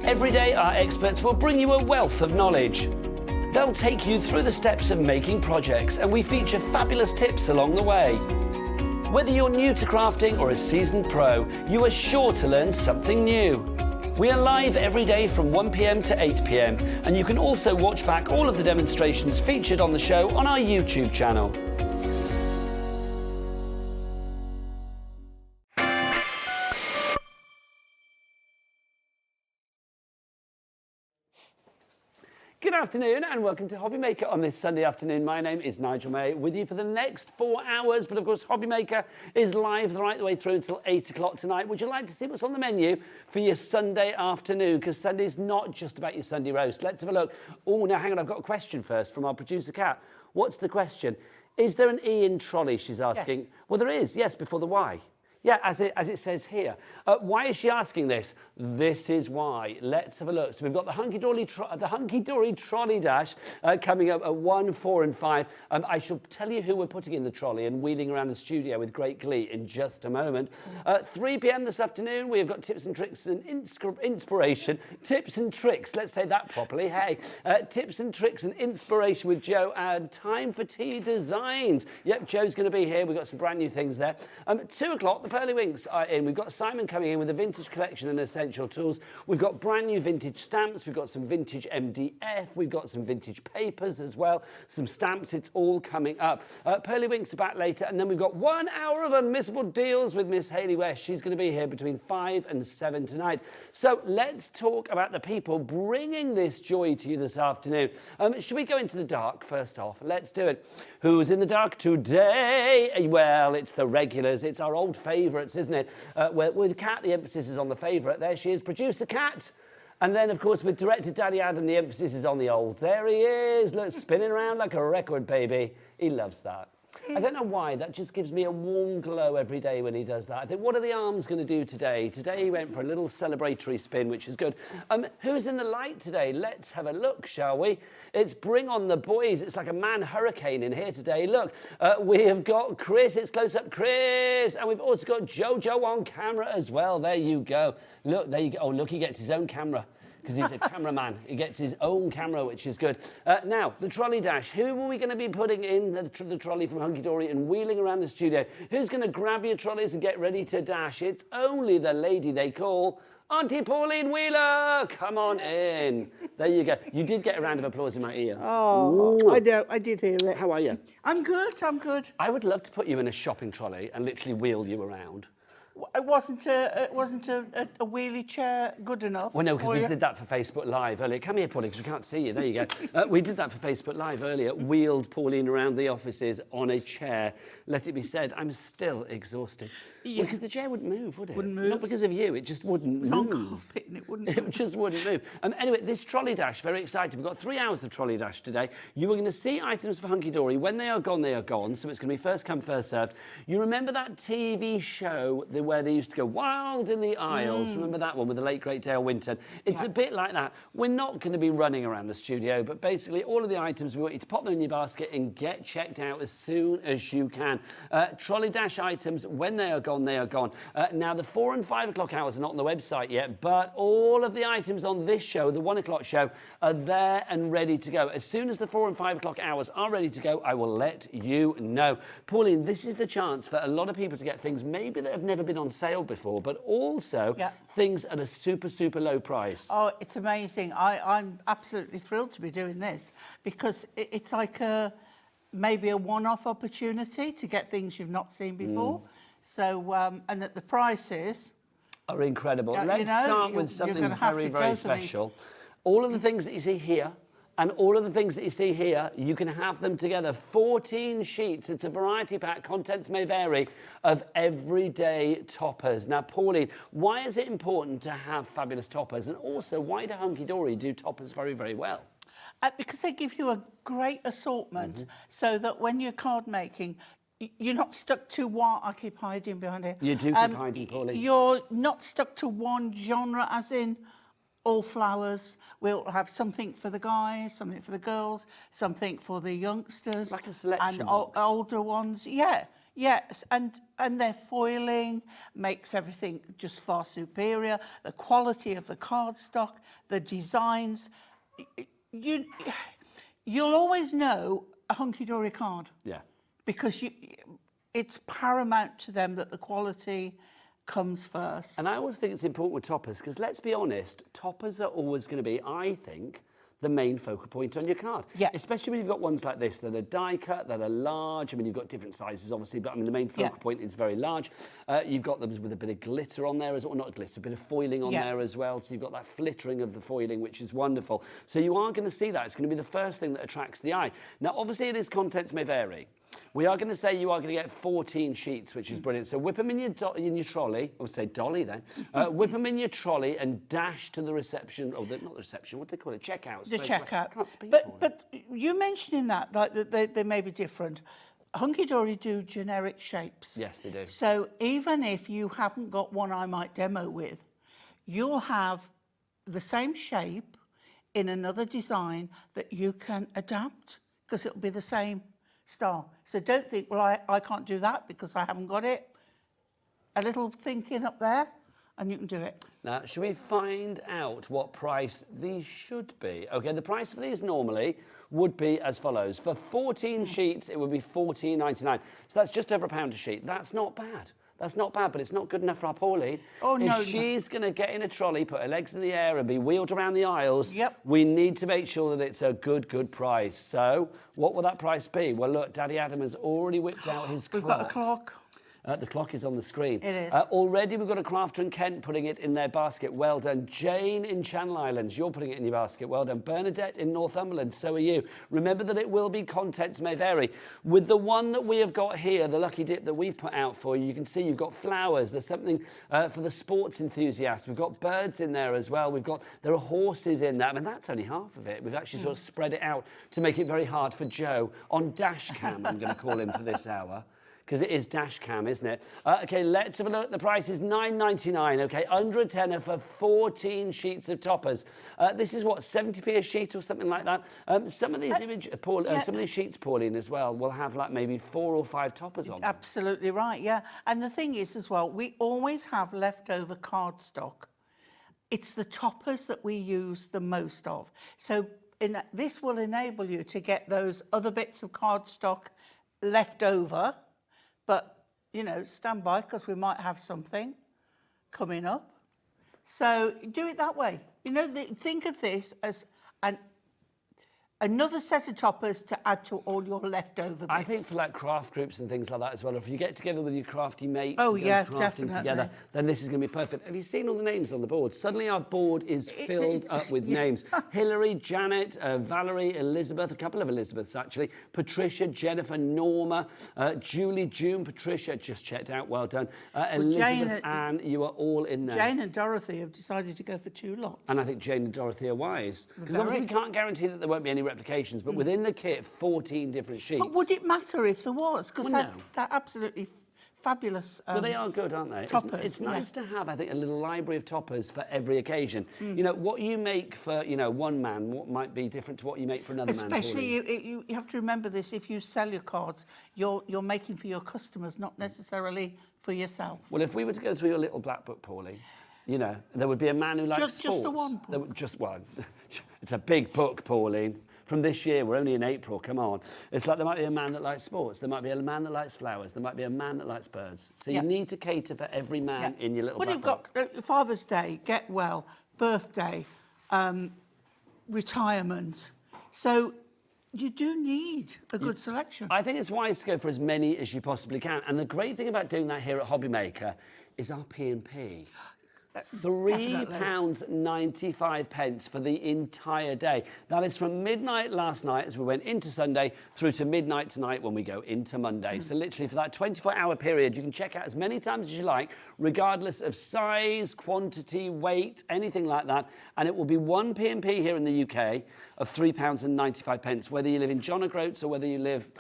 Every day, our experts will bring you a wealth of knowledge. They'll take you through the steps of making projects, and we feature fabulous tips along the way. Whether you're new to crafting or a seasoned pro, you are sure to learn something new. We are live every day from 1 p.m. to 8 p.m, and you can also watch back all of the demonstrations featured on the show on our YouTube channel. Good afternoon and welcome to HobbyMaker on this Sunday afternoon. My name is Nigel May, with you for the next 4 hours, but of course HobbyMaker is live right the way through until 8 o'clock tonight. Would you like to see what's on the menu for your Sunday afternoon? Because Sunday's not just about your Sunday roast. Let's have a look. Oh, now hang on, I've got a question first from our producer Kat. What's the question? Is there an E in trolley, she's asking? Yes. Well, there is, yes, before the Y. Yeah, as it says here. Why is she asking this? This is why. Let's have a look. So we've got the Hunky-Dory Trolley Dash coming up at 1, 4 and 5. I shall tell you who we're putting in the trolley and wheeling around the studio with great glee in just a moment. 3 p.m. this afternoon, we've got tips and tricks and inspiration. Tips and tricks, let's say that properly. Hey, tips and tricks and inspiration with Joe and Time for Tea Designs. Yep, Joe's going to be here. We've got some brand new things there. 2 o'clock, the Pearlywinks are in. We've got Simon coming in with a vintage collection and essential tools. We've got brand new vintage stamps. We've got some vintage MDF. We've got some vintage papers as well. Some stamps. It's all coming up. Pearlywinks are back later. And then we've got 1 hour of unmissable deals with Miss Hayley West. She's going to be here between 5 and 7 tonight. So let's talk about the people bringing this joy to you this afternoon. Should we go into the dark first off? Let's do it. Who's in the dark today? Well, it's the regulars. It's our old favourites, isn't it? With Kat, the emphasis is on the favourite. There she is, producer Kat. And then, of course, with director Daddy Adam, the emphasis is on the old. There he is. Look, spinning around like a record, baby. He loves that. I don't know why, that just gives me a warm glow every day when he does that. I think, what are the arms going to do today? Today he went for a little celebratory spin, which is good. Who's in the light today? Let's have a look, shall we? It's Bring On the Boys. It's like a man hurricane in here today. Look, we have got Chris. It's Close Up Chris. And we've also got Jojo on camera as well. There you go. Look, there you go. Oh, look, he gets his own camera, because he's a cameraman. He gets his own camera, which is good. Now, the trolley dash. Who are we going to be putting in the trolley from Hunky-Dory and wheeling around the studio? Who's going to grab your trolleys and get ready to dash? It's only the lady they call Auntie Pauline Wheeler. Come on in. There you go. You did get a round of applause in my ear. Oh, I know. I did hear it. How are you? I'm good. I'm good. I would love to put you in a shopping trolley and literally wheel you around. It wasn't a wheelie chair good enough. Well, no, because we did that for Facebook Live earlier. Come here, Pauline, because we can't see you. There you go. We did that for Facebook Live earlier. Wheeled Pauline around the offices on a chair. Let it be said, I'm still exhausted. Yeah. Because the chair wouldn't move, would it? Wouldn't move. Not because of you. It just wouldn't move. It was on carpet and it wouldn't move. It just wouldn't move. Anyway, this trolley dash, very excited. We've got 3 hours of trolley dash today. You are going to see items for Hunky-Dory. When they are gone, they are gone. So it's going to be first come, first served. You remember that TV show where they used to go wild in the aisles? Remember that one with the late, great Dale Winton? It's a bit like that. We're not going to be running around the studio, but basically all of the items, we want you to pop them in your basket and get checked out as soon as you can. Trolley dash items, when they are gone, they are gone. Now, the 4 and 5 o'clock hours are not on the website yet, but all of the items on this show, the 1 o'clock show, are there and ready to go. As soon as the 4 and 5 o'clock hours are ready to go, I will let you know. Pauline, this is the chance for a lot of people to get things maybe that have never been on sale before, but also things at a super, super low price. Oh, it's amazing. I'm absolutely thrilled to be doing this because it's like maybe a one-off opportunity to get things you've not seen before. So, and at the prices are incredible. Let's start with something very, very special. All of the things that you see here and all of the things that you see here, you can have them together. 14 sheets. It's a variety pack. Contents may vary of everyday toppers. Now, Pauline, why is it important to have fabulous toppers? And also, why do Hunky-Dory do toppers very, very well? Because they give you a great assortment so that when you're card making, you're not stuck to what I keep hiding behind it. You do keep hiding, Pauline. You're not stuck to one genre, as in all flowers. We'll have something for the guys, something for the girls, something for the youngsters. Like a selection and box. older ones. Yeah. Yes, and their foiling makes everything just far superior. The quality of the cardstock, the designs. You'll always know a hunky-dory card. Yeah. Because it's paramount to them that the quality comes first. And I always think it's important with toppers, because let's be honest, toppers are always going to be, I think, the main focal point on your card. Yeah. Especially when you've got ones like this that are die cut, that are large. I mean, you've got different sizes, obviously, but I mean, the main focal point is very large. You've got them with a bit of glitter on there as well, not glitter, a bit of foiling on there as well. So you've got that flittering of the foiling, which is wonderful. So you are going to see that. It's going to be the first thing that attracts the eye. Now, obviously, it is contents may vary. We are going to say you are going to get 14 sheets, which is brilliant. So whip them in your trolley, or say dolly then. Whip them in your trolley and dash to the reception, or not the reception, what do they call it? Checkout. The checkout. Can't speak. But you mentioning that, like they may be different. Hunky-dory do generic shapes. Yes, they do. So even if you haven't got one I might demo with, you'll have the same shape in another design that you can adapt, because it'll be the same style. So don't think, well, I can't do that because I haven't got it. A little thinking up there, and you can do it. Now, should we find out what price these should be? Okay, the price for these normally would be as follows. For 14 sheets, it would be $14.99. So that's just over £1 a sheet. That's not bad. That's not bad, but it's not good enough for our Pauline. Oh, no. If she's going to get in a trolley, put her legs in the air and be wheeled around the aisles, Yep. we need to make sure that it's a good price. So what will that price be? Well, look, Daddy Adam has already whipped out his clock. We've got a clock. The clock is on the screen. It is. Already we've got a crafter in Kent putting it in their basket. Well done. Jane in Channel Islands, you're putting it in your basket. Well done. Bernadette in Northumberland, so are you. Remember that it will be contents may vary. With the one that we have got here, the Lucky Dip that we've put out for you, you can see you've got flowers. There's something for the sports enthusiasts. We've got birds in there as well. There are horses in there. I mean, that's only half of it. We've actually sort of spread it out to make it very hard for Joe on dash cam, I'm going to call him for this hour. Because it is dash cam, isn't it? Okay, let's have a look. The price is $9.99, okay? Under a tenner for 14 sheets of toppers. This is what, 70p a sheet or something like that? Some of these some of these sheets, Pauline, as well, will have like maybe 4 or 5 toppers on them. Absolutely right, yeah. And the thing is as well, we always have leftover cardstock. It's the toppers that we use the most of. So this will enable you to get those other bits of cardstock left over. But, you know, stand by, because we might have something coming up. So do it that way. You know, think of this as another set of toppers to add to all your leftover bits. I think for like craft groups and things like that as well, if you get together with your crafty mates and go crafting definitely together, then this is going to be perfect. Have you seen all the names on the board? Suddenly our board is filled up with names. Hillary, Janet, Valerie, Elizabeth, a couple of Elizabeths actually, Patricia, Jennifer, Norma, Julie, June, Patricia, just checked out, well done. Elizabeth, Anne, you are all in there. Jane and Dorothy have decided to go for 2 lots. And I think Jane and Dorothy are wise. Because obviously we can't guarantee that there won't be any replications, but within the kit, 14 different sheets. But would it matter if there was? Because they're absolutely fabulous But they are good, aren't they? toppers. It's nice to have, I think, a little library of toppers for every occasion. You know, what you make for, you know, one man, what might be different to what you make for another man. Especially, you have to remember this, if you sell your cards, you're making for your customers, not necessarily for yourself. Well, if we were to go through your little black book, Pauline, you know, there would be a man who likes sports. Just the one book. There would just one. It's a big book, Pauline. From this year, we're only in April, come on. It's like there might be a man that likes sports, there might be a man that likes flowers, there might be a man that likes birds. So you need to cater for every man in your little black book. Well, you've got Father's Day, get well, birthday, retirement. So you do need a good selection. I think it's wise to go for as many as you possibly can. And the great thing about doing that here at HobbyMaker is our P&P. £3.95 for the entire day. That is from midnight last night as we went into Sunday through to midnight tonight when we go into Monday. So literally for that 24-hour period, you can check out as many times as you like, regardless of size, quantity, weight, anything like that. And it will be one P&P here in the UK of £3.95, whether you live in John O'Groats or whether you live,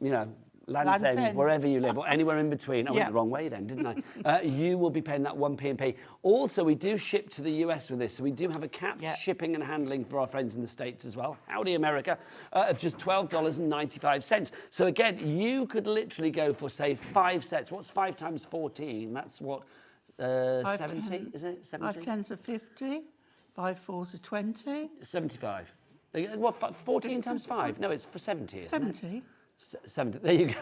you know, Land's End, End. wherever you live, or anywhere in between. I went Yeah. the wrong way then, didn't I? You will be paying that 1p&p. Also, we do ship to the US with this, so we do have a capped shipping and handling for our friends in the States as well. Howdy, America, of just $12.95. So again, you could literally go for, say, 5 sets. What's 5 times 14? That's what, 70, is it? 70? 5 tens are 50, 5 fours are 20. 75. What, 14 times 5? No, it's for 70, isn't 70. it? 70. There you go.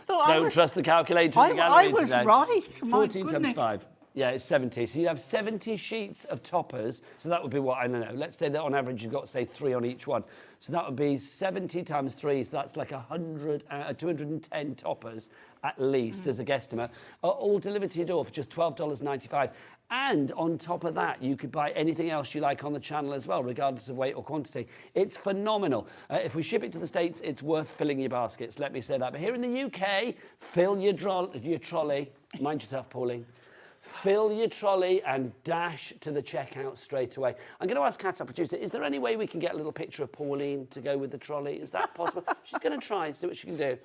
Thought I Don't was- trust the calculator in the I gallery was today. right. My 14 times goodness. 5. Yeah, it's 70. So you have 70 sheets of toppers. So that would be what, I don't know. Let's say that on average you've got, say, 3 on each one. So that would be 70 times 3. So that's like 210 toppers at least as a guesstimate. All delivered to your door for just $12.95. And on top of that, you could buy anything else you like on the channel as well, regardless of weight or quantity. It's phenomenal. If we ship it to the States, it's worth filling your baskets, let me say that. But here in the UK, fill your trolley. Mind yourself, Pauline. Fill your trolley and dash to the checkout straight away. I'm going to ask Kat, our producer, is there any way we can get a little picture of Pauline to go with the trolley? Is that possible? She's going to try and see what she can do.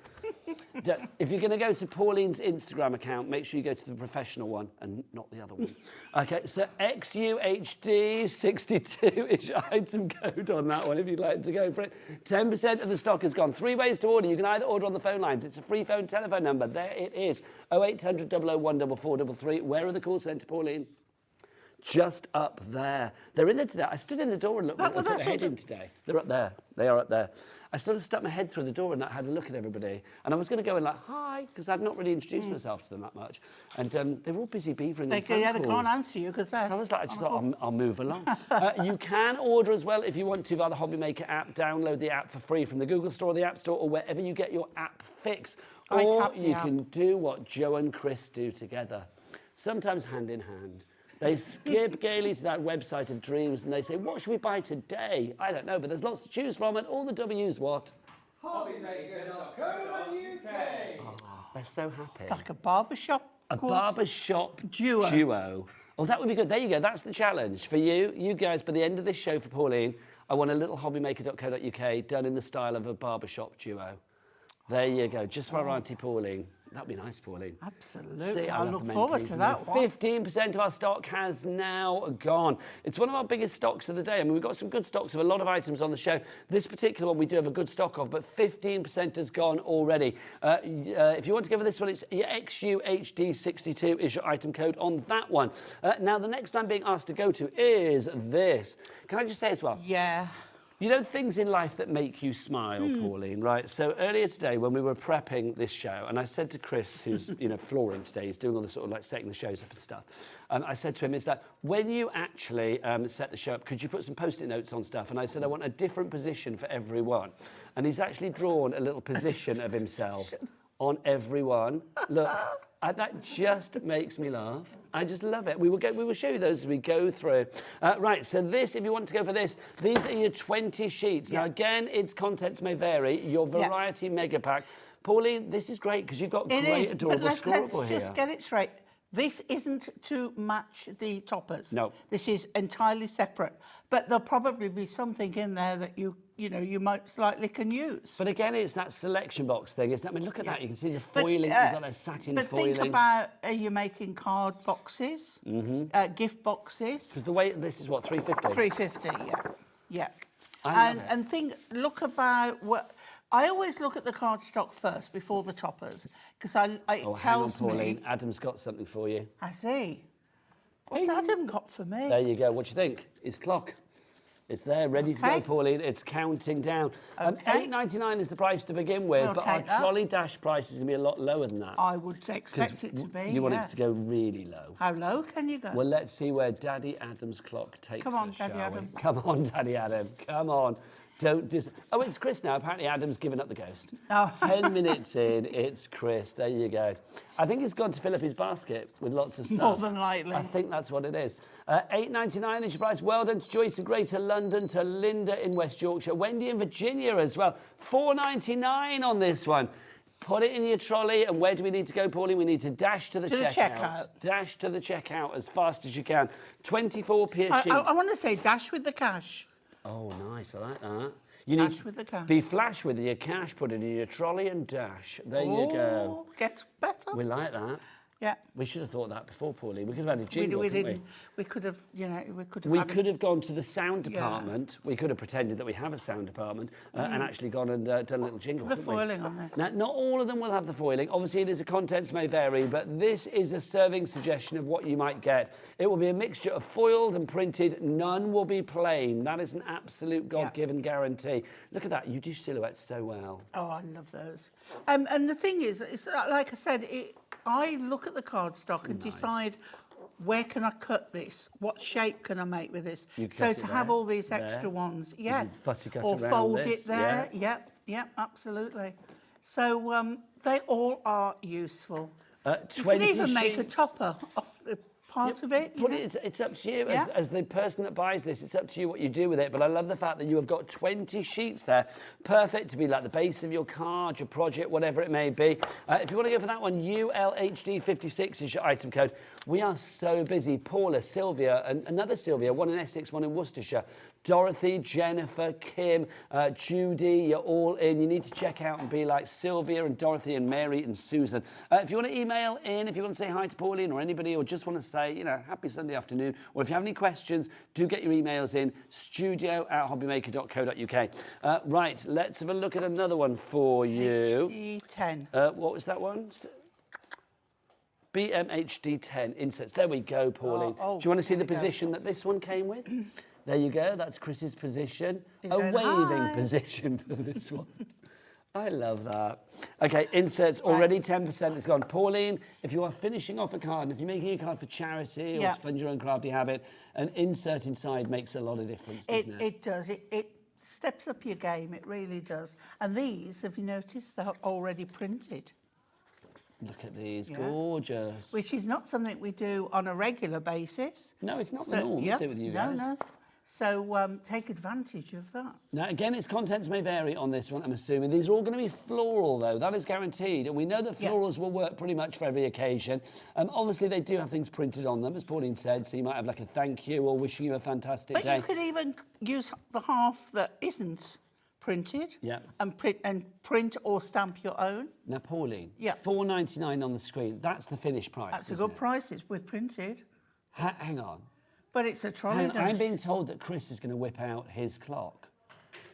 If you're going to go to Pauline's Instagram account, make sure you go to the professional one and not the other one. Okay, so XUHD62 is your item code on that one if you'd like to go for it. 10% of the stock has gone. 3 ways to order. You can either order on the phone lines. It's a free phone telephone number. There it is. 0800 001 4433. Where are the call centre, Pauline? Just up there. They're in there today. I stood in the door and looked at their head in today. They're up there. They are up there. I sort of stuck my head through the door and had a look at everybody. And I was going to go in like, hi, because I've not really introduced myself to them that much. And they were all busy beavering They on phone calls. can't answer you because they're... So I was like, I just thought, I'll move along. You can order as well if you want to via the HobbyMaker app. Download the app for free from the Google Store or the App Store or wherever you get your app fix. Or you can do what Joe and Chris do together, sometimes hand in hand. They skip gaily to that website of dreams and they say, what should we buy today? I don't know, but there's lots to choose from and all the W's what? HobbyMaker.co.uk. Oh, they're so happy. Like a barbershop. A barbershop duo. Oh, that would be good. There you go. That's the challenge for you. You guys, by the end of this show for Pauline, I want a little hobbymaker.co.uk done in the style of a barbershop duo. There you go. Just for our Auntie Pauline. That'd be nice, Pauline. Absolutely. See, I look forward to that one. 15% of our stock has now gone. It's one of our biggest stocks of the day. I mean, we've got some good stocks of a lot of items on the show. This particular one we do have a good stock of, but 15% has gone already. If you want to go for this one, it's your XUHD62 is your item code on that one. Now, the next one I'm being asked to go to is this. Can I just say as well? Yeah. You know, things in life that make you smile, Pauline, right? So earlier today when we were prepping this show, and I said to Chris, who's, flooring today, he's doing all the sort of like setting the shows up and stuff. I said to him, is that when you actually set the show up, could you put some Post-it notes on stuff? And I said, I want a different position for everyone. And he's actually drawn a little position of himself on everyone. Look. That just makes me laugh. I just love it. We will show you those as we go through. Right, so this, if you want to go for this, these are your 20 sheets. Now, again, its contents may vary. Your variety mega pack. Pauline, this is great because you've got great, adorable scorable let's here. just get it straight. This isn't to match the toppers. No. This is entirely separate. But there'll probably be something in there that you most likely can use. But again, it's that selection box thing, isn't it? I mean, look at that. You can see the foiling. You've got that satin foiling. But think about, are you making card boxes, gift boxes? Because the weight of this is what, 350? 350, yeah. I love it. And look about what... I always look at the cardstock first before the toppers because it tells hang on, Pauline. me... Adam's got something for you. I see. What's Adam got for me? There you go. What do you think? His clock. It's there, ready to go, Pauline. It's counting down. $8.99 is the price to begin with, but our trolley dash price is going to be a lot lower than that. I would expect it to be, You want it to go really low. How low can you go? Well, let's see where Daddy Adam's clock takes us, Come on, Daddy Adam. Come on, Daddy Adam. Come on. Oh, it's Chris now. Apparently, Adam's given up the ghost. Oh. 10 minutes in, it's Chris. There you go. I think he's gone to fill up his basket with lots of stuff. More than likely. I think that's what it is. $8.99 is your price. Well done to Joyce in Greater London, to Linda in West Yorkshire, Wendy in Virginia as well. $4.99 on this one. Put it in your trolley, and where do we need to go, Pauline? We need to dash to the checkout. Dash to the checkout as fast as you can. 24p a sheet. I want to say dash with the cash. Oh, nice. I like that. You Flash need to with the cash. be flash with your cash, put it in your trolley and dash. There you go. Gets better. We like that. Yeah. We should have thought that before, Pauline. We could have had a jingle, we couldn't didn't. We could have, you know, we could have. We had could have gone to the sound Yeah. department. We could have pretended that we have a sound department and actually gone and done a little jingle. the couldn't we? foiling on this. Now, not all of them will have the foiling. Obviously, it is a contents may vary, but this is a serving suggestion of what you might get. It will be a mixture of foiled and printed. None will be plain. That is an absolute God-given guarantee. Look at that. You do silhouettes so well. Oh, I love those. And the thing is, it's like I said, I look at the cardstock and decide where can I cut this? What shape can I make with this? You cut So it to there, have all these there. extra ones, You yeah. can fussy cut or around fold this, it there. Yep, absolutely. So they all are useful. You 20 can even make a sheets. topper off the part of it. you Put know. it, it's up to you. Yeah. As the person that buys this, it's up to you what you do with it. But I love the fact that you have got 20 sheets there. Perfect to be like the base of your card, your project, whatever it may be. If you want to go for that one, ULHD56 is your item code. We are so busy. Paula, Sylvia, and another Sylvia, one in Essex, one in Worcestershire. Dorothy, Jennifer, Kim, Judy, you're all in. You need to check out and be like Sylvia and Dorothy and Mary and Susan. If you want to email in, if you want to say hi to Pauline or anybody, or just want to say, you know, happy Sunday afternoon, or if you have any questions, do get your emails in, studio@hobbymaker.co.uk. Right, let's have a look at another one for you. HD10. What was that one? BMHD10 inserts. There we go, Pauline. Oh, do you want to see the there we go. position that this one came with? There you go. That's Chris's position. He's A going, waving "Hi." position for this one. I love that. Okay, inserts already 10% is gone. Pauline, if you are finishing off a card, and if you're making a card for charity or Yeah. to fund your own crafty habit, an insert inside makes a lot of difference, doesn't it? It does. It steps up your game. It really does. And these, have you noticed, they're already printed, Look at these, Yeah. gorgeous. which is not something we do on a regular basis. No, it's not the norm, is it, with you guys? No. So take advantage of that. Now, again, its contents may vary on this one, I'm assuming. These are all going to be floral, though. That is guaranteed. And we know that Yeah. florals will work pretty much for every occasion. Obviously, they do have things printed on them, as Pauline said, so you might have like a thank you or wishing you a fantastic But day. you could even use the half that isn't printed Yeah. and print or stamp your own. Now, Pauline, Yeah. $4.99 on the screen. That's the finished price, That's a isn't good price. It's with printed. it? Hang on. But it's a trolley. Hang on. I'm being told that Chris is going to whip out his clock.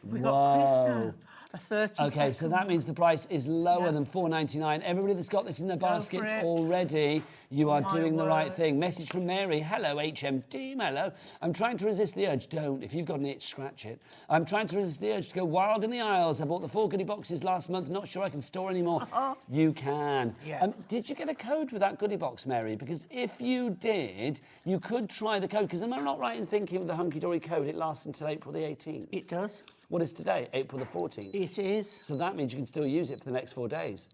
We got Chris now. A 30 Okay, so that means the price is lower than $4.99. Everybody that's got this in their basket for it. already, you are My doing the right word. thing. Message from Mary. Hello, HMD. Hello. I'm trying to resist the urge. Don't. If you've got an itch, scratch it. I'm trying to resist the urge to go wild in the aisles. I bought the 4 goodie boxes last month. Not sure I can store anymore. You can. Yeah. Did you get a code with that goodie box, Mary? Because if you did, you could try the code. Because am I not right in thinking with the Hunky Dory code, it lasts until April the 18th? It does. What is today? April the 14th. It is. So that means you can still use it for the next 4 days.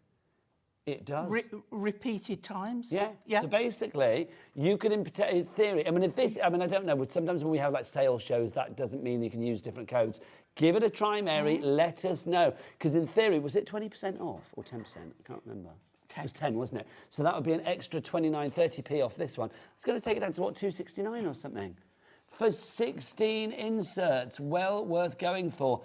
It does. Repeated times. Yeah. Yeah. So basically, you could, in theory, I mean, I don't know, but sometimes when we have like sales shows, that doesn't mean you can use different codes. Give it a try, Mary. Let us know. Because in theory, was it 20% off or 10%? I can't remember. 10. It was 10, wasn't it? So that would be an extra 29, 30p off this one. It's going to take it down to, what, 269 or something? For 16 inserts, well worth going for.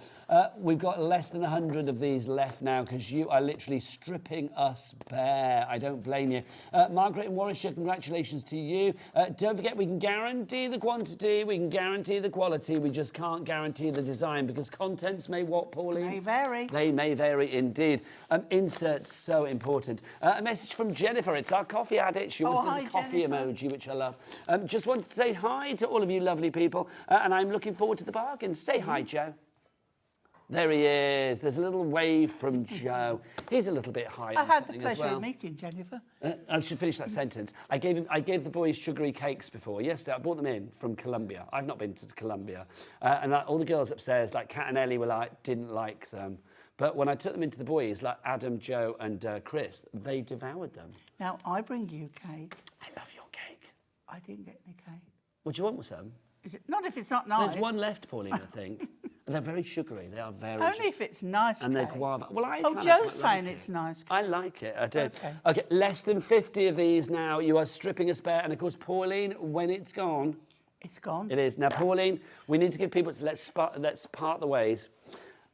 We've got less than 100 of these left now because you are literally stripping us bare. I don't blame you. Margaret in Warwickshire, congratulations to you. Don't forget, we can guarantee the quantity, we can guarantee the quality, we just can't guarantee the design because contents may what, Pauline? May vary. They may vary indeed. Inserts, so important. A message from Jennifer. It's our coffee addict. She always does hi, a coffee Jennifer. emoji, which I love. Just wanted to say hi to all of you lovely people, and I'm looking forward to the bargain. Say hi, Joe. There he is. There's a little wave from Joe. He's a little bit high. I on had the something as pleasure well. of meeting Jennifer. I should finish that sentence. I gave the boys sugary cakes before. Yesterday, I brought them in from Colombia. I've not been to Colombia. And all the girls upstairs, like Kat and Ellie, didn't like them. But when I took them into the boys, like Adam, Joe and Chris, they devoured them. Now, I bring you cake. I love your cake. I didn't get any cake. Would you want some? Is it, not if it's not nice. There's one left, Pauline, I think. And they're very sugary. They are very Only sugary. if it's nice And they're cake. guava. Well, I Oh, kinda Joe's quite saying like it's nice. I like it, I do. Okay. Less than 50 of these now. You are stripping a spare. And of course, Pauline, when it's gone, It's gone. it is. Now, Pauline, we need to give people, let's part the ways.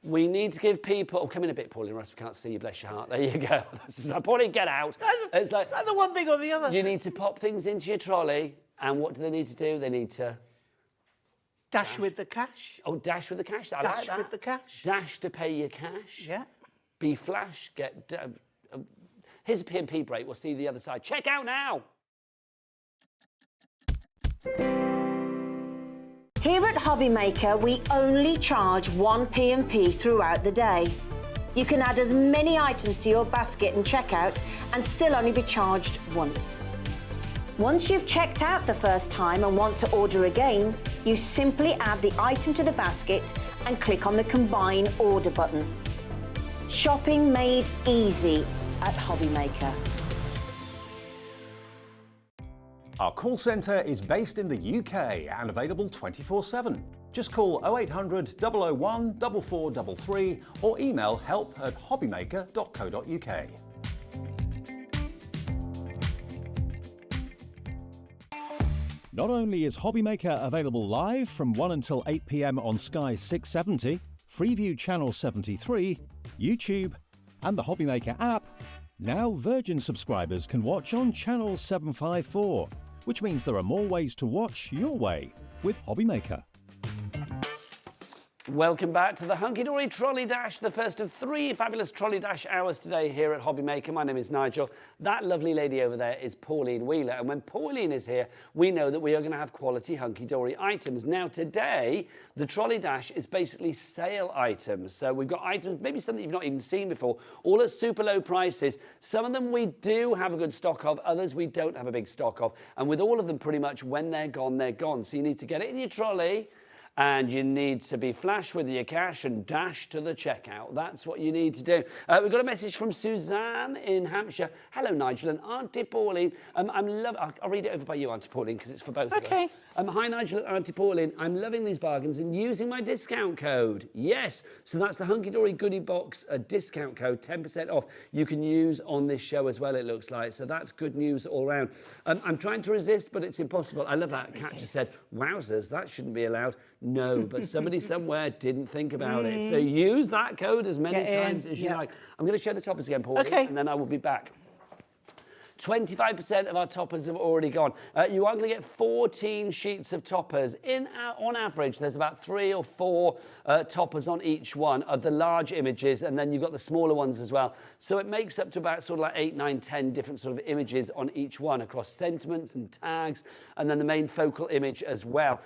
We need to give people... Oh, come in a bit, Pauline, or else we can't see you, bless your heart. There you go. Pauline, get out. It's like... Is that the one thing or the other? You need to pop things into your trolley, and what do they need to do? They need to... Dash with the cash. Oh, dash with the cash. I like Dash that. with the cash. Dash to pay your cash. Yeah. Be flash. Here's a P&P break. We'll see you the other side. Check out now. Here at HobbyMaker, we only charge one P&P throughout the day. You can add as many items to your basket and checkout and still only be charged once. Once you've checked out the first time and want to order again, you simply add the item to the basket and click on the Combine Order button. Shopping made easy at HobbyMaker. Our call centre is based in the UK and available 24/7. Just call 0800 001 4433 or email help@hobbymaker.co.uk. Not only is HobbyMaker available live from 1 until 8 p.m. on Sky 670, Freeview Channel 73, YouTube, and the HobbyMaker app, now Virgin subscribers can watch on Channel 754, which means there are more ways to watch your way with HobbyMaker. Welcome back to the Hunky-Dory Trolley Dash, the first of 3 fabulous Trolley Dash hours today here at HobbyMaker. My name is Nigel. That lovely lady over there is Pauline Wheeler. And when Pauline is here, we know that we are going to have quality Hunky-Dory items. Now, today, the Trolley Dash is basically sale items. So we've got items, maybe something you've not even seen before, all at super low prices. Some of them we do have a good stock of, others we don't have a big stock of. And with all of them, pretty much, when they're gone, they're gone. So you need to get it in your trolley, and you need to be flash with your cash and dash to the checkout. That's what you need to do. We've got a message from Suzanne in Hampshire. Hello, Nigel and Auntie Pauline. I'll read it over by you, Auntie Pauline, because it's for both of us. Hi, Nigel and Auntie Pauline. I'm loving these bargains and using my discount code. Yes, so that's the Hunky-Dory Goodie Box, a discount code, 10% off. You can use on this show as well, it looks like. So that's good news all round. I'm trying to resist, but it's impossible. I love that. Kat just said, wowzers, that shouldn't be allowed. No, but somebody somewhere didn't think about it. So use that code as many times as you like. I'm going to show the toppers again, Pauline, and then I will be back. 25% of our toppers have already gone. You are going to get 14 sheets of toppers. On average, there's about 3 or 4 toppers on each one of the large images, and then you've got the smaller ones as well. So it makes up to about sort of like 8, 9, 10 different sort of images on each one across sentiments and tags, and then the main focal image as well.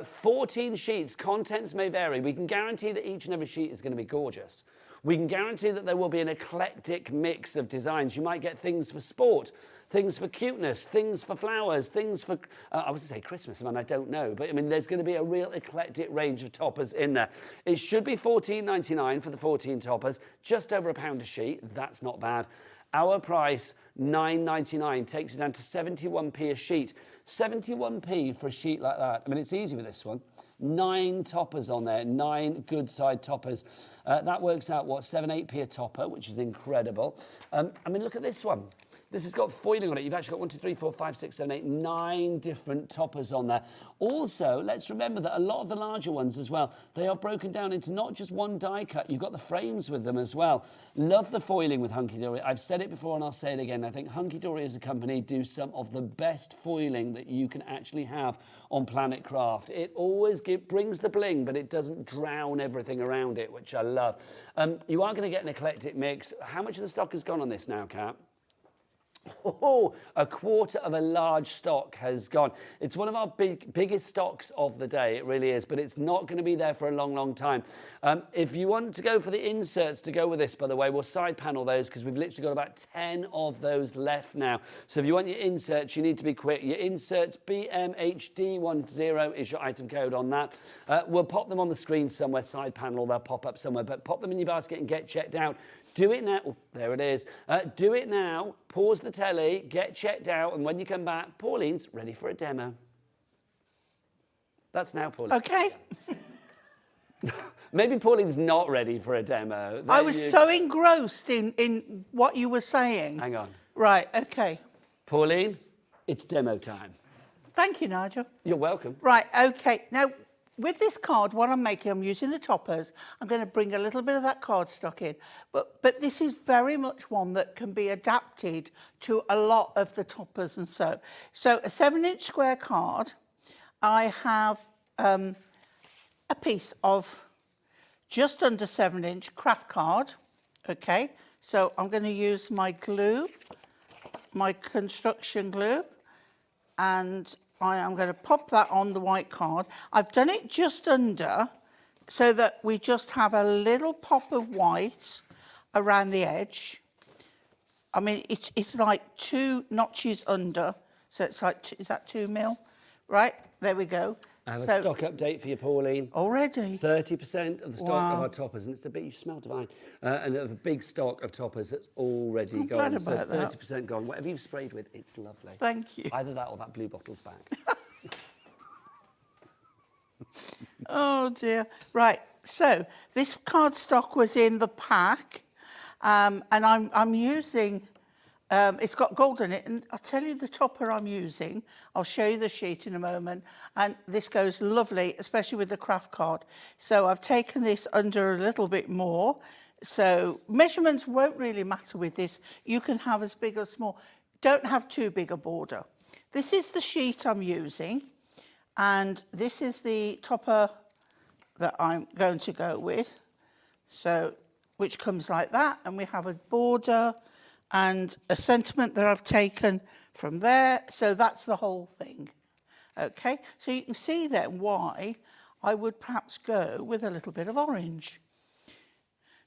14 sheets, contents may vary. We can guarantee that each and every sheet is going to be gorgeous. We can guarantee that there will be an eclectic mix of designs. You might get things for sport, things for cuteness, things for flowers, things for, I was going to say Christmas, I don't know. But I mean, there's going to be a real eclectic range of toppers in there. It should be $14.99 for the 14 toppers, just over £1 a sheet. That's not bad. Our price, $9.99, takes it down to 71p a sheet. 71p for a sheet like that. I mean, it's easy with this one. 9 toppers on there, 9 good side toppers. That works out, what, 7, 8p a topper, which is incredible. I mean, look at this one. This has got foiling on it. You've actually got 1, 2, 3, 4, 5, 6, 7, 8, 9 different toppers on there. Also, let's remember that a lot of the larger ones as well, they are broken down into not just one die cut. You've got the frames with them as well. Love the foiling with Hunky-Dory. I've said it before and I'll say it again. I think Hunky-Dory as a company do some of the best foiling that you can actually have on Planet Craft. It always brings the bling, but it doesn't drown everything around it, which I love. You are going to get an eclectic mix. How much of the stock has gone on this now, Kat? Oh, a quarter of a large stock has gone. It's one of our biggest stocks of the day, it really is, but it's not going to be there for a long, long time. If you want to go for the inserts to go with this, by the way, we'll side panel those because we've literally got about 10 of those left now. So if you want your inserts, you need to be quick. Your inserts, BMHD10 is your item code on that. We'll pop them on the screen somewhere, side panel, they'll pop up somewhere, but pop them in your basket and get checked out. Do it now. Oh, there it is. Do it now. Pause the telly, get checked out, and when you come back, Pauline's ready for a demo. That's now, Pauline. Okay. Maybe Pauline's not ready for a demo. I was so engrossed in what you were saying. Hang on. Right, okay. Pauline, it's demo time. Thank you, Nigel. You're welcome. Right, okay. Now, with this card, what I'm making, I'm using the toppers. I'm going to bring a little bit of that cardstock in. But this is very much one that can be adapted to a lot of the toppers and so. So a 7-inch square card, I have a piece of just under 7-inch craft card. Okay, so I'm going to use my glue, my construction glue, and I am going to pop that on the white card. I've done it just under so that we just have a little pop of white around the edge. I mean, it's like 2 notches under, so it's like, is that 2 mil? Right, there we go. I have a stock update for you, Pauline. Already? 30% of the stock of our toppers, and it's a bit, you smell divine, and of a big stock of toppers that's already gone. Glad So about that. 30% gone. Whatever you've sprayed with, it's lovely. Thank you. Either that or that blue bottle's back. Oh dear. Right, so this cardstock was in the pack, and I'm using, it's got gold in it, and I'll tell you the topper I'm using. I'll show you the sheet in a moment, and this goes lovely, especially with the craft card. So I've taken this under a little bit more, so measurements won't really matter with this. You can have as big or small. Don't have too big a border. This is the sheet I'm using, and this is the topper that I'm going to go with, so which comes like that, and we have a border and a sentiment that I've taken from there, so that's the whole thing. Okay, so you can see then why I would perhaps go with a little bit of orange.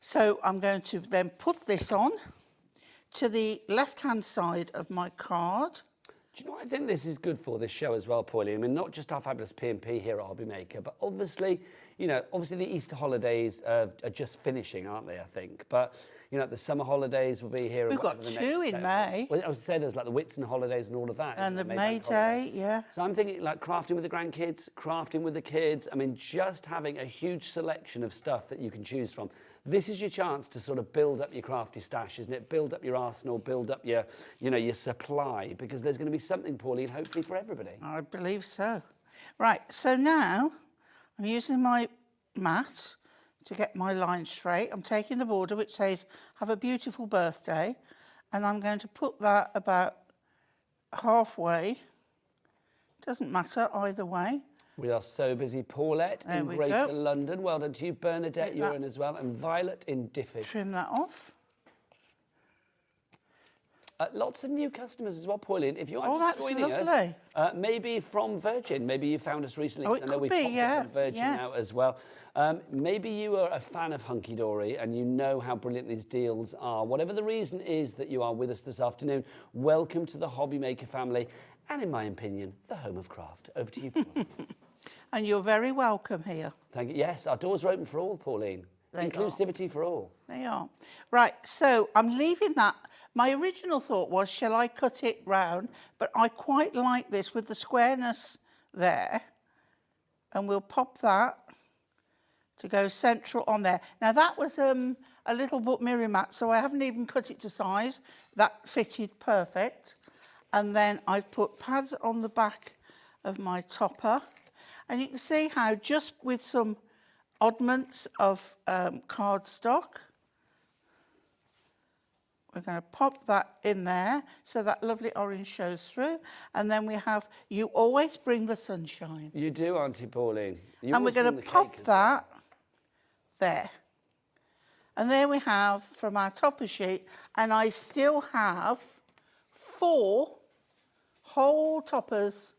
So I'm going to then put this on to the left-hand side of my card. Do you know what I think this is good for, this show as well, Pauline? I mean, not just our fabulous P&P here at HobbyMaker, but obviously, you know, obviously the Easter holidays are just finishing, aren't they, I think? But, you know, the summer holidays will be here. We've got 2 in May. Well, I was saying there's like the Whitsun holidays and all of that. And the May Day, yeah. So I'm thinking like crafting with the grandkids, crafting with the kids. I mean, just having a huge selection of stuff that you can choose from. This is your chance to sort of build up your crafty stash, isn't it? Build up your arsenal, build up your, you know, your supply, because there's going to be something, Pauline, hopefully for everybody. I believe so. Right, so now I'm using my mat to get my line straight. I'm taking the border which says, have a beautiful birthday, and I'm going to put that about halfway. Doesn't matter either way. We are so busy. Paulette in Greater London. Well done to you. Bernadette, you're in as well. And Violet in Difford. Trim that off. Lots of new customers as well, Pauline. If you are that's joining lovely. us, maybe from Virgin. Maybe you found us recently. Oh, it I know could we've be, popped up on Virgin out as well. Maybe you are a fan of Hunky Dory and you know how brilliant these deals are. Whatever the reason is that you are with us this afternoon, welcome to the HobbyMaker family. And in my opinion, the home of craft. Over to you, Pauline. And you're very welcome here. Thank you. Yes, our doors are open for all, Pauline. Inclusivity for all. They are. Right, so I'm leaving that. My original thought was, shall I cut it round? But I quite like this with the squareness there. And we'll pop that to go central on there. Now that was a little book mirror mat, so I haven't even cut it to size. That fitted perfect. And then I've put pads on the back of my topper. And you can see how just with some oddments of cardstock, we're going to pop that in there so that lovely orange shows through. And then we have, you always bring the sunshine. You do, Auntie Pauline. And we're going to pop that there. And there we have from our topper sheet. And I still have 4 whole toppers.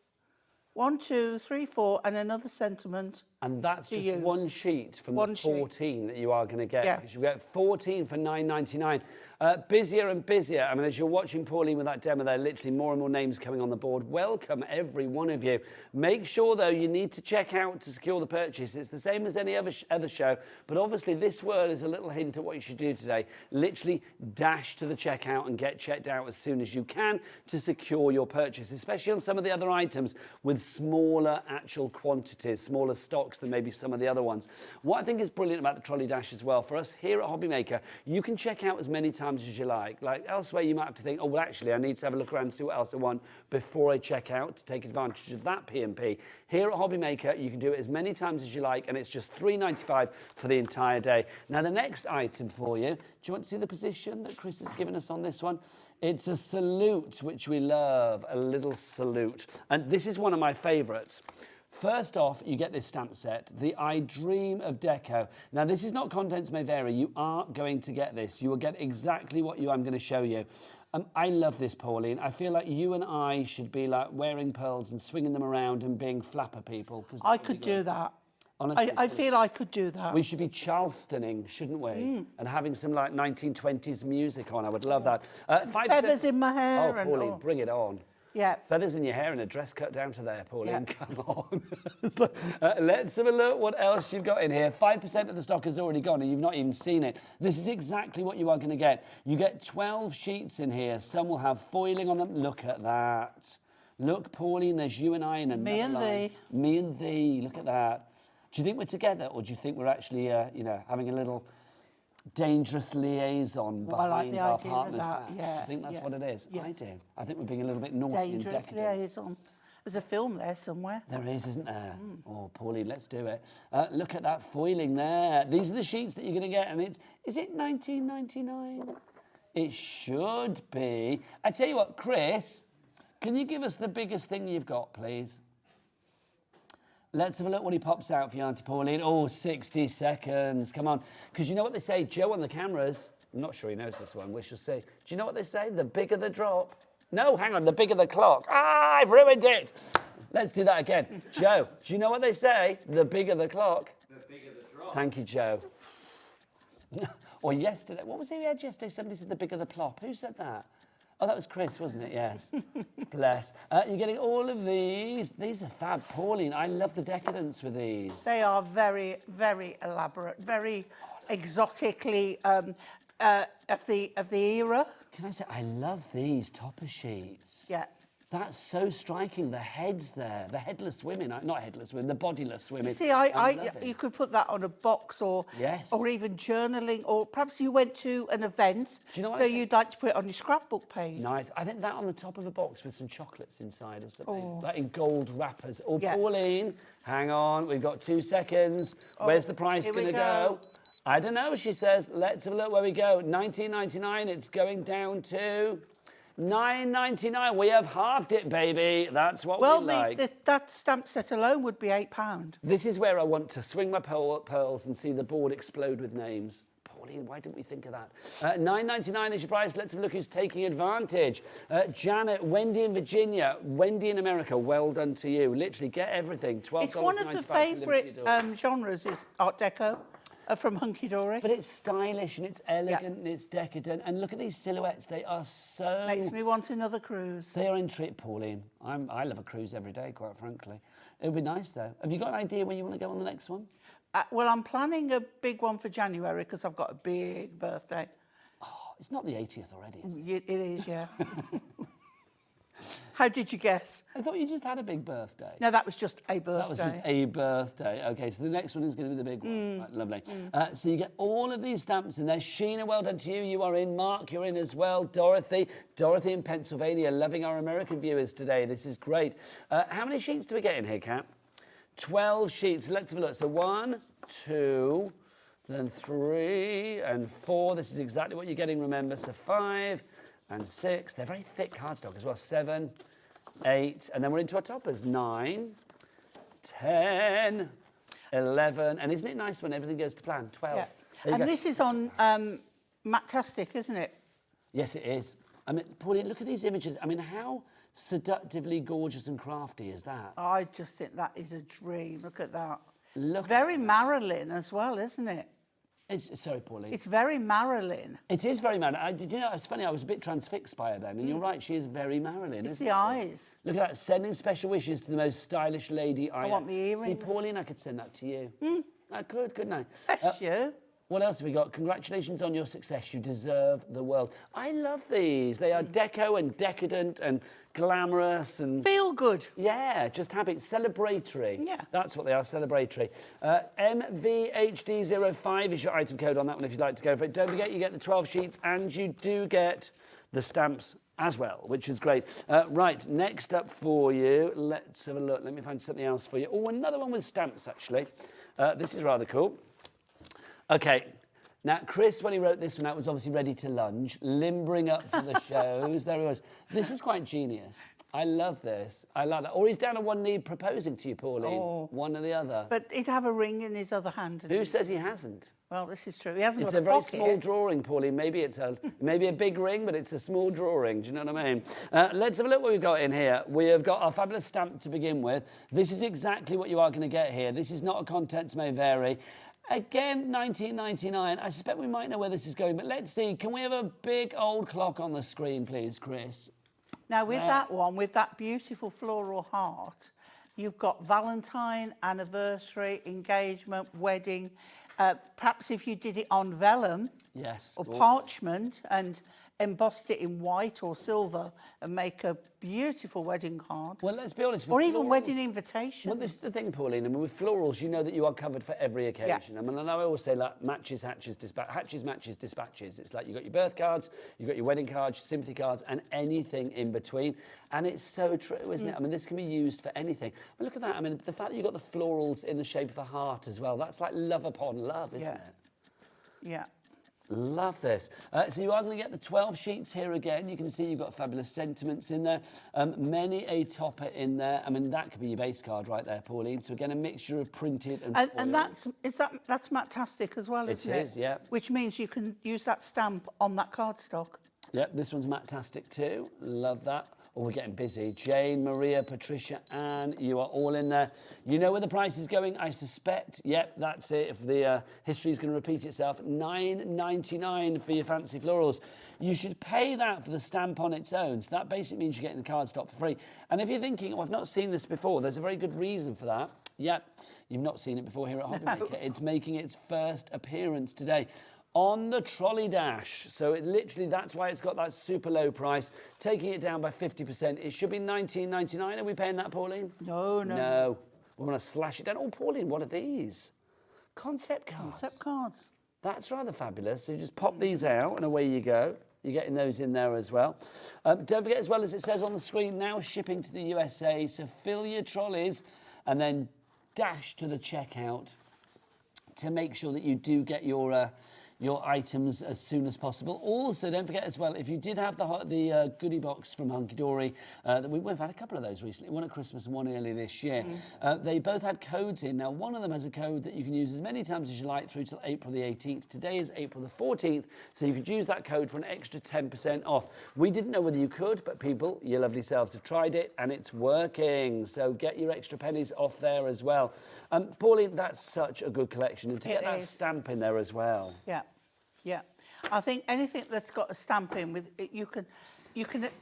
1, 2, 3, 4, and another sentiment. And that's just one sheet from the 14 that you are going to get. Yeah. Because you get 14 for $9.99. Busier and busier. I mean, as you're watching Pauline with that demo, there are literally more and more names coming on the board. Welcome, every one of you. Make sure, though, you need to check out to secure the purchase. It's the same as any other show, but obviously this word is a little hint at what you should do today. Literally dash to the checkout and get checked out as soon as you can to secure your purchase, especially on some of the other items with smaller actual quantities, smaller stock box than maybe some of the other ones. What I think is brilliant about the trolley dash as well, for us here at HobbyMaker, you can check out as many times as you like. Like elsewhere, you might have to think, oh, well, actually, I need to have a look around and see what else I want before I check out to take advantage of that P&P. Here at HobbyMaker, you can do it as many times as you like, and it's just $3.95 for the entire day. Now, the next item for you, do you want to see the position that Chris has given us on this one? It's a salute, which we love, a little salute. And this is one of my favourites. First off, you get this stamp set, the I Dream of Deco. Now, this is not contents may vary. You are going to get this. You will get exactly what I'm going to show you. I love this, Pauline. I feel like you and I should be like wearing pearls and swinging them around and being flapper people. I could do that. Honestly, I feel I could do that. we should be Charlestoning, shouldn't we? And having some like 1920s music on. I would love that. Feathers in my hair. Oh, Pauline, bring it on. Yeah. Feathers in your hair and a dress cut down to there, Pauline. Yeah. Come on. It's like, let's have a look what else you've got in here. 5% of the stock has already gone and you've not even seen it. This is exactly what you are going to get. You get 12 sheets in here. Some will have foiling on them. Look at that. Look, Pauline, there's you and I in another Me and line. thee. Me and thee. Look at that. Do you think we're together or do you think we're actually, having a little dangerous liaison Well, I like behind the our idea of partner's that, back? yeah, Do you think that's yeah, what it is? yeah. I do. I think we're being a little bit naughty and Dangerous decadent. liaison. There's a film there somewhere. There is, isn't there? Oh, Pauline, let's do it. Look at that foiling there. These are the sheets that you're going to get, and is it $19.99? It should be. I tell you what, Chris, can you give us the biggest thing you've got, please? Let's have a look what he pops out for you, Auntie Pauline. Oh, 60 seconds. Come on. Because you know what they say, Joe on the cameras. I'm not sure he knows this one. We shall see. Do you know what they say? The bigger the drop. No, hang on. The bigger the clock. Ah, I've ruined it. Let's do that again. Joe, do you know what they say? The bigger the clock. The bigger the drop. Thank you, Joe. Or yesterday. What was it we had yesterday? Somebody said the bigger the plop. Who said that? Oh, that was Chris, wasn't it? Yes. Bless. You're getting all of these. These are fab. Pauline, I love the decadence with these. They are very, very elaborate, very exotically of the era. Can I say, I love these topper sheets. Yeah. That's so striking. The heads there, the headless women, not headless women, the bodiless women. You see, love it. you could put that on a box or Yes. or even journaling, or perhaps you went to an event, Do you know what so I think? you'd like to put it on your scrapbook page. Nice. I think that on the top of a box with some chocolates inside or something. Like in gold wrappers. Oh, Yeah. Pauline, hang on. We've got 2 seconds. Where's the price here we going to go. go? I don't know, she says. Let's have a look where we go. $19.99. It's going down to $9.99. We have halved it, baby. That's what Well, we like. that stamp set alone would be £8. This is where I want to swing my pearls and see the board explode with names. Pauline, why didn't we think of that? $9.99 is your price. Let's have a look who's taking advantage. Janet, Wendy in Virginia, Wendy in America, well done to you. Literally, get everything. $12.95. It's one of the favourite genres is Art Deco from Hunky Dory. But it's stylish and it's elegant and it's decadent. And look at these silhouettes. They are so... Makes me want another cruise. They are intrigued, Pauline. I love a cruise every day, quite frankly. It would be nice, though. Have you got an idea when you want to go on the next one? Well, I'm planning a big one for January because I've got a big birthday. Oh, it's not the 80th already, is it? It is, yeah. How did you guess? I thought you just had a big birthday. No, that was just a birthday. That was just a birthday. Okay, so the next one is going to be the big one. Right, lovely. So you get all of these stamps in there. Sheena, well done to you. You are in. Mark, you're in as well. Dorothy in Pennsylvania, loving our American viewers today. This is great. How many sheets do we get in here, Kat? 12 sheets. Let's have a look. So 1, 2, then 3 and 4. This is exactly what you're getting, remember. So 5 and 6. They're very thick cardstock as well. 7, 8, and then we're into our toppers. 9, 10, 11, and isn't it nice when everything goes to plan? 12. Yeah. There you And go. this is on Mactastic, isn't it? Yes, it is. I mean, Pauline, look at these images. I mean, how seductively gorgeous and crafty is that? I just think that is a dream. Look at that. Look. Very Marilyn as well, isn't it? Sorry, Pauline. It's very Marilyn. It is very Marilyn. Did you know, it's funny, I was a bit transfixed by her then, and you're right, she is very Marilyn, It's isn't the she? eyes. Look at that, sending special wishes to the most stylish lady I want the See, earrings. Pauline, I could send that to you. I could, couldn't I? Bless you. What else have we got? Congratulations on your success. You deserve the world. I love these. They are deco and decadent and glamorous and... Feel good. Yeah, just happy. Celebratory. Yeah. That's what they are, celebratory. MVHD05 is your item code on that one if you'd like to go for it. Don't forget, you get the 12 sheets and you do get the stamps as well, which is great. Right, next up for you, let's have a look. Let me find something else for you. Oh, another one with stamps, actually. This is rather cool. Okay, now Chris, when he wrote this one out, was obviously ready to lunge, limbering up for the shows. There he was. This is quite genius. I love this. I love that. Or he's down on one knee proposing to you, Pauline. Oh. One or the other. But he'd have a ring in his other hand. Who says he hasn't? Well, this is true. He hasn't It's got a very pocket. small drawing, Pauline. Maybe it's maybe a big ring, but it's a small drawing. Do you know what I mean? Let's have a look what we've got in here. We have got our fabulous stamp to begin with. This is exactly what you are going to get here. This is not a contents may vary. Again, $19.99. I suspect we might know where this is going, but let's see. Can we have a big old clock on the screen, please, Chris? Now, with that one, with that beautiful floral heart, you've got Valentine, anniversary, engagement, wedding. Perhaps if you did it on vellum or parchment and embossed it in white or silver and make a beautiful wedding card. Well, let's be honest. Or even wedding invitation. Well, this is the thing, Pauline. I mean, with florals, you know that you are covered for every occasion. Yeah. I mean, I know I always say, like, matches, hatches, matches, dispatches. It's like you've got your birth cards, you've got your wedding cards, your sympathy cards, and anything in between. And it's so true, isn't it? I mean, this can be used for anything. But look at that. I mean, the fact that you've got the florals in the shape of a heart as well, that's like love upon love, isn't it? Yeah. Love this. So you are going to get the 12 sheets here again. You can see you've got fabulous sentiments in there. Many a topper in there. I mean, that could be your base card right there, Pauline. So again, a mixture of printed and foil. And that's matastic as well, isn't it? It is, yeah. Which means you can use that stamp on that cardstock. Yeah, this one's matastic too. Love that. Oh, we're getting busy. Jane, Maria, Patricia, Anne, you are all in there. You know where the price is going, I suspect. Yep, that's it. If the history is going to repeat itself, $9.99 for your fancy florals. You should pay that for the stamp on its own. So that basically means you're getting the cardstock for free. And if you're thinking, oh, I've not seen this before, there's a very good reason for that. Yep, you've not seen it before here at HobbyMaker. It's making its first appearance today on the trolley dash. So it literally, that's why it's got that super low price, taking it down by 50%. It should be $19.99. Are we paying that, Pauline? No. No. We want to slash it down. Oh, Pauline, what are these? Concept cards. Concept cards. That's rather fabulous. So you just pop these out and away you go. You're getting those in there as well. Don't forget, as well as it says on the screen, now shipping to the USA. So fill your trolleys and then dash to the checkout to make sure that you do get your items as soon as possible. Also, don't forget as well, if you did have the goodie box from Hunky Dory, we've had a couple of those recently, one at Christmas and one earlier this year. They both had codes in. Now, one of them has a code that you can use as many times as you like through till April the 18th. Today is April the 14th, so you could use that code for an extra 10% off. We didn't know whether you could, but people, your lovely selves, have tried it and it's working. So get your extra pennies off there as well. Pauline, that's such a good collection. And to get that stamp in there as well. Yeah. I think anything that's got a stamp in with it, you can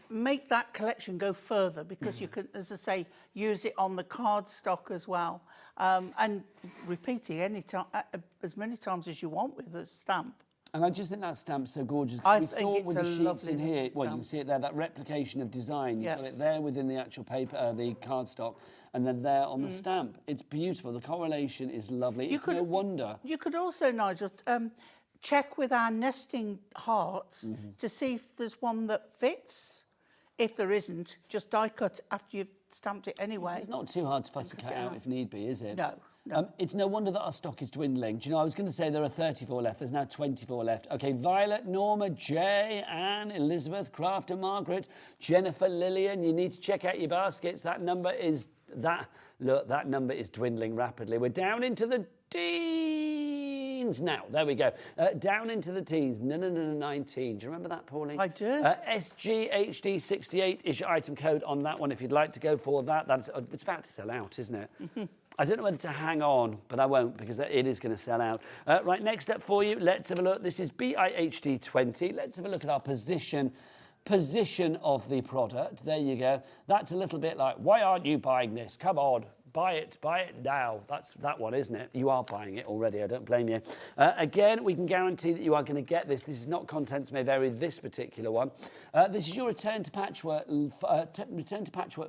make that collection go further because you can, as I say, use it on the cardstock as well, and repeat it as many times as you want with a stamp. And I just think that stamp's so gorgeous. I we think saw it it's with a the sheets lovely in here. stamp. Well, you can see it there, that replication of design. You've got it there within the actual paper, the cardstock, and then there on the stamp. It's beautiful. The correlation is lovely. It's no wonder. You could also, Nigel, check with our nesting hearts to see if there's one that fits. If there isn't, just die cut after you've stamped it anyway. It's not too hard to fuss a cut out if need be, is it? No. It's no wonder that our stock is dwindling. Do you know, I was going to say there are 34 left. There's now 24 left. OK, Violet, Norma, Jay, Anne, Elizabeth, Craft and Margaret, Jennifer, Lillian. You need to check out your baskets. That number is dwindling rapidly. We're down into the teens now. There we go. Down into the teens. No, 19. Do you remember that, Pauline? I do. SGHD68 is your item code on that one if you'd like to go for that. It's about to sell out, isn't it? I don't know whether to hang on, but I won't because it is going to sell out. Right, next up for you, let's have a look. This is BIHD20. Let's have a look at our position of the product. There you go. That's a little bit like, why aren't you buying this? Come on, buy it now. That's that one, isn't it? You are buying it already, I don't blame you. Again, we can guarantee that you are going to get this. This is not Contents May Vary, this particular one. This is your Return to Patchwork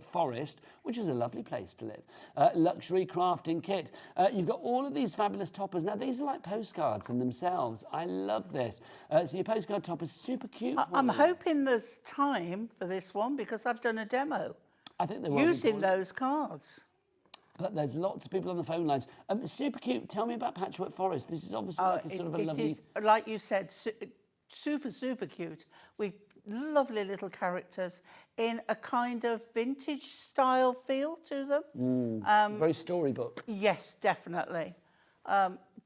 Forest, which is a lovely place to live. Luxury crafting kit. You've got all of these fabulous toppers. Now, these are like postcards in themselves. I love this. So your postcard topper is super cute. I'm hoping there's time for this one because I've done a demo I think they will using those cards. But there's lots of people on the phone lines. Super cute. Tell me about Patchwork Forest. This is obviously like a sort of a lovely... It is, like you said, super, super cute with lovely little characters in a kind of vintage style feel to them. very storybook. Yes, definitely.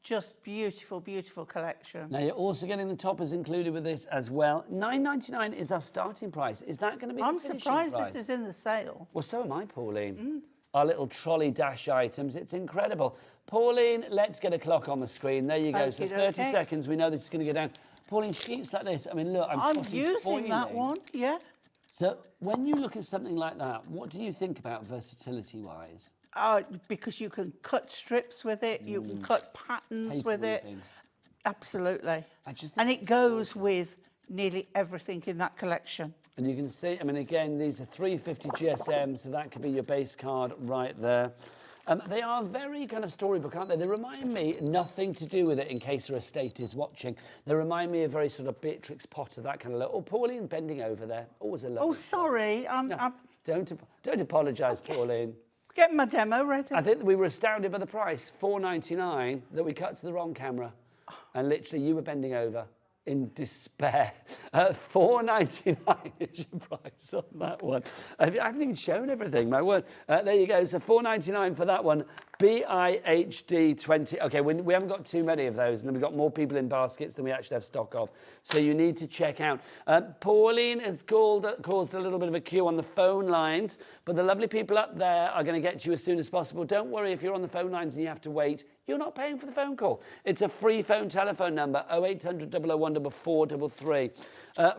Just beautiful, beautiful collection. Now, you're also getting the toppers included with this as well. $9.99 is our starting price. Is that going to be the finishing surprised price? this is in the sale. Well, so am I, Pauline. Our little trolley dash items. It's incredible. Pauline, let's get a clock on the screen. There you go. So 30 seconds. We know this is going to go down. Pauline, sheets like this. I mean, look, I'm using that one, yeah. So when you look at something like that, what do you think about versatility-wise? Because you can cut strips with it, you can cut patterns with it. Absolutely. And it goes with nearly everything in that collection. And you can see, I mean, again, these are 350 GSM, so that could be your base card right there. They are very kind of storybook, aren't they? They remind me, nothing to do with it in case her estate is watching. They remind me of very sort of Beatrix Potter, that kind of look. Oh, Pauline bending over there. Always a lovely Oh, sorry. No, don't apologise, Pauline. Getting my demo ready. I think that we were astounded by the price, $4.99, that we cut to the wrong camera. And literally, you were bending over in despair. $4.99 is your price on that one. I haven't even shown everything, my word. There you go. So $4.99 for that one. BIHD 20. Okay, we haven't got too many of those, and then we've got more people in baskets than we actually have stock of. So you need to check out. Pauline has caused a little bit of a queue on the phone lines, but the lovely people up there are going to get to you as soon as possible. Don't worry if you're on the phone lines and you have to wait. You're not paying for the phone call. It's a free phone telephone number, 0800 001 4433.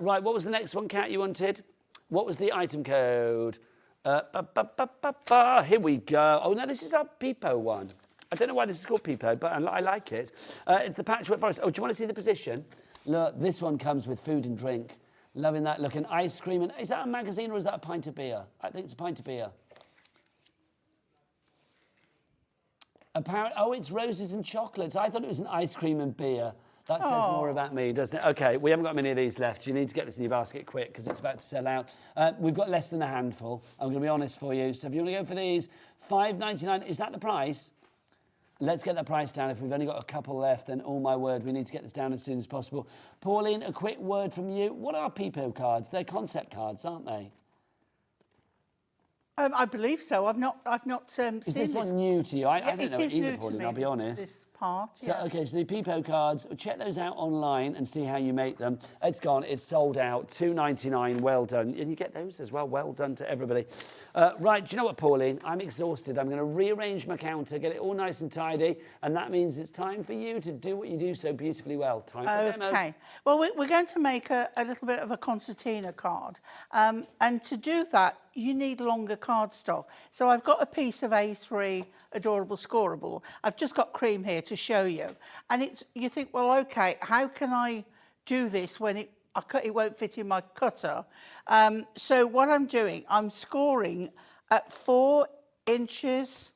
Right, what was the next one, Kat, you wanted? What was the item code? Here we go. Oh, no, this is our Peepo one. I don't know why this is called Peepo, but I like it. It's the Patchwork Forest. Oh, do you want to see the position? Look, this one comes with food and drink. Loving that look. And ice cream. And is that a magazine or is that a pint of beer? I think it's a pint of beer. Oh, it's roses and chocolates. I thought it was an ice cream and beer. That says more about me, doesn't it? OK, we haven't got many of these left. You need to get this in your basket quick because it's about to sell out. We've got less than a handful. I'm going to be honest for you. So if you want to go for these, $5.99, is that the price? Let's get that price down. If we've only got a couple left, then, oh, my word, we need to get this down as soon as possible. Pauline, a quick word from you. What are Peepo cards? They're concept cards, aren't they? I believe so. I've not seen this. Is this one new to you? I don't know it either, new Pauline, to me, I'll be honest. This part, So, OK, so the Peepo cards, check those out online and see how you make them. It's gone. It's sold out. $2.99. Well done. And you get those as well. Well done to everybody. Right, do you know what, Pauline? I'm exhausted. I'm going to rearrange my counter, get it all nice and tidy, and that means it's time for you to do what you do so beautifully well. Time for demo. OK. Well, we're going to make a little bit of a concertina card. And to do that, you need longer cardstock. So I've got a piece of A3 Adorable Scoreable. I've just got cream here to show you. And you think, well, OK, how can I do this when it won't fit in my cutter? So what I'm doing, I'm scoring at 4 inches,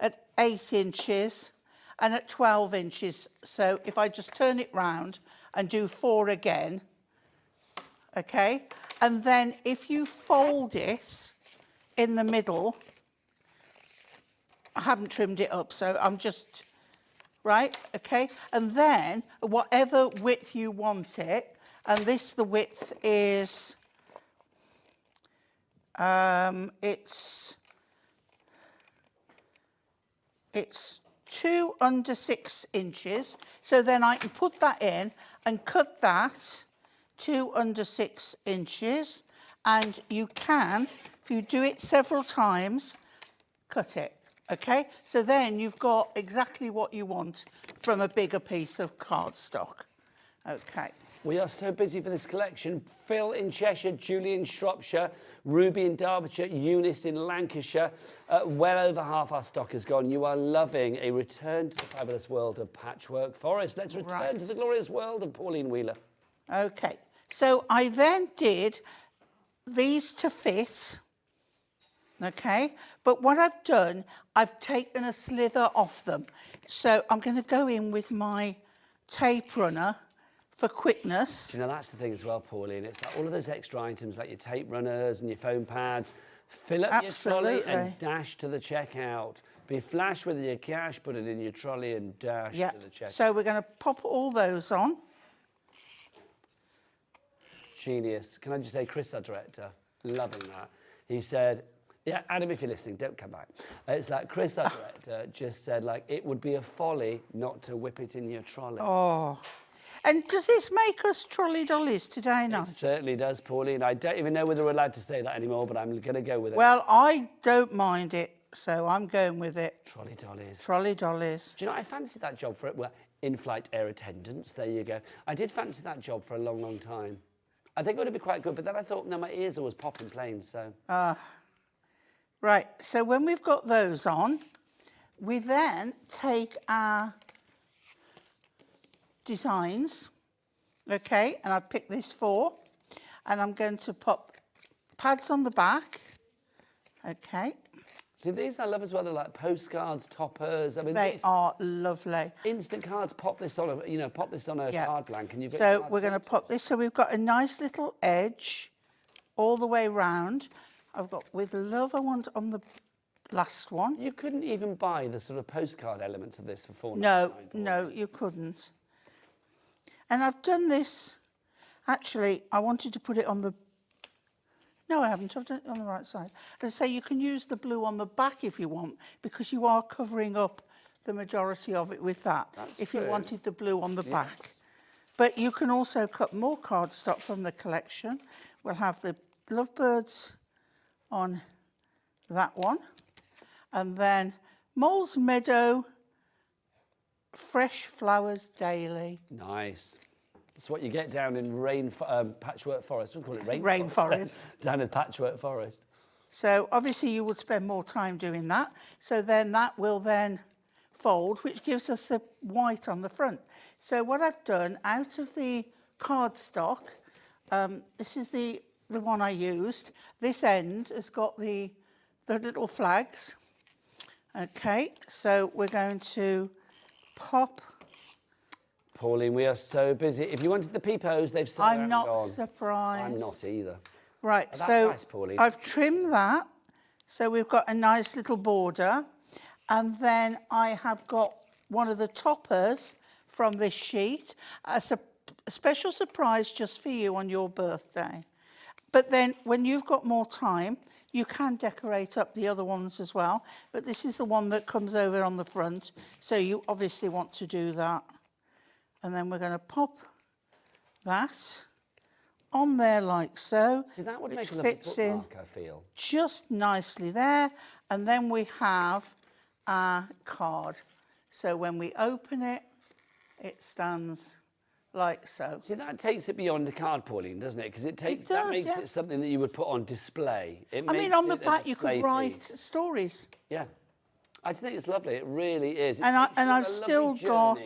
at 8 inches, and at 12 inches. So if I just turn it round and do 4 again, OK? And then if you fold it in the middle, I haven't trimmed it up, so I'm just, right, OK? And then whatever width you want it, and the width is, it's 2 under 6 inches. So then I can put that in and cut that 2 under 6 inches, and you can, if you do it several times, cut it, okay? So then you've got exactly what you want from a bigger piece of cardstock, Okay. We are so busy for this collection. Phil in Cheshire, Julie in Shropshire, Ruby in Derbyshire, Eunice in Lancashire. Well over half our stock has gone. You are loving a return to the fabulous world of Patchwork Forest. Let's return to the glorious world of Pauline Wheeler. Okay. So I then did these to fit. Okay. But what I've done, I've taken a slither off them. So I'm going to go in with my tape runner for quickness. You know, that's the thing as well, Pauline. It's like all of those extra items like your tape runners and your foam pads. Fill up your trolley and dash to the checkout. Be flash with your cash, put it in your trolley and dash to the checkout. So we're going to pop all those on. Genius. Can I just say, Chris, our director, loving that. He said, yeah, Adam, if you're listening, don't come back. It's like Chris, our director, just said, like, it would be a folly not to whip it in your trolley. Oh. And does this make us trolley dollies today, It Nigel? certainly does, Pauline. I don't even know whether we're allowed to say that anymore, but I'm going to go with it. Well, I don't mind it, so I'm going with it. Trolley dollies. Trolley dollies. Do you know, I fancied that job for it. Well, in-flight air attendants, there you go. I did fancy that job for a long, long time. I think it would be quite good, but then I thought, no, my ears always pop in planes, so... Right, so when we've got those on, we then take our designs, okay, and I've picked this 4, and I'm going to pop pads on the back, okay. See, these I love as well. They're like postcards, toppers. I mean, They are lovely. instant cards. Pop this on a, pop this on a card blank, and you've got. So we're going to pop this. So we've got a nice little edge all the way round. I've got with love. I want on the last one. You couldn't even buy the sort of postcard elements of this for £4.99. No, you couldn't. And I've done this. Actually, I wanted to put it on the. No, I haven't. I've done it on the right side. As I say, you can use the blue on the back if you want, because you are covering up the majority of it with that. That's if true. you wanted the blue on the back. But you can also cut more cardstock from the collection. We'll have the lovebirds on that one. And then Mole's Meadow, Fresh Flowers Daily. Nice. It's what you get down in Patchwork Forest. We call it Rainforest. Down in Patchwork Forest. So obviously you would spend more time doing that. So then that will then fold, which gives us the white on the front. So what I've done, out of the cardstock, this is the one I used. This end has got the little flags. Okay, so we're going to pop. Pauline, we are so busy. If you wanted the peepos, they've still I'm not gone. surprised. I'm not either. Right, At that so price, Pauline. I've trimmed that. So we've got a nice little border. And then I have got one of the toppers from this sheet. A special surprise just for you on your birthday. But then when you've got more time, you can decorate up the other ones as well. But this is the one that comes over on the front. So you obviously want to do that. And then we're going to pop that on there like so. See, that would make a fits lovely in bookmark, I feel. just nicely there. And then we have our card. So when we open it, it stands like so. See, that takes it beyond a card, Pauline, doesn't it? Because that does, makes yeah. it something that you would put on display. I mean, on the back you could write stories. Yeah. I just think it's lovely. It really is. And I've still got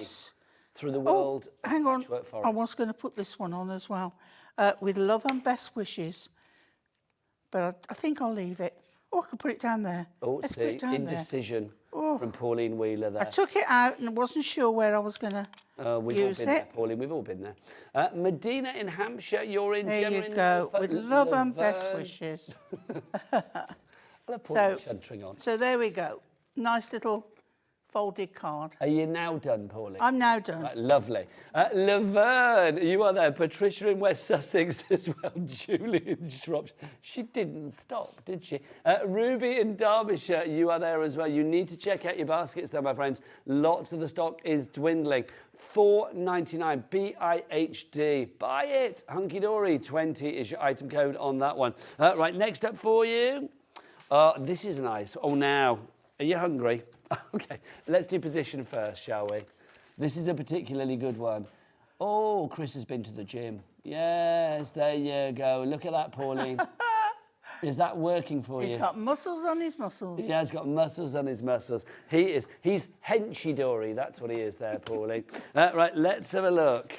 through the world. Hang on, Patchwork Forest. I was going to put this one on as well. With love and best wishes. But I think I'll leave it. Oh, I could put it down there. Oh, Let's see, put it down indecision Oh. from Pauline Wheeler there. I took it out and wasn't sure where I was going to We've use all been there, it. Pauline. We've all been there. Medina in Hampshire, you're in. There Gemma you in go. Norfolk, With love and best Laverne. wishes. I love Pauline shuntering on. So there we go. Nice little folded card. Are you now done, Pauline? I'm now done. Right, lovely. Laverne, you are there. Patricia in West Sussex as well. Julie in Shropshire. She didn't stop, did she? Ruby in Derbyshire, you are there as well. You need to check out your baskets though, my friends. Lots of the stock is dwindling. $4.99, BIHD. Buy it. Hunky-dory, 20 is your item code on that one. Right, next up for you. This is nice. Oh, now, are you hungry? Okay, let's do position first, shall we? This is a particularly good one. Oh, Chris has been to the gym. Yes, there you go. Look at that, Pauline. Is that working for you? He's got muscles on his muscles. He has got muscles on his muscles. He's HUNKYDORY. That's what he is there, Pauline. Right, let's have a look.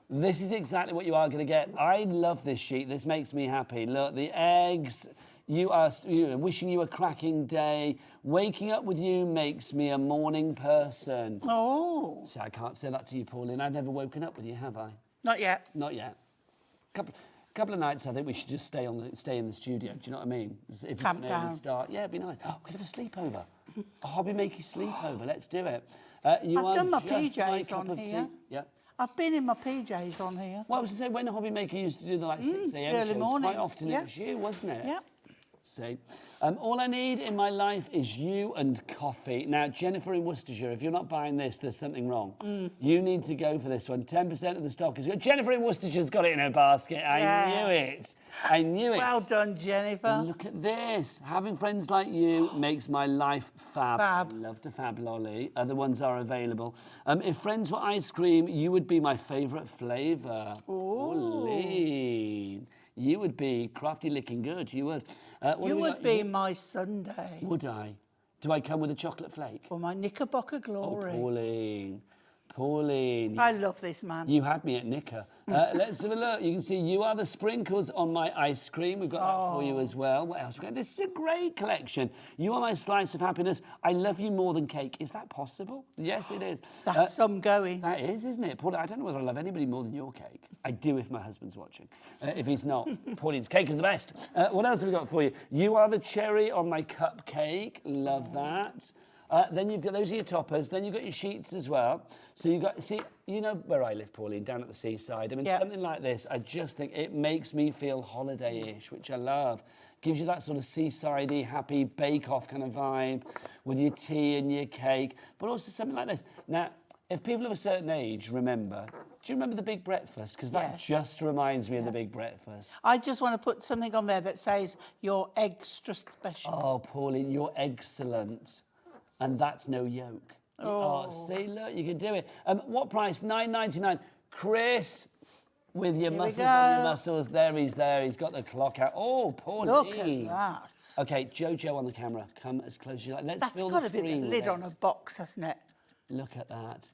This is exactly what you are going to get. I love this sheet. This makes me happy. Look, the eggs. Wishing you a cracking day. Waking up with you makes me a morning person. Oh. See, I can't say that to you, Pauline. I've never woken up with you, have I? Not yet. Not yet. Couple of nights, I think we should just stay in the studio. Do you know what I mean? If Camp you down. Start, yeah, it'd be nice. Oh, we could have a sleepover, a HobbyMaker sleepover. Let's do it. I've done my PJs cup on of here. tea. Yeah. I've been in my PJs on here. Well, I was to say when HobbyMaker used to do the 6 a.m. early shows, mornings, quite often yeah. it was you, wasn't it? Yeah. See, all I need in my life is you and coffee. Now, Jennifer in Worcestershire, if you're not buying this, there's something wrong. You need to go for this one. 10% of the stock is good. Jennifer in Worcestershire's got it in her basket. I knew it. I knew it. Well done, Jennifer. And look at this. Having friends like you makes my life fab. Fab. Love to fab, Lolly. Other ones are available. If friends were ice cream, you would be my favourite flavour. Pauline. You would be crafty licking good. You would. You would be my Sunday. Would I? Do I come with a chocolate flake? For my Knickerbocker glory. Oh, Pauline. I love this man. You had me at Knicker. Let's have a look. You can see you are the sprinkles on my ice cream. We've got that for you as well. What else? This is a great collection. You are my slice of happiness. I love you more than cake. Is that possible? Yes, it is. That's some going. That is, isn't it? Pauline, I don't know whether I love anybody more than your cake. I do if my husband's watching. If he's not, Pauline's cake is the best. What else have we got for you? You are the cherry on my cupcake. Love that. Then you've got, those are your toppers. Then you've got your sheets as well. So you've got, see, you know where I live, Pauline, down at the seaside. I mean, something like this, I just think it makes me feel holiday-ish, which I love. Gives you that sort of seaside-y, happy bake-off kind of vibe with your tea and your cake, but also something like this. Now, if people of a certain age remember, do you remember the Big Breakfast? Because that just reminds me of the Big Breakfast. I just want to put something on there that says, you're extra special. Oh, Pauline, you're excellent. And that's no yoke. Oh, see, look, you can do it. What price? $9.99. Chris, with your muscles on your muscles. There he's there. He's got the clock out. Oh, Pauline. Look at that. Okay, Jojo on the camera. Come as close as you like. Let's That's fill got the to be screen. the lid on a box, hasn't it? Look at that.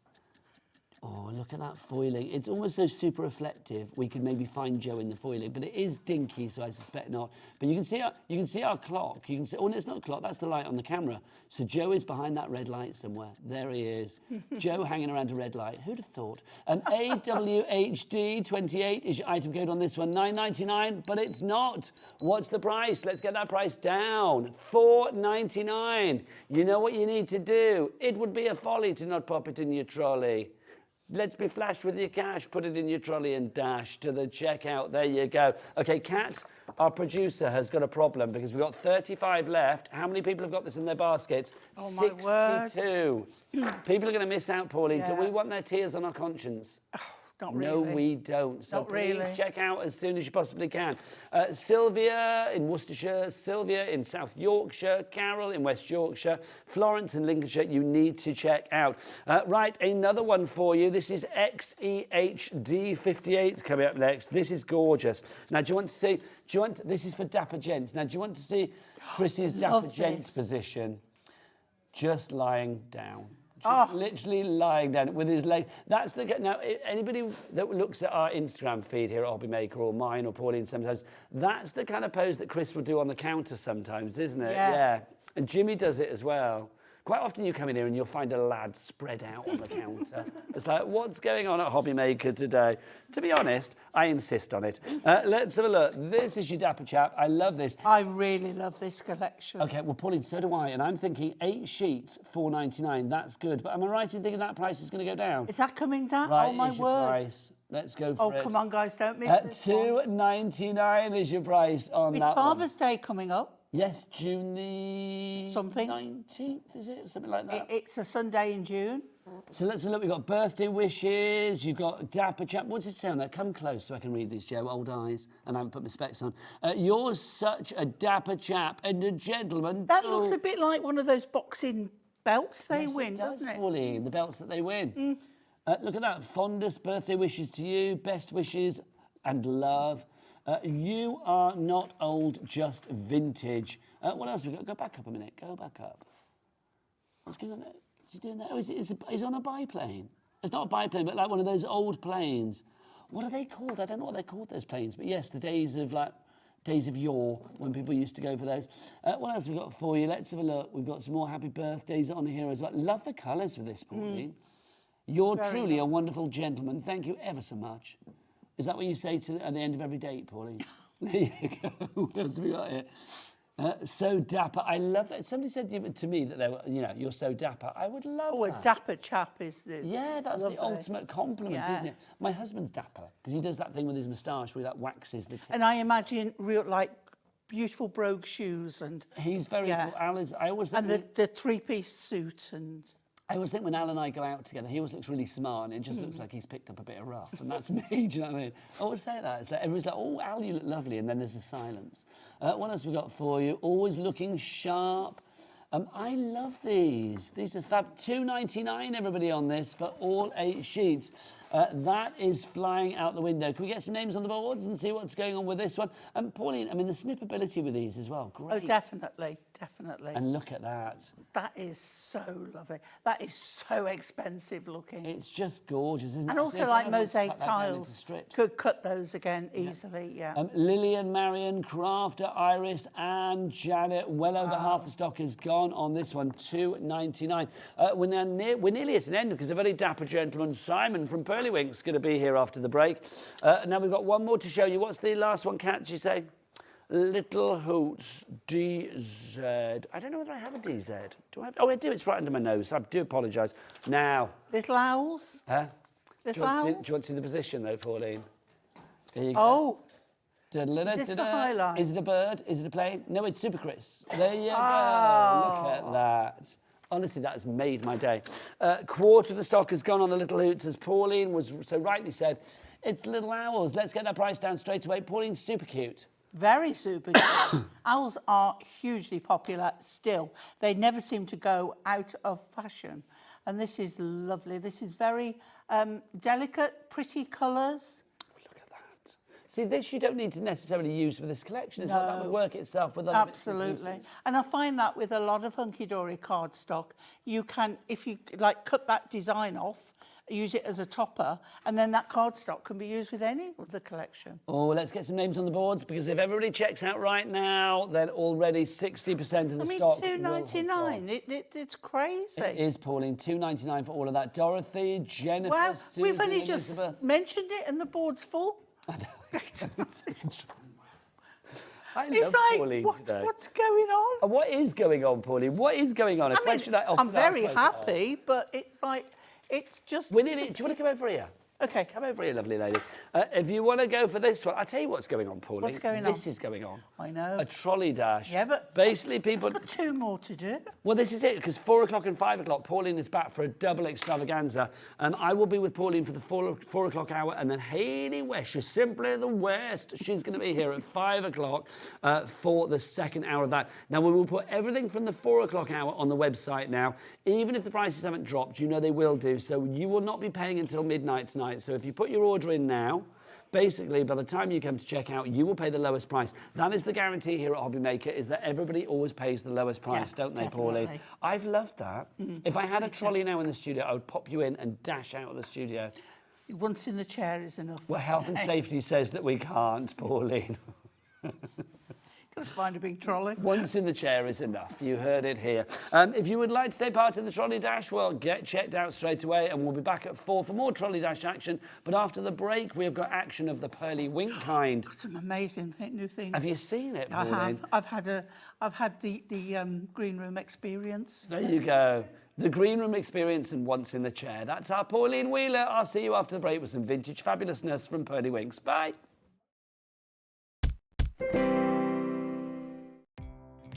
Oh, look at that foiling. It's almost so super reflective. We could maybe find Joe in the foiling, but it is dinky, so I suspect not. But you can see our clock. You can see, oh, no, it's not a clock. That's the light on the camera. So Joe is behind that red light somewhere. There he is. Joe hanging around a red light. Who'd have thought? AWHD28 is your item code on this one. $9.99, but it's not. What's the price? Let's get that price down. $4.99. You know what you need to do. It would be a folly to not pop it in your trolley. Let's be flashed with your cash, put it in your trolley and dash to the checkout. There you go. Okay, Kat, our producer, has got a problem because we've got 35 left. How many people have got this in their baskets? Oh, my 62. People are going to miss out, Pauline. Do we want their tears on our conscience? Not really. No, we don't. So Not please really. check out as soon as you possibly can. Sylvia in Worcestershire, Sylvia in South Yorkshire, Carol in West Yorkshire, Florence in Lincolnshire, you need to check out. Right, another one for you. This is XEHD58 coming up next. This is gorgeous. Now, do you want to see, this is for Dapper Gents. Now, do you want to see Chrissy's Dapper Gents position? Just lying down. Literally lying down with his leg. That's the... Now, anybody that looks at our Instagram feed here at HobbyMaker or mine or Pauline sometimes, that's the kind of pose that Chris will do on the counter sometimes, isn't it? Yeah. And Jimmy does it as well. Quite often you come in here and you'll find a lad spread out on the counter. It's like, what's going on at HobbyMaker today? To be honest, I insist on it. Let's have a look. This is your Dapper Chap. I love this. I really love this collection. Okay, well, Pauline, so do I. And I'm thinking 8 sheets, $4.99. That's good. But am I right in thinking that price is going to go down? Is that coming down? Right, oh, my is your word. Price. Let's go for it. Oh, come on, guys, don't miss this one. $2.99 is your price on that It's Father's Day coming up. Yes, June the... Something. 19th, is it? Something like that. It's a Sunday in June. So let's look. We've got birthday wishes. You've got Dapper Chap. What's it say on there? Come close so I can read these, Joe. Old eyes. And I haven't put my specs on. You're such a dapper chap and a gentleman. That looks a bit like one of those boxing belts they Yes, win, it does, doesn't it? Pauline, the belts that they win. Look at that. Fondest birthday wishes to you. Best wishes and love. You are not old, just vintage. What else have we got? Go back up a minute. Go back up. What's going on there? What's he doing there? Oh, he's on a biplane. It's not a biplane, but like one of those old planes. What are they called? I don't know what they're called, those planes. But yes, the days of yore, when people used to go for those. What else have we got for you? Let's have a look. We've got some more happy birthdays on here as well. Love the colours of this, Pauline. You're truly a wonderful gentleman. Thank you ever so much. Is that what you say at the end of every date, Pauline? There you go. What else have we got here? So dapper. I love that. Somebody said to me that they were, you're so dapper. I would love that. Oh, a dapper chap is the... Yeah, that's lovely. the ultimate compliment, isn't it? My husband's dapper because he does that thing with his moustache where he waxes the tip. And I imagine beautiful brogue shoes and... He's very cool. Al is, I always think... And the three-piece suit and... I always think when Al and I go out together, he always looks really smart and it just looks like he's picked up a bit of rough. And that's me, do you know what I mean? I always say that. It's like everyone's like, oh, Al, you look lovely. And then there's a silence. What else have we got for you? Always looking sharp. I love these. These are fab. $2.99, everybody, on this for all 8 sheets. That is flying out the window. Can we get some names on the boards and see what's going on with this one? And Pauline, I mean, the snippability with these as well. Great. Oh, definitely, definitely. And look at that. That is so lovely. That is so expensive looking. It's just gorgeous, isn't it? And also like mosaic tiles. Could cut those again easily, yeah. Lillian, Marion, Crafter, Iris and Janet. Well over half the stock is gone on this one. $2.99. We're nearly at an end because a very dapper gentleman, Simon from Pearlywinks, going to be here after the break. Now we've got one more to show you. What's the last one, Kat, did you say? Little Hoots DZ. I don't know whether I have a DZ. Do I have? Oh, I do. It's right under my nose. I do apologise. Now. Little owls? Huh? Little owls? Do you want to see the position, though, Pauline? There you go. Oh. Is this the highlight? Is it a bird? Is it a plane? No, it's Super Chris. There you go. Oh. Look at that. Honestly, that has made my day. Quarter of the stock has gone on the Little Hoots, as Pauline was so rightly said. It's Little Owls. Let's get that price down straight away. Pauline's super cute. Very super cute. Owls are hugely popular still. They never seem to go out of fashion. And this is lovely. This is very delicate, pretty colours. Look at that. See, this you don't need to necessarily use for this collection as well. That would work itself with other Absolutely. bits and pieces. And I find that with a lot of hunky-dory cardstock, you can, if you cut that design off, use it as a topper, and then that cardstock can be used with any of the collection. Oh, let's get some names on the boards, because if everybody checks out right now, then already 60% of the stock. $2.99. It's crazy. It is, Pauline. $2.99 for all of that. Dorothy, Jennifer, Wow, Susan, we've only Elizabeth. just mentioned it, and the board's full. I know. It's like, what's going on? What is going on, Pauline? What is going on? I'm very happy, but it's like, it's just... Do you want to come over here? Okay. Come over here, lovely lady. If you want to go for this one, I'll tell you what's going on, Pauline. What's going on? This is going on. I know. A trolley dash. Yeah, but... Basically, people... I've got 2 more to do. Well, this is it, because 4 o'clock and 5 o'clock, Pauline is back for a double extravaganza. And I will be with Pauline for the 4 o'clock hour, and then Hayley West, she's simply the West. She's going to be here at 5 o'clock for the second hour of that. Now, we will put everything from the 4 o'clock hour on the website now. Even if the prices haven't dropped, you know they will do. So you will not be paying until midnight tonight. So if you put your order in now, basically, by the time you come to check out, you will pay the lowest price. That is the guarantee here at HobbyMaker, is that everybody always pays the lowest price, don't they, definitely. Pauline? I've loved that. If I had a trolley now in the studio, I would pop you in and dash out of the studio. Once in the chair is enough. Well, health and safety says that we can't, Pauline. Gotta find a big trolley. Once in the chair is enough. You heard it here. If you would like to take part in the trolley dash, well, get checked out straight away, and we'll be back at 4 for more trolley dash action. But after the break, we have got action of the Pearlywink kind. Some amazing new things. Have you seen it, I Pauline? have. I've had the green room experience. There you go. The green room experience and once in the chair. That's our Pauline Wheeler. I'll see you after the break with some vintage fabulousness from Pearlywinks. Bye.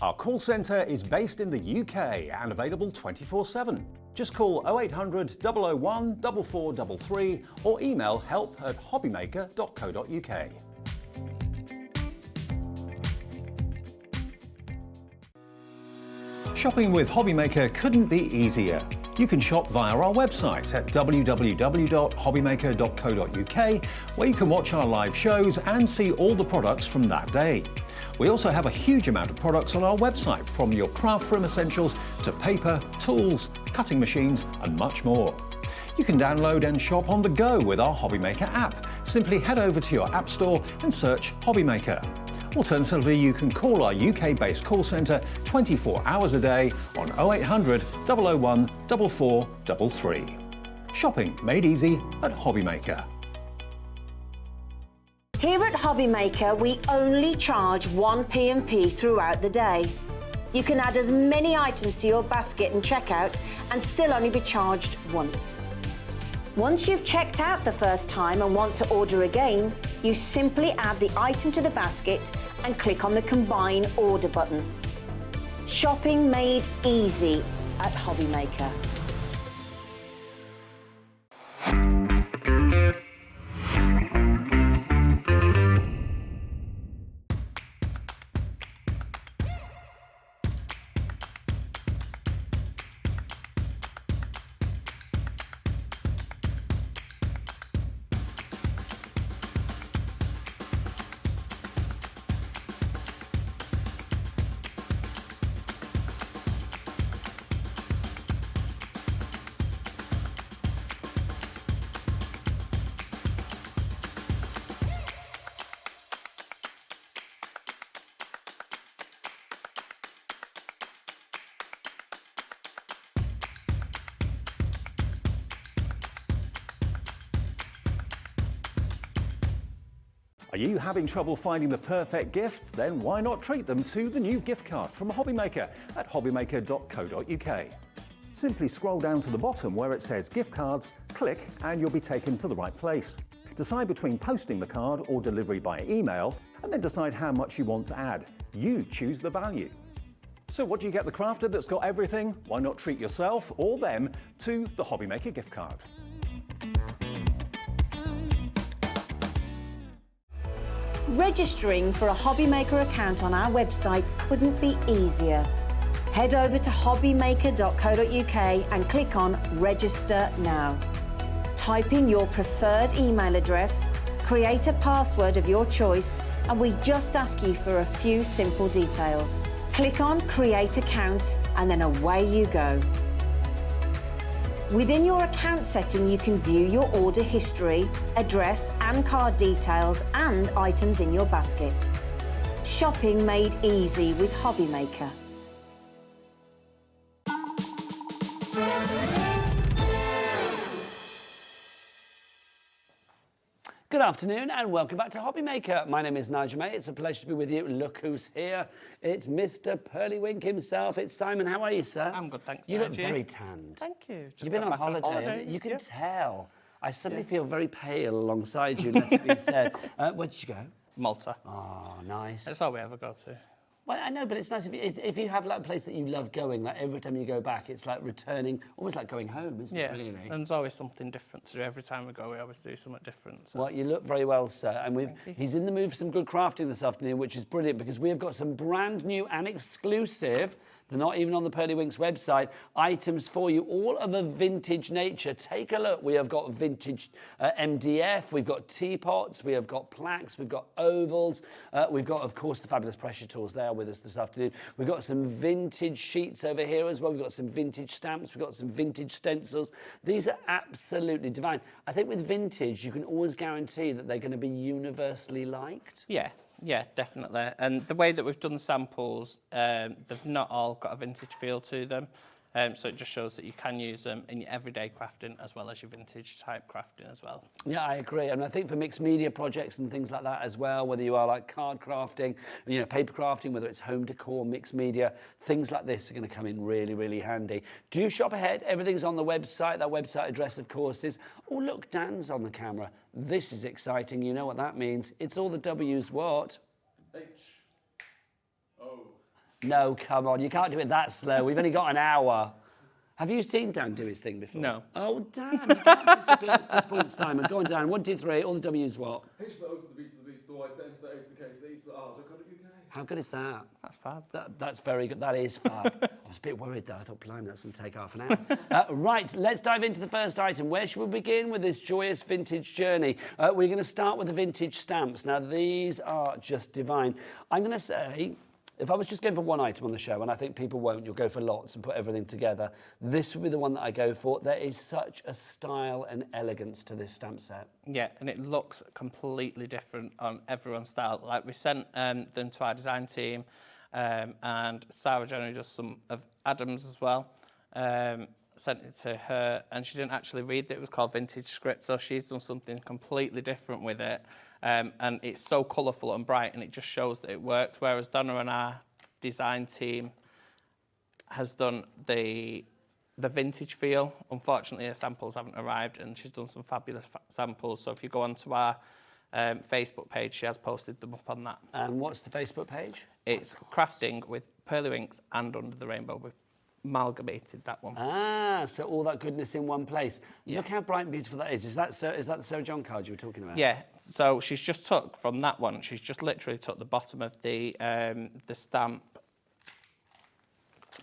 Our call centre is based in the UK and available 24/7. Just call 0800 001 4433 or email help@hobbymaker.co.uk. Shopping with HobbyMaker couldn't be easier. You can shop via our website at www.hobbymaker.co.uk, where you can watch our live shows and see all the products from that day. We also have a huge amount of products on our website, from your craft room essentials to paper, tools, cutting machines and much more. You can download and shop on the go with our HobbyMaker app. Simply head over to your app store and search HobbyMaker. Alternatively, you can call our UK-based call centre 24 hours a day on 0800 001 4433. Shopping made easy at HobbyMaker. Here at HobbyMaker, we only charge 1 P&P throughout the day. You can add as many items to your basket and checkout and still only be charged once. Once you've checked out the first time and want to order again, you simply add the item to the basket and click on the Combine Order button. Shopping made easy at HobbyMaker. Are you having trouble finding the perfect gift? Then why not treat them to the new gift card from HobbyMaker at hobbymaker.co.uk. Simply scroll down to the bottom where it says gift cards, click and you'll be taken to the right place. Decide between posting the card or delivery by email, and then decide how much you want to add. You choose the value. So what do you get the crafter that's got everything? Why not treat yourself or them to the HobbyMaker gift card? Registering for a HobbyMaker account on our website couldn't be easier. Head over to hobbymaker.co.uk and click on Register Now. Type in your preferred email address, create a password of your choice, and we just ask you for a few simple details. Click on Create Account and then away you go. Within your account setting, you can view your order history, address and card details and items in your basket. Shopping made easy with HobbyMaker. Good afternoon and welcome back to HobbyMaker. My name is Nigel May. It's a pleasure to be with you. Look who's here. It's Mr. Pearlywink himself. It's Simon. How are you, sir? I'm good, thanks. You look very tanned. Thank you. Just You've been got on back holiday. You can yes. tell. I suddenly feel very pale alongside you, let it be said. Where did you go? Malta. Oh, nice. That's all we ever go to. Well, I know, but it's nice if you have like a place that you love going, like every time you go back, it's like returning, almost like going home, isn't it, really? And there's always something different to do. Every time we go, we always do something different. So. Well, you look very well, sir. And he's in the mood for some good crafting this afternoon, which is brilliant because we have got some brand new and exclusive, they're not even on the Pearlywinks website, items for you, all of a vintage nature. Take a look. We have got vintage MDF, we've got teapots, we have got plaques, we've got ovals, we've got, of course, the fabulous pressure tools. They are with us this afternoon. We've got some vintage sheets over here as well. We've got some vintage stamps. We've got some vintage stencils. These are absolutely divine. I think with vintage, you can always guarantee that they're going to be universally liked. Yeah, definitely. And the way that we've done samples, they've not all got a vintage feel to them. So it just shows that you can use them in your everyday crafting as well as your vintage type crafting as well. Yeah, I agree. And I think for mixed media projects and things like that as well, whether you are like card crafting, you know, paper crafting, whether it's home decor, mixed media, things like this are going to come in really, really handy. Do shop ahead. Everything's on the website. That website address, of course, is... Oh, look, Dan's on the camera. This is exciting. You know what that means. It's all the W's what? H-O. No, come on. You can't do it that slow. We've only got an hour. Have you seen Dan do his thing before? No. Oh, Dan, you can't disappoint Simon. Go on, Dan. 1, 2, 3. All the W's what? H to the O to the B to the B to the Y to the M to the A to the K to the E to the R. How good is that? That's fab. That's very good. That is fab. I was a bit worried though. I thought, blimey, that's going to take half an hour. Right, let's dive into the first item. Where should we begin with this joyous vintage journey? We're going to start with the vintage stamps. Now, these are just divine. I'm going to say, if I was just going for one item on the show, and I think people won't, you'll go for lots and put everything together, this would be the one that I go for. There is such a style and elegance to this stamp set. Yeah, and it looks completely different on everyone's style. Like, we sent them to our design team, and Sarah generally does some of Adam's as well. Sent it to her, and she didn't actually read that it was called Vintage Script, so she's done something completely different with it. And it's so colourful and bright, and it just shows that it worked. Whereas Donna and our design team has done the vintage feel. Unfortunately, her samples haven't arrived, and she's done some fabulous samples. So if you go onto our Facebook page, she has posted them up on that. And what's the Facebook page? It's Crafting with Pearlywinks and Under the Rainbow. We've amalgamated that one. Ah, so all that goodness in one place. Yeah. Look how bright and beautiful that is. Is that the Sarah John card you were talking about? Yeah. So she's just took from that one. She's just literally took the bottom of the stamp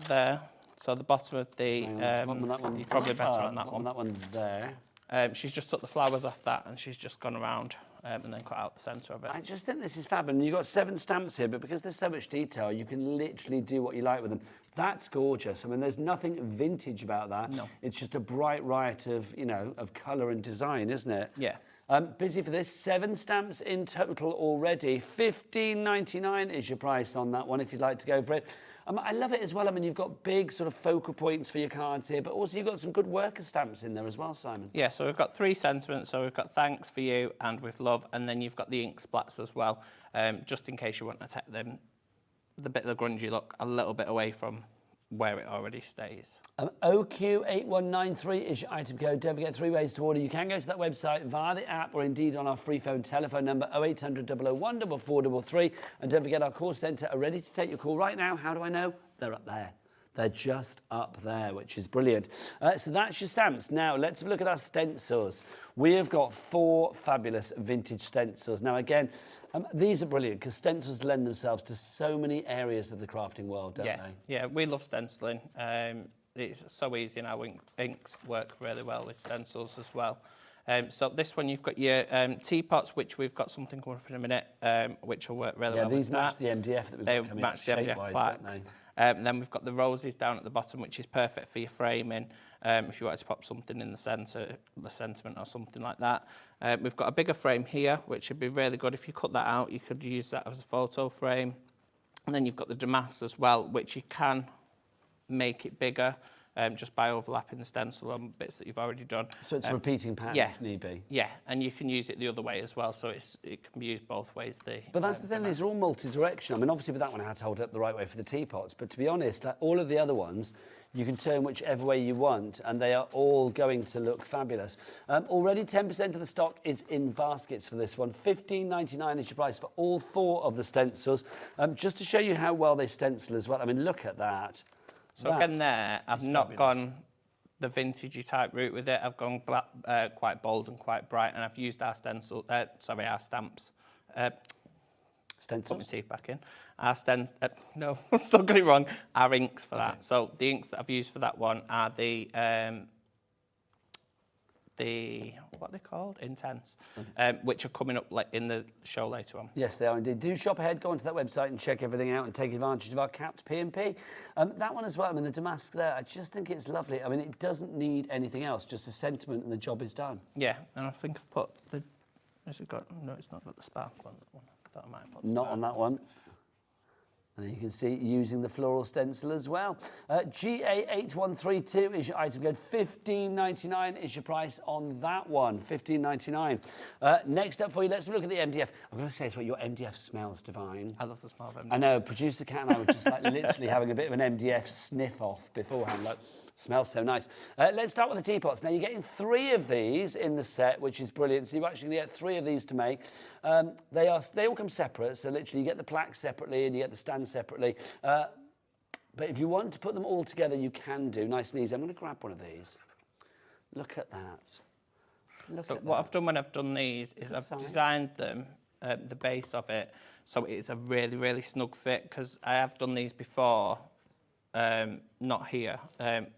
there. So the bottom of the. You're probably better on that one. That one there. She's just took the flowers off that, and she's just gone around and then cut out the centre of it. I just think this is fab. And you've got 7 stamps here, but because there's so much detail, you can literally do what you like with them. That's gorgeous. I mean, there's nothing vintage about that. No. It's just a bright riot of, of colour and design, isn't it? Yeah. Busy for this. 7 stamps in total already. $15.99 is your price on that one if you'd like to go for it. I love it as well. I mean, you've got big sort of focal points for your cards here, but also you've got some good worker stamps in there as well, Simon. Yeah, so we've got 3 sentiments. So we've got thanks for you and with love, and then you've got the ink splats as well, just in case you want to take them, the bit of the grungy look, a little bit away from where it already stays. OQ8193 is your item code. Don't forget 3 ways to order. You can go to that website via the app or indeed on our free phone telephone number 0800 001 4433. And don't forget our call centre are ready to take your call right now. How do I know? They're up there. They're just up there, which is brilliant. So that's your stamps. Now, let's have a look at our stencils. We have got 4 fabulous vintage stencils. Now, again, these are brilliant because stencils lend themselves to so many areas of the crafting world, don't they? Yeah, we love stenciling. It's so easy, and our inks work really well with stencils as well. So this one, you've got your teapots, which we've got something coming up in a minute, which will work really well with that. Yeah, these match the MDF that we've got coming up shape-wise, don't they? Then we've got the roses down at the bottom, which is perfect for your framing. If you wanted to pop something in the centre, the sentiment or something like that. We've got a bigger frame here, which would be really good. If you cut that out, you could use that as a photo frame. And then you've got the damask as well, which you can make it bigger just by overlapping the stencil on bits that you've already done. So it's a repeating pattern if need be. Yeah, and you can use it the other way as well, so it can be used both ways. But that's the thing, these are all multi-directional. I mean, obviously with that one I had to hold it up the right way for the teapots, but to be honest, like all of the other ones, you can turn whichever way you want, and they are all going to look fabulous. Already 10% of the stock is in baskets for this one. $15.99 is your price for all 4 of the stencils. Just to show you how well they stencil as well. I mean, look at that. So again there, I've not gone the vintagey type route with it. I've gone quite bold and quite bright, and I've used our our stamps. Stencils? Put my teeth back in. No, I still got it wrong. Our inks for that. So the inks that I've used for that one are the what are they called? Intense, which are coming up like in the show later on. Yes, they are indeed. Do shop ahead, go onto that website and check everything out and take advantage of our capped P&P. That one as well, I mean, the damask there, I just think it's lovely. I mean, it doesn't need anything else, just a sentiment and the job is done. Yeah, and I think I've put the... Has it got... No, it's not got the sparkle on that one. I thought I might have put the Not on that one. And you can see using the floral stencil as well. GA8132 is your item code. $15.99 is your price on that one. $15.99. Next up for you, let's look at the MDF. I'm going to say it's what your MDF smells divine. I love the smell of MDF. I know, producer Kat and I were just like literally having a bit of an MDF sniff off beforehand. Like, smells so nice. Let's start with the teapots. Now, you're getting 3 of these in the set, which is brilliant. So you actually get 3 of these to make. They all come separate, so literally you get the plaque separately and you get the stand separately. But if you want to put them all together, you can do. Nice and easy. I'm going to grab one of these. Look at that. What I've done when I've done these is I've designed them the base of it, so it's a really, really snug fit, because I have done these before, not here,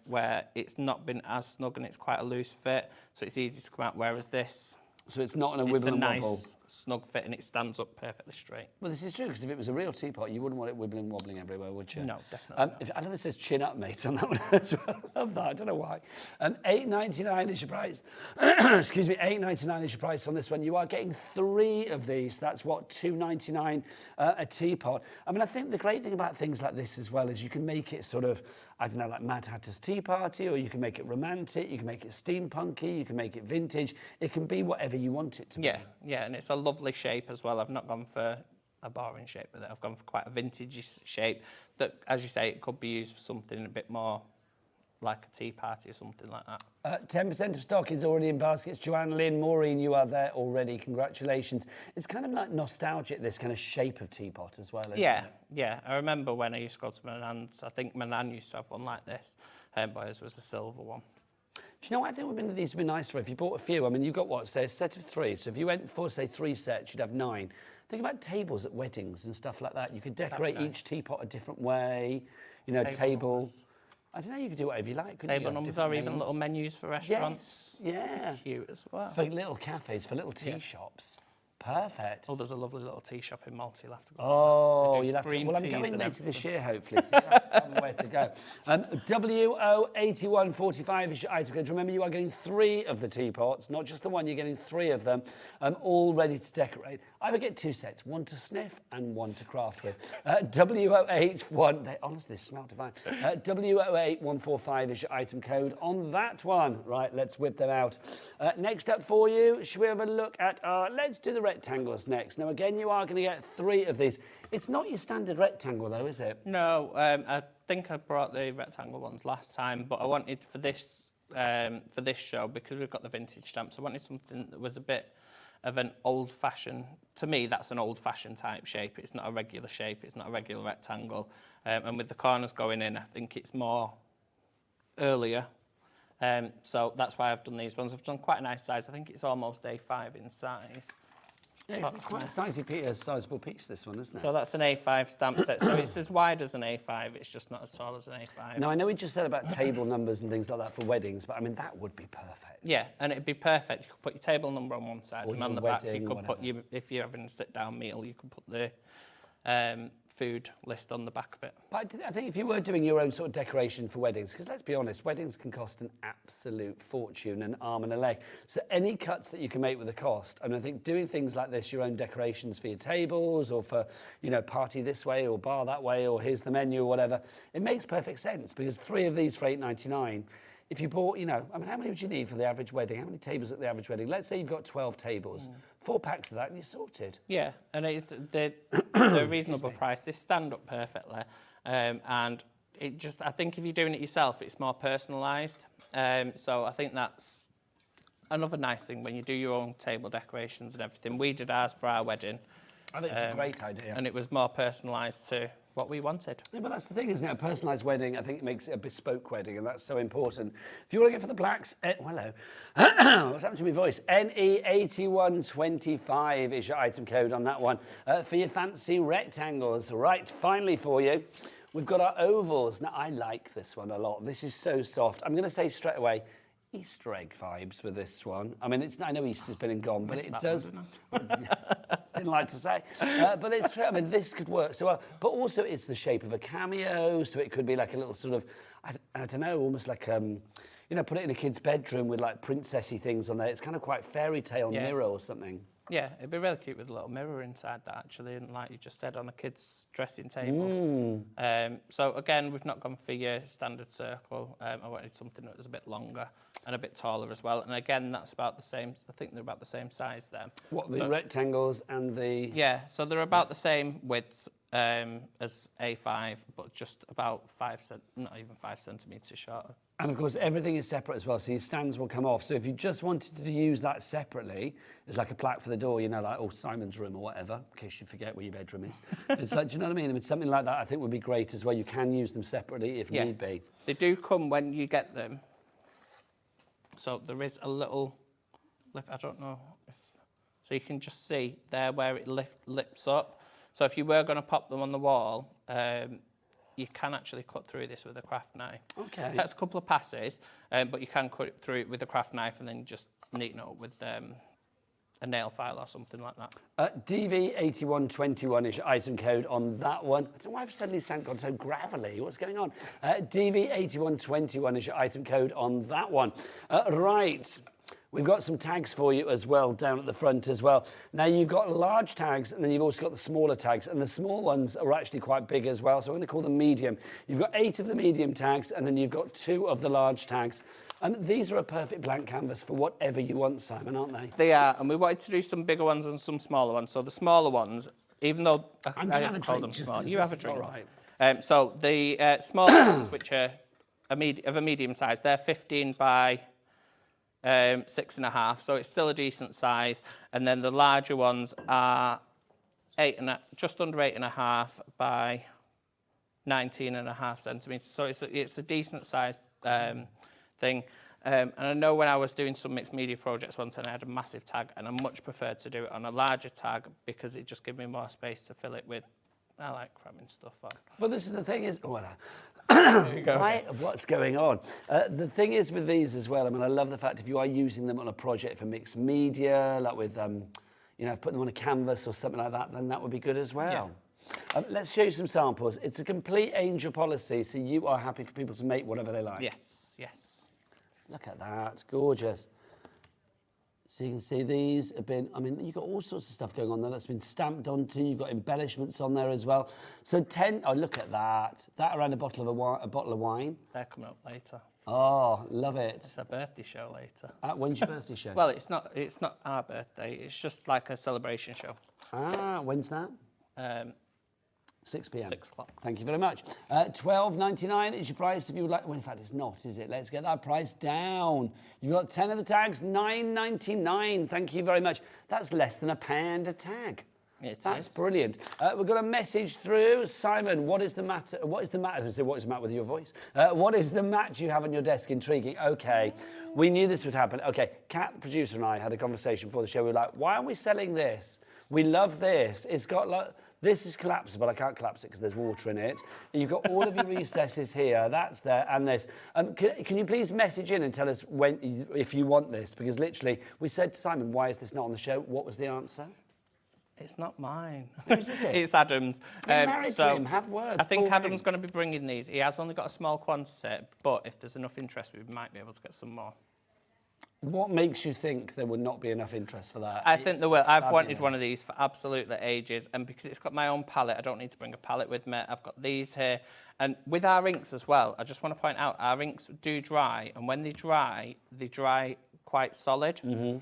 where it's not been as snug and it's quite a loose fit, so it's easy to come out, whereas this... So it's not in a It's wibble a and nice, wobble. snug fit, and it stands up perfectly straight. Well, this is true, because if it was a real teapot, you wouldn't want it wibbling wobbling everywhere, would you? No, definitely not. I love it says chin up, mate, on that one as well. I love that. I don't know why. $8.99 is your price. Excuse me, $8.99 is your price on this one. You are getting 3 of these. That's what, $2.99 a teapot. I mean, I think the great thing about things like this as well is you can make it sort of, I don't know, like Mad Hatter's Tea Party, or you can make it romantic, you can make it steampunky, you can make it vintage. It can be whatever you want it to be. Yeah, and it's a lovely shape as well. I've not gone for a boring shape with it. I've gone for quite a vintage shape that, as you say, it could be used for something a bit more like a tea party or something like that. 10% of stock is already in baskets. Joanne, Lynn, Maureen, you are there already. Congratulations. It's kind of like nostalgic, this kind of shape of teapot as well, isn't it? Yeah. I remember when I used to go to my nan's, I think my nan used to have one like this, but hers was a silver one. Do you know what I think these would be nice for if you bought a few? I mean, you've got what, say a set of 3. So if you went for, say, 3 sets, you'd have 9. Think about tables at weddings and stuff like that. You could decorate each teapot a different way. You know, table. I don't know, you could do whatever you like, couldn't you? Table numbers or even little menus for restaurants. Yes, yeah. Cute as well. For little cafes, for little tea shops. Perfect. Oh, there's a lovely little tea shop in Malta. You'll have to go. Oh, you'll have to. Well, I'm going later this year, hopefully, so you'll have to tell me where to go. WO8145 is your item code. Remember, you are getting 3 of the teapots, not just the one. You're getting 3 of them, all ready to decorate. I would get 2 sets, 1 to sniff and 1 to craft with. WO81. They honestly smell divine. WO8145 is your item code on that one. Right, let's whip them out. Next up for you, should we have a look at our? Let's do the rectangles next. Now, again, you are going to get 3 of these. It's not your standard rectangle, though, is it? No, I think I brought the rectangle ones last time, but I wanted for this show, because we've got the vintage stamps, I wanted something that was a bit of an old-fashioned, to me, that's an old-fashioned type shape. It's not a regular shape. It's not a regular rectangle. And with the corners going in, I think it's more earlier. So that's why I've done these ones. I've done quite a nice size. I think it's almost A5 in size. Yeah, it's quite a sizable piece, this one, isn't it? So that's an A5 stamp set. So it's as wide as an A5. It's just not as tall as an A5. Now, I know we just said about table numbers and things like that for weddings, but I mean, that would be perfect. Yeah, and it'd be perfect. You could put your table number on one side, Or and on your the back you wedding, could put whatever. if you're having a sit-down meal, you could put the food list on the back of it. But I think if you were doing your own sort of decoration for weddings, because let's be honest, weddings can cost an absolute fortune, an arm and a leg. So any cuts that you can make with the cost, I mean, I think doing things like this, your own decorations for your tables or for, you know, party this way or bar that way or here's the menu or whatever, it makes perfect sense because 3 of these for $8.99. If you bought, you know, I mean, how many would you need for the average wedding? How many tables at the average wedding? Let's say you've got 12 tables, 4 packs of that and you're sorted. Yeah, and it's the reasonable price. They stand up perfectly, and it just, I think if you're doing it yourself, it's more personalised. So I think that's another nice thing when you do your own table decorations and everything. We did ours for our wedding. I think it's a great idea. And it was more personalised to what we wanted. Yeah, but that's the thing, isn't it? A personalised wedding, I think, makes it a bespoke wedding, and that's so important. If you want to go for the blacks, hello. What's happened to my voice? NE8125 is your item code on that one. For your fancy rectangles. Right, finally for you, we've got our ovals. Now, I like this one a lot. This is so soft. I'm going to say straight away, Easter egg vibes with this one. I mean, I know Easter's been and gone, but it does. Didn't like to say, but it's true. I mean, this could work so well. But also, it's the shape of a cameo, so it could be like a little sort of, I don't know, almost like you know, put it in a kid's bedroom with like princessy things on there. It's kind of quite fairy tale mirror or something. Yeah, it'd be really cute with a little mirror inside that, actually, and like you just said, on a kid's dressing table. So again, we've not gone for your standard circle. I wanted something that was a bit longer and a bit taller as well. And again, that's about the same. I think they're about the same size then. What, the rectangles and the? Yeah, so they're about the same width as A5, but just about not even 5 centimetres shorter. And of course, everything is separate as well, so your stands will come off. So if you just wanted to use that separately, it's like a plaque for the door, you know, like, oh, Simon's room or whatever, in case you forget where your bedroom is. It's like, do you know what I mean? I mean, something like that I think would be great as well. You can use them separately if need be. They do come when you get them. So there is a little lip, I don't know if, So you can just see there where it lifts up. So if you were going to pop them on the wall, you can actually cut through this with a craft knife. Okay. It takes a couple of passes, but you can cut through it with a craft knife and then just neaten it up with a nail file or something like that. DV8121 is your item code on that one. I don't know why I've suddenly gone so gravelly. What's going on? DV8121 is your item code on that one. Right. We've got some tags for you as well down at the front as well. Now you've got large tags and then you've also got the smaller tags, and the small ones are actually quite big as well, so I'm going to call them medium. You've got 8 of the medium tags and then you've got 2 of the large tags. And these are a perfect blank canvas for whatever you want, Simon, aren't they? They are, and we wanted to do some bigger ones and some smaller ones. So the smaller ones, even though I'm going to have a drink. You have a drink. All right. So the smaller ones, which are of a medium size, they're 15 by 6.5, so it's still a decent size. And then the larger ones are just under 8.5 by 19.5 centimetres. So it's a decent size thing. And I know when I was doing some mixed media projects once and I had a massive tag, and I much preferred to do it on a larger tag because it just gave me more space to fill it with. I like cramming stuff on. But this is the thing is, right, what's going on? The thing is with these as well, I mean, I love the fact if you are using them on a project for mixed media, like with, you know, putting them on a canvas or something like that, then that would be good as well. Yeah. Let's show you some samples. It's a complete angel policy, so you are happy for people to make whatever they like. Yes, yes. Look at that, it's gorgeous. So you can see these have been, I mean, you've got all sorts of stuff going on there that's been stamped onto. You've got embellishments on there as well. So oh, look at that. That around a bottle of wine. They're coming up later. Oh, love it. It's a birthday show later. When's your birthday show? Well, it's not our birthday. It's just like a celebration show. When's that? 6 p.m. 6 o'clock. Thank you very much. $12.99 is your price if you would like. Well, in fact, it's not, is it? Let's get that price down. You've got 10 of the tags, $9.99. Thank you very much. That's less than £1 a tag. That's brilliant. We've got a message through. Simon, what is the matter? What is the matter? What is the matter with your voice? What is the match you have on your desk? Intriguing. Okay, we knew this would happen. Okay, Kat, the producer, and I had a conversation before the show. We were like, why aren't we selling this? We love this. It's got like, this is collapsible. I can't collapse it because there's water in it. You've got all of your recesses here. That's there, and this. Can you please message in and tell us if you want this? Because literally, we said to Simon, why is this not on the show? What was the answer? It's not mine. Whose is it? It's Adam's. You're married to him. Have words. I think Pauline. Adam's going to be bringing these. He has only got a small quantity, but if there's enough interest, we might be able to get some more. What makes you think there would not be enough interest for that? I think there will. I've wanted one of these for absolutely ages, and because it's got my own palette, I don't need to bring a palette with me. I've got these here. And with our inks as well, I just want to point out, our inks do dry, and when they dry quite solid. Mm-hmm.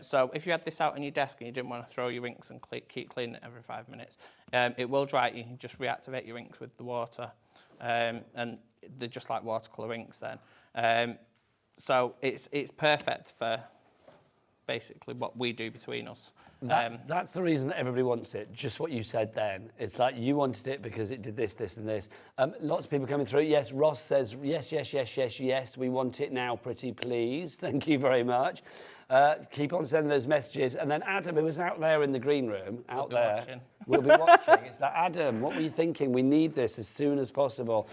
So if you had this out on your desk and you didn't want to throw your inks and keep cleaning it every 5 minutes, it will dry. You can just reactivate your inks with the water, and they're just like watercolour inks then. So it's perfect for basically what we do between us. That's the reason that everybody wants it, just what you said then. It's like you wanted it because it did this, this and this. Lots of people coming through. Yes, Ross says, yes, we want it now, pretty please. Thank you very much. Keep on sending those messages. And then Adam, who was out there in the green room, we'll be watching. It's like, Adam, what were you thinking? We need this as soon as possible.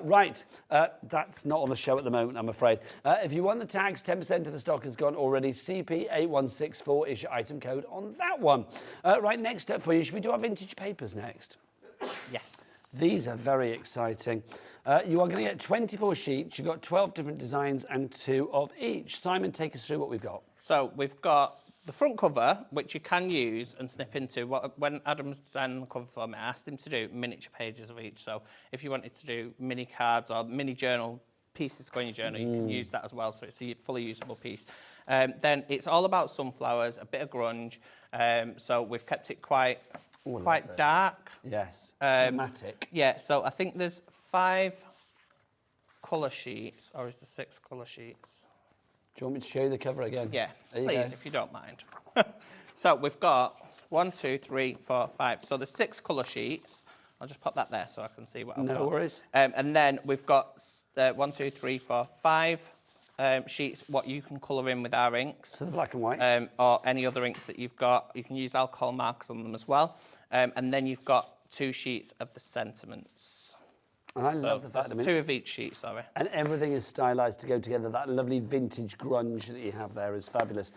Right, that's not on the show at the moment, I'm afraid. If you want the tags, 10% of the stock has gone already. CP8164 is your item code on that one. Right, next up for you, should we do our vintage papers next? Yes. These are very exciting. You are going to get 24 sheets. You've got 12 different designs and 2 of each. Simon, take us through what we've got. So we've got the front cover, which you can use and snip into. When Adam's designed the cover for me, I asked him to do miniature pages of each. So if you wanted to do mini cards or mini journal pieces to go in your journal, you can use that as well. So it's a fully usable piece. Then it's all about sunflowers, a bit of grunge. So we've kept it quite dark. Yes, dramatic. Yeah, so I think there's 5 colour sheets, or is there 6 colour sheets? Do you want me to show you the cover again? Yeah, please, if you don't mind. So we've got 1, 2, 3, 4, 5. So there's 6 colour sheets. I'll just pop that there so I can see what I've got. No worries. And then we've got 1, 2, 3, 4, 5 sheets what you can colour in with our inks. So the black and white. Or any other inks that you've got. You can use alcohol markers on them as well. And then you've got 2 sheets of the sentiments. And I love the fact that 2 of each sheet, sorry. And everything is stylised to go together. That lovely vintage grunge that you have there is fabulous.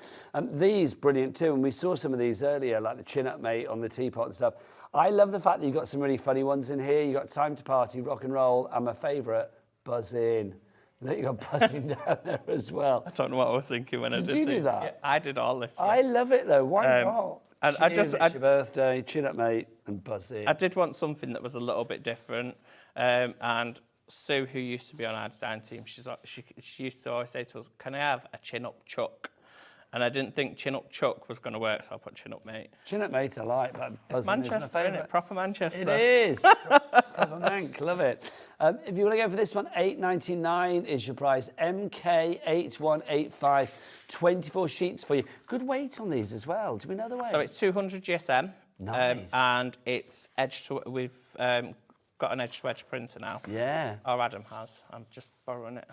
These, brilliant too. And we saw some of these earlier, like the chin-up mate on the teapot and stuff. I love the fact that you've got some really funny ones in here. You've got Time to Party, Rock and Roll, and my favourite, Buzz In. Look, you got buzzing down there as well. I don't know what I was thinking when I did you do these. that? Yeah, I did all this. Yeah. I love it though. Why not? And Cheers, it's your birthday, chin-up mate, and Buzz In. I did want something that was a little bit different. And Sue, who used to be on our design team, she used to always say to us, "Can I have a chin-up Chuck?" And I didn't think chin-up Chuck was going to work, so I put chin-up mate. Chin-up mate, I like that. Buzz In is my Manchester, favourite. isn't it? Proper Manchester. It is. Proper Manc, love it. If you want to go for this one, $8.99 is your price. MK8185, 24 sheets for you. Good weight on these as well. Do we know the weight? So it's 200 GSM. Nice. And it's edge to, we've got an edge to edge printer now. Yeah. Or Adam has. I'm just borrowing it.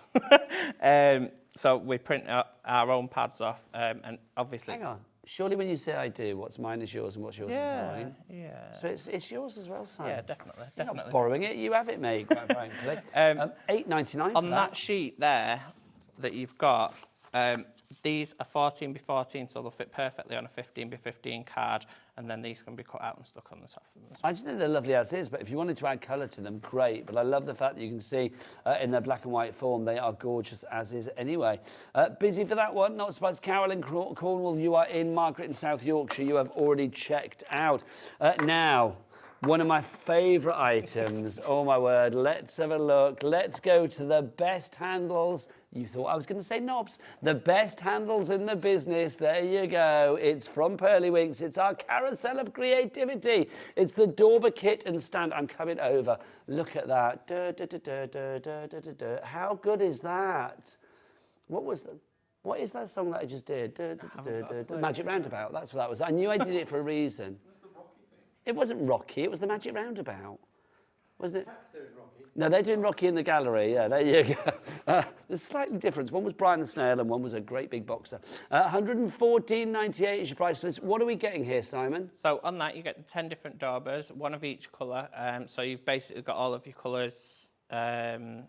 So we print our own pads off, and obviously. Hang on. Surely when you say I do, what's mine is yours and what's yours is mine. Yeah. So it's yours as well, Simon. Yeah, definitely. You're Definitely. not borrowing it, you have it, mate, quite frankly. $8.99 On that sheet there that you've got, these are 14x14, so they'll fit perfectly on a 15x15 card, and then these can be cut out and stuck on the top of them. I just think they're lovely as is, but if you wanted to add colour to them, great. But I love the fact that you can see in their black and white form, they are gorgeous as is anyway. Busy for that one, not surprised. Carol in Cornwall, you are in. Margaret in South Yorkshire, you have already checked out. Now, one of my favourite items, oh my word, let's have a look. Let's go to the best handles. You thought I was going to say knobs. The best handles in the business. There you go. It's from Pearlywinks. It's our carousel of creativity. It's the Dauber kit and stand. I'm coming over. Look at that. How good is that? What is that song that I just did? Magic Roundabout. That's what that was. I knew I did it for a reason. It wasn't Rocky, it was the Magic Roundabout. Wasn't it? No, they're doing Rocky in the gallery. Yeah, there you go. There's a slightly difference. One was Brian the Snail and one was a great big boxer. $114.98 is your price list. What are we getting here, Simon? So on that, you get 10 different Daubers, one of each colour. So you've basically got all of your colours on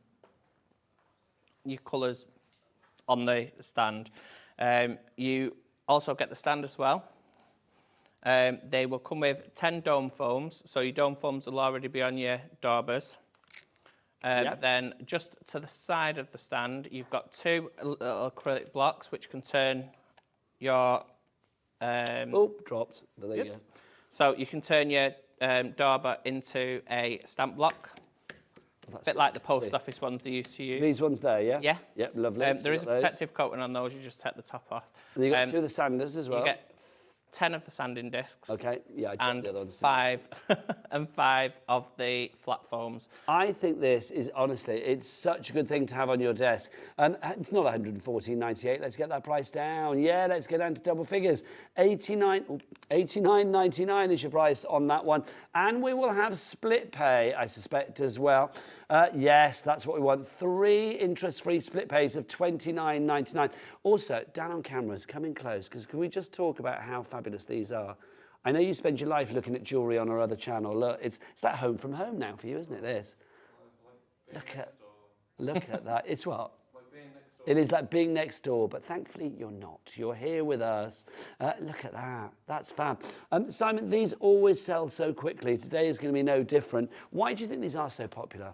the stand. You also get the stand as well. They will come with 10 dome foams, so your dome foams will already be on your Daubers. Yep. Then just to the side of the stand, you've got 2 little acrylic blocks which can turn your... Oh, dropped. But there you go. So you can turn your Dauber into a stamp block. A bit like the post office ones they used to use. These ones there, yeah? Yeah. Yep, lovely. There is a protective coating on those, you just take the top off. And you got 2 of the sanders as well. You get 10 of the sanding discs. Okay, yeah, I and the other ones. 5 and 5 of the flat foams. I think this is, honestly, it's such a good thing to have on your desk. It's not $114.98. Let's get that price down. Yeah, let's get down to double figures. $89.99 is your price on that one. And we will have split pay, I suspect, as well. Yes, that's what we want. 3 interest-free split pays of $29.99. Also, down on cameras, come in close, because can we just talk about how fabulous these are? I know you spend your life looking at jewellery on our other channel. Look, it's like home from home now for you, isn't it, this? Look at that. It's what? It is like being next door, but thankfully you're not. You're here with us. Look at that. That's fab. Simon, these always sell so quickly. Today is going to be no different. Why do you think these are so popular?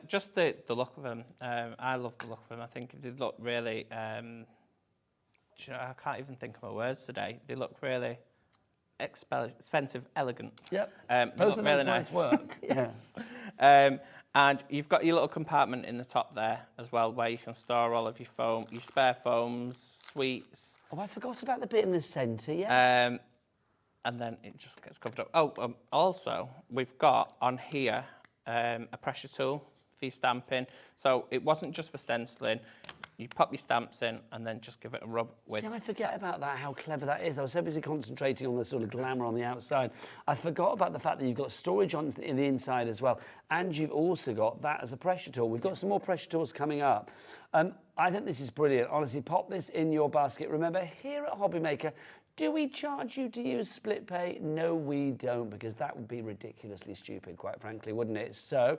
Just the look of them. I love the look of them. I think they look really... you know, I can't even think of my words today. They look really expensive, elegant. Yep. They Both look of really those nice. might work. Yes. And you've got your little compartment in the top there as well, where you can store all of your foam, your spare foams, sweets. Oh, I forgot about the bit in the centre, yes. And then it just gets covered up. Oh, also, we've got on here a pressure tool for your stamping. So it wasn't just for stenciling. You pop your stamps in and then just give it a rub with... See, I forget about that, how clever that is. I was so busy concentrating on the sort of glamour on the outside. I forgot about the fact that you've got storage on the inside as well. And you've also got that as a pressure tool. We've got some more pressure tools coming up. I think this is brilliant. Honestly, pop this in your basket. Remember, here at HobbyMaker, do we charge you to use split pay? No, we don't, because that would be ridiculously stupid, quite frankly, wouldn't it? So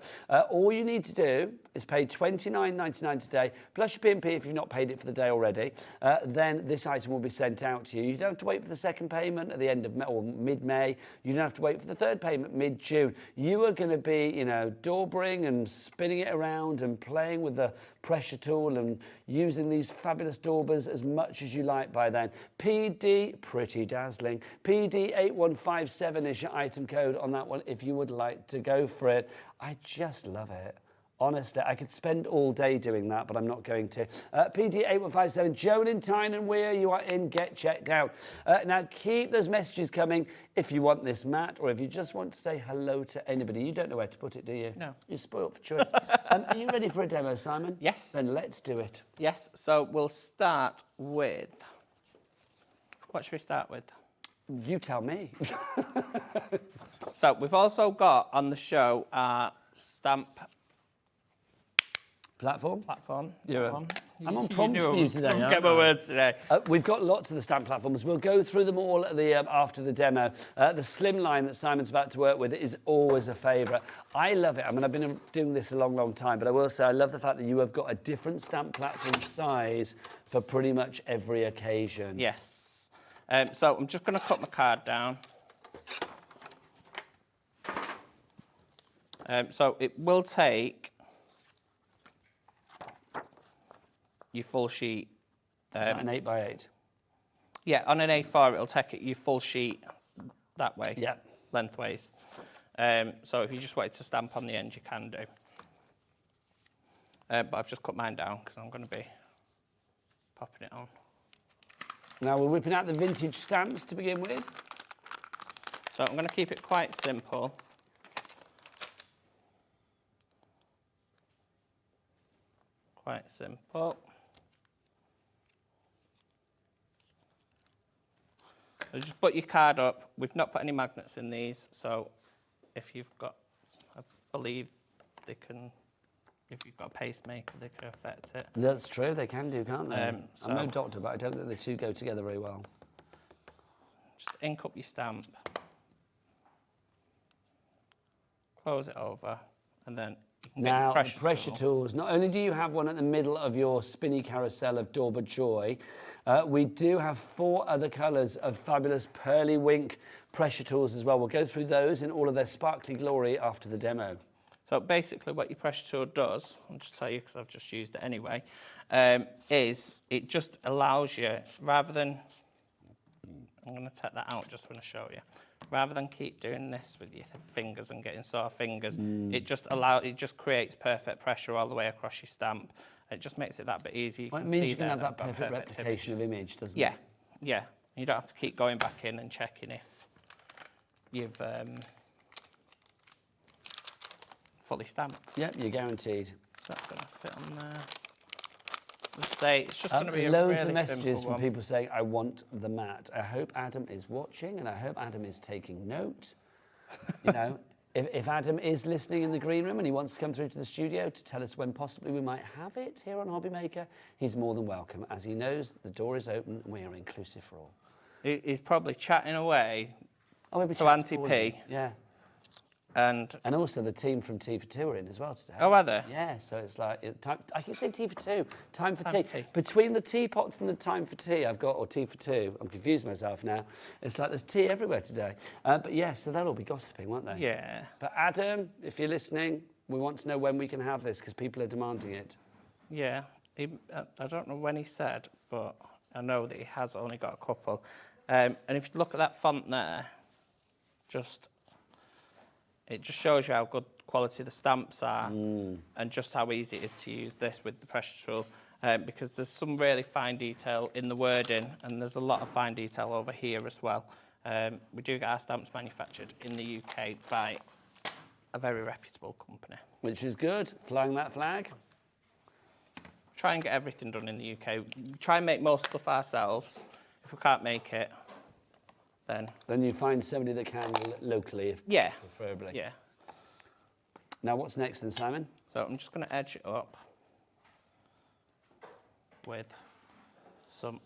all you need to do is pay $29.99 today, plus your P&P if you've not paid it for the day already. Then this item will be sent out to you. You don't have to wait for the second payment at the end of May or mid-May. You don't have to wait for the third payment mid-June. You are going to be, you know, daubering and spinning it around and playing with the pressure tool and using these fabulous daubers as much as you like by then. PD, pretty dazzling. PD8157 is your item code on that one if you would like to go for it. I just love it. Honestly, I could spend all day doing that, but I'm not going to. PD8157, Joan in Tyne and Weir, you are in, get checked out. Now, keep those messages coming if you want this mat or if you just want to say hello to anybody. You don't know where to put it, do you? No. You're spoilt for choice. Are you ready for a demo, Simon? Yes. Then let's do it. Yes, so we'll start with... What should we start with? You tell me. So we've also got on the show our stamp Platform? I'm on prompt for you today. Get my words today. We've got lots of the stamp platforms. We'll go through them all at the, after the demo. The slim line that Simon's about to work with is always a favourite. I love it. I mean, I've been doing this a long, long time, but I will say I love the fact that you have got a different stamp platform size for pretty much every occasion. Yes. So I'm just going to cut my card down. So it will take your full sheet. Is that an 8x8? Yeah, on an A4 it'll take it your full sheet that way, Yeah. lengthways. So if you just wanted to stamp on the end, you can do. But I've just cut mine down because I'm going to be popping it on. Now we're whipping out the vintage stamps to begin with. So I'm going to keep it quite simple. Quite simple. So just put your card up. We've not put any magnets in these, so if you've got, I believe they can, if you've got a pacemaker, they can affect it. That's true, they can do, can't they? So- I'm no doctor, but I don't think the two go together very well. Just ink up your stamp. Close it over, and then you can Now, get the your pressure tool. tools, not only do you have one at the middle of your spinny carousel of Dauber Joy, we do have 4 other colours of fabulous Pearlywink pressure tools as well. We'll go through those in all of their sparkly glory after the demo. So basically what your pressure tool does, I'll just tell you because I've just used it anyway, is it just allows you, rather than, I'm going to take that out just want to show you, rather than keep doing this with your fingers and getting sore fingers, it just creates perfect pressure all the way across your stamp. It just makes it that bit easier. Well, it means you can have that perfect replication of image, doesn't it? Yeah. You don't have to keep going back in and checking if you've fully stamped. Yep, you're guaranteed. That's going to fit on there. Let's say it's just going to be a loads really of messages simple from one. people saying, I want the mat. I hope Adam is watching and I hope Adam is taking note. You know, if Adam is listening in the green room and he wants to come through to the studio to tell us when possibly we might have it here on HobbyMaker, he's more than welcome, as he knows the door is open and we are inclusive for all. He's probably chatting away maybe to chat Auntie Pauline. P. Yeah. And also the team from Tea for Two are in as well today. Oh, are they? Yeah, so it's like, I keep saying Tea for Two, time for Time tea. for tea. Between the teapots and the time for tea I've got, or Tea for Two, I'm confused myself now. It's like there's tea everywhere today. But yeah, so they'll all be gossiping, won't they? Yeah. But Adam, if you're listening, we want to know when we can have this because people are demanding it. Yeah. I don't know when he said, but I know that he has only got a couple. And if you look at that font there, it just shows you how good quality the stamps are and just how easy it is to use this with the pressure tool because there's some really fine detail in the wording and there's a lot of fine detail over here as well. We do get our stamps manufactured in the UK by a very reputable company. Which is good, flying that flag. Try and get everything done in the UK. Try and make most stuff ourselves. If we can't make it, then you find somebody that can locally, preferably. Yeah. Now what's next then, Simon? So I'm just going to edge it up. with some.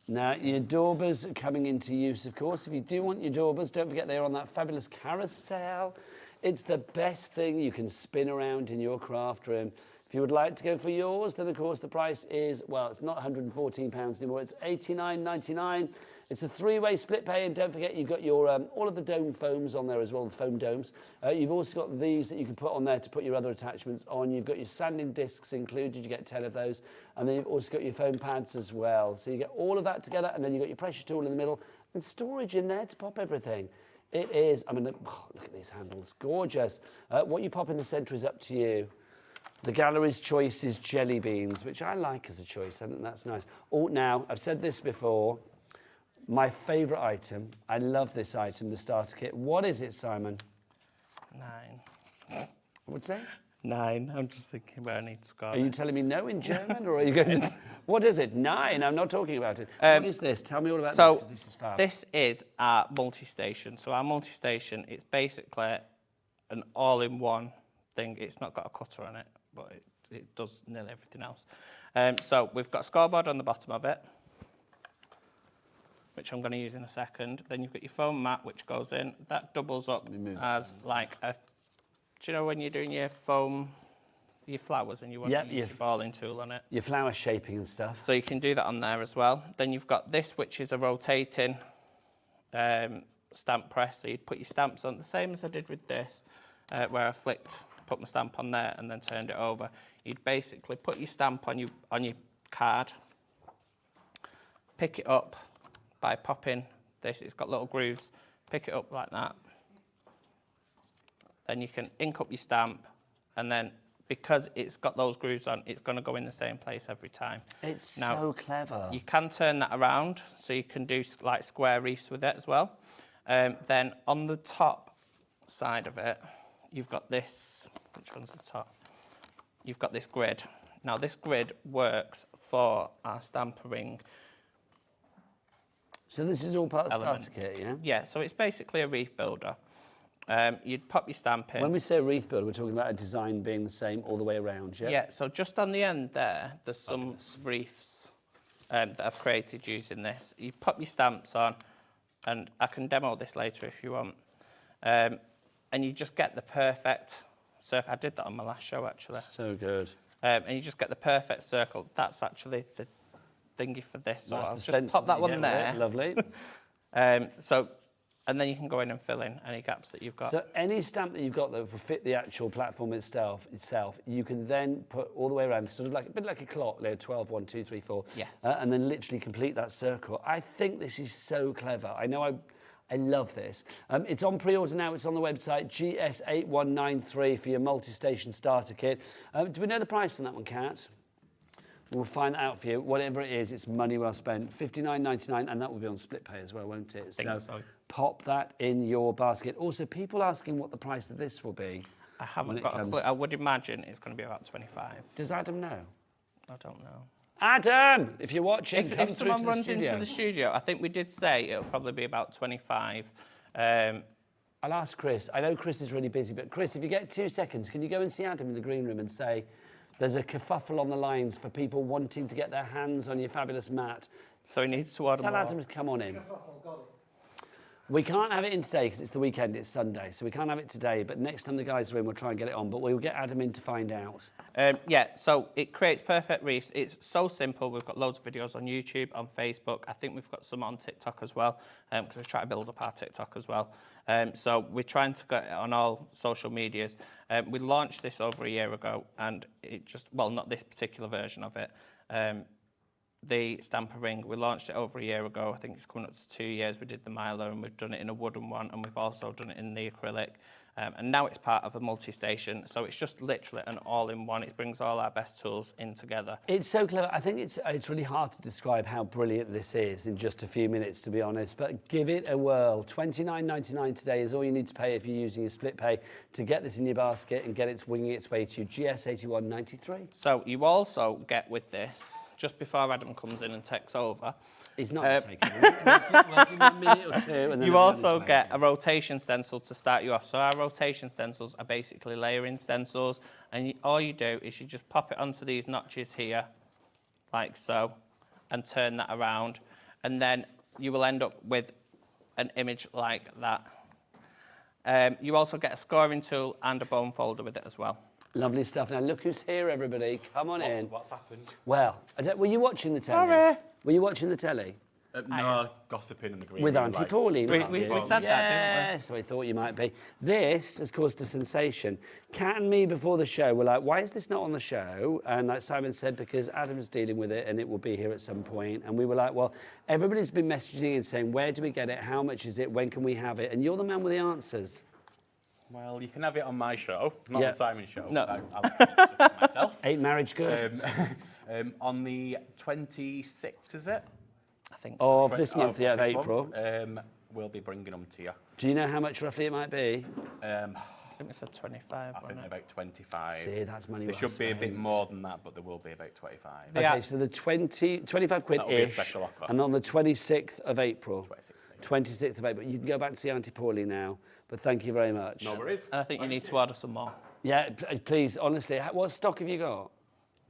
Now, your daubers are coming into use, of course. If you do want your daubers, don't forget they're on that fabulous carousel. It's the best thing you can spin around in your craft room. If you would like to go for yours, then of course the price is, well, it's not £114 anymore, it's £89.99. It's a three-way split pay, and don't forget you've got your all of the dome foams on there as well, the foam domes. You've also got these that you can put on there to put your other attachments on. You've got your sanding discs included, you get 10 of those, and then you've also got your foam pads as well. So you get all of that together, and then you've got your pressure tool in the middle, and storage in there to pop everything. It is, I mean, oh, look at these handles, gorgeous. What you pop in the centre is up to you. The gallery's choice is jelly beans, which I like as a choice. I think that's nice. Oh, now, I've said this before. My favourite item, I love this item, the starter kit. What is it, Simon? 9. What's that? 9. I'm just thinking where I need to score. Are you telling me no in German, or are you going to... What is it? 9? I'm not talking about it. What is this? Tell me all about this, because this is fab. This is our multi-station. So our multi-station, it's basically an all-in-one thing. It's not got a cutter on it, but it does nearly everything else. So we've got a scoreboard on the bottom of it, which I'm going to use in a second. Then you've got your foam mat, which goes in. That doubles up as like a... Do you know when you're doing your foam, your flowers, and you want to use your balling tool on it? Your flower shaping and stuff. So you can do that on there as well. Then you've got this, which is a rotating stamp press. So you'd put your stamps on, the same as I did with this, where I put my stamp on there and then turned it over. You'd basically put your stamp on your card, pick it up by popping this. It's got little grooves. Pick it up like that. Then you can ink up your stamp, and then because it's got those grooves on, it's going to go in the same place every time. It's so clever. You can turn that around, so you can do like square reefs with it as well. Then on the top side of it, you've got this, which one's the top? You've got this grid. Now this grid works for our stamper ring. So this is all part of the starter kit, yeah? Yeah, so it's basically a reef builder. You'd pop your stamp in. When we say wreath builder, we're talking about a design being the same all the way around, yeah? Yeah, so just on the end there, there's some wreaths that I've created using this. You pop your stamps on, and I can demo this later if you want. And you just get the perfect circle. I did that on my last show, actually. So good. And you just get the perfect circle. That's actually the thingy for this. So That's I'll the just pop that one there. Lovely. And then you can go in and fill in any gaps that you've got. So any stamp that you've got that will fit the actual platform itself, you can then put all the way around, sort of like a bit like a clock, like 12, 1, 2, 3, 4. Yeah. And then literally complete that circle. I think this is so clever. I know I love this. It's on pre-order now. It's on the website, GS8193 for your multi-station starter kit. Do we know the price on that one, Kat? We'll find that out for you. Whatever it is, it's money well spent. $59.99, and that will be on split pay as well, won't it? So pop that in your basket. Also, people asking what the price of this will be. I haven't got a clue. I would imagine it's going to be about 25. Does Adam know? I don't know. Adam, if you're watching, come If through someone to runs the studio. into the studio, I think we did say it'll probably be about 25. I'll ask Chris. I know Chris is really busy, but Chris, if you get 2 seconds, can you go and see Adam in the green room and say, there's a kerfuffle on the lines for people wanting to get their hands on your fabulous mat. So he needs to order Tell more. Adam to come on in. We can't have it in today because it's the weekend, it's Sunday, so we can't have it today, but next time the guys are in, we'll try and get it on, but we'll get Adam in to find out. Yeah, so it creates perfect reefs. It's so simple. We've got loads of videos on YouTube, on Facebook. I think we've got some on TikTok as well, because we're trying to build up our TikTok as well. So we're trying to get it on all social medias. We launched this over a year ago, and it just, well, not this particular version of it. The stamper ring, we launched it over a year ago. I think it's coming up to 2 years. We did the Mylar, and we've done it in a wooden one, and we've also done it in the acrylic. And now it's part of a multi-station, so it's just literally an all-in-one. It brings all our best tools in together. It's so clever. I think it's really hard to describe how brilliant this is in just a few minutes, to be honest, but give it a whirl. $29.99 today is all you need to pay if you're using your split pay to get this in your basket and get it winging its way to GS8193. So you also get with this, just before Adam comes in and takes over, he's not taking it. We'll give him a minute or two. And then you also get a rotation stencil to start you off. So our rotation stencils are basically layering stencils. And all you do is you just pop it onto these notches here. like so, and turn that around, and then you will end up with an image like that. You also get a scoring tool and a bone folder with it as well. Lovely stuff. Now look who's here, everybody. Come on in. What's happened? Well, were you watching the telly? Sorry. Were you watching the telly? No, gossiping in the green With room, Auntie Pauline, We aren't you? said that, didn't we? Yes, I thought you might be. This has caused a sensation. Kat and me before the show were like, why is this not on the show? And like Simon said, because Adam's dealing with it and it will be here at some point. And we were like, well, everybody's been messaging and saying, where do we get it? How much is it? When can we have it? And you're the man with the answers. Well, you can have it on my show, not Yeah. on Simon's show. No. I'll keep it for myself. Ain't marriage good? On the 26th, is it? I think so. Of this month, yeah, of this April. month, we'll be bringing them to you. Do you know how much roughly it might be? I think it said 25, I wasn't think it? about 25. See, that's money There well should be a bit spent. more than that, but there will be about 25. Okay, Yeah. so the 25 quid-ish. That'll be a special offer. And on the 26th of April. 26th. 26th of April. You can go back to see Auntie Pauline now, but thank you very much. No worries. And I think you need to order some more. Yeah, please, honestly, what stock have you got?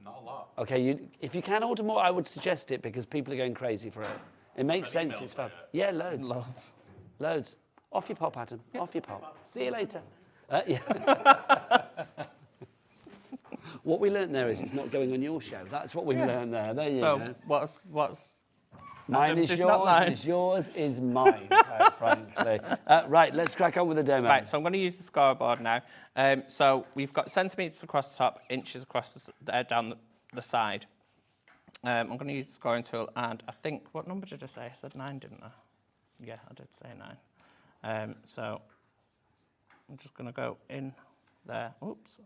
Not a lot. Okay, if you can order more, I would suggest it because people are going crazy for it. It makes sense, it's fab. Yeah, loads. Loads. Loads. Off your pop, Adam. Off your pop. See you later. Yeah. What we learnt there is it's not going on your show. That's what we've learnt there. There you So go. what's Mine Adam's is is not yours, mine. and it's yours is mine, quite frankly. Right, let's crack on with the demo. Right, so I'm going to use the scoreboard now. So we've got centimetres across the top, inches across down the side. I'm going to use the scoring tool, and I think, what number did I say? I said 9, didn't I? Yeah, I did say 9. So I'm just going to go in there. Oops.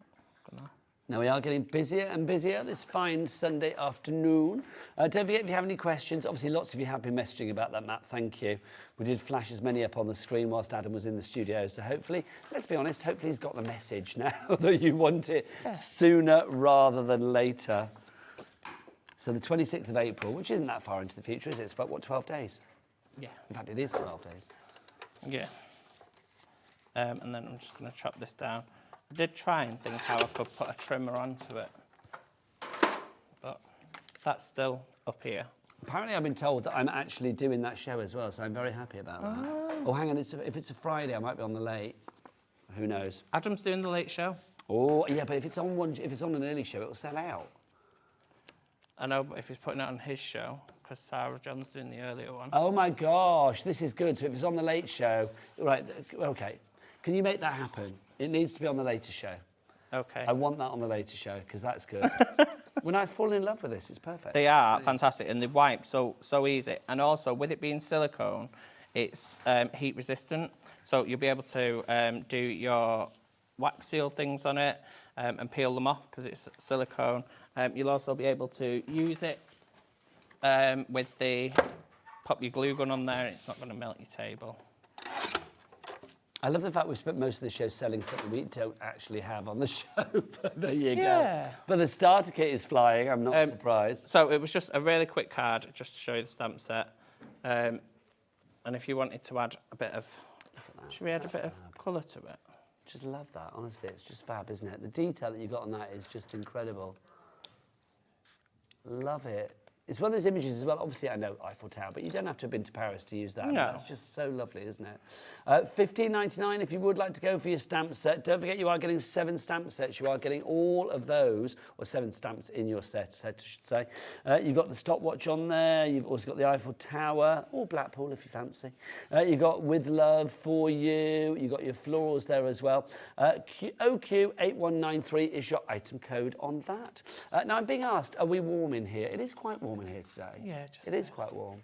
Now we are getting busier and busier this fine Sunday afternoon. Don't forget, if you have any questions, obviously lots of you have been messaging about that map, thank you. We did flash as many up on the screen whilst Adam was in the studio, so hopefully, let's be honest, hopefully he's got the message now that you want it sooner rather than later. So the 26th of April, which isn't that far into the future, is it? It's about, what, 12 days? Yeah. In fact, it is 12 days. Yeah. And then I'm just going to chop this down. I did try and think how I could put a trimmer onto it, but that's still up here. Apparently I've been told that I'm actually doing that show as well, so I'm very happy about that. Oh, hang on, if it's a Friday, I might be on the late. Who knows? Adam's doing the late show. Oh, yeah, but if it's on an early show, it'll sell out. I know, but if he's putting it on his show, because Sarah John's doing the earlier one. Oh my gosh, this is good. So if it's on the late show, right, okay. Can you make that happen? It needs to be on the later show. Okay. I want that on the later show, because that's good. When I fall in love with this, it's perfect. They are fantastic, and they wipe so easy. And also, with it being silicone, it's heat resistant, so you'll be able to do your wax seal things on it and peel them off because it's silicone. You'll also be able to use it with pop your glue gun on there, and it's not going to melt your table. I love the fact we've spent most of the show selling stuff that we don't actually have on the show. But there you Yeah. go. But the starter kit is flying. I'm not surprised. So it was just a really quick card, just to show you the stamp set. And if you wanted to add a bit of, should we add a bit of colour to it? Just love that. Honestly, it's just fab, isn't it? The detail that you got on that is just incredible. Love it. It's one of those images as well. Obviously, I know Eiffel Tower, but you don't have to have been to Paris to use that. No. That's just so lovely, isn't it? $15.99 if you would like to go for your stamp set. Don't forget, you are getting 7 stamp sets. You are getting all of those, or 7 stamps in your set, I should say. You've got the stopwatch on there. You've also got the Eiffel Tower, or Blackpool if you fancy. You've got With Love, For You. You've got your florals there as well. OQ8193 is your item code on that. Now, I'm being asked, are we warm in here? It is quite warm in here today. Yeah, it is quite warm.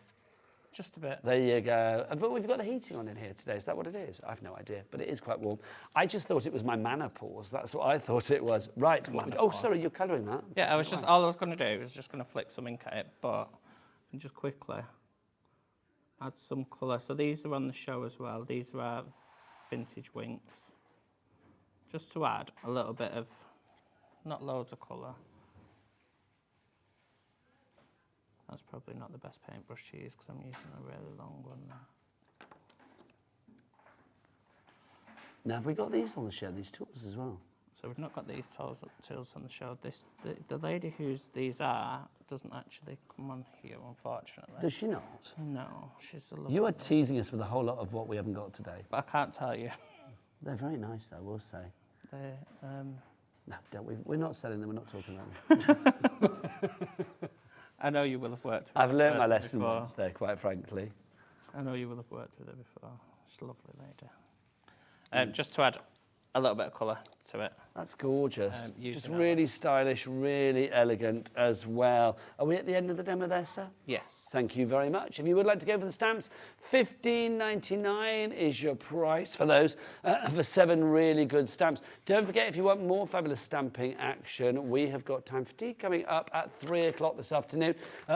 Just a bit. There you go. But we've got the heating on in here today. Is that what it is? I've no idea, but it is quite warm. I just thought it was my menopause. That's what I thought it was. Right. Oh, sorry, you're colouring that. Yeah, I was just, all I was going to do was just going to flick some ink at it, but and just quickly add some colour. So these are on the show as well. These are vintage winks. Just to add a little bit of, not loads of colour. That's probably not the best paintbrush to use because I'm using a really long one now. Now, have we got these on the show, these tools as well? So we've not got these tools on the show. The lady whose these are doesn't actually come on here, unfortunately. Does she not? No, she's a lovely You are teasing us with a whole lot of what we haven't got today. But I can't tell you. They're very nice, though, we'll say. They're, No, don't we? We're not selling them. We're not talking about them. I know you will have worked with I've her learnt my person lesson before. once there, quite frankly. I know you will have worked with her before. She's a lovely lady. Just to add a little bit of colour to it. That's gorgeous. Just using that really stylish, really elegant as well. Are we at the end of the demo there, sir? Yes. Thank you very much. If you would like to go for the stamps, $15.99 is your price for those, for 7 really good stamps. Don't forget, if you want more fabulous stamping action, we have got time for tea coming up at 3 o'clock this afternoon.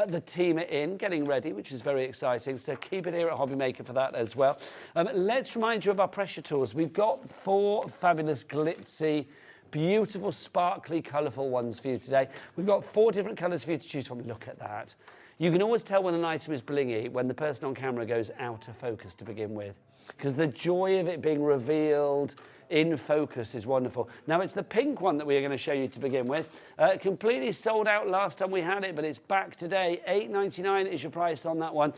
The team are in, getting ready, which is very exciting. So keep it here at HobbyMaker for that as well. Let's remind you of our pressure tools. We've got 4 fabulous glitzy, beautiful, sparkly, colourful ones for you today. We've got 4 different colours for you to choose from. Look at that. You can always tell when an item is blingy when the person on camera goes out of focus to begin with, because the joy of it being revealed in focus is wonderful. Now, it's the pink one that we are going to show you to begin with. Completely sold out last time we had it, but it's back today. $8.99 is your price on that one.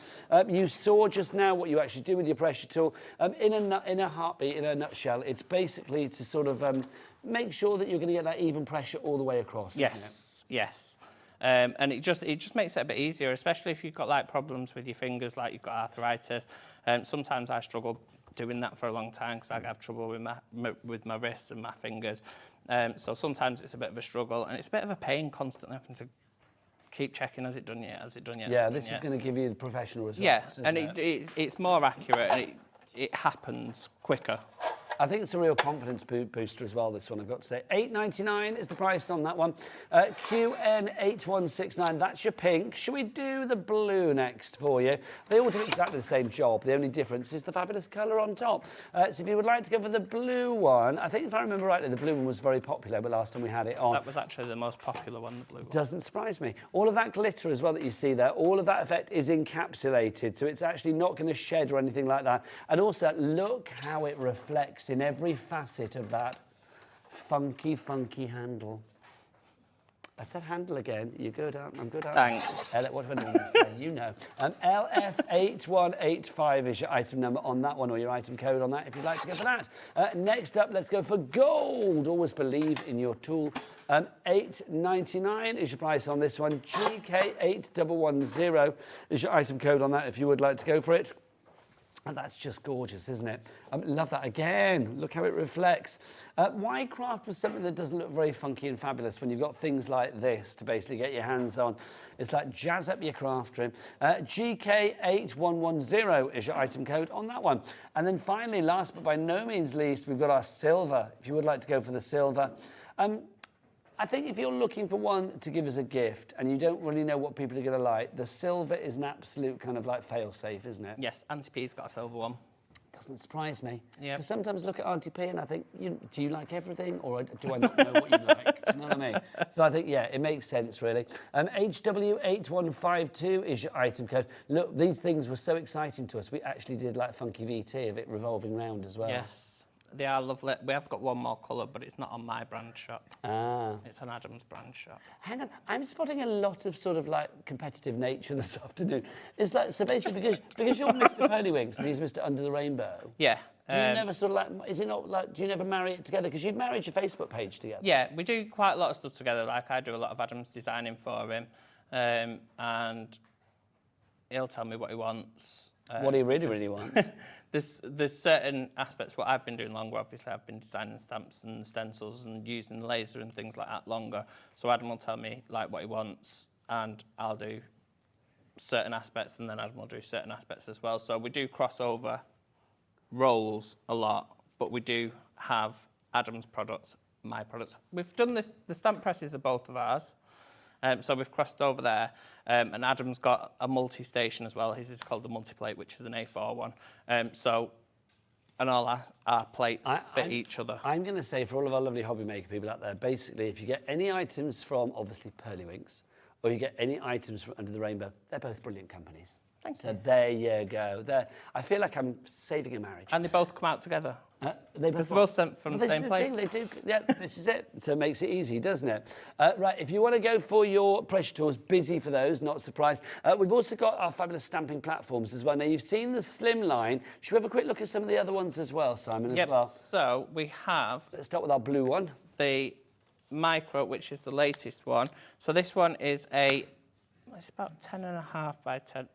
You saw just now what you actually do with your pressure tool. In a heartbeat, in a nutshell, it's basically to sort of make sure that you're going to get that even pressure all the way across. Yes, yes. And it just makes it a bit easier, especially if you've got like problems with your fingers, like you've got arthritis. Sometimes I struggle doing that for a long time because I have trouble with my wrists and my fingers. So sometimes it's a bit of a struggle, and it's a bit of a pain constantly having to keep checking, has it done yet, has it done yet? Yeah, this is going to give you the professional results. Yeah, and it? it's more accurate, and it happens quicker. I think it's a real confidence booster as well, this one, I've got to say. $8.99 is the price on that one. QN8169, that's your pink. Should we do the blue next for you? They all do exactly the same job. The only difference is the fabulous colour on top. So if you would like to go for the blue one, I think if I remember rightly, the blue one was very popular, but last time we had it on. That was actually the most popular one, the blue one. Doesn't surprise me. All of that glitter as well that you see there, all of that effect is encapsulated, so it's actually not going to shed or anything like that. And also, look how it reflects in every facet of that funky, funky handle. I said handle again. You're good, aren't you? I'm good, aren't you? Thanks. What do I normally say? You know. LF8185 is your item number on that one, or your item code on that, if you'd like to go for that. Next up, let's go for gold. Always believe in your tool. $8.99 is your price on this one. GK8110 is your item code on that, if you would like to go for it. And that's just gorgeous, isn't it? Love that again. Look how it reflects. Why craft with something that doesn't look very funky and fabulous when you've got things like this to basically get your hands on? It's like jazz up your craft room. GK8110 is your item code on that one. And then finally, last but by no means least, we've got our silver. If you would like to go for the silver. I think if you're looking for one to give as a gift and you don't really know what people are going to like, the silver is an absolute kind of like fail-safe, isn't it? Yes, Auntie P's got a silver one. Doesn't surprise me. Yeah. Because sometimes I look at Auntie P and I think, do you like everything, or do I not know what you like? Do you know what I mean? So I think, yeah, it makes sense, really. HW8152 is your item code. Look, these things were so exciting to us. We actually did like Funky VT of it revolving round as well. Yes. They are lovely. We have got one more colour, but it's not on my brand shop. Ah. It's an Adam's brand shop. Hang on, I'm spotting a lot of sort of like competitive nature this afternoon. It's like, so basically because you're Mr. Pearlywinks and he's Mr. Under the Rainbow. Yeah. Do you never sort of like, is it not like, do you never marry it together? Because you've married your Facebook page together. Yeah, we do quite a lot of stuff together. Like I do a lot of Adam's designing for him, and he'll tell me what he wants. What he really wants. There's certain aspects what I've been doing longer. Obviously, I've been designing stamps and stencils and using the laser and things like that longer. So Adam will tell me like what he wants, and I'll do certain aspects, and then Adam will do certain aspects as well. So we do crossover roles a lot, but we do have Adam's products, my products. We've done this. The stamp presses are both of ours. So we've crossed over there, and Adam's got a multi-station as well. His is called the multi-plate, which is an A4 one. And all our plates fit each other. I'm going to say for all of our lovely HobbyMaker people out there, basically, if you get any items from, obviously, Pearlywinks, or you get any items from Under the Rainbow, they're both brilliant companies. Thank So you. there you go. There, I feel like I'm saving a marriage. And they both come out together. They Because they're both sent from the this same is place. Thing, they do. Yeah, this is it. So it makes it easy, doesn't it? Right, if you want to go for your pressure tools, busy for those, not surprised. We've also got our fabulous stamping platforms as well. Now, you've seen the slim line. Should we have a quick look at some of the other ones as well, Simon, as well? So we have Let's start with our blue one. the micro, which is the latest one. So this one is it's about 10.5 by 10.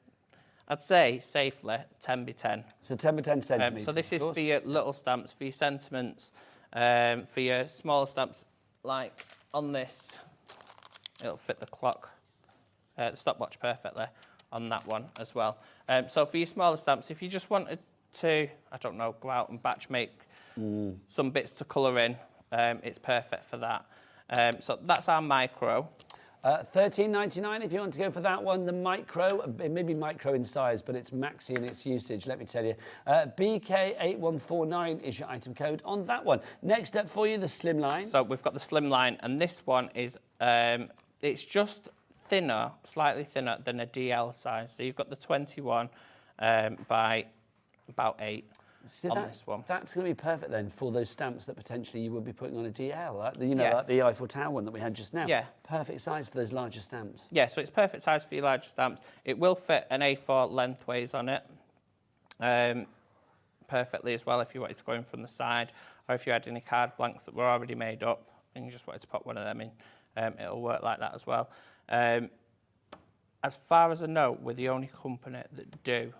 I'd say safely 10 by 10. So 10 by 10 centimetres. So this is of course. for your little stamps, for your sentiments, for your smaller stamps, like on this, it'll fit the clock, the stopwatch perfectly on that one as well. So for your smaller stamps, if you just wanted to, I don't know, go out and batch make some bits to colour in, it's perfect for that. So that's our micro. $13.99 if you want to go for that one. The micro, it may be micro in size, but it's maxi in its usage, let me tell you. BK8149 is your item code on that one. Next up for you, the slim line. So we've got the slim line, and this one is, it's just thinner, slightly thinner than a DL size. So you've got the 21 by about 8. See, on this one. That's going to be perfect then for those stamps that potentially you would be putting on a DL, like the, Yeah. like the Eiffel Tower one that we had just now. Yeah. Perfect size for those larger stamps. Yeah, so it's perfect size for your larger stamps. It will fit an A4 lengthways on it perfectly as well if you wanted to go in from the side, or if you had any card blanks that were already made up and you just wanted to pop one of them in, it'll work like that as well. As far as I know, we're the only company that do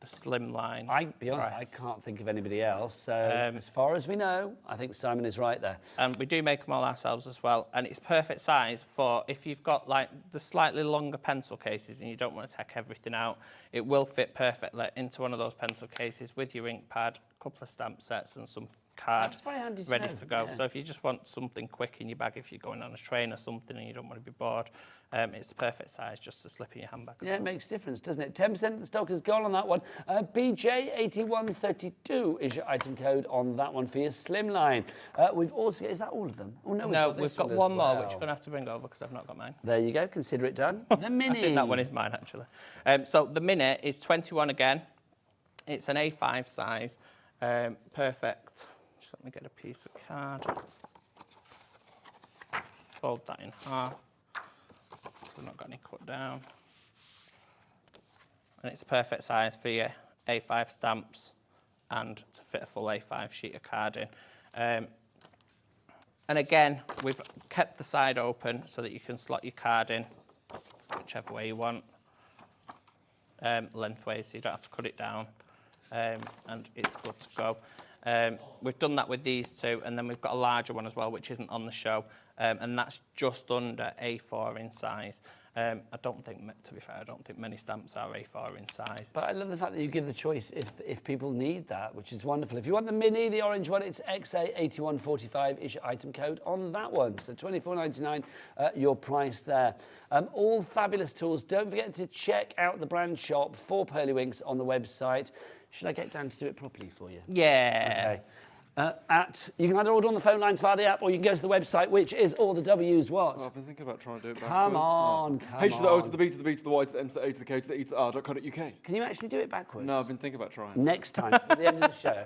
the slim line. I'll be honest, I price. can't think of anybody else. So as far as we know, I think Simon is right there. And we do make them all ourselves as well, and it's perfect size for if you've got like the slightly longer pencil cases and you don't want to take everything out, it will fit perfectly into one of those pencil cases with your ink pad, a couple of stamp sets and some card That's very handy to ready know, to go. yeah. So if you just want something quick in your bag, if you're going on a train or something and you don't want to be bored, it's the perfect size just to slip in your handbag. Yeah, it makes a difference, doesn't it? 10% of the stock is gone on that one. BJ8132 is your item code on that one for your slim line. We've also, is that all of them? Oh, No, this we've got as one more, well. which you're going to have to bring over because I've not got mine. There you go, consider it done. The mini. I think that one is mine, actually. So the mini is 21 again. It's an A5 size. Perfect. Just let me get a piece of card. Fold that in half. I've not got any cut down. And it's perfect size for your A5 stamps and to fit a full A5 sheet of card in. And again, we've kept the side open so that you can slot your card in whichever way you want, lengthways, so you don't have to cut it down, and it's good to go. We've done that with these two, and then we've got a larger one as well, which isn't on the show, and that's just under A4 in size. I don't think, to be fair, I don't think many stamps are A4 in size. But I love the fact that you give the choice if people need that, which is wonderful. If you want the mini, the orange one, it's XA8145 is your item code on that one. So $24.99, your price there. All fabulous tools. Don't forget to check out the brand shop for Pearlywinks on the website. Should I get Dan to do it properly for you? Yeah. Okay. You can either order on the phone lines via the app, or you can go to the website, which is all the W's what? Well, I've been thinking about trying to do it backwards. Come on, come H to the O to on. the B to the B to the Y to the M to the A to the K to the E to the R.co.uk. Can you actually do it backwards? No, I've been thinking about trying. Next time, at the end of the show.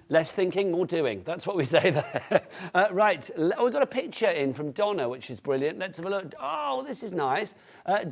Less thinking, more doing. That's what we say there. Right, we've got a picture in from Donna, which is brilliant. Let's have a look. Oh, this is nice.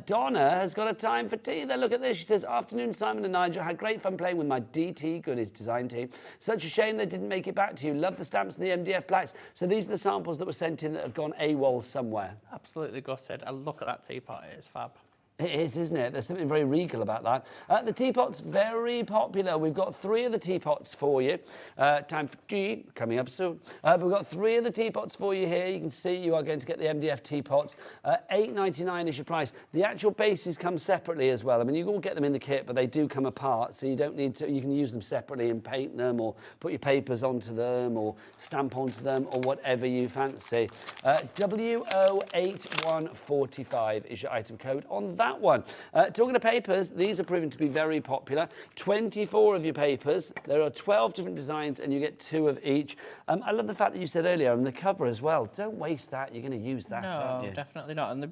Donna has got a time for tea there. Look at this. She says, afternoon, Simon and Nigel. Had great fun playing with my DT Goodies design team. Such a shame they didn't make it back to you. Love the stamps and the MDF blacks. So these are the samples that were sent in that have gone AWOL somewhere. Absolutely gutted. I look at that teapot, it is fab. It is, isn't it? There's something very regal about that. The teapot's very popular. We've got 3 of the teapots for you. Time for tea, coming up soon. But we've got 3 of the teapots for you here. You can see you are going to get the MDF teapots. $8.99 is your price. The actual bases come separately as well. I mean, you all get them in the kit, but they do come apart, so you don't need to, you can use them separately and paint them or put your papers onto them or stamp onto them or whatever you fancy. WO8145 is your item code on that one. Talking of papers, these are proven to be very popular. 24 of your papers. There are 12 different designs and you get 2 of each. I love the fact that you said earlier on the cover as well. Don't waste that. You're going to use that, aren't No, you? definitely not. And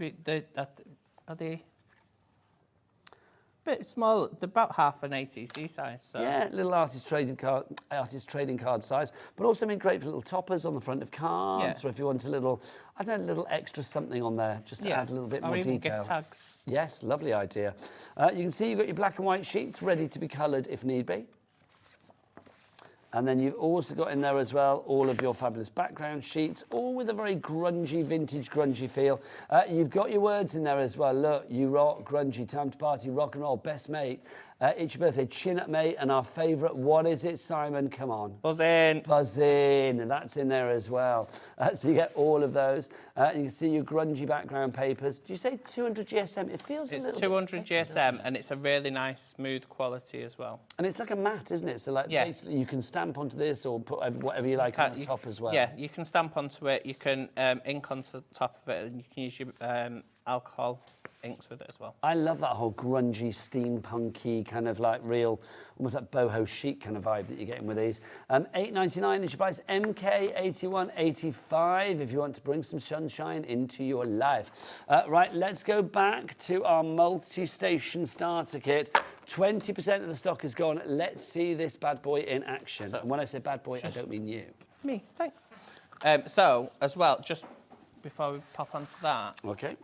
are they bit small. They're about half an ATC size. So. Yeah, little artist trading card size, but also I mean great for little toppers on the front of cards, or if you want a little, I don't know, a little extra something on there, just to add a little bit more even detail. Gift tags. Yes, lovely idea. You can see you've got your black and white sheets ready to be coloured if need be. And then you've also got in there as well all of your fabulous background sheets, all with a very grungy, vintage grungy feel. You've got your words in there as well. Look, you rock, grungy, time to party, rock and roll, best mate. It's your birthday, chin up mate, and our favourite, what is it, Simon? Come on. Buzz in. Buzz in, and that's in there as well. So you get all of those. You can see your grungy background papers. Do you say 200 GSM? It feels a little It's 200 GSM, and it's a really nice, smooth quality as well. And it's like a matte, isn't it? So like basically you can stamp onto this or put whatever you like on the top as well. Yeah, you can stamp onto it. You can ink onto the top of it, and you can use your alcohol inks with it as well. I love that whole grungy, steampunky kind of like real, almost like boho chic kind of vibe that you're getting with these. $8.99 is your price. MK8185 if you want to bring some sunshine into your life. Right, let's go back to our multi-station starter kit. 20% of the stock is gone. Let's see this bad boy in action. And when I say bad boy, I don't mean you. Me, thanks. So, as well, just before we pop onto that, Okay.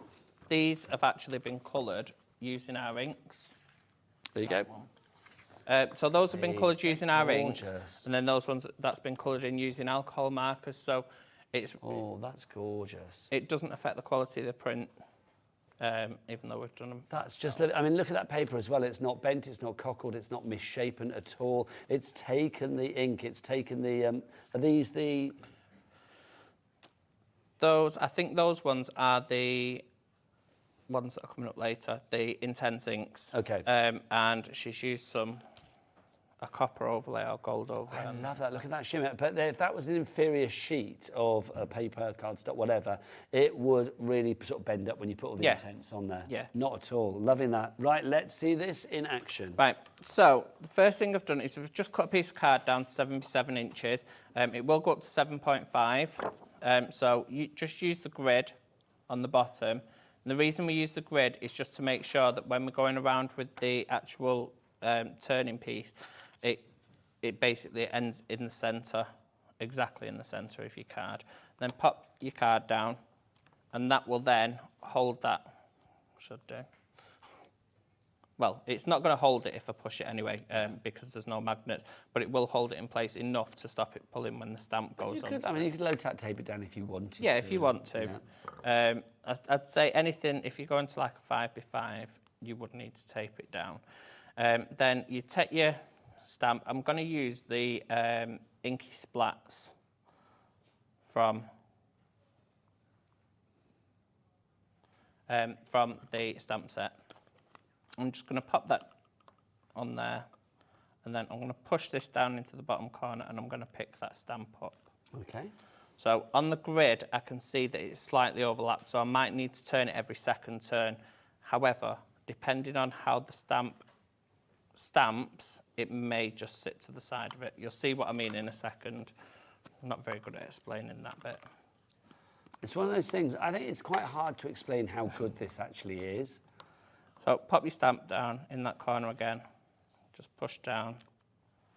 these have actually been coloured using our inks. There you go. So those have been coloured using our inks, gorgeous. and then those ones that's been coloured in using alcohol markers. So it's that's gorgeous. it doesn't affect the quality of the print, even though we've done them. That's just, I mean, look at that paper as well. It's not bent, it's not cockled, it's not misshapen at all. It's taken the ink, it's taken the, are these the? Those, I think those ones are the ones that are coming up later, the intense inks. Okay. And she's used a copper overlay or gold overlay. I love that. Look at that shimmer. But if that was an inferior sheet of paper, cardstock, whatever, it would really sort of bend up when you put all the intents on there. Yeah. Not at all. Loving that. Right, let's see this in action. Right, so the first thing I've done is we've just cut a piece of card down to 77 inches. It will go up to 7.5. So you just use the grid on the bottom. And the reason we use the grid is just to make sure that when we're going around with the actual turning piece, it basically ends in the centre, exactly in the centre of your card. Then pop your card down, and that will then hold that. Should do. Well, it's not going to hold it if I push it anyway, because there's no magnets, but it will hold it in place enough to stop it pulling when the stamp goes on. I mean, you could low-tack tape it down if you wanted to. Yeah, if you want to. Yeah. I'd say anything, if you go into like a 5x5, you would need to tape it down. Then you take your stamp. I'm going to use the inky splats from the stamp set. I'm just going to pop that on there, and then I'm going to push this down into the bottom corner, and I'm going to pick that stamp up. Okay. So on the grid, I can see that it's slightly overlapped, so I might need to turn it every second turn. However, depending on how the stamp stamps, it may just sit to the side of it. You'll see what I mean in a second. I'm not very good at explaining that bit. It's one of those things, I think it's quite hard to explain how good this actually is. So pop your stamp down in that corner again. Just push down.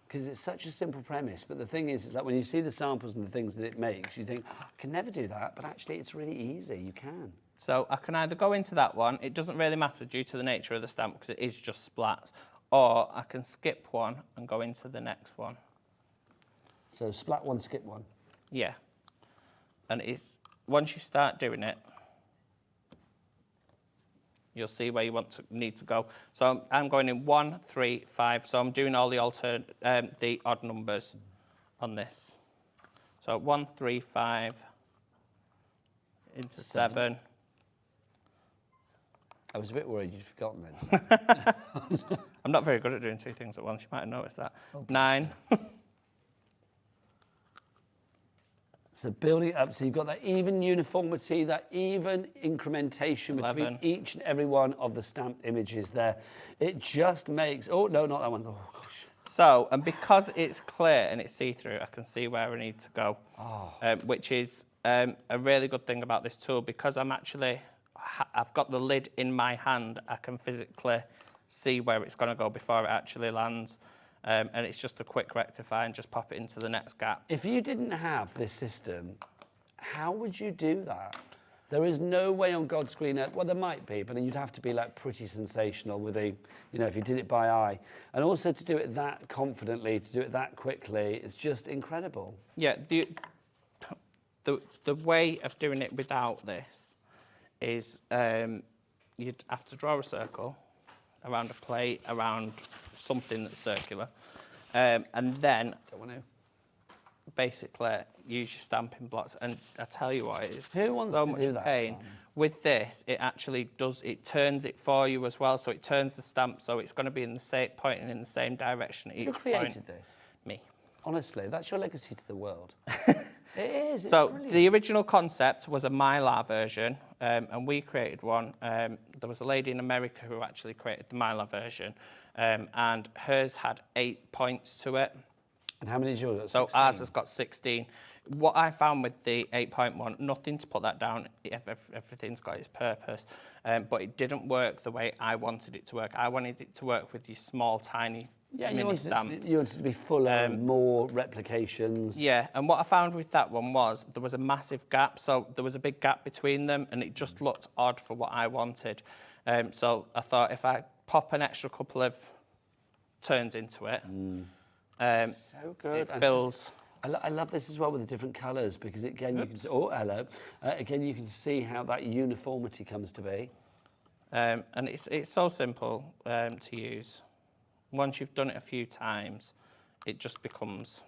Because it's such a simple premise, but the thing is like when you see the samples and the things that it makes, you think, oh, I can never do that, but actually it's really easy, you can. So I can either go into that one, it doesn't really matter due to the nature of the stamp because it is just splats, or I can skip one and go into the next one. So splat one, skip one. Yeah. And it's once you start doing it, you'll see where you need to go. So I'm going in 1, 3, 5. So I'm doing all the the odd numbers on this. So 1, 3, 5 into 7. I was a bit worried you'd forgotten then. So. I'm not very good at doing two things at once. You might have noticed that. 9. So building it up, so you've got that even uniformity, that even incrementation 11. between each and every one of the stamped images there. It just makes, oh, no, not that one. Oh, gosh. So, and because it's clear and it's see-through, I can see where I need to go, which is a really good thing about this tool. Because I'm actually, I've got the lid in my hand, I can physically see where it's going to go before it actually lands. And it's just a quick rectify and just pop it into the next gap. If you didn't have this system, how would you do that? There is no way on God's green earth. Well, there might be, but you'd have to be like pretty sensational with a, you know, if you did it by eye. And also to do it that confidently, to do it that quickly, it's just incredible. Yeah, the way of doing it without this is you'd have to draw a circle around a plate, around something that's circular, and then Don't want to. basically use your stamping blocks. And I tell you what, it's Who wants so to much do that, pain. Simon? With this, it actually does, it turns it for you as well, so it turns the stamp so it's going to be in the same, pointing in the same direction at each Who created point. this? Me. Honestly, that's your legacy to the world. It is. It's So brilliant. the original concept was a Mylar version, and we created one. There was a lady in America who actually created the Mylar version, and hers had 8 points to it. And how many is yours? So 16? ours has got 16. What I found with the 8-point one, nothing to put that down, everything's got its purpose, but it didn't work the way I wanted it to work. I wanted it to work with these small, tiny Yeah, you mini wanted, stamps. you wanted to be full of more replications. Yeah, and what I found with that one was there was a massive gap, so there was a big gap between them, and it just looked odd for what I wanted. So I thought if I pop an extra couple of turns into it, So good. it fills. I love this as well with the different colours because again you can see, oh hello, again you can see how that uniformity comes to be. And it's so simple to use. Once you've done it a few times, it just becomes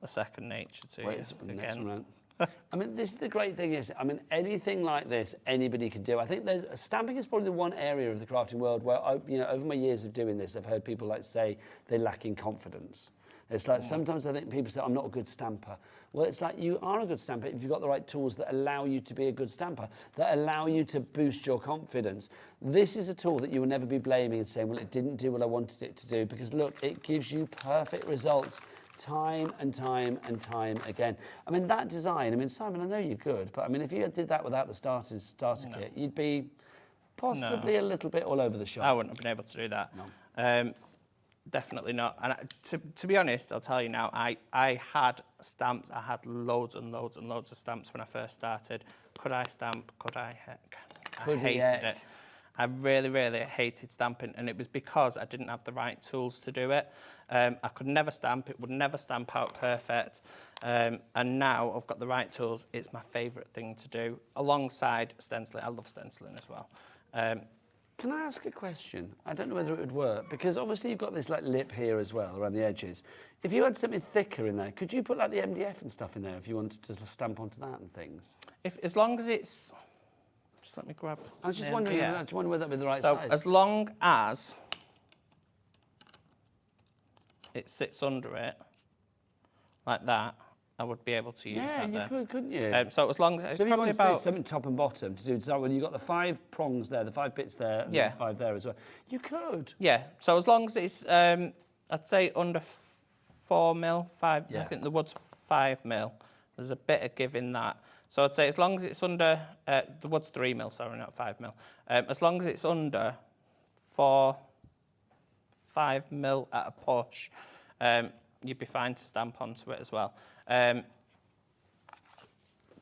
a second nature to Wait, you it's the next again. one round. I mean, this is the great thing is, I mean, anything like this, anybody can do. I think stamping is probably the one area of the crafting world where, you know, over my years of doing this, I've heard people like say they lack in confidence. It's like sometimes I think people say, I'm not a good stamper. Well, it's like you are a good stamper if you've got the right tools that allow you to be a good stamper, that allow you to boost your confidence. This is a tool that you will never be blaming and saying, well, it didn't do what I wanted it to do, because look, it gives you perfect results time and time and time again. I mean, that design, I mean, Simon, I know you're good, but I mean, if you did that without the starter kit, you'd be possibly a little bit all over the shop. I wouldn't have been able to do that. No. Definitely not. And to be honest, I'll tell you now, I had stamps. I had loads and loads and loads of stamps when I first started. Could I stamp? Could I heck? I hated it. I really, really hated stamping, and it was because I didn't have the right tools to do it. I could never stamp. It would never stamp out perfect. And now I've got the right tools. It's my favourite thing to do, alongside stenciling. I love stenciling as well. Can I ask a question? I don't know whether it would work, because obviously you've got this like lip here as well, around the edges. If you had something thicker in there, could you put like the MDF and stuff in there if you wanted to stamp onto that and things? As long as it's... Just let me grab... I was just the wondering, MDF. I just wonder whether that'd be the right So size. as long as it sits under it, like that, I would be able to use yeah, that you there. could, couldn't you? So as long as it's So if you probably wanted to about... say something top and bottom to do design, when you've got the 5 prongs there, the 5 bits there, and Yeah. the 5 there as well, you could. Yeah, so as long as it's, I'd say under 4 mil, 5, Yeah. I think the wood's 5 mil. There's a bit of give in that. So I'd say as long as it's under, the wood's 3 mil, sorry, not 5 mil. As long as it's under 4, 5 mil at a push, you'd be fine to stamp onto it as well.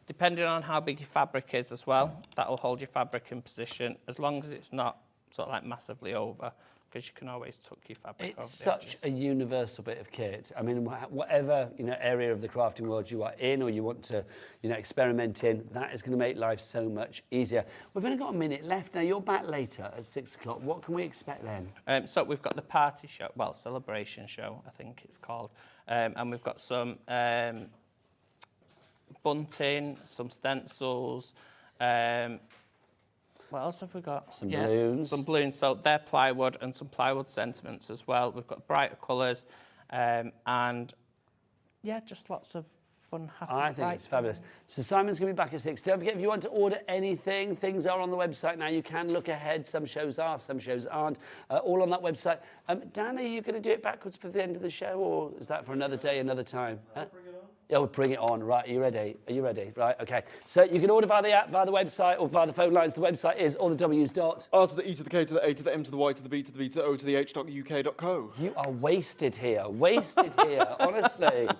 Depending on how big your fabric is as well, that'll hold your fabric in position, as long as it's not sort of like massively over, because you can always tuck your fabric over It's the such edges. a universal bit of kit. I mean, whatever area of the crafting world you are in, or you want to experiment in, that is going to make life so much easier. We've only got a minute left now. You're back later at 6 o'clock. What can we expect then? So we've got the party show, well, celebration show, I think it's called, and we've got some bunting, some stencils. What else have we got? Some balloons. Some balloons. So they're plywood, and some plywood sentiments as well. We've got brighter colours, and yeah, just lots of fun, happy. I think it's fabulous. So Simon's going to be back at 6. Don't forget, if you want to order anything, things are on the website now. You can look ahead. Some shows are, some shows aren't. All on that website. Dan, are you going to do it backwards for the end of the show, or is that for another day, another time? Huh? Yeah, we'll bring it on. Right, are you ready? Are you ready? Right, okay. So you can order via the app, via the website, or via the phone lines. The website is all the W's dot. R to the E to the K to the A to the M to the Y to the B to the B to the O to the H.UK.co. You are wasted here, honestly.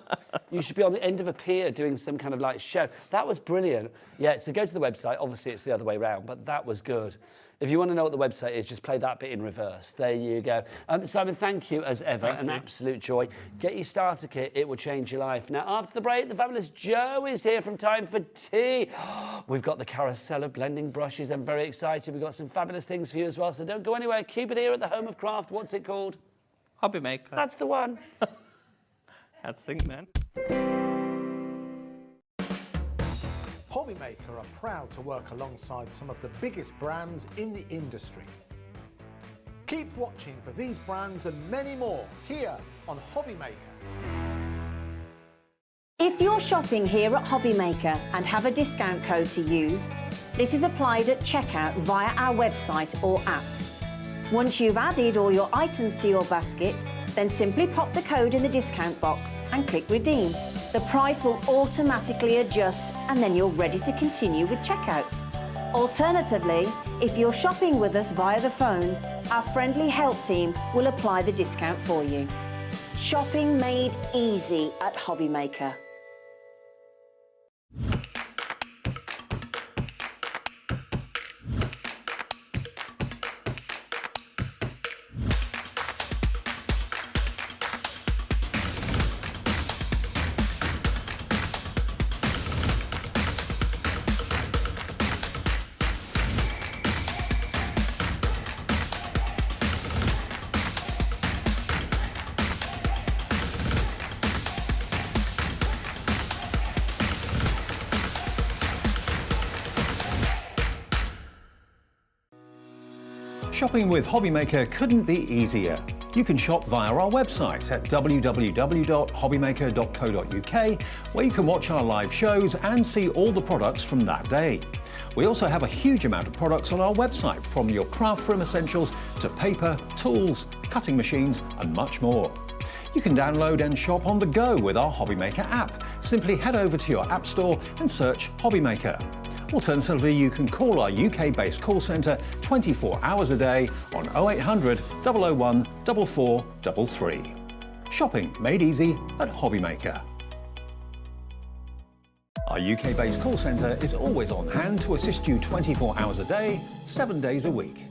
You should be on the end of a pier doing some kind of like show. That was brilliant. Yeah, so go to the website. Obviously, it's the other way around, but that was good. If you want to know what the website is, just play that bit in reverse. There you go. Simon, thank you as ever. An absolute joy. Get your starter kit. It will change your life. Now, after the break, the fabulous Joe is here from Time for Tea. We've got the carousel of blending brushes. I'm very excited. We've got some fabulous things for you as well. So don't go anywhere. Keep it here at the Home of Craft. What's it called? HobbyMaker. That's the one. Had to think then. HobbyMaker are proud to work alongside some of the biggest brands in the industry. Keep watching for these brands and many more here on HobbyMaker. If you're shopping here at HobbyMaker and have a discount code to use, this is applied at checkout via our website or app. Once you've added all your items to your basket, then simply pop the code in the discount box and click redeem. The price will automatically adjust and then you're ready to continue with checkout. Alternatively, if you're shopping with us via the phone, our friendly help team will apply the discount for you. Shopping made easy at HobbyMaker. Shopping with HobbyMaker couldn't be easier. You can shop via our website at www.hobbymaker.co.uk, where you can watch our live shows and see all the products from that day. We also have a huge amount of products on our website, from your craft room essentials to paper, tools, cutting machines and much more. You can download and shop on the go with our HobbyMaker app. Simply head over to your app store and search HobbyMaker. Alternatively, you can call our UK-based call centre 24 hours a day on 0800 001 4433. Shopping made easy at HobbyMaker. Our UK-based call centre is always on hand to assist you 24 hours a day, 7 days a week.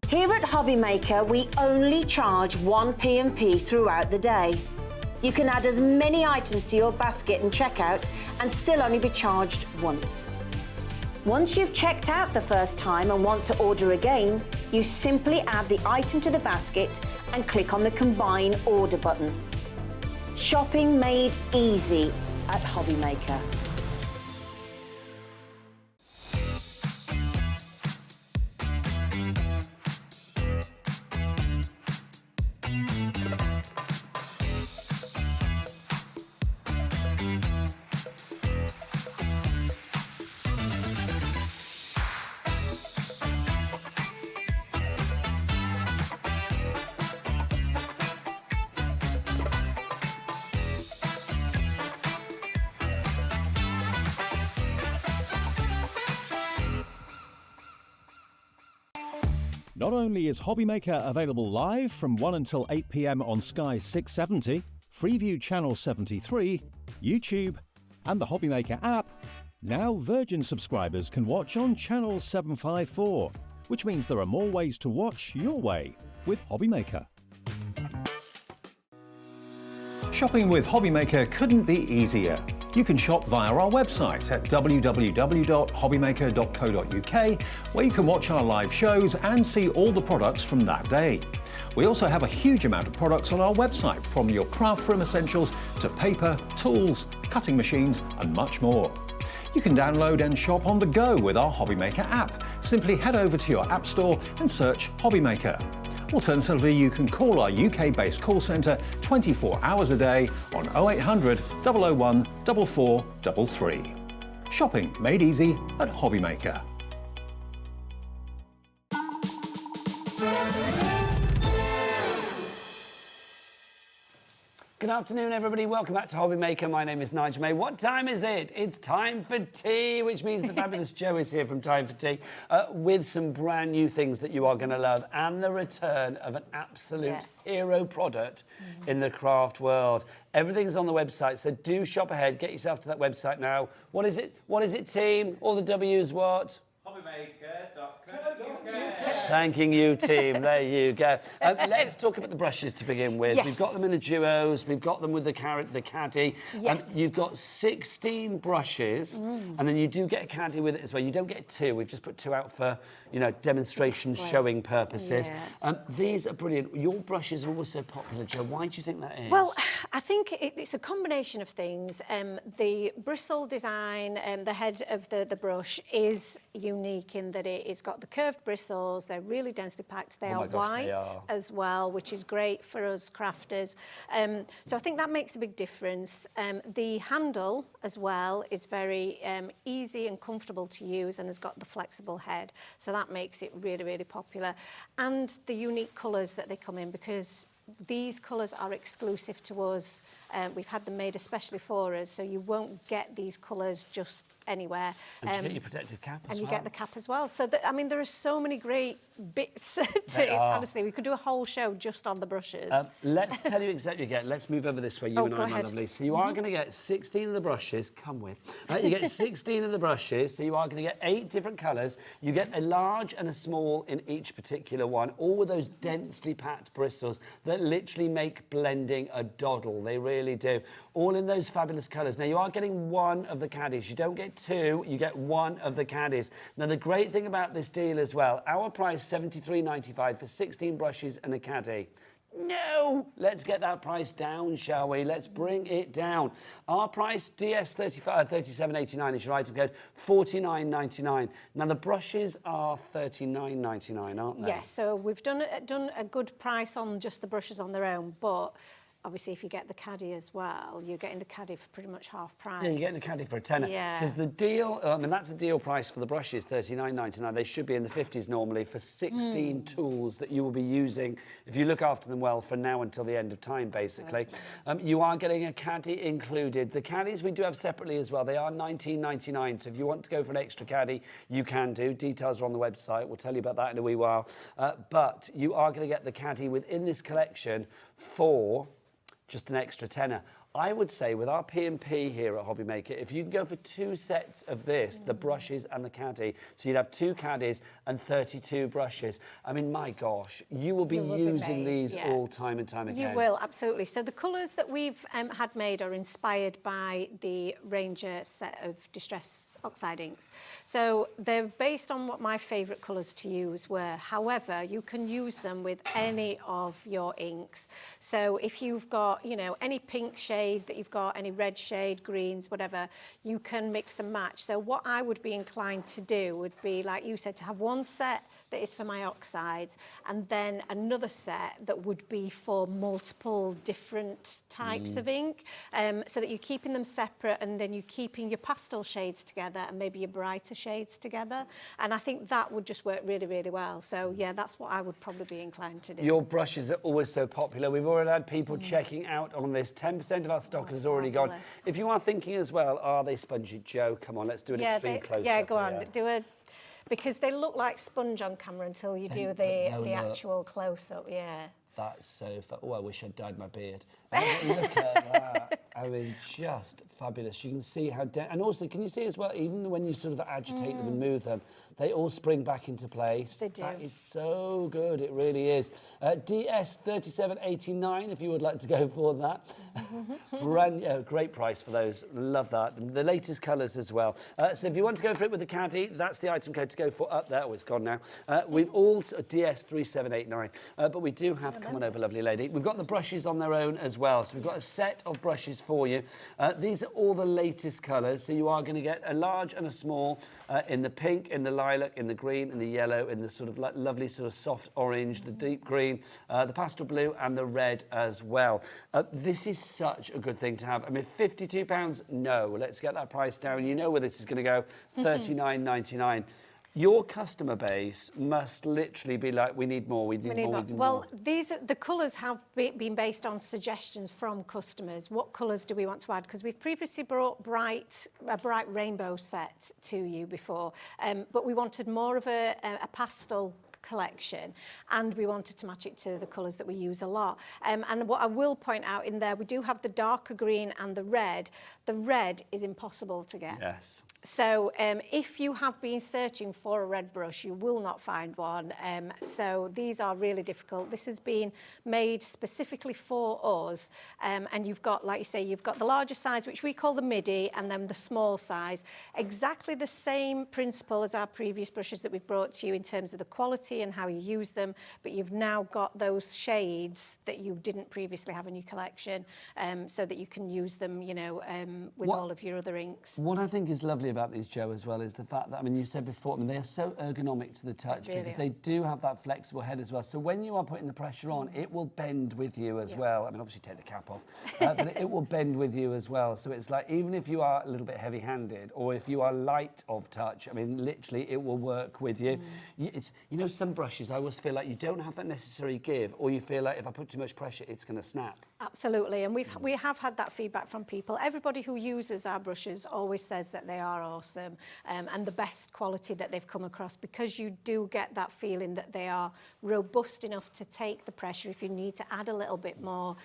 Here at HobbyMaker, we only charge 1 P&P throughout the day. You can add as many items to your basket and checkout and still only be charged once. Once you've checked out the first time and want to order again, you simply add the item to the basket and click on the Combine Order button. Shopping made easy at HobbyMaker. Not only is HobbyMaker available live from 1 until 8 p.m. on Sky 670, Freeview Channel 73, YouTube, and the HobbyMaker app, now Virgin subscribers can watch on Channel 754, which means there are more ways to watch your way with HobbyMaker. Shopping with HobbyMaker couldn't be easier. You can shop via our website at www.hobbymaker.co.uk, where you can watch our live shows and see all the products from that day. We also have a huge amount of products on our website, from your craft room essentials to paper, tools, cutting machines and much more. You can download and shop on the go with our HobbyMaker app. Simply head over to your app store and search HobbyMaker. Alternatively, you can call our UK-based call centre 24 hours a day on 0800 001 4433. Shopping made easy at HobbyMaker. Good afternoon, everybody. Welcome back to HobbyMaker. My name is Nigel May. What time is it? It's time for tea, which means the fabulous Jo is here from Time for Tea with some brand new things that you are going to love and the return of an absolute hero product in the craft world. Everything's on the website, so do shop ahead. Get yourself to that website now. What is it? What is it, team? All the W's what? HobbyMaker.co.uk. Thanking you, team. There you go. Let's talk about the brushes to begin with. Yes. We've got them in the duos. We've got them with the caddy. Yes. You've got 16 brushes, and then you do get a caddy with it as well. You don't get two. We've just put two out for, demonstration, showing purposes. Yeah. These are brilliant. Your brushes are always so popular, Jo. Why do you think that is? Well, I think it's a combination of things. The bristle design, the head of the brush is unique in that it's got the curved bristles. They're really densely packed. They are white as well, which is great for us crafters. So I think that makes a big difference. The handle as well is very easy and comfortable to use and has got the flexible head. So that makes it really, really popular. And the unique colours that they come in, because these colours are exclusive to us. We've had them made especially for us, so you won't get these colours just anywhere. And you get your protective cap as well. And you well. get the cap as well. So, there are so many great bits to it. Honestly, we could do a whole show just on the brushes. Let's tell you exactly what you get. Let's move over this way, you and I, my lovely. So you are going to get 16 of the brushes. Come with. You get 16 of the brushes, so you are going to get 8 different colours. You get a large and a small in each particular one, all with those densely packed bristles that literally make blending a doddle. They really do. All in those fabulous colours. Now, you are getting one of the caddies. You don't get two, you get one of the caddies. Now, the great thing about this deal as well, our price $73.95 for 16 brushes and a caddy. No! Let's get that price down, shall we? Let's bring it down. Our price, DS37.89 is your item code, $49.99. Now, the brushes are $39.99, aren't they? Yes, so we've done a good price on just the brushes on their own, but obviously, if you get the caddy as well, you're getting the caddy for pretty much half price. Yeah, you're getting the caddy for a tenner. Yeah. Because the deal, that's a deal price for the brushes, $39.99. They should be in the 50s normally for 16 tools that you will be using if you look after them well for now until the end of time, basically. You are getting a caddy included. The caddies we do have separately as well. They are $19.99. So if you want to go for an extra caddy, you can do. Details are on the website. We'll tell you about that in a wee while. But you are going to get the caddy within this collection for just an extra tenner. I would say with our P&P here at HobbyMaker, if you can go for 2 sets of this, the brushes and the caddy, so you'd have 2 caddies and 32 brushes. I mean, my gosh, you will be using these all time and time again. You will, absolutely. So the colours that we've had made are inspired by the Ranger set of Distress Oxide inks. So they're based on what my favourite colours to use were. However, you can use them with any of your inks. So if you've got, any pink shade that you've got, any red shade, greens, whatever, you can mix and match. So what I would be inclined to do would be, like you said, to have one set that is for my oxides and then another set that would be for multiple different types of ink, so that you're keeping them separate and then you're keeping your pastel shades together and maybe your brighter shades together. And I think that would just work really, really well. So yeah, that's what I would probably be inclined to do. Your brushes are always so popular. We've already had people checking out on this. 10% of our stock has already gone. If you are thinking as well, are they spongy, Jo? Come on, let's do an extreme close-up. Yeah, go on, do a... Because they look like sponge on camera until you do the actual close-up, yeah. That's so fun. Oh, I wish I'd dyed my beard. Look at that. I mean, just fabulous. You can see how... And also, can you see as well, even when you sort of agitate them and move them, they all spring back into place. They do. That is so good. It really is. DS37.89, if you would like to go for that. Great price for those. Love that. The latest colours as well. So if you want to go for it with the caddy, that's the item code to go for up there. Oh, it's gone now. We've all... DS3789. But we do have... Come on over, lovely lady. We've got the brushes on their own as well. So we've got a set of brushes for you. These are all the latest colours. So you are going to get a large and a small in the pink, in the lilac, in the green, in the yellow, in the sort of lovely sort of soft orange, the deep green, the pastel blue and the red as well. This is such a good thing to have. I mean, £52? No. Let's get that price down. You know where this is going to go. $39.99. Your customer base must literally be like, we need more, we need more, we need Well, more. the colours have been based on suggestions from customers. What colours do we want to add? Because we've previously brought a bright rainbow set to you before, but we wanted more of a pastel collection, and we wanted to match it to the colours that we use a lot. And what I will point out in there, we do have the darker green and the red. The red is impossible to get. Yes. So if you have been searching for a red brush, you will not find one. So these are really difficult. This has been made specifically for us. And you've got, like you say, you've got the larger size, which we call the midi, and then the small size. Exactly the same principle as our previous brushes that we've brought to you in terms of the quality and how you use them. But you've now got those shades that you didn't previously have in your collection, so that you can use them, you know, with all of your other inks. What I think is lovely about these, Jo, as well, is the fact that, I mean, you said before, I mean, they are so ergonomic to the touch, Really because are. they do have that flexible head as well. So when you are putting the pressure on, it will bend with you as well. I mean, obviously take the cap off, but it will bend with you as well. So it's like, even if you are a little bit heavy-handed, or if you are light of touch, I mean, literally, it will work with you. It's, you know, some brushes, I always feel like you don't have that necessary give, or you feel like if I put too much pressure, it's going to snap. Absolutely, and we have had that feedback from people. Everybody who uses our brushes always says that they are awesome, and the best quality that they've come across, because you do get that feeling that they are robust enough to take the pressure if you need to add a little bit more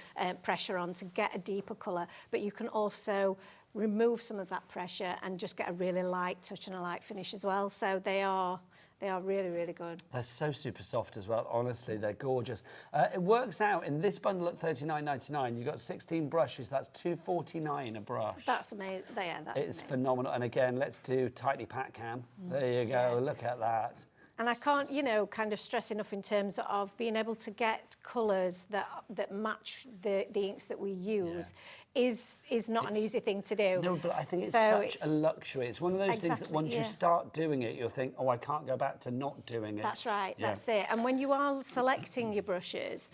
pressure on to get a deeper colour, but you can also remove some of that pressure and just get a really light touch and a light finish as well. So they are really, really good. They're so super soft as well. Honestly, they're gorgeous. It works out in this bundle at $39.99. You've got 16 brushes. That's $2.49 a brush. That's amazing. Yeah, that's It's amazing. phenomenal. And again, let's do tightly packed cam. There you go. Look at that. And I can't, you know, kind of stress enough in terms of being able to get colours that match the inks that we use is not an easy thing to do. No, but I think it's So such a luxury. It's one of those things that once you start doing it, you'll think, oh, I can't go back to not doing it. That's right, Yeah. that's it. And when you are selecting your brushes,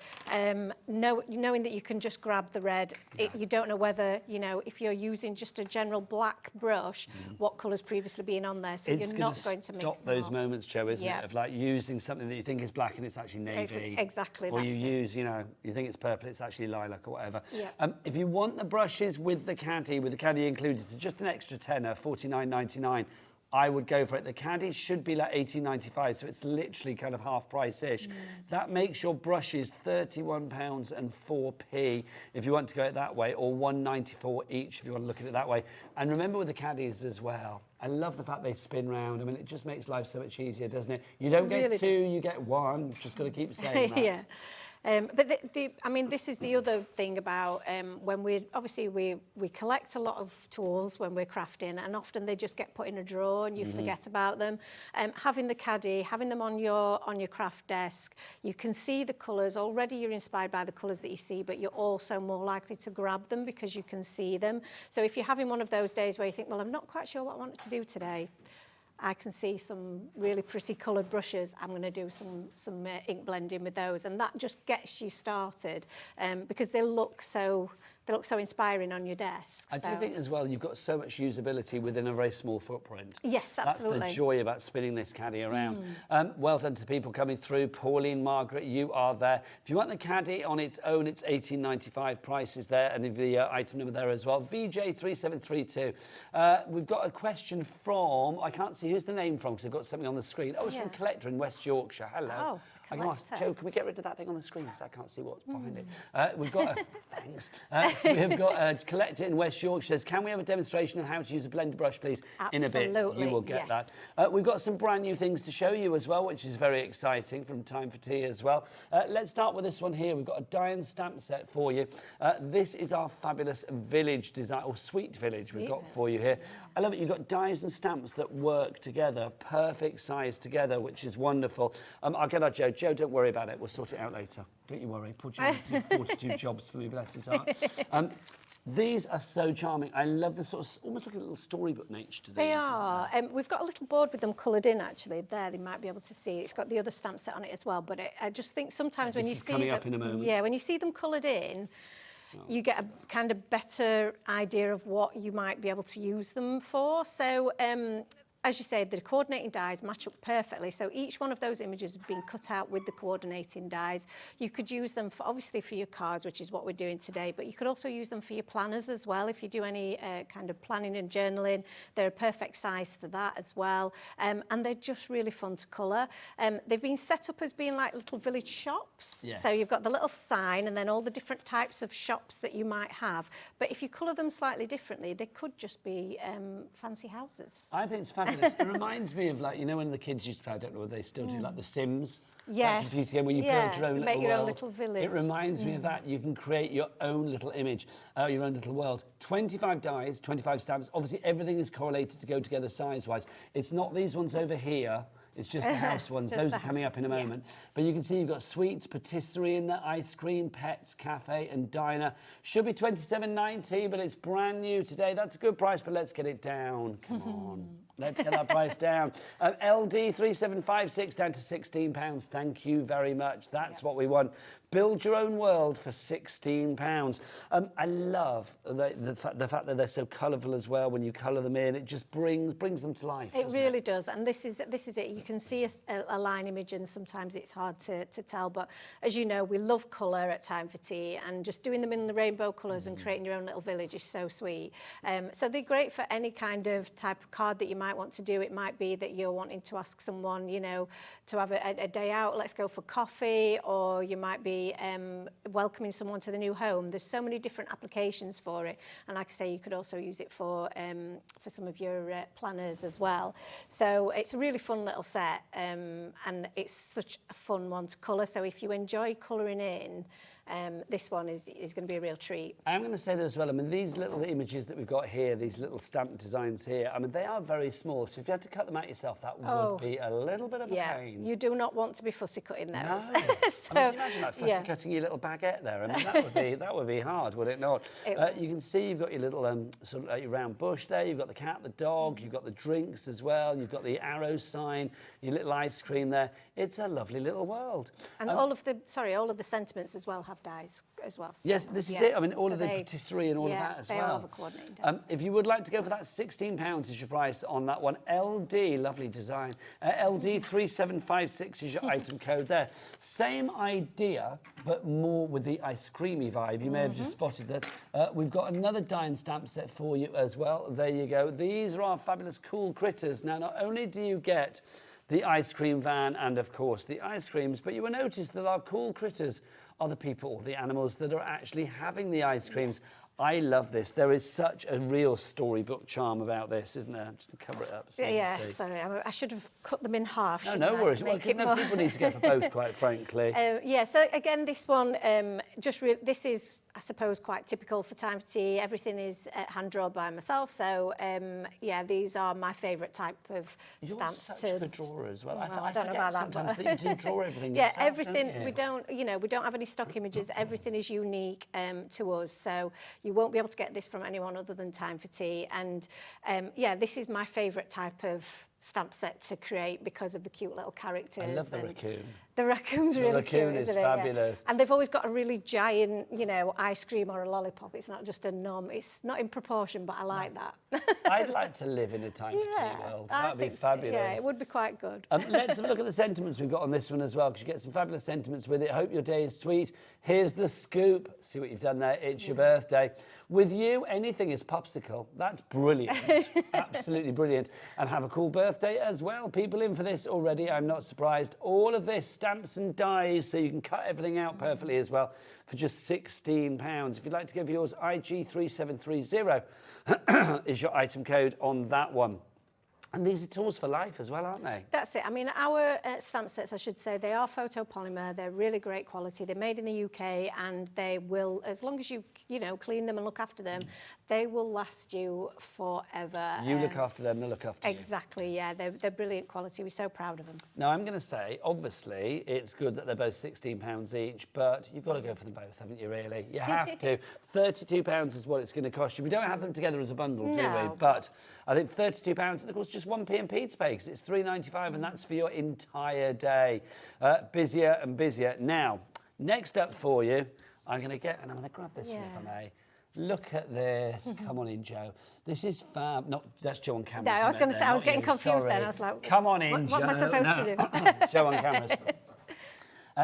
knowing that you can just grab the red, you don't know whether, you know, if you're using just a general black brush, what colour's previously been on there, so It's you're not going to mix stop them those up. moments, Jo, isn't Yeah. it? Of like using something that you think is black and it's actually navy. Exactly, Or you that's it. use, you know, you think it's purple, it's actually lilac or whatever. Yeah. If you want the brushes with the caddy included, it's just an extra tenner, $49.99. I would go for it. The caddy should be like $18.95, so it's literally kind of half price-ish. That makes your brushes £31.04 if you want to go it that way, or $1.94 each if you want to look at it that way. And remember with the caddies as well, I love the fact they spin round. I mean, it just makes life so much easier, doesn't it? You don't get really two, does. you get one. Just got to keep saying that. Yeah. But I mean, this is the other thing about when we collect a lot of tools when we're crafting, and often they just get put in a drawer and you forget about them. Having the caddy, having them on your craft desk, you can see the colours. Already you're inspired by the colours that you see, but you're also more likely to grab them because you can see them. So if you're having one of those days where you think, well, I'm not quite sure what I want to do today, I can see some really pretty coloured brushes. I'm going to do some ink blending with those, and that just gets you started because they look so inspiring on your desk. I do think as well you've got so much usability within a very small footprint. Yes, absolutely. That's the joy about spinning this caddy around. Well done to people coming through. Pauline, Margaret, you are there. If you want the caddy on its own, it's $18.95. Price is there, and the item number there as well. VJ3732. We've got a question from, I can't see who's the name from because I've got something on the screen. Oh, it's from Collector in West Yorkshire. Hello. Oh, I can ask, Collector. Jo, can we get rid of that thing on the screen because I can't see what's behind it? We've got a, thanks. So we've got a Collector in West Yorkshire says, can we have a demonstration on how to use a blender brush, please? In a bit, Absolutely, you will get yes. that. We've got some brand new things to show you as well, which is very exciting from Time for Tea as well. Let's start with this one here. We've got a die and stamp set for you. This is our fabulous village design, or sweet village we've got for you here. I love it. You've got dies and stamps that work together, perfect size together, which is wonderful. I'll get our Jo. Jo, don't worry about it. We'll sort it out later. Don't you worry. Poor Jo did 42 jobs for me, bless his heart. These are so charming. I love the sort of, almost like a little storybook nature to these. They are. We've got a little board with them coloured in, actually. There, they might be able to see. It's got the other stamp set on it as well. But I just think sometimes when you see coming them, up in a moment. Yeah, when you see them coloured in, you get a kind of better idea of what you might be able to use them for. So as you say, the coordinating dies match up perfectly. So each one of those images has been cut out with the coordinating dies. You could use them for, obviously for your cards, which is what we're doing today, but you could also use them for your planners as well. If you do any kind of planning and journaling, they're a perfect size for that as well. And they're just really fun to colour. They've been set up as being like little village shops. Yes. So you've got the little sign and then all the different types of shops that you might have. But if you colour them slightly differently, they could just be fancy houses. I think it's fabulous. It reminds me of, like, you know, when the kids used to play, I don't know whether they still do, like The Sims. Yes. That computer game where you Yeah, build your own make little your own world. little village. It reminds me of that. You can create your own little image, your own little world. 25 dies, 25 stamps. Obviously, everything is correlated to go together size-wise. It's not these ones over here. It's just the house ones. Just Those the are coming house up in a ones, yeah. moment. But you can see you've got sweets, patisserie in there, ice cream, pets, cafe and diner. Should be £27.90, but it's brand new today. That's a good price, but let's get it down. Come on. Let's get that price down. LD 3756 down to £16. Thank you very much. That's what we want. Build your own world for £16. I love the fact that they're so colourful as well. When you colour them in, it just brings them to life. It really does, and this is it. You can see a line image, and sometimes it's hard to tell. But as you know, we love colour at Time for Tea, and just doing them in the rainbow colours and creating your own little village is so sweet. So they're great for any kind of type of card that you might want to do. It might be that you're wanting to ask someone, you know, to have a day out. Let's go for coffee, or you might be welcoming someone to the new home. There's so many different applications for it, and like I say, you could also use it for some of your planners as well. So it's a really fun little set, and it's such a fun one to colour. So if you enjoy colouring in, this one is going to be a real treat. I'm going to say that as well. I mean, these little images that we've got here, these little stamp designs here, I mean, they are very small. So if you had to cut them out yourself, that would be a little bit of a pain. You do not want to be fussy cutting those. No. So, I mean, can you imagine that fussy cutting your little baguette there? I mean, that would be hard, would it not? You can see you've got your little sort of like your round bush there. You've got the cat, the dog. You've got the drinks as well. You've got the arrow sign. Your little ice cream there. It's a lovely little world. And all of the sentiments as well have dies as well. So, yes, this is it. I mean, all of the patisserie and all of that as well. They all have a coordinating dies. If you would like to go for that, £16 is your price on that one. LD, lovely design. LD 3756 is your item code there. Same idea, but more with the ice creamy vibe. You may have just spotted that. We've got another die and stamp set for you as well. There you go. These are our fabulous cool critters. Now, not only do you get the ice cream van and, of course, the ice creams, but you will notice that our cool critters are the people, the animals that are actually having the ice creams. I love this. There is such a real storybook charm about this, isn't there? Just to cover it up. So Sorry, I should have cut them in half. No worries. Well, people need to go for both, quite frankly. So again, this one, this is, I suppose, quite typical for Time for Tea. Everything is hand drawn by myself. So these are my favourite type of stamps. You're such a good drawer as well. I don't know about that, sometimes that you do draw everything yeah, yourself, everything. Don't you? We don't have any stock images. Everything is unique to us. So you won't be able to get this from anyone other than Time for Tea. And this is my favourite type of stamp set to create because of the cute little characters. I love the raccoon. The raccoon's really cute, raccoon is isn't it? fabulous. Yeah. And they've always got a really giant, ice cream or a lollipop. It's not just a nom. It's not in proportion, but I like that. I'd like to live in a Time for Tea world. That'd be fabulous. Yeah, it would be quite good. Let's have a look at the sentiments we've got on this one as well, because you get some fabulous sentiments with it. Hope your day is sweet. Here's the scoop. See what you've done there. It's your birthday. With you, anything is popsicle. That's brilliant. Absolutely brilliant. And have a cool birthday as well. People in for this already. I'm not surprised. All of this, stamps and dies, so you can cut everything out perfectly as well for just £16. If you'd like to give yours, IG3730 is your item code on that one. And these are tools for life as well, aren't they? That's it. I mean, our stamp sets, I should say, they are photopolymer. They're really great quality. They're made in the UK, and they will, as long as you clean them and look after them, they will last you forever. You look after them, they'll look after you. Exactly, yeah. They're brilliant quality. We're so proud of them. Now, I'm going to say, obviously, it's good that they're both £16 each, but you've got to go for them both, haven't you, really? You have to. £32 is what it's going to cost you. We don't have them together as a bundle, do we? But I think £32, and of course, just one P&P to pay, because it's $3.95, and that's for your entire day. Busier and busier. Now, next up for you, I'm going to grab this one, if I may. Look at this. Come on in, Joe. This is fab. No, that's Joe on camera. No, I was going to say, I was getting confused then. I was like, come on in, Joe. What am I supposed to do? Joe on camera.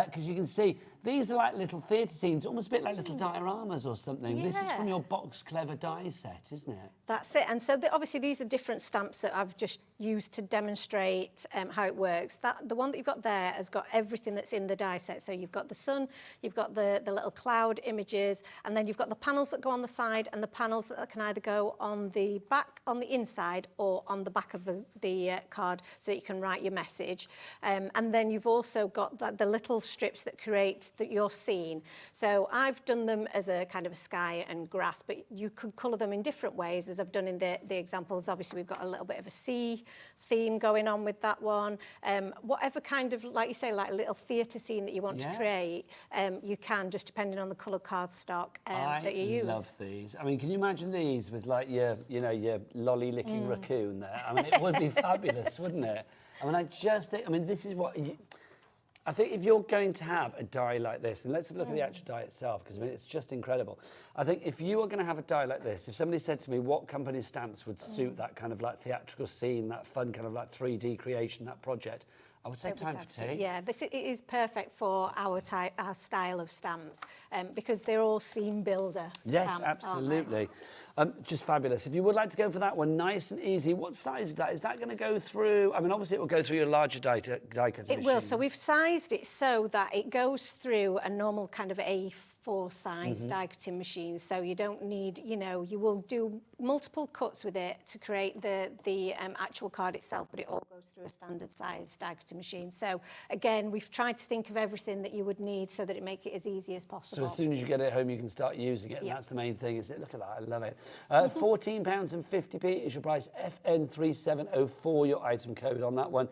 Because you can see, these are like little theatre scenes, almost a bit like little dioramas or something. Yeah. This is from your Box Clever die set, isn't it? That's it. And so obviously these are different stamps that I've just used to demonstrate how it works. The one that you've got there has got everything that's in the die set. So you've got the sun, you've got the little cloud images, and then you've got the panels that go on the side and the panels that can either go on the back, on the inside, or on the back of the card so that you can write your message. And then you've also got the little strips that create your scene. So I've done them as a kind of a sky and grass, but you could colour them in different ways, as I've done in the examples. Obviously, we've got a little bit of a sea theme going on with that one. Whatever kind of, like you say, like a little theatre scene that you want to create, you can, just depending on the colour cardstock that you use. I love these. I mean, can you imagine these with like your lolly-licking raccoon there? I mean, it would be fabulous, wouldn't it? I mean, I just think, I mean, this is what... I think if you're going to have a die like this, and let's have a look at the actual die itself, because I mean, it's just incredible. I think if you are going to have a die like this, if somebody said to me what company stamps would suit that kind of like theatrical scene, that fun kind of like 3D creation, that project, I would say Time for Tea. Yeah, it is perfect for our style of stamps, because they're all scene builder Yes, stamps, absolutely. Just fabulous. If you would like to go for that one, nice and easy, what size is that? Is that going to go through, I mean, obviously it will go through your larger die cutting machine. It will. So we've sized it so that it goes through a normal kind of A4 size die cutting machine. So you don't need, you will do multiple cuts with it to create the actual card itself, but it all goes through a standard size die cutting machine. So again, we've tried to think of everything that you would need so that it make it as easy as possible. So as soon as you get it home, you can start using it, and that's the main thing, is it? Look at that, I love it. £14.50 is your price, FN3704, your item code on that one,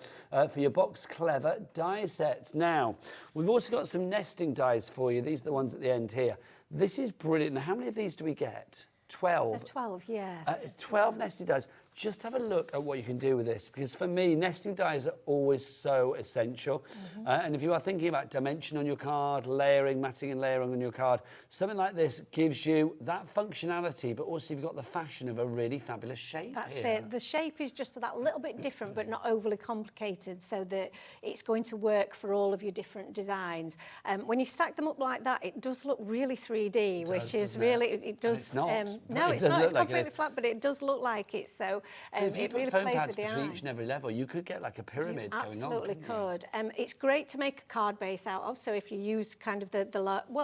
for your Box Clever die sets. Now, we've also got some nesting dies for you. These are the ones at the end here. This is brilliant. Now, how many of these do we get? 12. 12, yeah. 12 nesting dies. Just have a look at what you can do with this, because for me, nesting dies are always so essential. And if you are thinking about dimension on your card, layering, matting and layering on your card, something like this gives you that functionality, but also you've got the fashion of a really fabulous shape. That's here. it. The shape is just that little bit different, but not overly complicated, so that it's going to work for all of your different designs. When you stack them up like that, it does look really 3D, which is really, it does. It's not. No, it's not. It's completely flat, but it does look like it. So if you it put really foam plays pads with the between eye. each and every level, you could get like a pyramid going on. Absolutely could. It's great to make a card base out of. So if you use kind of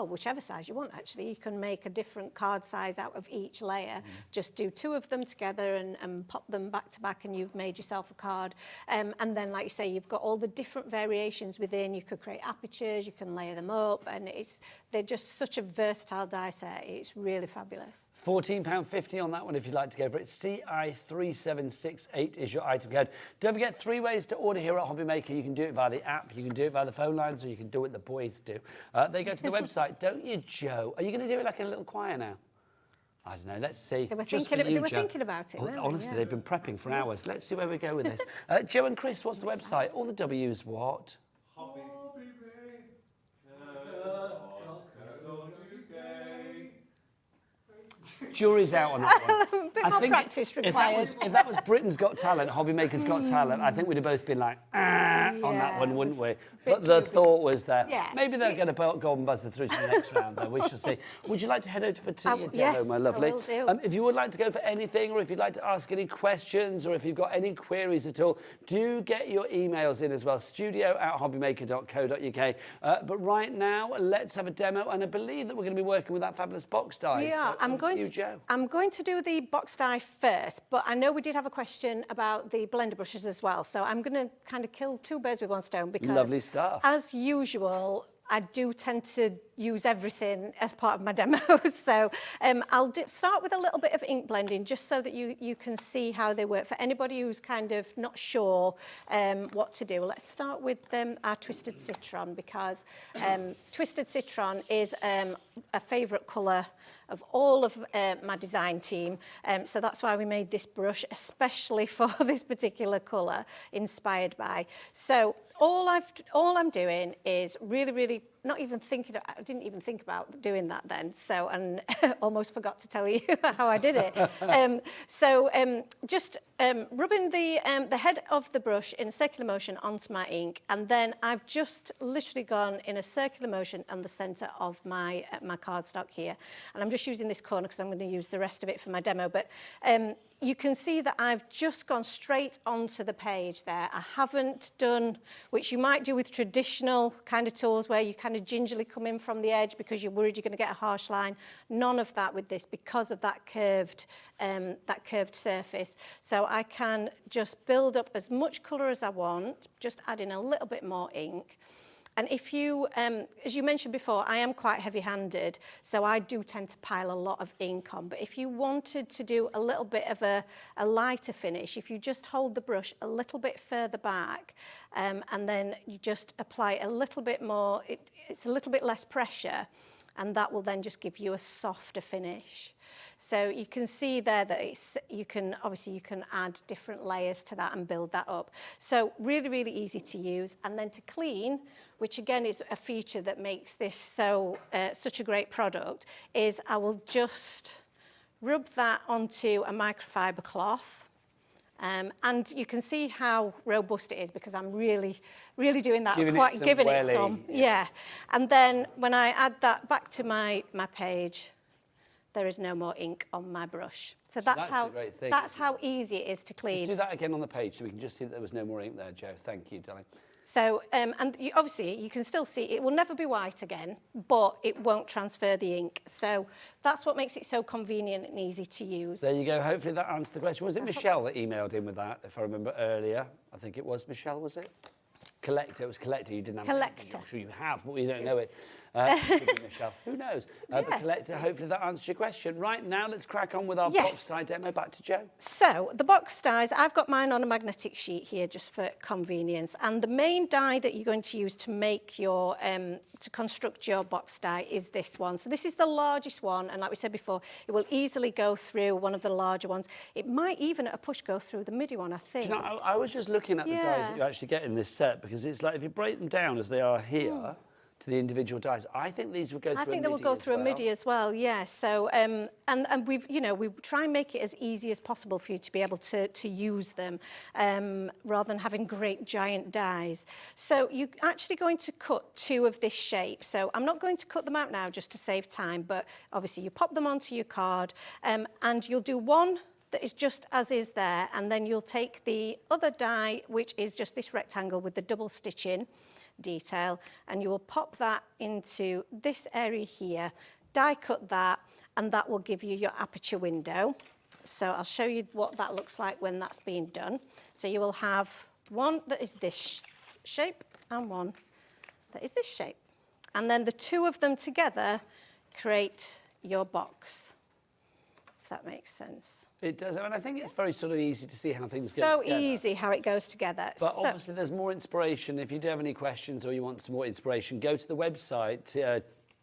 whichever size you want, actually, you can make a different card size out of each layer. Just do 2 of them together and pop them back to back, and you've made yourself a card. And then, like you say, you've got all the different variations within. You could create apertures, you can layer them up, and they're just such a versatile die set. It's really fabulous. £14.50 on that one if you'd like to go for it. CI3768 is your item code. Don't forget, 3 ways to order here at HobbyMaker. You can do it via the app, you can do it via the phone lines, or you can do what the boys do. They go to the website, don't you, Joe? Are you going to do it like a little choir now? I don't know, let's see. They were Just thinking, for you, they were Joe. thinking about it, weren't they? Honestly, Yeah. they've been prepping for hours. Let's see where we go with this. Joe and Chris, what's the website? All the W's what? Jury's out on that one. A bit more practice required. If that was Britain's Got Talent, HobbyMaker's Got Talent, I think we'd have both been like, on that one, wouldn't we? But the thought was there. Yeah. Maybe they'll get a golden buzzer through to the next round, though. We shall see. Would you like to head over to your demo, yes, my lovely? I will do. If you would like to go for anything, or if you'd like to ask any questions, or if you've got any queries at all, do get your emails in as well, studio@hobbymaker.co.uk. But right now, let's have a demo, and I believe that we're going to be working with that fabulous box die. Yeah, So over to you, Joe. I'm going to do the box die first, but I know we did have a question about the blender brushes as well, so I'm going to kind of kill 2 birds with 1 stone, because Lovely stuff. as usual, I do tend to use everything as part of my demos. So I'll start with a little bit of ink blending, just so that you can see how they work. For anybody who's kind of not sure what to do, let's start with our Twisted Citron, because Twisted Citron is a favourite colour of all of my design team. So that's why we made this brush, especially for this particular colour, inspired by. So all I'm doing is really, really not even thinking, I didn't even think about doing that then. So, and almost forgot to tell you how I did it. Just rubbing the head of the brush in a circular motion onto my ink, and then I've just literally gone in a circular motion on the centre of my cardstock here. And I'm just using this corner because I'm going to use the rest of it for my demo. But you can see that I've just gone straight onto the page there. I haven't done, which you might do with traditional kind of tools where you kind of gingerly come in from the edge because you're worried you're going to get a harsh line. None of that with this because of that curved surface. So I can just build up as much colour as I want, just add in a little bit more ink. And if you, as you mentioned before, I am quite heavy-handed, so I do tend to pile a lot of ink on. But if you wanted to do a little bit of a lighter finish, if you just hold the brush a little bit further back, and then you just apply a little bit more, it's a little bit less pressure, and that will then just give you a softer finish. So you can see there that you can add different layers to that and build that up. So really, really easy to use. And then to clean, which again is a feature that makes this such a great product, is I will just rub that onto a microfiber cloth. And you can see how robust it is because I'm really, really doing that, giving it some. Yeah. And then when I add that back to my page, there is no more ink on my brush. So that's how easy it is to clean. Let's do that again on the page so we can just see that there was no more ink there, Jo. Thank you, darling. So, and obviously you can still see it will never be white again, but it won't transfer the ink. So that's what makes it so convenient and easy to use. There you go. Hopefully that answered the question. Was it Michelle that emailed in with that, if I remember earlier? I think it was Michelle, was it? Collector. It was Collector. You didn't have Collector. I'm sure you have, but we don't know it. Could be Michelle. Who knows? But Collector, hopefully that answers your question. Right, now let's crack on with our box tie demo. Back to Jo. So the box dies, I've got mine on a magnetic sheet here just for convenience. And the main die that you're going to use to make your, to construct your box die is this one. So this is the largest one. And like we said before, it will easily go through one of the larger ones. It might even at a push go through the MIDI one, I think. Do you know, I was just looking at the dies that you actually get in this set because it's like if you break them down as they are here, to the individual dies. I think these would go through a MIDI. I think they will go through a MIDI as well, yes. So, and we try and make it as easy as possible for you to be able to use them rather than having great giant dies. So you're actually going to cut two of this shape. So I'm not going to cut them out now just to save time, but obviously you pop them onto your card and you'll do one that is just as is there, and then you'll take the other die, which is just this rectangle with the double stitching detail, and you will pop that into this area here, die cut that, and that will give you your aperture window. So I'll show you what that looks like when that's being done. So you will have one that is this shape and one that is this shape. And then the two of them together create your box, if that makes sense. It does, and I think it's very sort of easy to see how things go together. So easy how it goes together. But obviously there's more inspiration. If you do have any questions or you want some more inspiration, go to the website,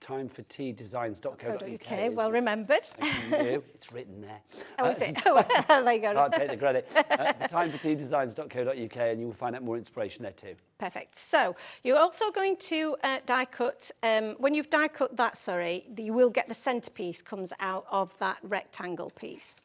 timeforteadesigns.co.uk. Well remembered. It's written there. Oh, is it? There you go. Can't take the credit. timeforteadesigns.co.uk, and you will find out more inspiration there too. Perfect. So you're also going to die cut, when you've die cut that, you will get the centerpiece comes out of that rectangle piece.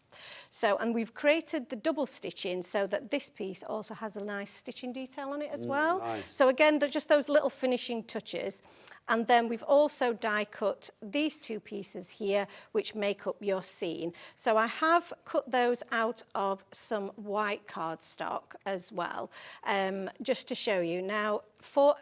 So, and we've created the double stitching so that this piece also has a nice stitching detail on it as well. Nice. So again, they're just those little finishing touches. And then we've also die cut these two pieces here, which make up your scene. So I have cut those out of some white cardstock as well, just to show you. Now, for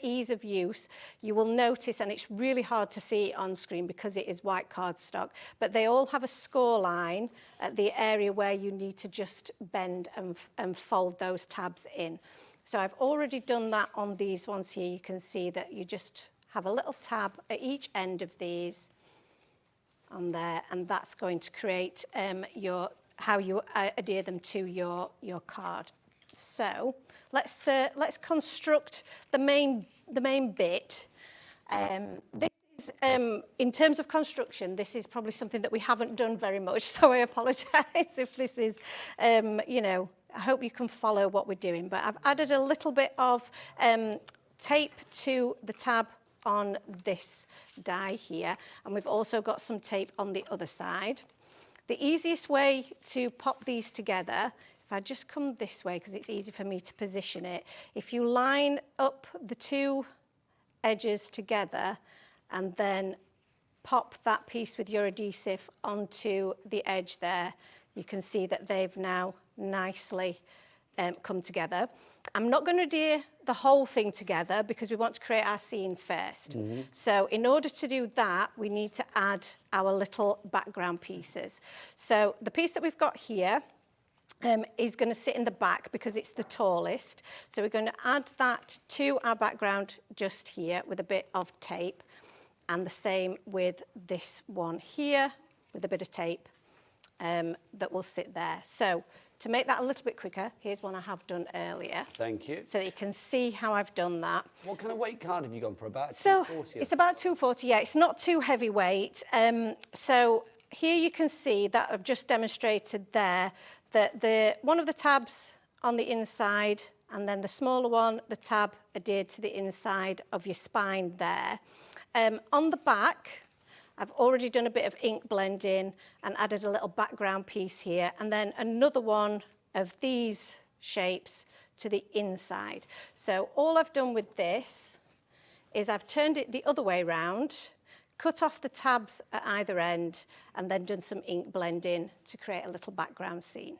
ease of use, you will notice, and it's really hard to see on screen because it is white cardstock, but they all have a score line at the area where you need to just bend and fold those tabs in. So I've already done that on these ones here. You can see that you just have a little tab at each end of these on there, and that's going to create how you adhere them to your card. So let's construct the main bit. This is, in terms of construction, this is probably something that we haven't done very much, so I apologise if this is, I hope you can follow what we're doing, but I've added a little bit of tape to the tab on this die here, and we've also got some tape on the other side. The easiest way to pop these together, if I just come this way because it's easy for me to position it, if you line up the two edges together and then pop that piece with your adhesive onto the edge there, you can see that they've now nicely come together. I'm not going to do the whole thing together because we want to create our scene first. So in order to do that, we need to add our little background pieces. So the piece that we've got here is going to sit in the back because it's the tallest. So we're going to add that to our background just here with a bit of tape, and the same with this one here with a bit of tape that will sit there. So to make that a little bit quicker, here's one I have done earlier. Thank you. So that you can see how I've done that. What kind of weight card have you gone for? About So 240? it's about 240, yeah. It's not too heavyweight. So here you can see that I've just demonstrated there that one of the tabs on the inside, and then the smaller one, the tab adhered to the inside of your spine there. On the back, I've already done a bit of ink blending and added a little background piece here, and then another one of these shapes to the inside. So all I've done with this is I've turned it the other way round, cut off the tabs at either end, and then done some ink blending to create a little background scene.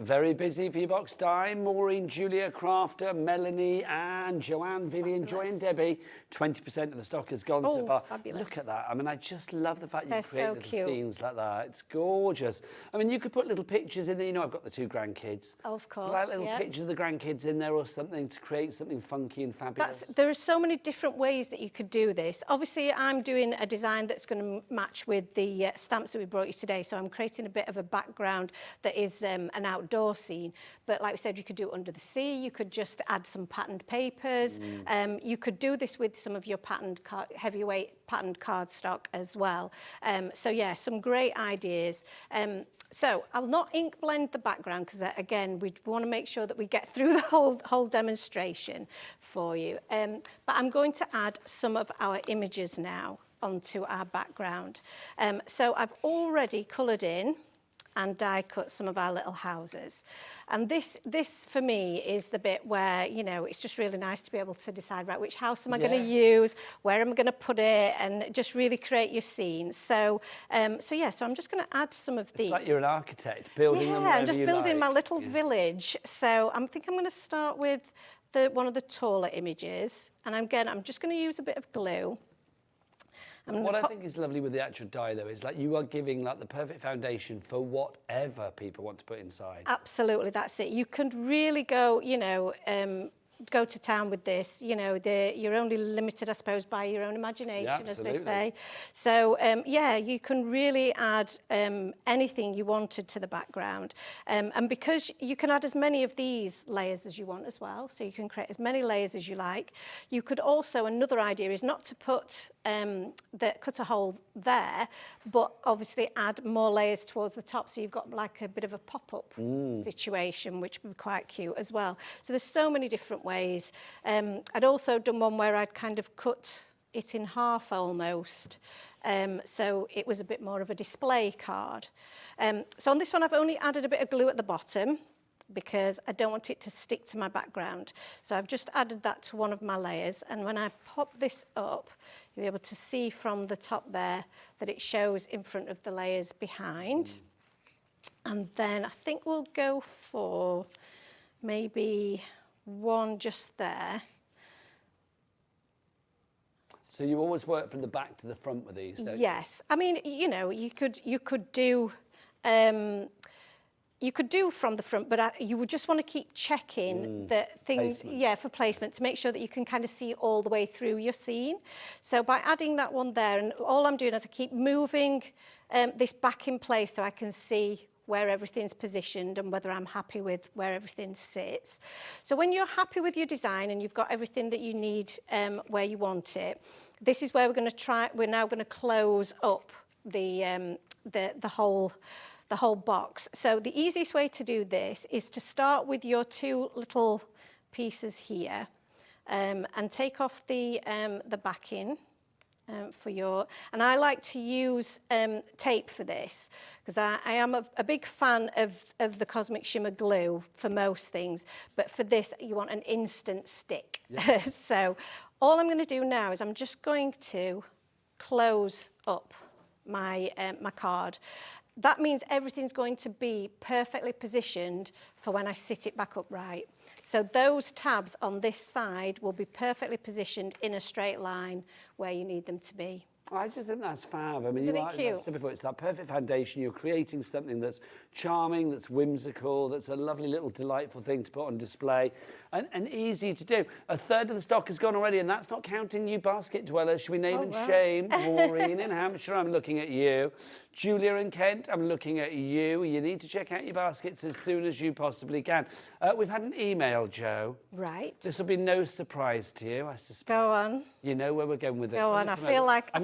Very busy V-Box time. Maureen, Julia, Crafter, Melanie, Anne, Joanne, Vivian, Joy and Debbie. 20% of the stock has gone so far. Fabulous. Look at that. I mean, I just love the fact you They're create so little cute. scenes like that. It's gorgeous. I mean, you could put little pictures in there. You know, I've got the 2 grandkids. Of course, Like little yeah. pictures of the grandkids in there or something to create something funky and fabulous. There are so many different ways that you could do this. Obviously, I'm doing a design that's going to match with the stamps that we brought you today. So I'm creating a bit of a background that is an outdoor scene. But like we said, you could do it under the sea. You could just add some patterned papers. You could do this with some of your heavyweight patterned cardstock as well. So yeah, some great ideas. So I'll not ink blend the background because again, we want to make sure that we get through the whole demonstration for you. But I'm going to add some of our images now onto our background. So I've already coloured in and die cut some of our little houses. And this for me is the bit where, you know, it's just really nice to be able to decide, right, which house am I going to use, where am I going to put it, and just really create your scene. So so I'm just going to add some of these. It's like you're an architect building them. Yeah, I'm just you building like. my little village. So I think I'm going to start with one of the taller images, and I'm just going to use a bit of glue. What I think is lovely with the actual die, though, is like you are giving like the perfect foundation for whatever people want to put inside. Absolutely, that's it. You can really go, you know, go to town with this. You know, you're only limited, I suppose, by your own imagination, as they say. So, yeah, you can really add anything you wanted to the background. And because you can add as many of these layers as you want as well, so you can create as many layers as you like. You could also, another idea is not to put, cut a hole there, but obviously add more layers towards the top, so you've got like a bit of a pop-up situation, which would be quite cute as well. So there's so many different ways. I'd also done one where I'd kind of cut it in half almost, so it was a bit more of a display card. So on this one I've only added a bit of glue at the bottom because I don't want it to stick to my background. So I've just added that to one of my layers, and when I pop this up, you'll be able to see from the top there that it shows in front of the layers behind. And then I think we'll go for maybe one just there. So you always work from the back to the front with these, don't you? Yes. I mean, you know, you could do from the front, but you would just want to keep checking that things, placement. for placement, to make sure that you can kind of see all the way through your scene. So by adding that one there, and all I'm doing is I keep moving this back in place so I can see where everything's positioned and whether I'm happy with where everything sits. So when you're happy with your design and you've got everything that you need where you want it, this is where we're now going to close up the whole box. So the easiest way to do this is to start with your 2 little pieces here and take off the backing. For your, and I like to use tape for this because I am a big fan of the Cosmic Shimmer glue for most things, but for this you want an instant stick. Yeah. So all I'm going to do now is I'm just going to close up my my card. That means everything's going to be perfectly positioned for when I sit it back upright. So those tabs on this side will be perfectly positioned in a straight line where you need them to be. I just think that's fab. I mean, Isn't you it are, cute? like I said before, it's that perfect foundation. You're creating something that's charming, that's whimsical, that's a lovely little delightful thing to put on display and easy to do. A third of the stock is gone already, and that's not counting you basket dwellers. Should we name and shame? Maureen in Hampshire, I'm looking at you. Julia in Kent, I'm looking at you. You need to check out your baskets as soon as you possibly can. We've had an email, Jo. Right. This will be no surprise to you, I suspect. Go on. You know where we're going with this. Go on. I feel like I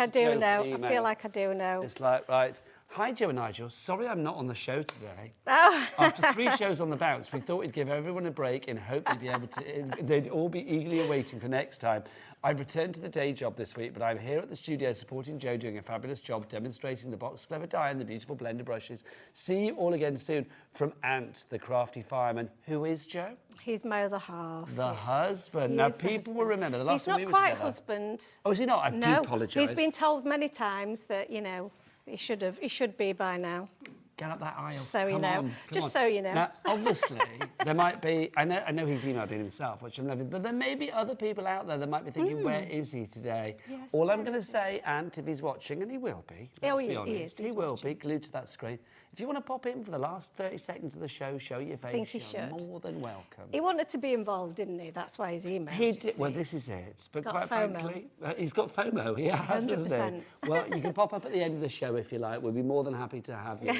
do know. I feel like I do know. It's like, right. Hi, Jo and Nigel. Sorry I'm not on the show today. Oh. After 3 shows on the bounce, we thought we'd give everyone a break and hope they'd be able to, they'd all be eagerly awaiting for next time. I've returned to the day job this week, but I'm here at the studio supporting Jo doing a fabulous job demonstrating the Box Clever die and the beautiful blender brushes. See you all again soon from Ant, the crafty fireman. Who is Jo? He's my other half. The husband. He Now, is the people will husband. remember the last He's time we not were quite together. husband. Oh, is he not? I do apologise. He's been told many times that, you know, he should be by now. Get up that aisle. Just so you Come know. on, Just on. so you know. Now, obviously, there might be. I know he's emailed in himself, which I'm loving. But there may be other people out there that might be thinking, "Where is he today?" Yes, All I'm going to say, Ant, if he's watching, and he will be. Let's be honest, he is. He will be glued to that screen. If you want to pop in for the last 30 seconds of the show, show your face. think he You're should. more than welcome. He wanted to be involved, didn't he? That's why he's emailed. He you did. see. Well, this is it. But got quite FOMO. frankly, he's got FOMO. He has, hasn't 100%. he? Well, you can pop up at the end of the show if you like. We'll be more than happy to have you.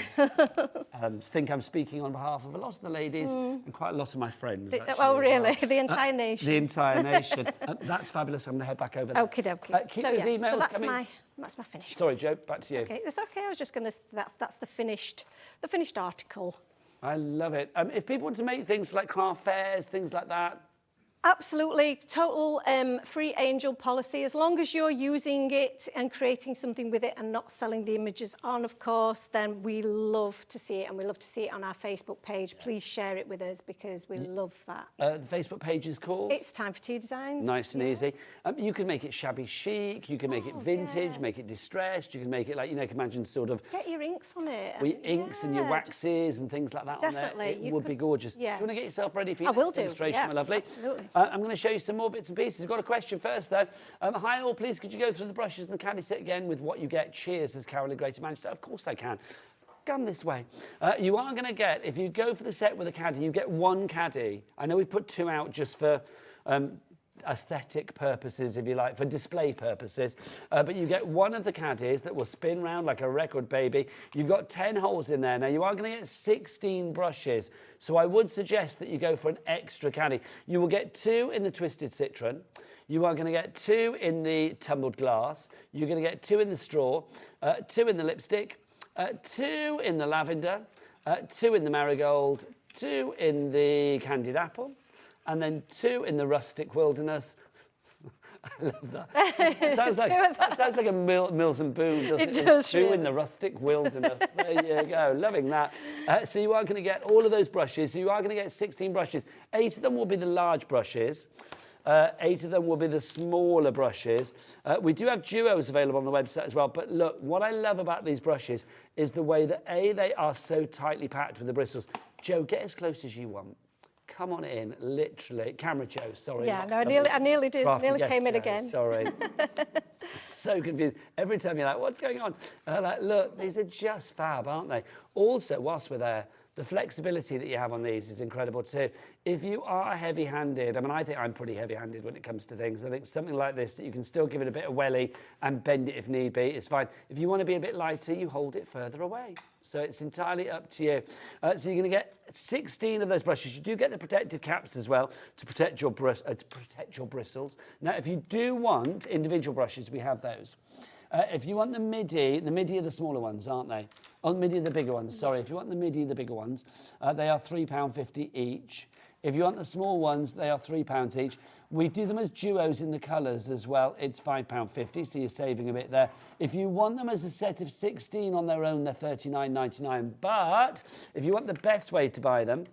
Think I'm speaking on behalf of a lot of the ladies and quite a lot of my friends. Actually, Oh, as really? well. The entire nation. The entire nation. That's fabulous. I'm going to head back over there. Okie dokie. Keep those emails so that's coming. that's my finish. Sorry, Jo. Back to you. Okay, it's okay. I was just going to. That's the finished article. I love it. If people want to make things like craft fairs, things like that. Absolutely, total free angel policy. As long as you're using it and creating something with it and not selling the images on, of course, then we love to see it, and we love to see it on our Facebook page. Please share it with us because we love that. The Facebook page is called? It's Time for Tea Designs. Nice and easy. You can make it shabby chic, you can make it vintage, make it distressed, you can make it like, you know, you can imagine sort of... Get your inks on it. With your inks and your waxes and things like that Definitely. on there. It would be gorgeous. Yeah. Do you want to get yourself ready for your I will next do, demonstration, yeah, my lovely? absolutely. I'm going to show you some more bits and pieces. I've got a question first, though. Hi, all. Please, could you go through the brushes and the caddy set again with what you get? Cheers, says Carol in Greater Manchester. Of course I can. Come this way. You are going to get, if you go for the set with a caddy, you get 1 caddy. I know we've put 2 out just for... aesthetic purposes, if you like, for display purposes. But you get 1 of the caddies that will spin round like a record baby. You've got 10 holes in there. Now, you are going to get 16 brushes. So I would suggest that you go for an extra caddy. You will get 2 in the Twisted Citron. You are going to get 2 in the tumbled glass. You're going to get 2 in the straw, 2 in the lipstick, 2 in the lavender, 2 in the marigold, 2 in the candied apple, and then 2 in the rustic wilderness. I love that. That sounds like a Mills and Boon, doesn't it? It does, 2 really. in the rustic wilderness. There you go. Loving that. So you are going to get all of those brushes. So you are going to get 16 brushes. 8 of them will be the large brushes. 8 of them will be the smaller brushes. We do have duos available on the website as well. But look, what I love about these brushes is the way that, they are so tightly packed with the bristles. Jo, get as close as you want. Come on in, literally. Camera Jo, sorry. Yeah, no, I nearly did. Crafty Nearly guest came in Jo, again. Sorry. So confused. Every time you're like, what's going on? Like, look, these are just fab, aren't they? Also, whilst we're there, the flexibility that you have on these is incredible too. If you are heavy-handed, I mean, I think I'm pretty heavy-handed when it comes to things. I think something like this, that you can still give it a bit of welly and bend it if need be, it's fine. If you want to be a bit lighter, you hold it further away. So it's entirely up to you. So you're going to get 16 of those brushes. You do get the protective caps as well to protect your bristles. Now, if you do want individual brushes, we have those. If you want the midi are the smaller ones, aren't they? Oh, the midi are the bigger ones, sorry. Yes. If you want the midi, the bigger ones, they are £3.50 each. If you want the small ones, they are £3 each. We do them as duos in the colours as well. It's £5.50, so you're saving a bit there. If you want them as a set of 16 on their own, they're £39.99. But if you want the best way to buy them,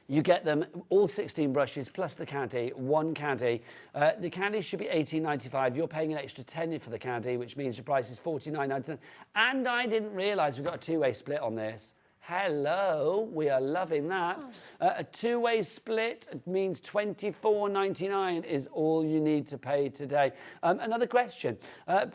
you get them all 16 brushes plus the caddy, one caddy. The caddy should be £18.95. You're paying an extra 10 for the caddy, which means your price is £49.99. And I didn't realise we've got a two-way split on this. Hello, we are loving that. A two-way split means £24.99 is all you need to pay today. Another question.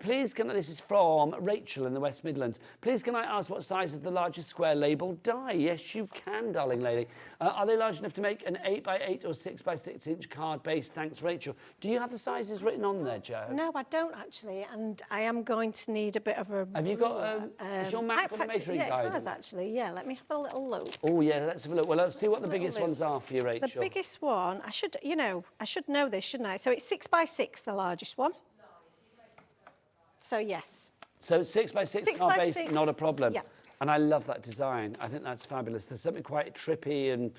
Please, this is from Rachel in the West Midlands. Please, can I ask what size is the largest square label die? Yes, you can, darling lady. Are they large enough to make an 8x8 or 6x6 inch card base? Thanks, Rachel. Do you have the sizes written on there, Jo? No, I don't actually, and I am going to need a bit of a... Have you got is your map or the measuring guide? Yeah, it has actually, yeah. Let me have a little look. Oh, yeah, let's have a look. Well, let's see what the biggest ones are for you, Rachel. The biggest one, I should know this, shouldn't I? So it's 6x6, the largest one. So yes. So 6x6 card base, not a problem. Yeah. And I love that design. I think that's fabulous. There's something quite trippy and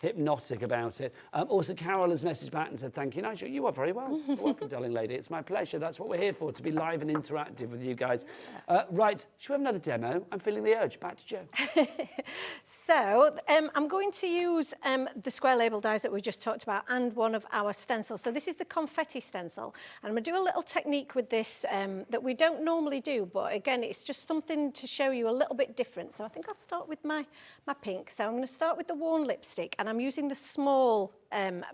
hypnotic about it. Also, Carol has messaged back and said, thank you, Nigel. You are very well. You're welcome, darling lady. It's my pleasure. That's what we're here for, to be live and interactive with you guys. Right, should we have another demo? I'm feeling the urge. Back to Jo. So I'm going to use the square label dies that we just talked about and one of our stencils. So this is the confetti stencil. And I'm going to do a little technique with this that we don't normally do, but again, it's just something to show you a little bit different. So I think I'll start with my pink. So I'm going to start with the worn lipstick, and I'm using the small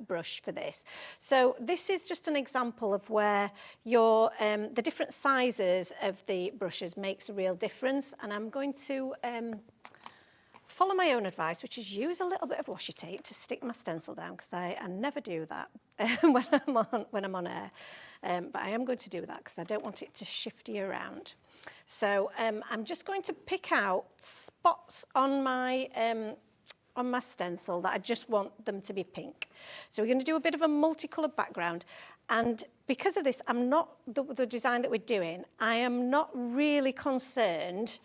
brush for this. So this is just an example of where your the different sizes of the brushes makes a real difference. And I'm going to follow my own advice, which is use a little bit of washi tape to stick my stencil down, because I never do that when I'm on air. But I am going to do that because I don't want it to shifty around. So I'm just going to pick out spots on my stencil that I just want them to be pink. So we're going to do a bit of a multicoloured background. And because of this, I'm not, the design that we're doing, I am not really concerned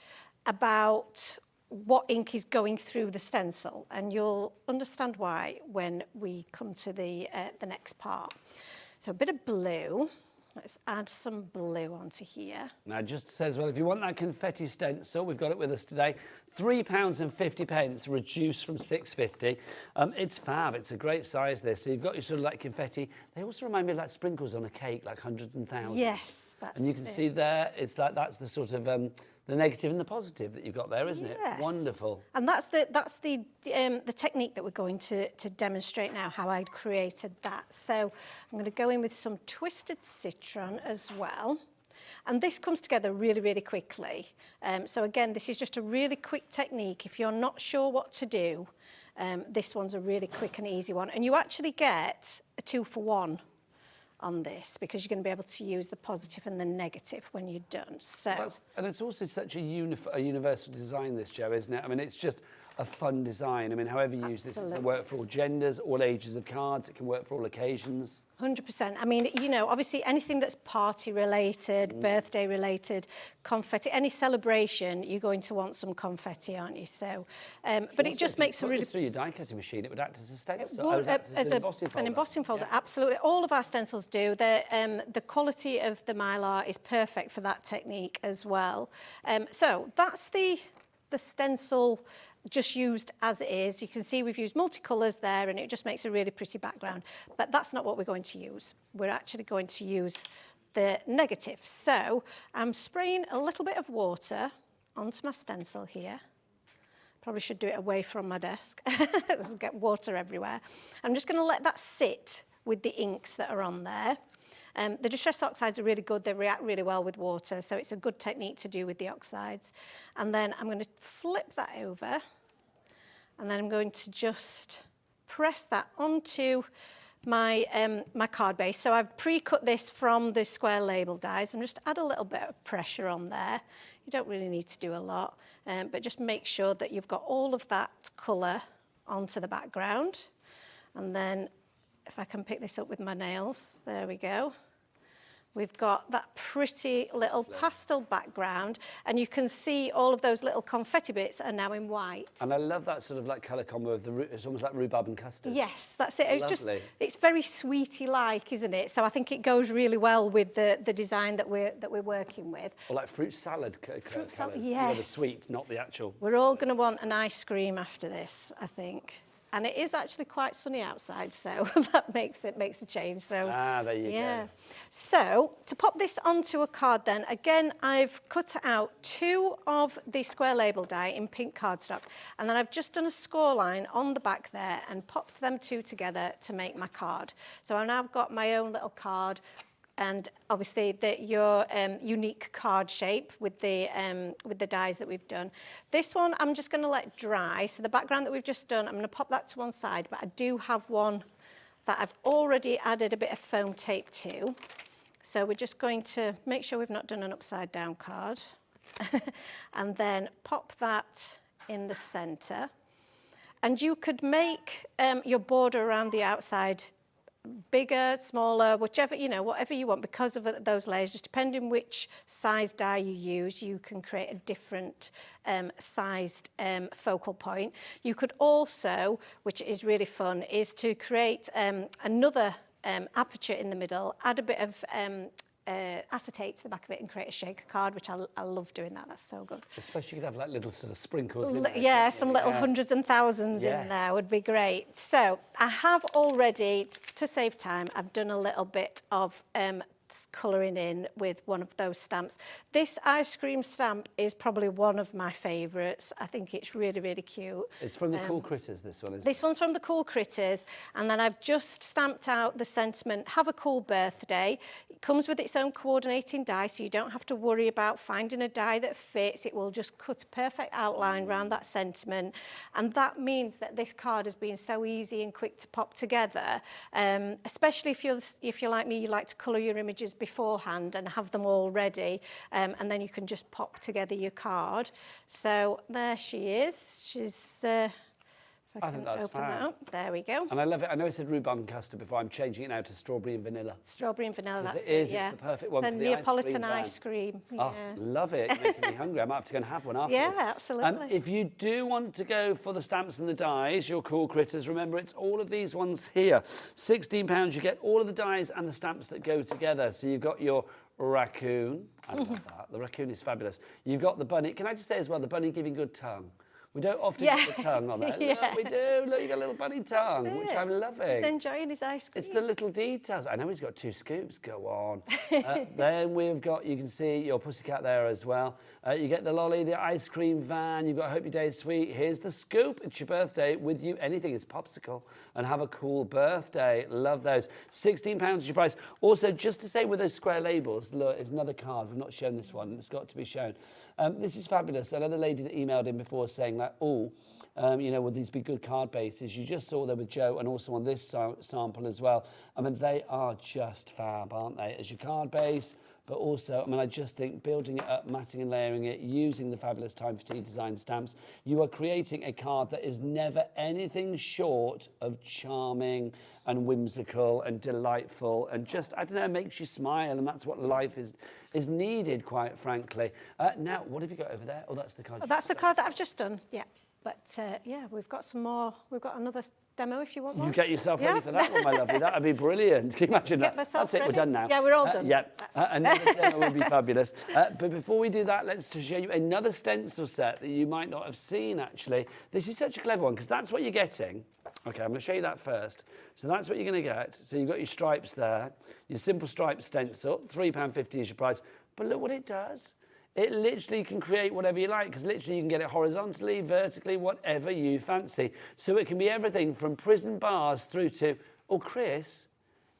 about what ink is going through the stencil. And you'll understand why when we come to the next part. So a bit of blue. Let's add some blue onto here. Now, just says, well, if you want that confetti stencil, we've got it with us today. £3.50, reduced from £6.50. It's fab. It's a great size, this. So you've got your sort of like confetti. They also remind me of like sprinkles on a cake, like hundreds and thousands. Yes, that's And you can see there, it's like that's the sort of the negative and the positive that you've got there, isn't Yes. it? Wonderful. And that's the technique that we're going to demonstrate now, how I created that. So I'm going to go in with some twisted citron as well. And this comes together really, really quickly. So again, this is just a really quick technique. If you're not sure what to do, this one's a really quick and easy one. And you actually get a 2-for-1 on this, because you're going to be able to use the positive and the negative when you're done. So, and it's also such a universal design, this, Jo, isn't it? I mean, it's just a fun design. I mean, however you use this, it can work for all genders, all ages of cards. It can work for all occasions. 100%. I mean, you know, obviously anything that's party related, birthday related, confetti, any celebration, you're going to want some confetti, aren't you? So, but it just makes a really... through your die cutting machine, it would act as a stencil. Would, as an embossing folder. An embossing folder, absolutely. All of our stencils do. The quality of the Mylar is perfect for that technique as well. So that's the stencil just used as it is. You can see we've used multicolours there, and it just makes a really pretty background. But that's not what we're going to use. We're actually going to use the negative. So I'm spraying a little bit of water onto my stencil here. Probably should do it away from my desk. There'll get water everywhere. I'm just going to let that sit with the inks that are on there. The distress oxides are really good. They react really well with water, so it's a good technique to do with the oxides. And then I'm going to flip that over, and then I'm going to just press that onto my my card base. So I've pre-cut this from the square label dies. I'm just add a little bit of pressure on there. You don't really need to do a lot, but just make sure that you've got all of that colour onto the background. And then if I can pick this up with my nails, there we go. we've got that pretty little pastel background, and you can see all of those little confetti bits are now in white. And I love that sort of like colour combo of it's almost like rhubarb and custard. Yes, that's it. It's Lovely. it's very sweetie-like, isn't it? So I think it goes really well with the design that we're working with. Or like fruit salad colours. salad, You know, the yes. sweet, not the actual. We're all going to want an ice cream after this, I think. And it is actually quite sunny outside, so that makes a change. So There you go. So to pop this onto a card then, again, I've cut out 2 of the square label die in pink cardstock, and then I've just done a score line on the back there and popped them 2 together to make my card. So I've now got my own little card, and obviously your unique card shape with the dies that we've done. This one I'm just going to let dry. So the background that we've just done, I'm going to pop that to one side, but I do have one that I've already added a bit of foam tape to. So we're just going to make sure we've not done an upside down card and then pop that in the centre. And you could make your border around the outside bigger, smaller, whichever, whatever you want, because of those layers. Just depending which size die you use, you can create a different sized focal point. You could also, which is really fun, is to create another aperture in the middle, add a bit of acetate to the back of it and create a shaker card, which I love doing that. That's so good. Especially you could have like little sort of sprinkles in there. Yeah, some little hundreds and thousands in there would be great. So I have already, to save time, I've done a little bit of colouring in with one of those stamps. This ice cream stamp is probably one of my favourites. I think it's really, really cute. It's from the Cool Critters, this one, isn't it? This one's from the Cool Critters, and then I've just stamped out the sentiment, have a cool birthday. It comes with its own coordinating die, so you don't have to worry about finding a die that fits. It will just cut a perfect outline around that sentiment, and that means that this card has been so easy and quick to pop together, especially if you're like me, you like to colour your images beforehand and have them all ready, and then you can just pop together your card. So there she is. She's I think that's open fab. that up. There we go. And I love it. I know I said rhubarb and custard before. I'm changing it now to strawberry and vanilla. Strawberry and vanilla, that's it is. yeah. It's the perfect one the for the Neapolitan ice cream van. ice cream. Oh, love it. You're making me hungry. I might have to go and have one afterwards. Yeah, absolutely. If you do want to go for the stamps and the dies, your Cool Critters, remember it's all of these ones here. £16, you get all of the dies and the stamps that go together. So you've got your raccoon. I love that. The raccoon is fabulous. You've got the bunny. Can I just say as well, the bunny giving good tongue. We don't often get the tongue on that. Look, we do. Look, you got a little bunny tongue, which I'm loving. He's enjoying his ice cream. It's the little details. I know he's got 2 scoops. Go on. Then we've got, you can see your pussycat there as well. You get the lolly, the ice cream van. You've got Hope Your Day is Sweet. Here's the scoop. It's your birthday with you. Anything is popsicle. And have a cool birthday. Love those. £16 is your price. Also, just to say with those square labels, look, it's another card. We've not shown this one. It's got to be shown. This is fabulous. Another lady that emailed in before saying like, would these be good card bases? You just saw them with Joe and also on this sample as well. I mean, they are just fab, aren't they? As your card base, but also, I mean, I just think building it up, matting and layering it, using the fabulous Time for Tea design stamps, you are creating a card that is never anything short of charming and whimsical and delightful and just, I don't know, makes you smile, and that's what life is needed, quite frankly. Now, what have you got over there? Oh, that's the card. Oh, that's the card that I've just done, yeah. But yeah, we've got some more. We've got another demo if you want one. You get yourself ready for that one, my lovely. That would be brilliant. Can you imagine that? That's it, ready. we're done now. Yeah, we're all done. Yeah, another demo would be fabulous. But before we do that, let's show you another stencil set that you might not have seen, actually. This is such a clever one, because that's what you're getting. Okay, I'm going to show you that first. So that's what you're going to get. So you've got your stripes there, your simple stripe stencil, £3.50 is your price. But look what it does. It literally can create whatever you like, because literally you can get it horizontally, vertically, whatever you fancy. So it can be everything from prison bars through to, oh, Chris,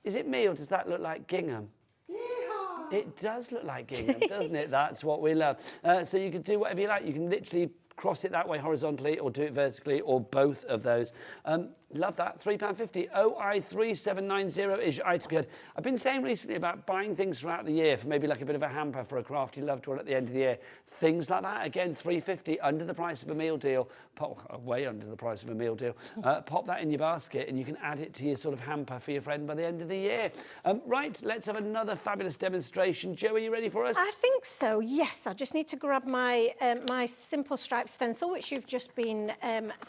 is it me or does that look like gingham? It does look like gingham, doesn't it? That's what we love. So you can do whatever you like. You can literally cross it that way horizontally or do it vertically or both of those. Love that. £3.50. OI3790 is your item code. I've been saying recently about buying things throughout the year for maybe like a bit of a hamper for a crafty loved one at the end of the year. Things like that. Again, £3.50 under the price of a meal deal. Way under the price of a meal deal. Pop that in your basket and you can add it to your sort of hamper for your friend by the end of the year. Right, let's have another fabulous demonstration. Jo, are you ready for us? I think so, yes. I just need to grab my my simple stripe stencil, which you've just been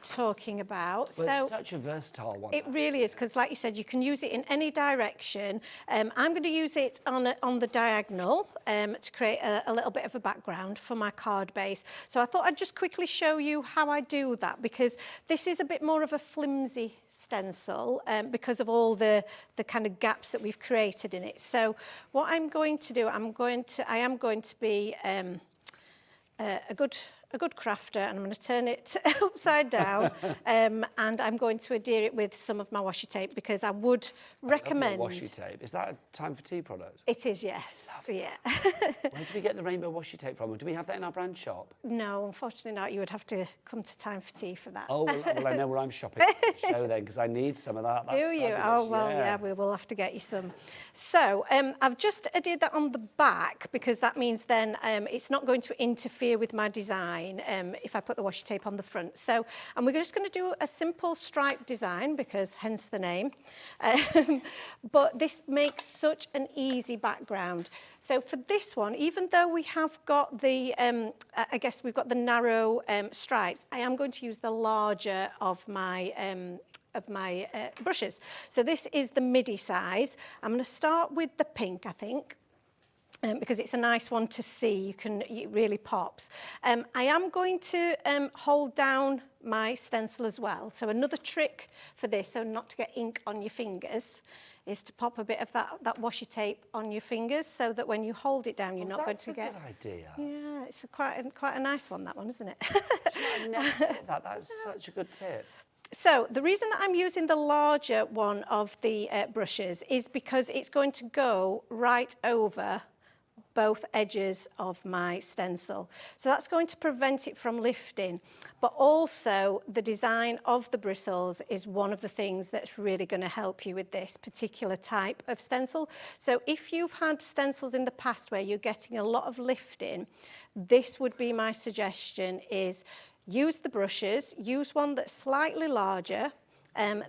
talking about. Well, so it's such a versatile one. it really is, because like you said, you can use it in any direction. I'm going to use it on the diagonal to create a little bit of a background for my card base. So I thought I'd just quickly show you how I do that, because this is a bit more of a flimsy stencil because of all the kind of gaps that we've created in it. So what I'm going to do, I am going to be a good crafter, and I'm going to turn it upside down and I'm going to adhere it with some of my washi tape, because I would recommend... washi tape. Is that a Time for Tea product? It is, yes. Yeah. Where do we get the rainbow washi tape from? Do we have that in our brand shop? No, unfortunately not. You would have to come to Time for Tea for that. Oh, well I know where I'm shopping at the show then, because I need some of that. That's Do you? fabulous. Oh, well, yeah, we will have to get you some. So I've just adhered that on the back, because that means then it's not going to interfere with my design if I put the washi tape on the front. So, and we're just going to do a simple stripe design, because hence the name. But this makes such an easy background. So for this one, even though we have got the, I guess we've got the narrow stripes, I am going to use the larger of my brushes. So this is the midi size. I'm going to start with the pink, I think. Because it's a nice one to see, it really pops. I am going to hold down my stencil as well. So another trick for this, so not to get ink on your fingers, is to pop a bit of that washi tape on your fingers, so that when you hold it down, you're not going to get... That's a good idea. Yeah, it's quite a nice one, that one, isn't it? I never thought that. That's such a good tip. So the reason that I'm using the larger one of the brushes is because it's going to go right over both edges of my stencil. So that's going to prevent it from lifting. But also the design of the bristles is one of the things that's really going to help you with this particular type of stencil. So if you've had stencils in the past where you're getting a lot of lifting, this would be my suggestion, is use the brushes, use one that's slightly larger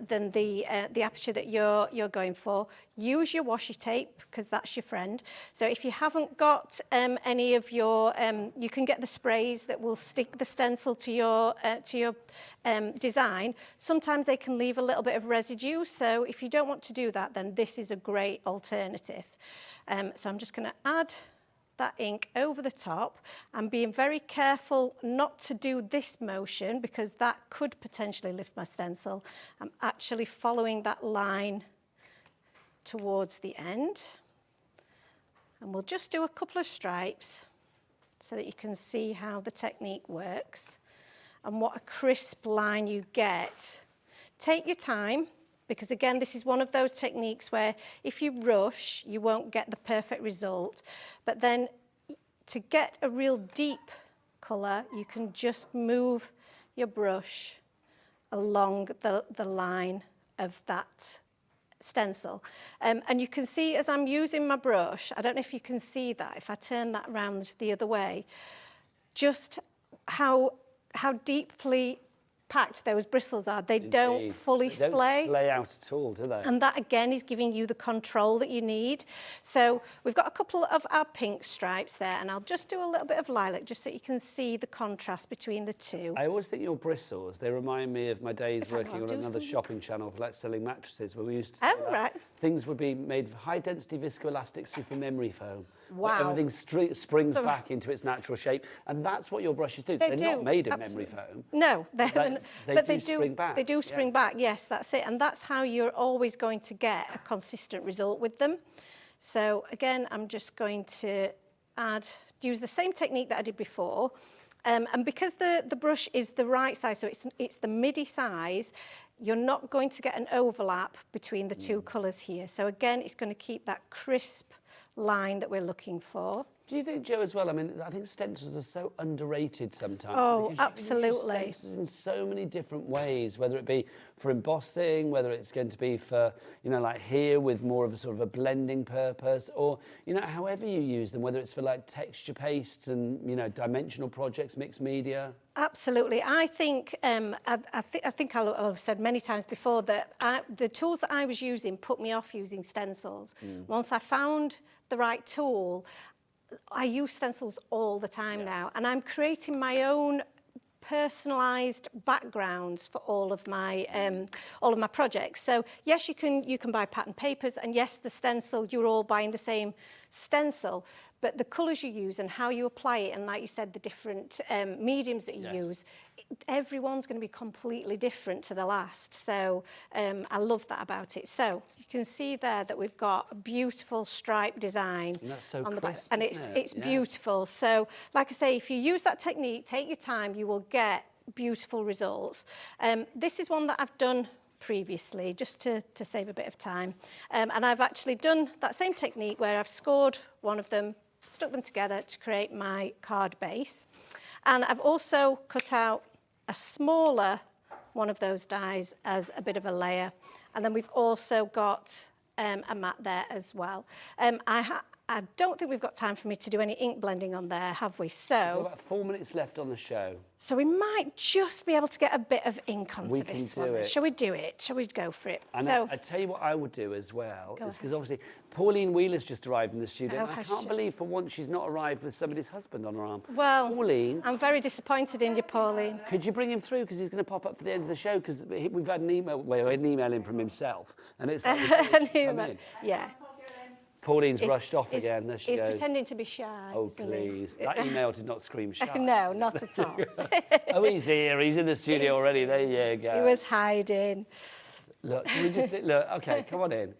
than the aperture that you're going for. Use your washi tape, because that's your friend. So if you haven't got any of your, you can get the sprays that will stick the stencil to your design. Sometimes they can leave a little bit of residue. So if you don't want to do that, then this is a great alternative. So I'm just going to add that ink over the top. I'm being very careful not to do this motion, because that could potentially lift my stencil. I'm actually following that line towards the end. And we'll just do a couple of stripes so that you can see how the technique works and what a crisp line you get. Take your time, because again, this is one of those techniques where if you rush, you won't get the perfect result. But then to get a real deep colour, you can just move your brush along the line of that stencil. And you can see as I'm using my brush, I don't know if you can see that, if I turn that around the other way, just how deeply packed those bristles are. They don't fully They don't splay out at all, do they? And that again is giving you the control that you need. So we've got a couple of our pink stripes there, and I'll just do a little bit of lilac just so you can see the contrast between the two. I always think your bristles, they remind me of my days working on another shopping channel for selling mattresses, where we used to say things would be made of high density viscoelastic super memory foam. Wow. Everything springs back into its natural shape, and that's what your brushes do. They're not made of memory foam. No, but they do spring back. They do spring back, yes, that's it. And that's how you're always going to get a consistent result with them. So again, I'm just going to use the same technique that I did before. And because the brush is the right size, so it's the midi size, you're not going to get an overlap between the two colours here. So again, it's going to keep that crisp line that we're looking for. Do you think, Joe, as well? I mean, I think stencils are so underrated sometimes. Oh, because you can absolutely. use stencils in so many different ways, whether it be for embossing, whether it's going to be for, you know, like here with more of a sort of a blending purpose, or, you know, however you use them, whether it's for like texture pastes and, you know, dimensional projects, mixed media. Absolutely. I think I think I'll have said many times before that the tools that I was using put me off using stencils. Once I found the right tool, I use stencils all the time now, and I'm creating my own personalised backgrounds for all of my projects. So yes, you can buy pattern papers, and yes, the stencil, you're all buying the same stencil, but the colours you use and how you apply it, and like you said, the different mediums that you use, everyone's going to be completely different to the last. So I love that about it. So you can see there that we've got a beautiful stripe design And that's so on the back, crisp, and isn't it? it's beautiful. So like I say, if you use that technique, take your time, you will get beautiful results. This is one that I've done previously just to save a bit of time, and I've actually done that same technique where I've scored one of them, stuck them together to create my card base, and I've also cut out a smaller one of those dies as a bit of a layer, and then we've also got a mat there as well. I don't think we've got time for me to do any ink blending on there, have we? We've got So about 4 minutes left on the show. we might just be able to get a bit of ink onto We can this do one. it. Shall we do it? Shall we go for it? And So I tell you what I would do as well, Go is because ahead. obviously Pauline Wheeler's just arrived in the studio. Oh, And I has can't she? believe for once she's not arrived with somebody's husband on her arm. well, Pauline, I'm very disappointed in you, Pauline. could you bring him through? Because he's going to pop up for the end of the show, because we've had an email, well, we had an email in from himself. And it's like, come in. Yeah. Pauline's rushed off He's- again. There she he's goes. pretending to be shy. Oh, isn't he? please. That email did not scream shy. No, not at all. Oh, he's here. He's in the studio already. There you go. He was hiding. Look, can we just look? Okay, come on in.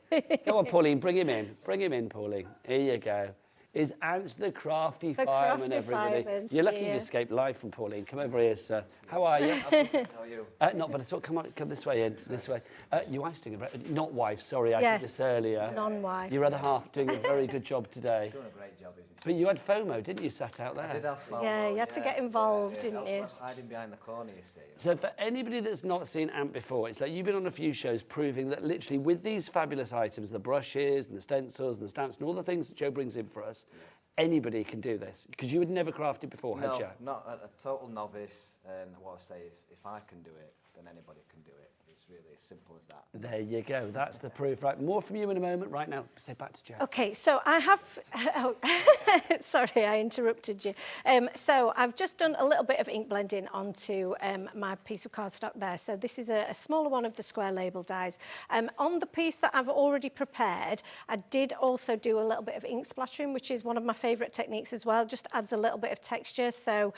Come on, Pauline, bring him in. Bring him in, Pauline. Here you go. Is Ant the crafty fireman, crafty everybody? fireman's You're lucky here. you escaped live from Pauline. Come over here, sir. How are you? How are you? Not but at all. Come on, come this way in. This way. Your wife's doing not wife. Sorry, I Yes, did this earlier. non-wife. Your other half doing a very good job today. Doing a great job, isn't she? But you had FOMO, didn't you? Sat out there. I did have fun. Yeah, you had to get involved, didn't you? I was hiding behind the corner, you see. So for anybody that's not seen Ant before, it's like you've been on a few shows proving that literally with these fabulous items, the brushes and the stencils and the stamps and all the things that Joe brings in for us, anybody can do this. Because you had never crafted before, had No, you? not a total novice. And what I say, if I can do it, then anybody can do it. It's really as simple as that. There you go. That's the proof. Right, more from you in a moment. Right now, say back to Joe. Okay, so I have, sorry, I interrupted you. So I've just done a little bit of ink blending onto my piece of cardstock there. So this is a smaller one of the square label dies. On the piece that I've already prepared, I did also do a little bit of ink splattering, which is one of my favourite techniques as well. Just adds a little bit of texture. So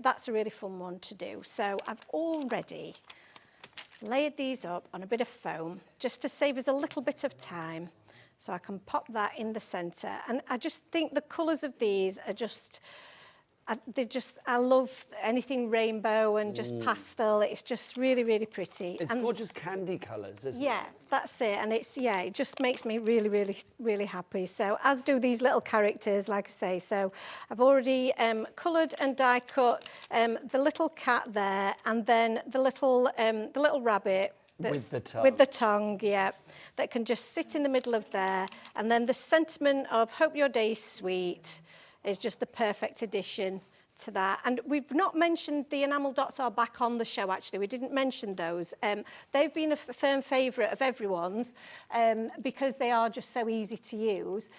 that's a really fun one to do. So I've already layered these up on a bit of foam just to save us a little bit of time, so I can pop that in the centre. And I just think the colours of these are just, I love anything rainbow and just pastel. It's just really, really pretty. It's and gorgeous candy colours, isn't it? yeah, that's it. And it's, yeah, it just makes me really, really, really happy. So as do these little characters, like I say. So I've already coloured and die cut the little cat there, and then the little rabbit. With the tongue. With the tongue, yeah. That can just sit in the middle of there. And then the sentiment of hope your day's sweet is just the perfect addition to that. And we've not mentioned the enamel dots are back on the show, actually. We didn't mention those. They've been a firm favourite of everyone's because they are just so easy to use.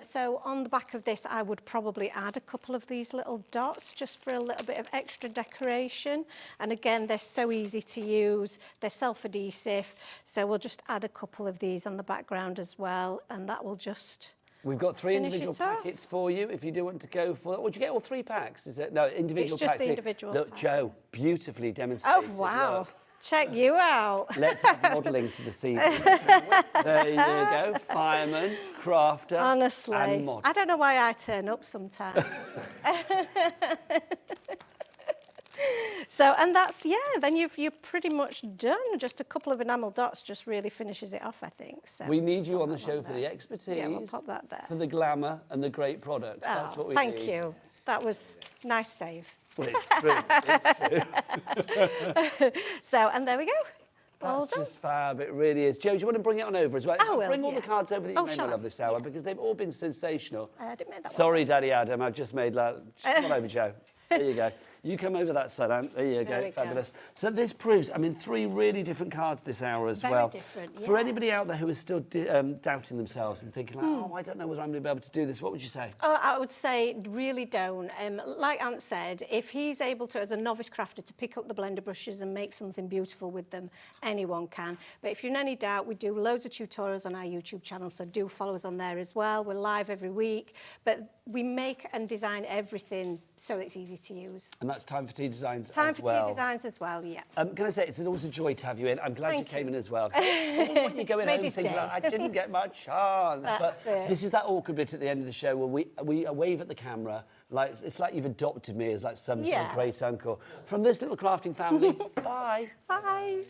So on the back of this, I would probably add a couple of these little dots just for a little bit of extra decoration. And again, they're so easy to use. They're self-adhesive. So we'll just add a couple of these on the background as well. And that will just... We've got 3 Finish individual it off. packets for you if you do want to go for that. Would you get all 3 packs? Is it? No, individual It's just packs. the individual Look, pack. Joe, beautifully demonstrated. Oh, wow. Look. Check you out. Let's have modelling to the season. There you go. Fireman, crafter, Honestly, and model. I don't know why I turn up sometimes. So, and that's, yeah, then you're pretty much done. Just a couple of enamel dots just really finishes it off, I think. So we need you on the show for the expertise, yeah, we'll pop that there. for the glamour and the great products. That's what we need. Thank you. That was nice save. Well, it's true. It's true. So, and there we go. All That's done. just fab, it really is. Jo, do you want to bring it on over as well? I will, Bring all yeah. the cards over that you Oh, made me shall I? love this hour, because they've all been sensational. I didn't make that Sorry, Daddy Adam, I've just made that. Come on over, Jo. There you go. You come over that side, Anne. There you There go. we Fabulous. So this proves, I mean, 3 really different cards this hour as well. Very different, For yeah. anybody out there who is still doubting themselves and thinking, like, oh, I don't know whether I'm going to be able to do this, what would you say? Oh, I would say really don't. Like Ant said, if he's able to, as a novice crafter, to pick up the blender brushes and make something beautiful with them, anyone can. But if you're in any doubt, we do loads of tutorials on our YouTube channel, so do follow us on there as well. We're live every week, but we make and design everything so it's easy to use. And that's Time for Tea Designs Time as for well. Tea Designs as well, yeah. Can I say, it's always a joy to have you in. I'm glad you Thank came you. in as well. You're going Made home his thinking, day. like, I didn't get my chance. That's But it. this is that awkward bit at the end of the show where we wave at the camera. Like, it's like you've adopted me as like some sort Yeah. of great uncle. From this little crafting family, bye. Bye.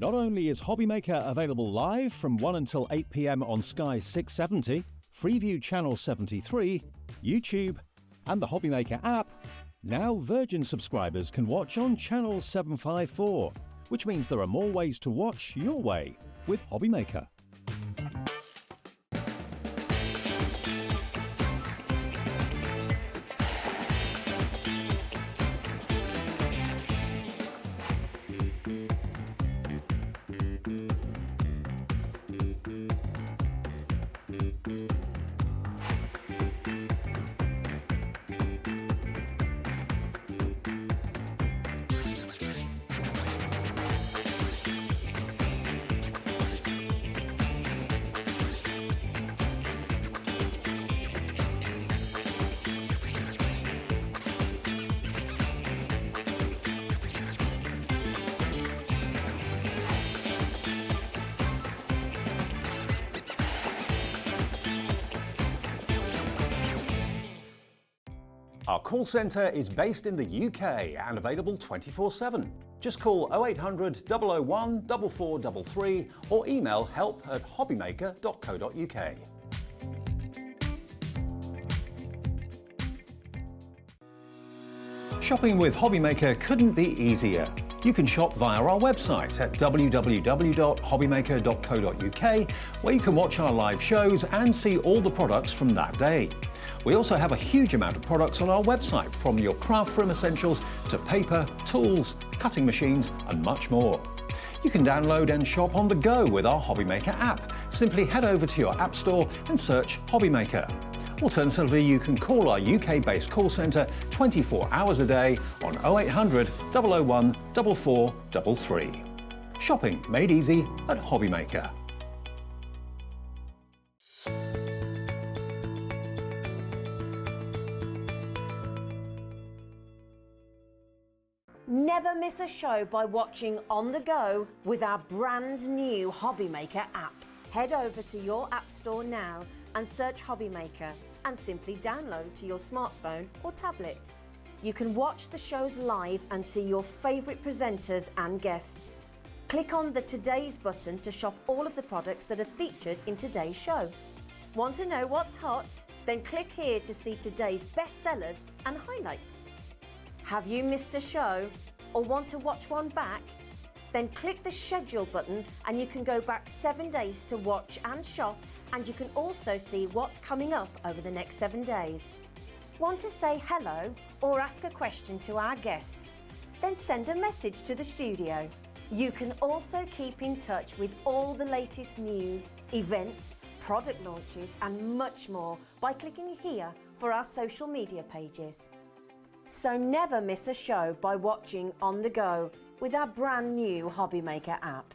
Not only is HobbyMaker available live from 1 until 8 p.m. on Sky 670, Freeview Channel 73, YouTube, and the HobbyMaker app, now Virgin subscribers can watch on Channel 754, which means there are more ways to watch your way with HobbyMaker. Our call centre is based in the UK and available 24/7. Just call 0800 001 4433 or email help@hobbymaker.co.uk. Shopping with HobbyMaker couldn't be easier. You can shop via our website at www.hobbymaker.co.uk, where you can watch our live shows and see all the products from that day. We also have a huge amount of products on our website, from your craft room essentials to paper, tools, cutting machines and much more. You can download and shop on the go with our HobbyMaker app. Simply head over to your app store and search HobbyMaker. Alternatively, you can call our UK-based call centre 24 hours a day on 0800 001 4433. Shopping made easy at HobbyMaker. Never miss a show by watching on the go with our brand new HobbyMaker app. Head over to your app store now and search HobbyMaker and simply download to your smartphone or tablet. You can watch the shows live and see your favourite presenters and guests. Click on the Today's button to shop all of the products that are featured in today's show. Want to know what's hot? Then click here to see today's bestsellers and highlights. Have you missed a show or want to watch one back? Then click the schedule button and you can go back 7 days to watch and shop, and you can also see what's coming up over the next 7 days. Want to say hello or ask a question to our guests? Then send a message to the studio. You can also keep in touch with all the latest news, events, product launches and much more by clicking here for our social media pages. So never miss a show by watching on the go with our brand new HobbyMaker app.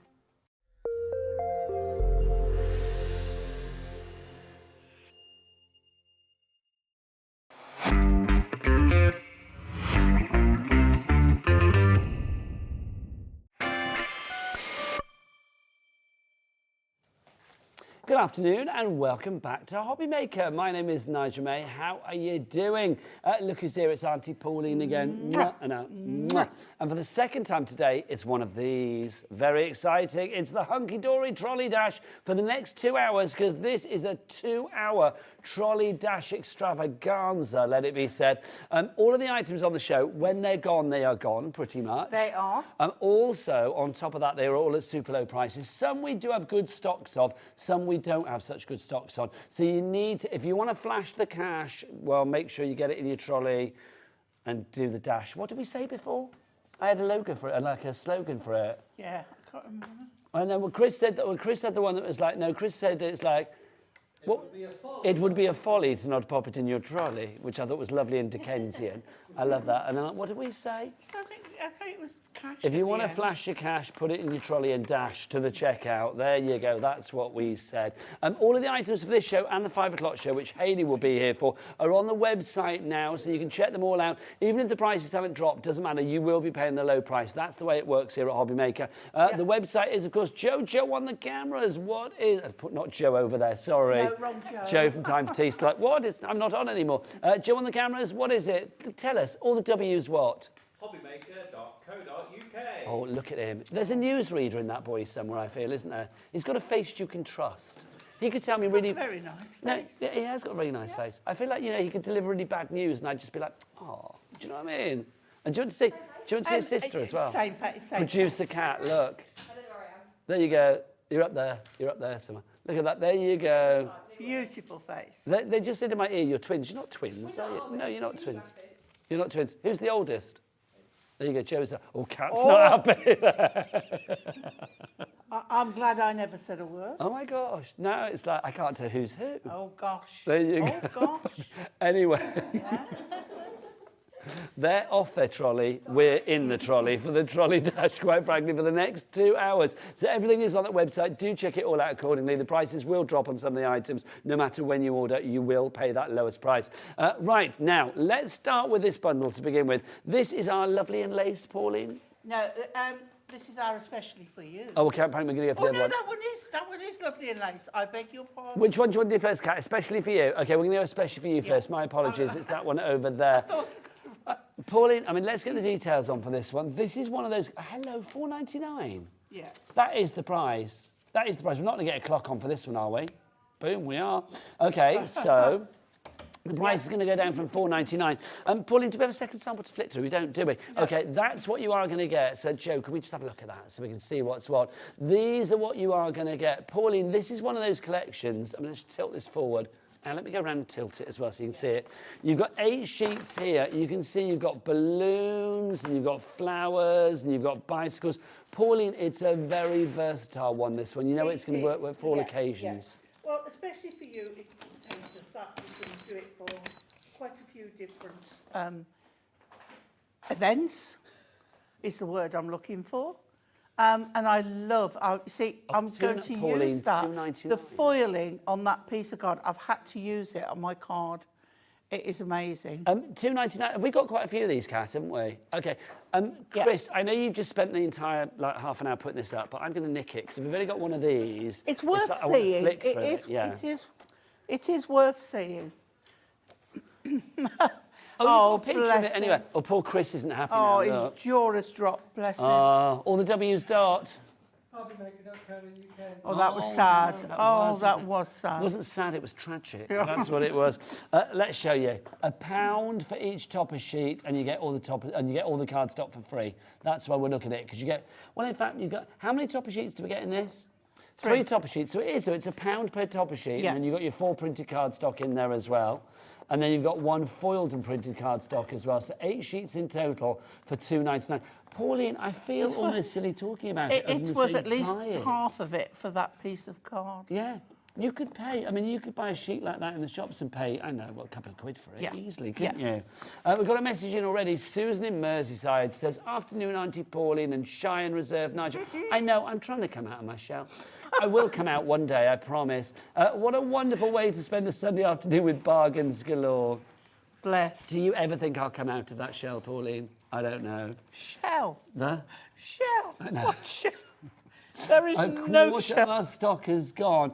Good afternoon and welcome back to HobbyMaker. My name is Nigel May. How are you doing? Look who's here, it's Auntie Pauline again. Mwah, and, mwah. And for the second time today, it's one of these. Very exciting. It's the Hunky-Dory Trolley Dash for the next 2 hours, because this is a 2-hour trolley dash extravaganza, let it be said. All of the items on the show, when they're gone, they are gone, pretty much. They are. Also, on top of that, they're all at super low prices. Some we do have good stocks of, some we don't have such good stocks on. So you need to, if you want to flash the cash, well, make sure you get it in your trolley and do the dash. What did we say before? I had a logo for it, like a slogan for it. Yeah, I can't remember. I know, well, Chris said the one that was like, no, Chris said that it's like, it would be a folly to not pop it in your trolley, which I thought was lovely and Dickensian. I love that. And then, what did we say? So I think it was cash. If you want to flash your cash, put it in your trolley and dash to the checkout. There you go. That's what we said. All of the items for this show and the 5 o'clock show, which Hayley will be here for, are on the website now, so you can check them all out. Even if the prices haven't dropped, doesn't matter. You will be paying the low price. That's the way it works here at HobbyMaker. The website is, of course, Joe on the cameras. What is... Not Joe over there, sorry. No, wrong Joe. Joe from Time for Tea's like, what? I'm not on anymore. Joe on the cameras, what is it? Tell us. All the W's what? HobbyMaker.co.uk. Oh, look at him. There's a newsreader in that boy somewhere, I feel, isn't there? He's got a face you can trust. He could tell me really... He's got a very nice face. No, yeah, he has got a really nice face. I feel like, you know, he could deliver really bad news and I'd just be like, oh, do you know what I mean? And do you want to see his sister as well? Same face, same Producer Cat, look. I don't know where I am. There you go. You're up there. You're up there somewhere. Look at that. There you go. Beautiful face. They just said in my ear, you're twins. You're not twins, are you? No, you're not twins. You're not twins. Who's the oldest? There you go, Joe's. Oh, Cat's not happy. I'm glad I never said a word. Oh my gosh. No, it's like, I can't tell who's who. Oh gosh. There you go. Oh gosh. Anyway. They're off their trolley, we're in the trolley for the trolley dash, quite frankly, for the next 2 hours. So everything is on that website. Do check it all out accordingly. The prices will drop on some of the items. No matter when you order, you will pay that lowest price. Right, now, let's start with this bundle to begin with. This is our lovely and lace, Pauline. No, this is our especially for you. Oh, okay, apparently we're going to go for the other one. that one is lovely and nice. I beg your pardon. Which one do you want to do first, Kat? Especially for you. Okay, we're going to go especially for you first. My apologies. It's that one over there. Pauline, I mean, let's get the details on for this one. This is one of those, hello, $4.99. Yeah. That is the price. That is the price. We're not going to get a clock on for this one, are we? Boom, we are. Okay, so the price is going to go down from $4.99. Pauline, do we have a second sample to flip through? We don't, do we? No. Okay, that's what you are going to get. So, Joe, can we just have a look at that so we can see what's what? These are what you are going to get. Pauline, this is one of those collections. I'm going to tilt this forward. And let me go around and tilt it as well so you can see it. You've got 8 sheets here. You can see you've got balloons and you've got flowers and you've got bicycles. Pauline, it's a very versatile one, this one. You know it's going to work for all occasions. Yeah. Well, especially for you, it says just that. You can do it for quite a few different events, is the word I'm looking for. And I love, I'm going to use that. The foiling on that piece of card, I've had to use it on my card. It is amazing. $2.99. We've got quite a few of these, Kat, haven't we? Okay. Chris, I know you've just spent the entire half an hour putting this up, but I'm going to nick it because we've only got one of these. It's worth seeing. It is worth seeing. Oh, picture of it anyway. Oh, poor Chris isn't happy now. Oh, his jaw has dropped, bless him. All the W's dot. Oh, that was sad. That was sad. It wasn't sad, it was tragic. That's what it was. Let's show you. £1 for each topper sheet, and you get all the cardstock for free. That's why we're looking at it, because you get. Well, in fact, you got. How many topper sheets do we get in this? 3 topper sheets. So it's £1 per topper sheet, and then you've got your 4 printed cardstock in there as well. And then you've got 1 foiled and printed cardstock as well. So 8 sheets in total for $2.99. Pauline, I feel almost silly talking about it. It's worth at least half of it for that piece of card. Yeah. You could pay, I mean, you could buy a sheet like that in the shops and pay, I know, a couple of quid for it easily, couldn't you? We've got a message in already. Susan in Merseyside says, afternoon, Auntie Pauline and Shy and Reserve Nigel. I know, I'm trying to come out of my shell. I will come out one day, I promise. What a wonderful way to spend a Sunday afternoon with bargains galore. Bless. Do you ever think I'll come out of that shell, Pauline? I don't know. Shell? The? Shell? I know. What shell? There is A no quarter of our stock is gone.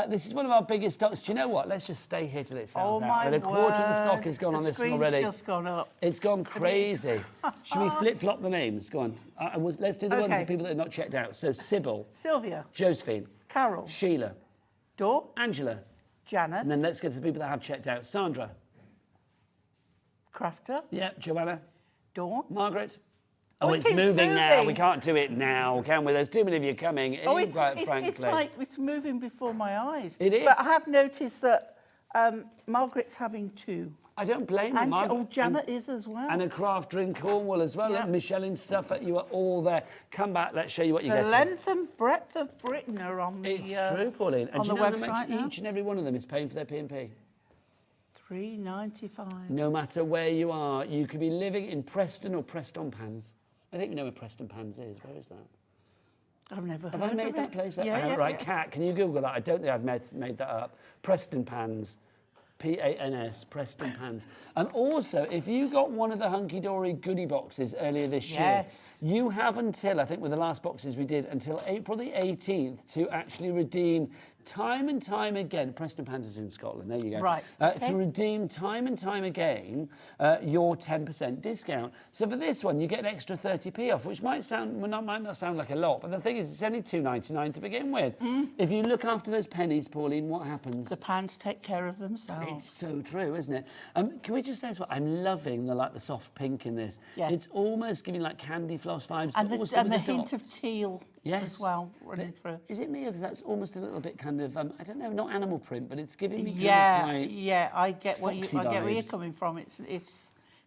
This is one of our biggest stocks. Do you know what? Let's just stay here till it sells Oh out. my And a quarter of the stock word. is gone on The this one screen's already. just gone up. It's gone crazy. Should we flip-flop the names? Go on. Let's do the ones Okay. of people that are not checked out. So Sybil, Sylvia, Josephine, Carol, Sheila, Dawn, Angela. Janet, And then let's go to the people that have checked out. Sandra. Crafter, Yep. Joanna. Dawn. Margaret. Oh, Oh, it it's keeps moving now. moving. We can't do it now, can we? There's too many of you coming in, quite frankly. It's like it's moving before my eyes. It is. But I have noticed that Margaret's having 2. I don't blame you, And Margaret. Janet is as well. And a crafter in Cornwall as well. Yeah. And Michelle in Suffolk, you are all there. Come back, let's show you what you the get. length and breadth of Britain are on the It's true, Pauline. And on do you the know how website much now? each and every one of them is paying for their P&P? $3.95. No matter where you are, you could be living in Preston or Prestonpans. I don't even know where Prestonpans is. Where is that? I've never Have heard I made of that it. place? Yeah, I have, yeah, right, yeah. Kat, can you Google that? I don't think I've made that up. Prestonpans. P-A-N-S, Preston Pans. And also, if you got one of the Hunky Dory goodie boxes earlier this Yes. year, you have until, I think with the last boxes we did, until April the 18th to actually redeem time and time again. Preston Pans is in Scotland, there you go. Right, okay. To redeem time and time again your 10% discount. So for this one, you get an extra 30p off, which might not sound like a lot, but the thing is, it's only $2.99 to begin with. If you look after those pennies, Pauline, what happens? The pans take care of themselves. It's so true, isn't it? Can we just say as well, I'm loving the soft pink in this. Yeah. It's almost giving like candy floss vibes, And but the, also and the with hint of dots. teal Yes. as well running through. Is it me or that's almost a little bit kind of, I don't know, not animal print, but it's giving me kind of Yeah, like, yeah, I get where foxy you're vibes. coming from. It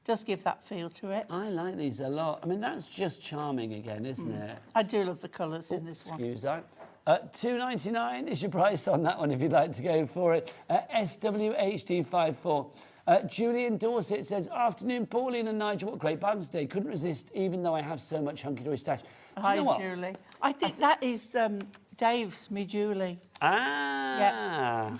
does give that feel to it. I like these a lot. I mean, that's just charming again, isn't it? I do love the colours in this one. Excuse that. $2.99 is your price on that one if you'd like to go for it. SWHD54. Julian Dorset says, afternoon, Pauline and Nigel, what great bands today. Couldn't resist, even though I have so much Hunky Dory stash. Do you Hi, know what? Julie. I think that is Dave's, me Julie. Ah.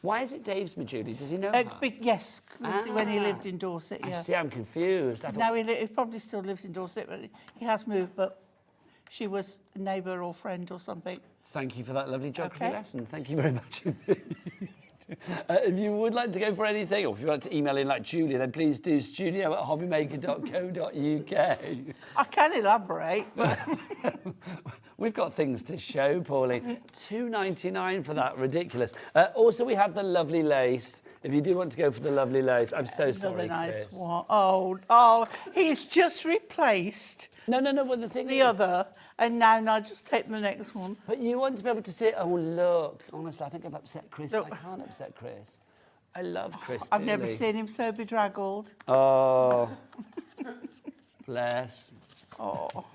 Why is it Dave's Majuli? Does he know her? Yes, 'cause when he lived in Dorset, I yeah. see, I'm confused. I thought, Now he probably still lives in Dorset, but he has moved, but she was a neighbour or friend or something. thank you for that lovely geography Okay. lesson. Thank you very much indeed. If you would like to go for anything, or if you want to email in like Julia, then please do studio@hobbymaker.co.uk. I can elaborate, but We've got things to show, Pauline. $2.99 for that, ridiculous. Also, we have the lovely lace. If you do want to go for the lovely lace, I'm so sorry, another nice Chris. one. Oh, he's just replaced No, well, the thing the is, other, and now just take the next one. but you want to be able to say, oh, look, honestly, I think I've upset Chris. Look. I can't upset Chris. I love Chris I've never dearly. seen him so bedraggled. Oh, bless. Oh.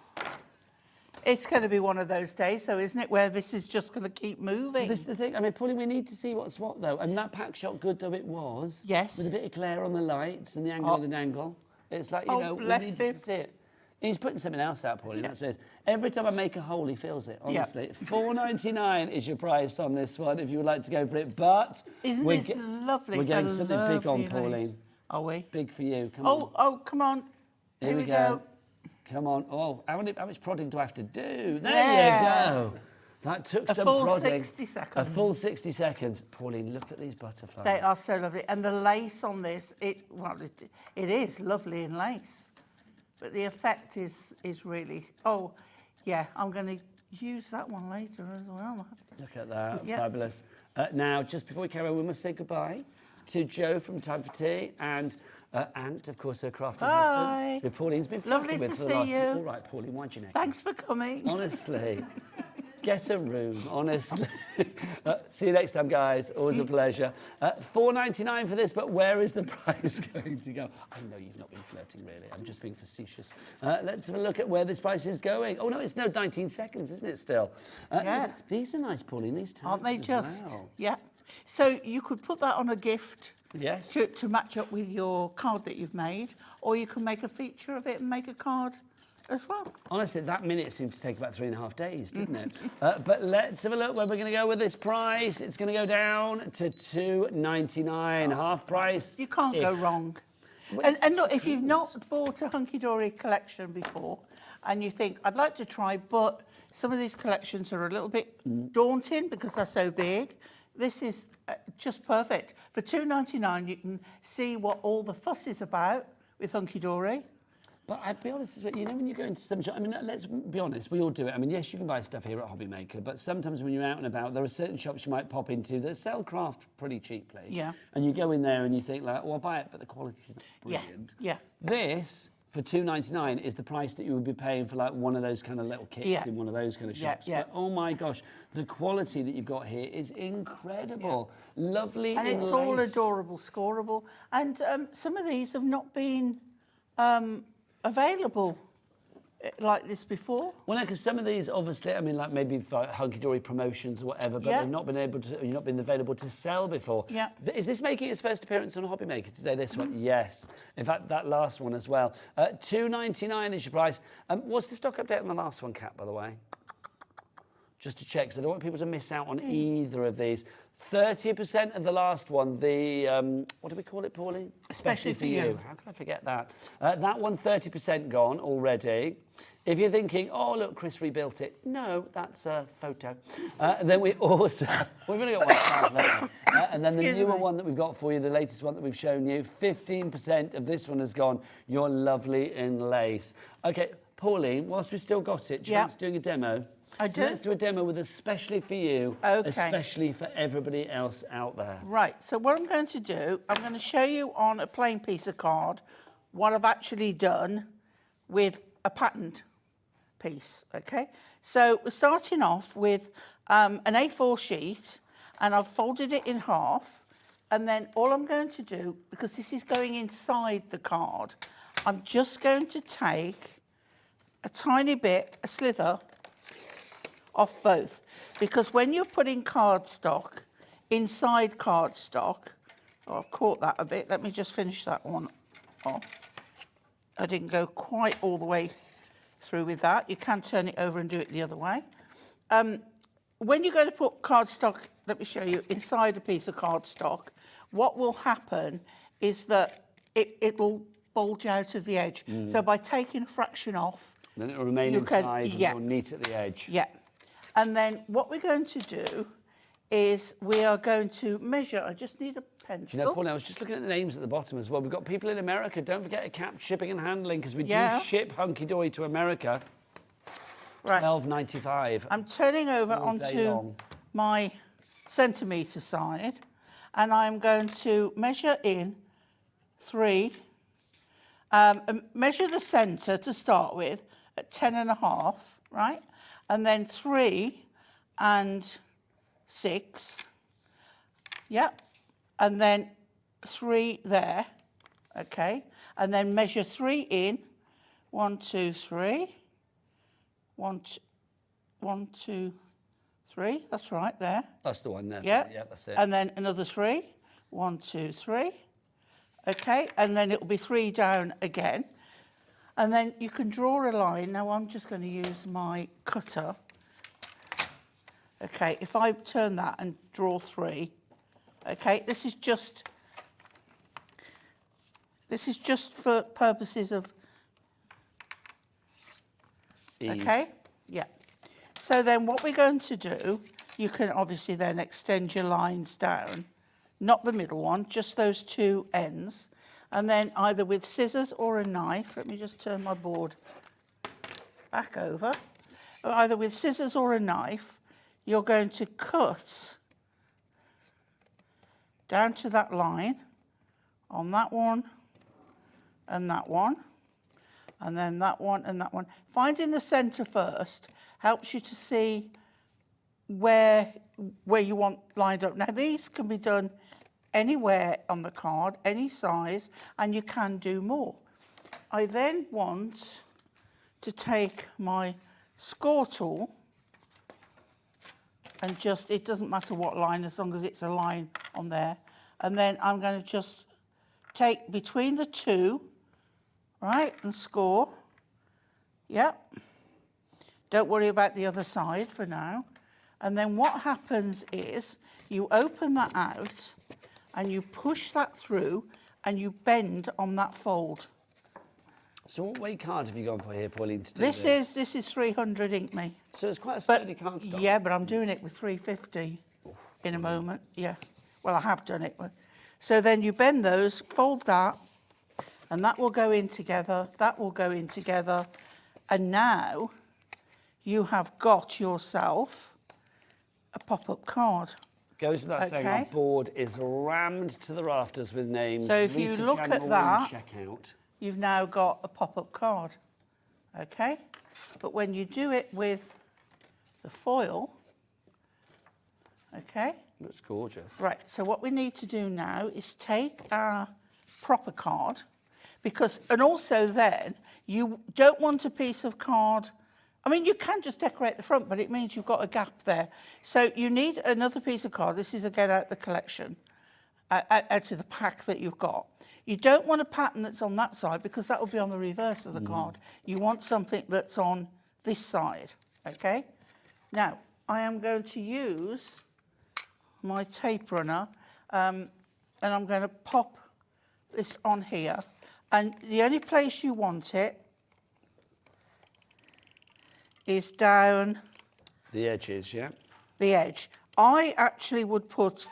It's going to be one of those days, though, isn't it, where this is just going to keep moving? This is the thing. I mean, Pauline, we need to see what's what, though. And that pack shot, good though it was. Yes. With a bit of glare on the lights and the angle of the dangle. It's like, you Oh, know, we bless need him. to see it. He's putting something else out, Pauline. That's it. Every time I make a hole, he feels it, honestly. $4.99 is your price on this one if you would like to go for it. But Isn't we're this ge- lovely? We're getting The something big on, lovely lace. Pauline. Are we? Big for you. Come on. Oh, come on. Here we go. Come on. Oh, how much prodding do I have to do? There Yeah. you go. That took A some full prodding. 60 A seconds. full 60 seconds. Pauline, look at these butterflies. They are so lovely. And the lace on this, it is lovely in lace. But the effect is really... Oh, yeah, I'm going to use that one later as well. Look at that. Yep. Fabulous. Now, just before we carry on, we must say goodbye to Joe from Time for Tea and Ant, of course, her crafting Bye. husband, who Pauline's been Lovely flirting with to for the see last... you. All right, Pauline, why'd you neck? Thanks for coming. Honestly. Get a room, honestly. See you next time, guys. Always a pleasure. $4.99 for this, but where is the price going to go? I know you've not been flirting, really. I'm just being facetious. Let's have a look at where this price is going. Oh, no, it's 19 seconds, isn't it, still? Yeah. These are nice, Pauline, these tags Aren't they as just? well. Yeah. So you could put that on a gift Yes. to match up with your card that you've made, or you can make a feature of it and make a card as well. Honestly, that minute seemed to take about 3.5 days, didn't it? But let's have a look where we're going to go with this price. It's going to go down to $2.99, half price. You can't go wrong. And look, if you've not bought a Hunky-Dory collection before and you think, I'd like to try, but some of these collections are a little bit daunting because they're so big, this is just perfect. For £2.99, you can see what all the fuss is about with Hunky-Dory. But I'll be honest, you know, when you go into some shop, I mean, let's be honest, we all do it. I mean, yes, you can buy stuff here at HobbyMaker, but sometimes when you're out and about, there are certain shops you might pop into that sell craft pretty cheaply. Yeah. And you go in there and you think, like, well, I'll buy it, but the quality's not brilliant. Yeah. This, for £2.99, is the price that you would be paying for, like, one of those kind of little kits in one of those kind of shops. Yeah. But, oh, my gosh, the quality that you've got here is incredible. Lovely And it's all adorable, scoreable. And some of these have not been available like this before. Well, no, because some of these, obviously, I mean, like maybe for Hunky-Dory promotions or whatever, but they've not been available to sell before. Yeah. Is this making its first appearance on HobbyMaker today? This one, yes. In fact, that last one as well. $2.99 is your price. What's the stock update on the last one, Kat, by the way? Just to check, so I don't want people to miss out on either of these. 30% of the last one, the, what do we call it, Pauline? Especially for you. How could I forget that? That one, 30% gone already. If you're thinking, oh, look, Chris rebuilt it. No, that's a photo. Then we also, we've only got one slide left. And then the newer one that we've got for you, the latest one that we've shown you, 15% of this one has gone. You're lovely in lace. Okay, Pauline, whilst we've still got it, do you fancy doing a demo? I do. So let's do a demo with especially for you, especially for everybody else out there. Right, so what I'm going to do, I'm going to show you on a plain piece of card what I've actually done with a patterned piece, okay? So we're starting off with an A4 sheet, and I've folded it in half, and then all I'm going to do, because this is going inside the card, I'm just going to take a tiny bit, a slither, off both, because when you're putting cardstock inside cardstock, I've caught that a bit, let me just finish that one off. I didn't go quite all the way through with that. You can turn it over and do it the other way. When you're going to put cardstock, let me show you, inside a piece of cardstock, what will happen is that it'll bulge out of the edge. So by taking a fraction off, then it will remain inside and more neat at the edge. Yeah. And then what we're going to do is we are going to measure. I just need a pencil. You know, Pauline, I was just looking at the names at the bottom as well. We've got people in America. Don't forget to cap shipping and handling, because we do ship Hunky-Dory to America. Right. $12.95. I'm turning over onto my centimetre side, and I'm going to measure in 3. Measure the centre to start with at 10.5, right? And then 3 and 6, and then 3 there, okay? And then measure 3 in, 1, 2, 3, 1, 2, 3, that's right there. That's the one there. Yeah, that's it. And then another 3, 1, 2, 3, okay? And then it'll be 3 down again. And then you can draw a line. Now I'm just going to use my cutter. Okay, if I turn that and draw 3, okay, this is just for purposes of, okay, yeah. So then what we're going to do, you can obviously then extend your lines down, not the middle one, just those 2 ends. And then either with scissors or a knife, let me just turn my board back over, either with scissors or a knife, you're going to cut down to that line on that one and that one, and then that one and that one. Finding the centre first helps you to see where you want lined up. Now these can be done anywhere on the card, any size, and you can do more. I then want to take my score tool and just, it doesn't matter what line, as long as it's a line on there. And then I'm going to just take between the 2, right, and score. Yep. Don't worry about the other side for now. And then what happens is you open that out and you push that through, and you bend on that fold. So what weight card have you gone for here, Pauline, to do This is 300 Ink Me. So it's quite a But sturdy cardstock. yeah, but I'm doing it with 350 in a moment. Yeah. Well, I have done it. So then you bend those, fold that, and that will go in together. That will go in together. And now you have got yourself a pop-up card. Goes without saying, our board is rammed to the rafters with names. So if you look at that, checkout. you've now got a pop-up card. Okay? But when you do it with the foil, okay? Looks gorgeous. Right, so what we need to do now is take our proper card, because, and also then, you don't want a piece of card, I mean, you can just decorate the front, but it means you've got a gap there. So you need another piece of card. This is again out of the collection, out of the pack that you've got. You don't want a pattern that's on that side, because that will be on the reverse of the card. You want something that's on this side, okay? Now, I am going to use my tape runner, and I'm going to pop this on here. And the only place you want it is down the edges, yeah? The edge. I actually would put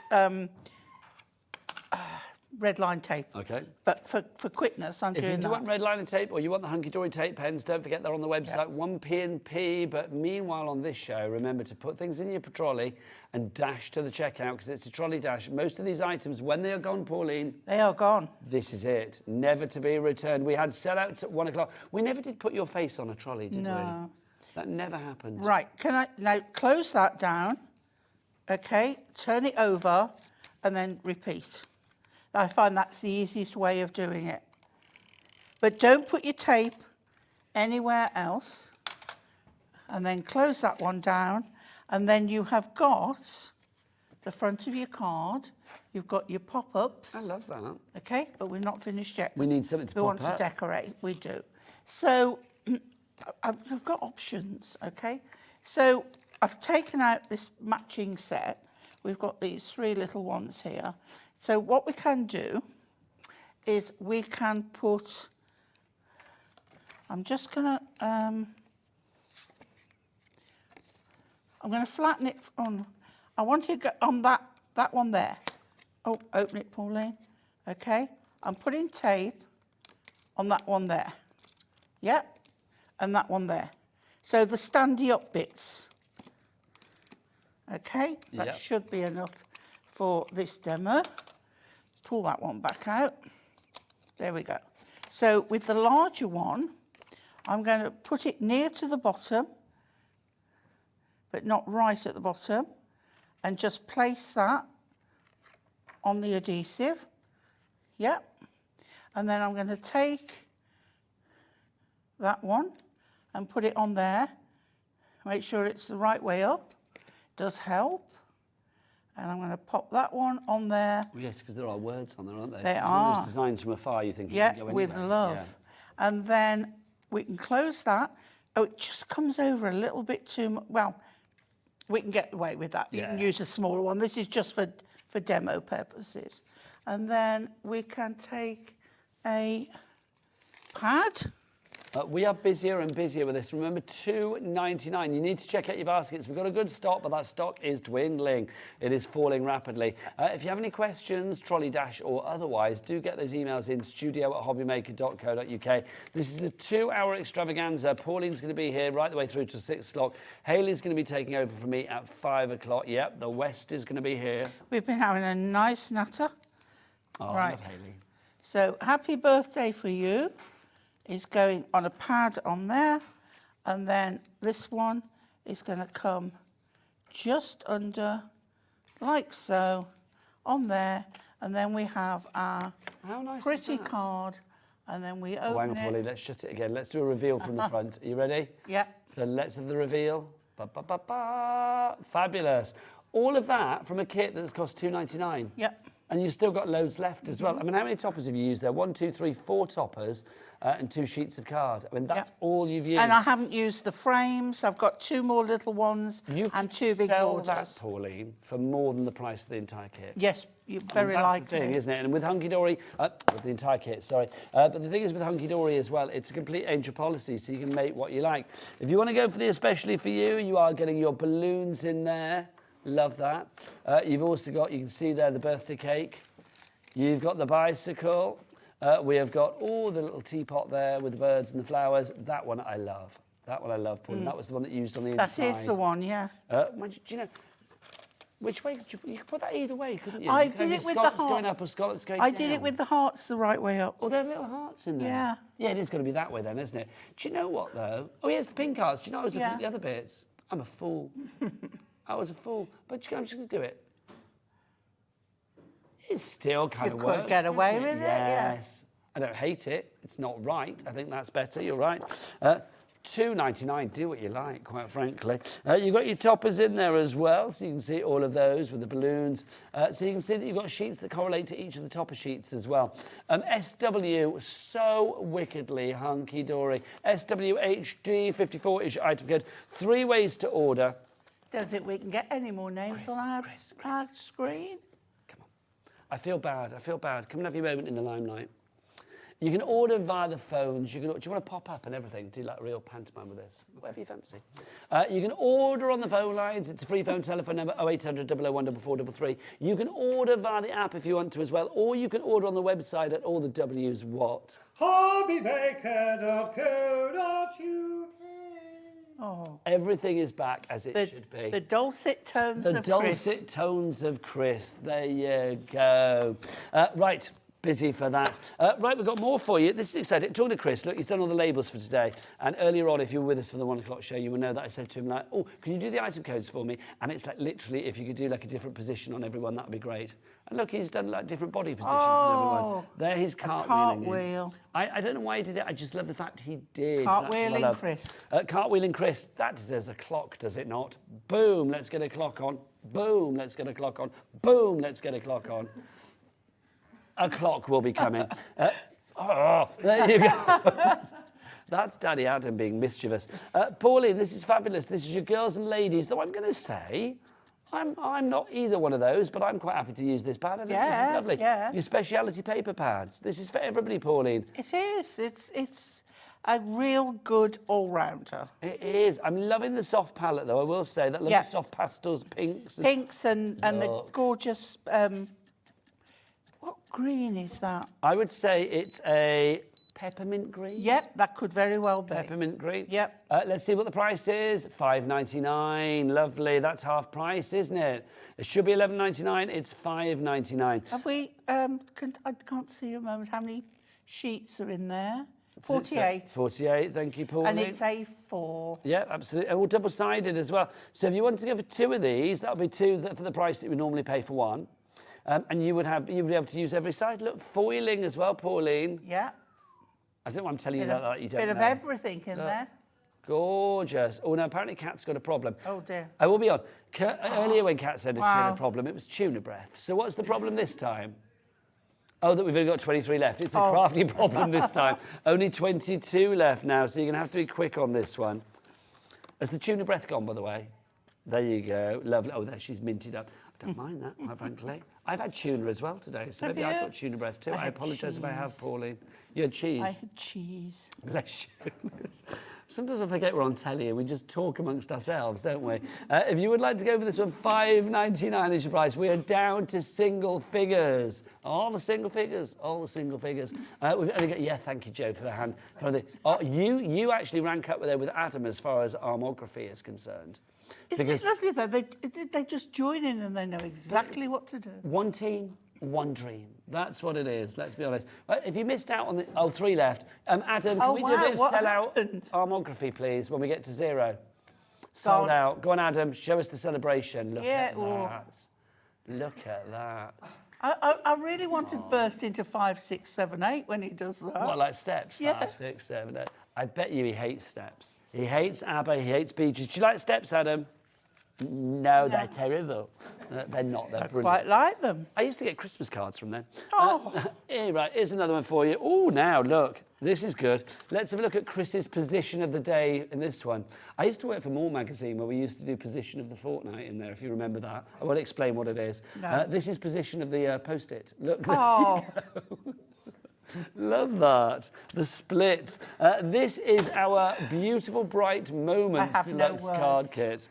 red line tape. Okay. But for quickness, I'm doing that. If you want red line and tape, or you want the Hunky Dory tape pens, don't forget they're on the website, 1p&p. But meanwhile, on this show, remember to put things in your trolley and dash to the checkout, because it's a trolley dash. Most of these items, when they are gone, Pauline... They are gone. This is it. Never to be returned. We had sellouts at 1 o'clock. We never did put your face on a trolley, did we? No. That never happened. Right, can I now close that down, okay, turn it over, and then repeat. I find that's the easiest way of doing it. But don't put your tape anywhere else, and then close that one down, and then you have got the front of your card, you've got your pop-ups. I love that. Okay, but we're not finished yet. We need something to We pop want up. to decorate, we do. So, I've got options, okay? So, I've taken out this matching set. We've got these 3 little ones here. So, what we can do is we can put... I'm just going to... I'm going to flatten it on... I want to go on that one there. Oh, open it, Pauline. Okay. I'm putting tape on that one there. Yep. And that one there. So the standy up bits. Okay. That should be enough for this demo. Pull that one back out. There we go. So with the larger one, I'm going to put it near to the bottom, but not right at the bottom, and just place that on the adhesive. Yep. And then I'm going to take that one and put it on there. Make sure it's the right way up. Does help. And I'm going to pop that one on there. Well, yes, because there are words on there, aren't there? They are. Those designs from afar, you think Yeah, you can go with anywhere. love. Yeah. And then we can close that. Oh, it just comes over a little bit too much. Well, we can get away with that. You can use a smaller one. This is just for demo purposes. And then we can take a pad. We are busier and busier with this. Remember, $2.99. You need to check out your baskets. We've got a good stock, but that stock is dwindling. It is falling rapidly. If you have any questions, trolley dash or otherwise, do get those emails in studio@hobbymaker.co.uk. This is a 2-hour extravaganza. Pauline's going to be here right the way through to 6 o'clock. Hayley's going to be taking over from me at 5 o'clock. Yep, the West is going to be here. We've been having a nice natter. Oh, Right. I love Hayley. So happy birthday for you is going on a pad on there, and then this one is going to come just under, like so, on there, and then we have our How nice is pretty that? card, and then we Oh, hang open on, Pauline, it. let's shut it again. Let's do a reveal from the front. Are you ready? Yeah. So let's have the reveal. Ba, ba, ba, ba. Fabulous. All of that from a kit that's cost $2.99. Yep. And you've still got loads left as well. I mean, how many toppers have you used there? 1, 2, 3, 4 toppers and 2 sheets of card. I mean, that's all you've used. And I haven't used the frames. I've got 2 more little ones you and could 2 big sell borders. that, Pauline, for more than the price of the entire kit. Yes, you're very that's likely. the thing, isn't it? And with Hunky Dory, with the entire kit, sorry. But the thing is with Hunky Dory as well, it's a complete angel policy, so you can make what you like. If you want to go for the especially for you are getting your balloons in there. Love that. You've also got, you can see there, the birthday cake. You've got the bicycle. We have got all the little teapot there with the birds and the flowers. That one I love. That one I love, Pauline. That was the one that you used on the inside. That is the one, yeah. Do you know, which way you could put that either way, couldn't you? I You could did have it with your the scallops heart. going up or scallops going I down. did it with the hearts the right way up. Oh, there are little hearts in there. Yeah. Yeah, it is going to be that way then, isn't it? Do you know what, though? Oh, yes, the pink hearts. Do you know I was looking Yeah. at the other bits? I'm a fool. I was a fool. But I'm just going to do it. It still kind of You works. could get away doesn't with it, yeah. Yes. I don't hate it. It's not right. I think that's better. You're right. $2.99. Do what you like, quite frankly. You've got your toppers in there as well, so you can see all of those with the balloons. So you can see that you've got sheets that correlate to each of the topper sheets as well. SW, so wickedly hunky-dory. SWHD54 is your item code. 3 ways to order. Don't think we can get any more names on our screen. Come on. I feel bad. Come and have your moment in the limelight. You can order via the phones. Do you want to pop up and everything? Do like real pantomime with this? Whatever you fancy. You can order on the phone lines. It's a free phone telephone number, 0800 001 4433. You can order via the app if you want to as well, or you can order on the website at all the W's what? HobbyMaker.co.uk. Oh. Everything is back as it should be. The dulcet tones of Chris. The dulcet tones of Chris. There you go. Right. Busy for that. Right, we've got more for you. This is exciting. Talking to Chris, look, he's done all the labels for today. And earlier on, if you were with us for the 1 o'clock show, you will know that I said to him, like, oh, can you do the item codes for me? And it's like literally, if you could do like a different position on everyone, that would be great. And look, he's done like different body positions on everyone. There he's cartwheeling. Cartwheel. I don't know why he did it. I just love the fact he did. Cartwheeling Chris. Cartwheeling Chris. That deserves a clock, does it not? Boom, let's get a clock on. Boom, let's get a clock on. Boom, let's get a clock on. A clock will be coming. There you go. That's Daddy Adam being mischievous. Pauline, this is fabulous. This is your girls and ladies, though I'm going to say, I'm not either one of those, but I'm quite happy to use this pad. I think this is lovely. Yeah. Your speciality paper pads. This is for everybody, Pauline. It is. It's a real good all-rounder. It is. I'm loving the soft palette, though, I will say. That lovely soft pastels, pinks. Pinks and the gorgeous... what green is that? I would say it's a peppermint green. Yep, that could very well be. Peppermint green. Yep. Let's see what the price is. $5.99. Lovely. That's half price, isn't it? It should be $11.99. It's $5.99. Have we... I can't see a moment how many sheets are in there. 48. 48. Thank you, Pauline. And it's A4. Yeah, absolutely. And all double-sided as well. So if you want to go for 2 of these, that would be 2 for the price that you would normally pay for 1. And you would be able to use every side. Look, foiling as well, Pauline. Yeah. I don't know why I'm telling you that you don't know. Bit of everything in there. Gorgeous. Oh, no, apparently Kat's got a problem. Oh, dear. I will be on. Earlier when Kat said she had a problem, it was tuna breath. So what's the problem this time? Oh, that we've only got 23 left. It's a crafty problem this time. Only 22 left now, so you're going to have to be quick on this one. Has the tuna breath gone, by the way? There you go. Lovely. Oh, there, she's minted up. I don't mind that, quite frankly. I've had tuna as well today, so maybe I've got tuna breath too. I apologise if I have, Pauline. You had cheese? I had cheese. Bless you. Sometimes I forget we're on telly and we just talk amongst ourselves, don't we? If you would like to go for this one, $5.99 is your price. We are down to single figures. All the single figures. All the single figures. We've only got, thank you, Joe, for the hand. You actually rank up there with Adam as far as armography is concerned. Isn't it lovely, though? They just join in and they know exactly what to do. One team, one dream. That's what it is, let's be honest. If you missed out on the... 3 left. Adam, can we do a bit of sell-out armography, please, when we get to 0? Sold out. Go on, Adam, show us the celebration. Look at that. Look at that. I really want to burst into 5, 6, 7, 8 when he does that. What, like steps? Yeah. 5, 6, 7, 8. I bet you he hates steps. He hates ABBA, he hates beaches. Do you like steps, Adam? No, they're terrible. They're not. They're I brilliant. quite like them. I used to get Christmas cards from them. Oh. Here, right, here's another one for you. Oh, now, look, this is good. Let's have a look at Chris's position of the day in this one. I used to work for More magazine where we used to do position of the fortnight in there, if you remember that. I won't explain what it is. No. This is position of the post-it. Look, Oh. love that. The splits. This is our beautiful Bright Moments I have no deluxe card words. kit.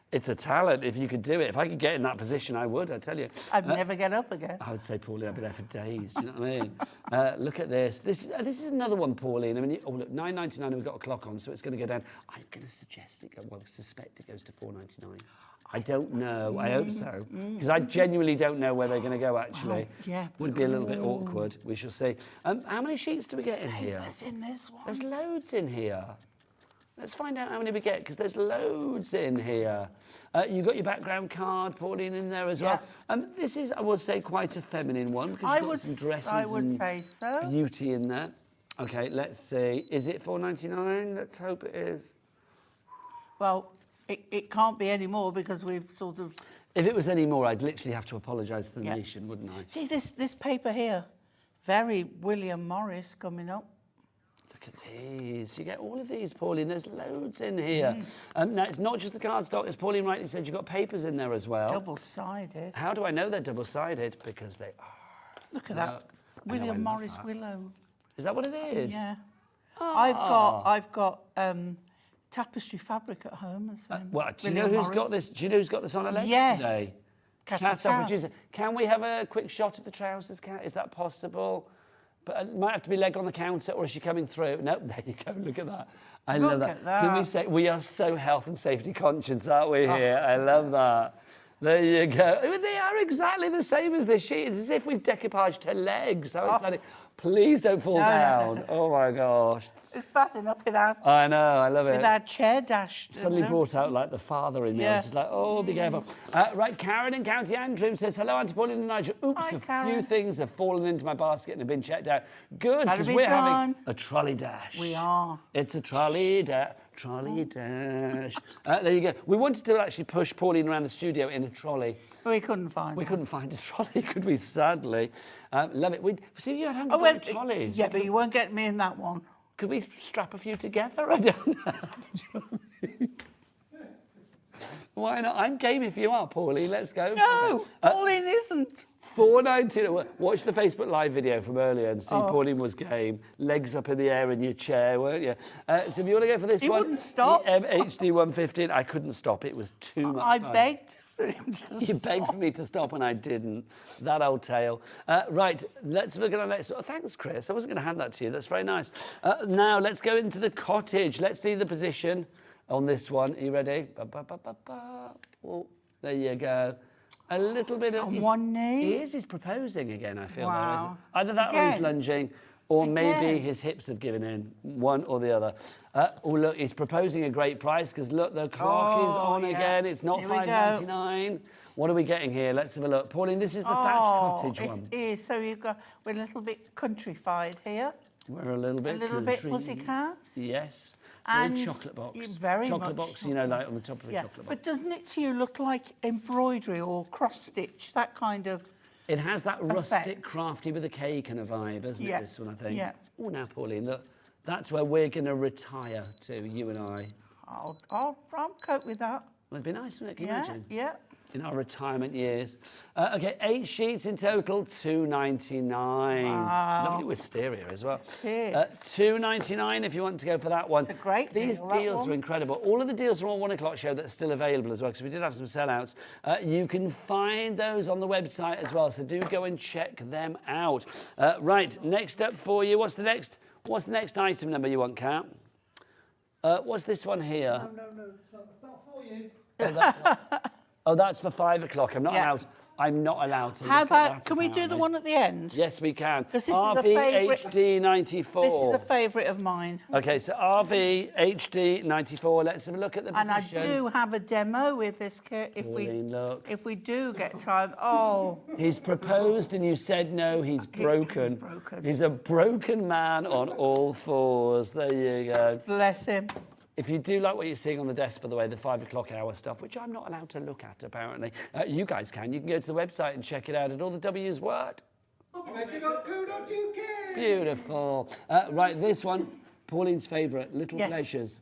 It's a talent if you could do it. If I could get in that position, I would, I tell you. I'd never get up again. I would say, Pauline, I'd be there for days. Do you know what I mean? Look at this. This is another one, Pauline. I mean, oh, look, $9.99 and we've got a clock on, so it's going to go down. I'm going to suggest suspect it goes to $4.99. I don't know. I hope so. Because I genuinely don't know where they're going to go, actually. yeah. Would be a little bit awkward. We shall see. How many sheets do we get in here? There's in this one. There's loads in here. Let's find out how many we get, because there's loads in here. You've got your background card, Pauline, in there as well. This is, I would say, quite a feminine one, because you've got some dresses I would and say so. beauty in there. Okay, let's see. Is it $4.99? Let's hope it is. Well, it can't be any more because we've sort of... If it was any more, I'd literally have to apologise to the Yeah. nation, wouldn't I? See this paper here? Very William Morris coming up. Look at these. You get all of these, Pauline. There's loads in here. Now, it's not just the cardstock. As Pauline rightly said, you've got papers in there as well. Double-sided. How do I know they're double-sided? Because they are. Look at that. I know, I William love Morris that. Willow. Is that what it is? Yeah. Ah. I've got tapestry fabric at home. The same. Well, do you know William who's got Morris. this? Do you know who's got this on her legs Yes. today? Cat Cat, our House. producer. Can we have a quick shot of the trousers, Cat? Is that possible? But it might have to be leg on the counter, or is she coming through? No, there you go. Look at that. I love Look that. at that. Can we say we are so health and safety conscious, aren't we? Here, I love that. There you go. They are exactly the same as this sheet. It's as if we've decoupaged her legs. How exciting! Please don't fall down. No. Oh my gosh. It's bad enough without I know. I love it. our chair dash. Suddenly brought out like the father in me. I Yeah. was just like, oh, be careful. Right, Karen in County Antrim says, hello, Auntie Pauline and Nigel. Oops, Hi, a few Karen. things have fallen into my basket and have been checked out. Good, That'll because be we're having done. a trolley dash. We are. It's a trolley dash. Trolley dash. There you go. We wanted to actually push Pauline around the studio in a trolley. We couldn't find We one. couldn't find a trolley, could we? Sadly. Love it. See, you had Oh, well, trolleys. yeah, but you won't get me in that one. Could we strap a few together? I don't know. Why not? I'm game if you are, Pauline. Let's go. No, Pauline isn't. $4.99. Watch the Facebook Live video from earlier and see Pauline was game. Legs up in the air in your chair, weren't you? So if you want to go for this He one, wouldn't stop. the MHD 115. I couldn't stop. It was too much I fun. begged for him to You begged for me to stop and I didn't. That old tale. Right, let's look at our next. Oh, thanks, Chris. I wasn't going to hand that to you. That's very nice. Now, let's go into the cottage. Let's see the position on this one. Are you ready? Ba, ba, ba, ba, ba. Oh, there you go. A little bit of... on one knee. He is. He's proposing again, I feel. Wow. There, isn't it? Either that or he's Again. lunging, or maybe Again. his hips have given in, one or the other. Oh, look, he's proposing a great price because, look, the clock is on yeah. again. It's not Here we go. $5.99. What are we getting here? Let's have a look. Pauline, this is the thatched cottage one. It is. So we're a little bit countrified here. We're a little bit A little bit country. pussycats. Yes. And Very chocolate box. very chocolate much box, you know, like on the top of a Yeah, chocolate box. but doesn't it to you look like embroidery or cross stitch? That kind of. It has that rustic, effect. crafty with a K kind of vibe, doesn't Yeah, it, this one, I think? yeah. Oh, now, Pauline, look, that's where we're going to retire to, you and I. I'll cope with that. Well, it'd be nice, wouldn't it? Can you Yeah, imagine? yeah. In our retirement years. Okay, 8 sheets in total, $2.99. Wow. Lovely wisteria as well. is. $2.99 if you want to go for that one. It's a great These deal, that deals one. are incredible. All of the deals are on 1 o'clock show that are still available as well, because we did have some sellouts. You can find those on the website as well, so do go and check them out. Right, next up for you, what's the next item number you want, Kat? What's this one here? No, it's not for you. Oh, that's for 5 o'clock. I'm not Yeah. allowed. I'm not allowed to. How look at about, that, can we do the apparently. one at the end? Yes, we can. 'Cause this is a favourite- RVHD 94. This is a favourite of mine. Okay, so RVHD 94. Let's have a look at the And I position. do have a demo with this kit Pauline, look. if we do get time. Oh, He's proposed and you said no. He's broken. he's broken. He's a broken man on all fours. There you go. bless him. If you do like what you're seeing on the desk, by the way, the 5 o'clock hour stuff, which I'm not allowed to look at, apparently, you guys can. You can go to the website and check it out at all the W's word. HobbyMaker.co.uk. Beautiful. Right, this one, Pauline's favourite, Little Yes. Pleasures.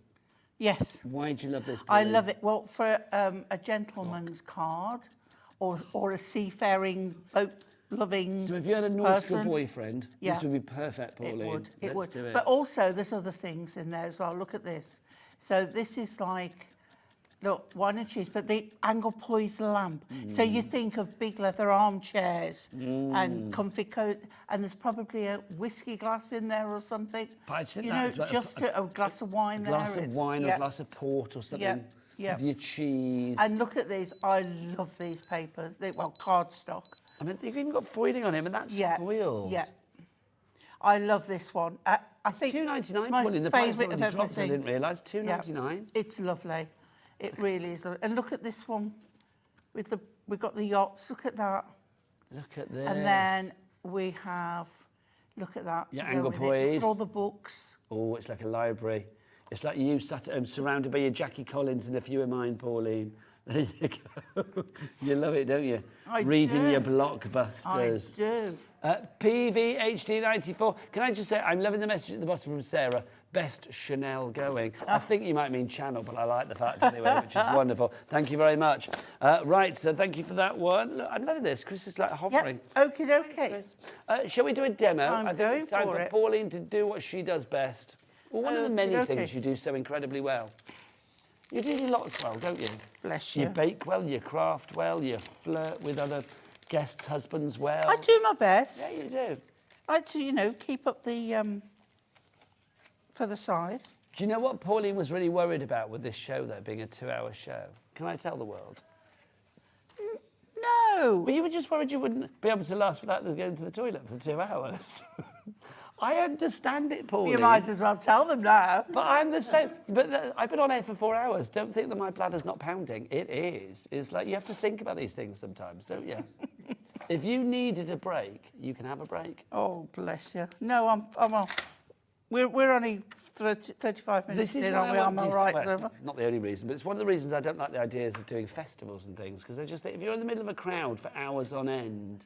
Yes. Why do you love this, I Pauline? love it. Well, for a gentleman's card or a seafaring, boat-loving So if you had a nautical person, boyfriend, Yeah. this would be perfect, Pauline. It would. It Let's would. do it. But also, there's other things in there as well. Look at this. So this is like, look, wine and cheese, but the angle poised lamp. So you think of big leather armchairs and comfy coat, and there's probably a whiskey glass in there or something. But I think you that know, is like just a glass of wine there. glass of it's- wine or yeah. a glass of port or something. Yeah. With your cheese. And look at these. I love these papers. Cardstock. I mean, you've even got foiling on him, and that's foiled. Yeah. I love this one. I think $2.99, it's my Pauline. The price has favourite of already dropped, I everything. didn't realise. $2.99. It's lovely. It really is. And look at this one. We've got the yachts. Look at that. Look at this. And then we have. Look at that. Your to go angle with it. Look poise. at all the books. Oh, it's like a library. It's like you sat at home surrounded by your Jackie Collins and a few of mine, Pauline. There you go. You love it, don't you? I Reading do. your blockbusters. I do. PVHD94. Can I just say, I'm loving the message at the bottom from Sarah. Best Chanel going. I think you might mean channel, but I like the fact anyway, which is wonderful. Thank you very much. Right, so thank you for that one. Look, I'm loving this. Chris is like hovering. Yep. Okie dokie. Shall we do a demo? I'm I think going it's time for for it. Pauline to do what she does best. Well, one of the many Okey-dokey. things you do so incredibly well. You do your lots well, don't you? Bless You you. bake well, you craft well, you flirt with other guests' husbands well. I do my best. Yeah, you do. I like to, keep up the for the side. Do you know what Pauline was really worried about with this show, though, being a 2-hour show? Can I tell the world? No. Well, you were just worried you wouldn't be able to last without going to the toilet for 2 hours. I understand it, Pauline. You might as well tell them now. But I'm the same. But I've been on air for 4 hours. Don't think that my bladder's not pounding. It is. It's like you have to think about these things sometimes, don't you? If you needed a break, you can have a break. Oh, bless you. No, I'm off. We're only 35 minutes This is in, why aren't we? I I'm want all right. well, Zova? it's not the only reason, but it's one of the reasons I don't like the ideas of doing festivals and things, because if you're in the middle of a crowd for hours on end,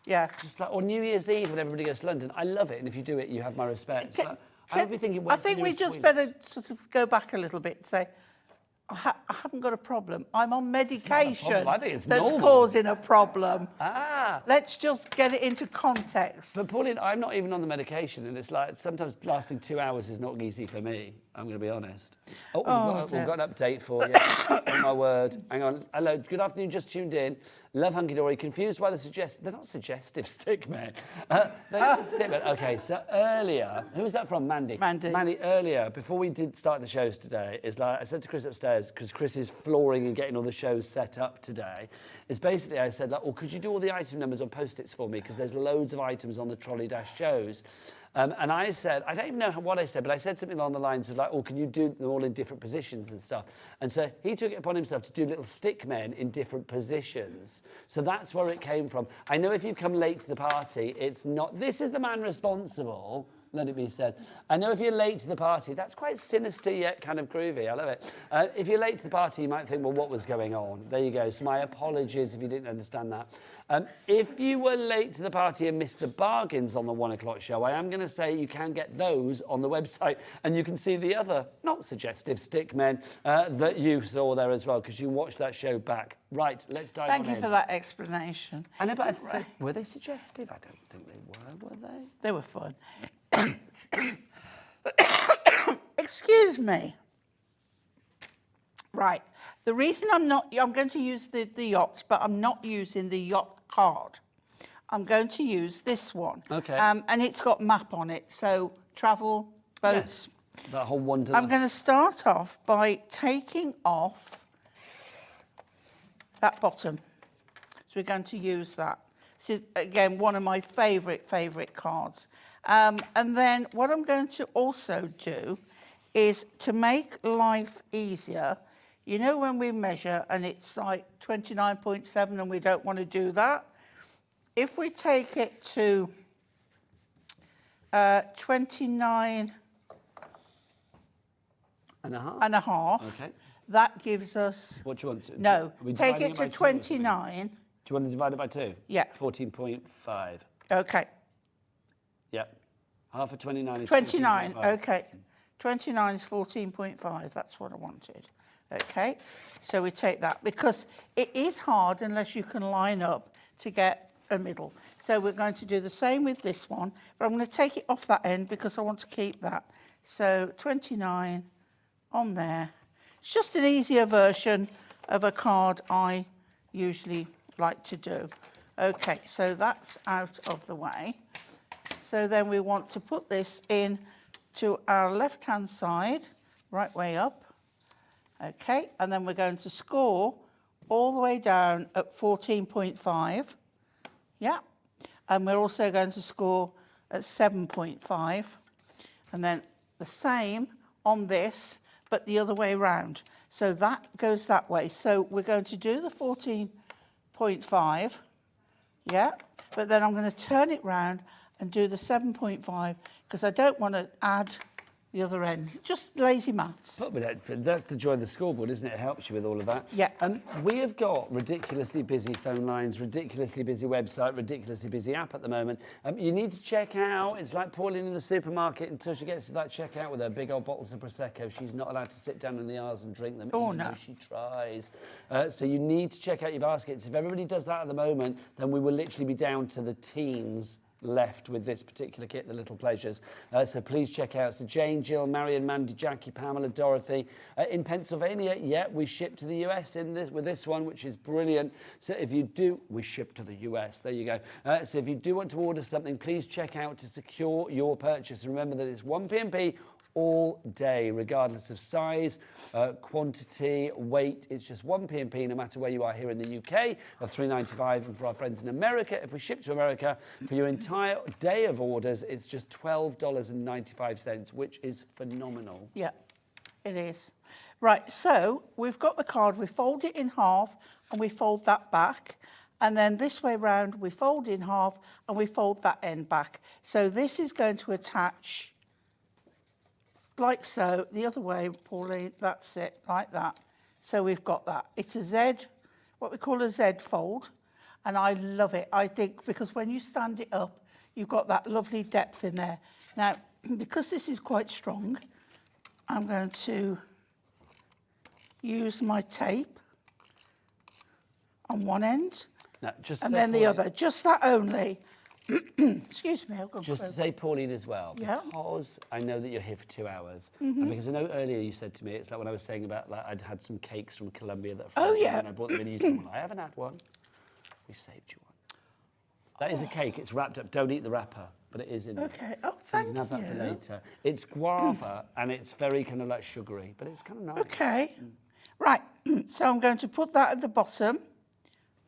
Yeah. just like, or New Year's Eve when everybody goes to London, I love it, and if you do it, you have my respect. But I would be thinking, I think we just better sort of go back a little bit and say, I haven't got a problem. I'm on medication I think it's that's normal. causing a problem. Ah. Let's just get it into context. But Pauline, I'm not even on the medication, and it's like sometimes lasting 2 hours is not easy for me. I'm going to be honest. Oh, we've got an update for you. Oh my word. Hang on. Hello. Good afternoon. Just tuned in. Love Hunky Dory. Confused by the they're not suggestive stick men. They're not stick men. Okay. So earlier, who was that from? Mandy. Mandy. Earlier, before we did start the shows today, is like I said to Chris upstairs, because Chris is flooring and getting all the shows set up today. Is basically I said, like, oh, could you do all the item numbers on post-its for me? Because there's loads of items on the trolley dash shows. And I said, I don't even know what I said, but I said something along the lines of like, oh, can you do them all in different positions and stuff? And so he took it upon himself to do little stick men in different positions. So that's where it came from. I know if you've come late to the party, it's not, this is the man responsible, let it be said. I know if you're late to the party, that's quite sinister yet kind of groovy, I love it. If you're late to the party, you might think, well, what was going on? There you go, so my apologies if you didn't understand that. If you were late to the party and missed the bargains on the 1 o'clock show, I am going to say you can get those on the website, and you can see the other, not suggestive stick men that you saw there as well, because you watched that show back. Right, let's dive Thank on you in. for that explanation. I know, but were they suggestive? I don't think they were they? They were fun. Excuse me. Right. The reason I'm going to use the yachts, but I'm not using the yacht card. I'm going to use this one. Okay. And it's got map on it, so travel, boats. Yes. That whole wonderlust. I'm going to start off by taking off that bottom. So we're going to use that. This is, again, one of my favourite cards. And then what I'm going to also do is to make life easier, you know when we measure and it's like 29.7 and we don't want to do that? If we take it to 29... And a half? And a half. Okay. That gives us... What do you want to? No, are we take dividing it by to 2 or something? 29. Do you want to divide it by 2? Yeah. 14.5. Okay. Yep. Half of 29 is 29, 14.5. okay. 29 is 14.5, that's what I wanted. Okay, so we take that, because it is hard unless you can line up to get a middle. So we're going to do the same with this one, but I'm going to take it off that end because I want to keep that. So 29 on there. It's just an easier version of a card I usually like to do. Okay, so that's out of the way. So then we want to put this in to our left-hand side, right way up. Okay, and then we're going to score all the way down at 14.5. Yeah, and we're also going to score at 7.5. And then the same on this, but the other way around. So that goes that way. So we're going to do the 14.5, yeah, but then I'm going to turn it round and do the 7.5 because I don't want to add the other end. Just lazy maths. But that's the joy of the scoreboard, isn't it? It helps you with all of that. Yeah. We have got ridiculously busy phone lines, ridiculously busy website, ridiculously busy app at the moment. You need to check out. It's like Pauline in the supermarket until she gets to that checkout with her big old bottles of Prosecco. She's not allowed to sit down in the aisles and drink them, even though she tries. So you need to check out your baskets. If everybody does that at the moment, then we will literally be down to the teens left with this particular kit, the Little Pleasures. So please check out. So Jane, Jill, Marion, Mandy, Jackie, Pamela, Dorothy. In Pennsylvania, yeah, we ship to the US with this one, which is brilliant. So if you do, we ship to the US. There you go. So if you do want to order something, please check out to secure your purchase. Remember that it's 1 P&P all day, regardless of size, quantity, weight. It's just 1 P&P no matter where you are here in the UK, of $3.95. And for our friends in America, if we ship to America, for your entire day of orders, it's just $12.95, which is phenomenal. Yeah, it is. Right, so we've got the card, we fold it in half and we fold that back. And then this way round, we fold in half and we fold that end back. So this is going to attach like so, the other way, Pauline, that's it, like that. So we've got that. It's a Z, what we call a Z fold, and I love it, I think, because when you stand it up, you've got that lovely depth in there. Now, because this is quite strong, I'm going to use my tape on one end, now, and then the other, just that only. Excuse me, I've got just to say, Pauline, as well, because I know that you're here for 2 hours, and because I know earlier you said to me, it's like when I was saying about, like, I'd had some cakes from Colombia that and I bought them in, and you said, well, I haven't had one. We saved you one. That is a cake, it's wrapped up. Don't eat the wrapper, but it is in there. Okay, oh, so you can have that for later. It's guava, and it's very kind of like sugary, but it's kind of nice. Okay, right, so I'm going to put that at the bottom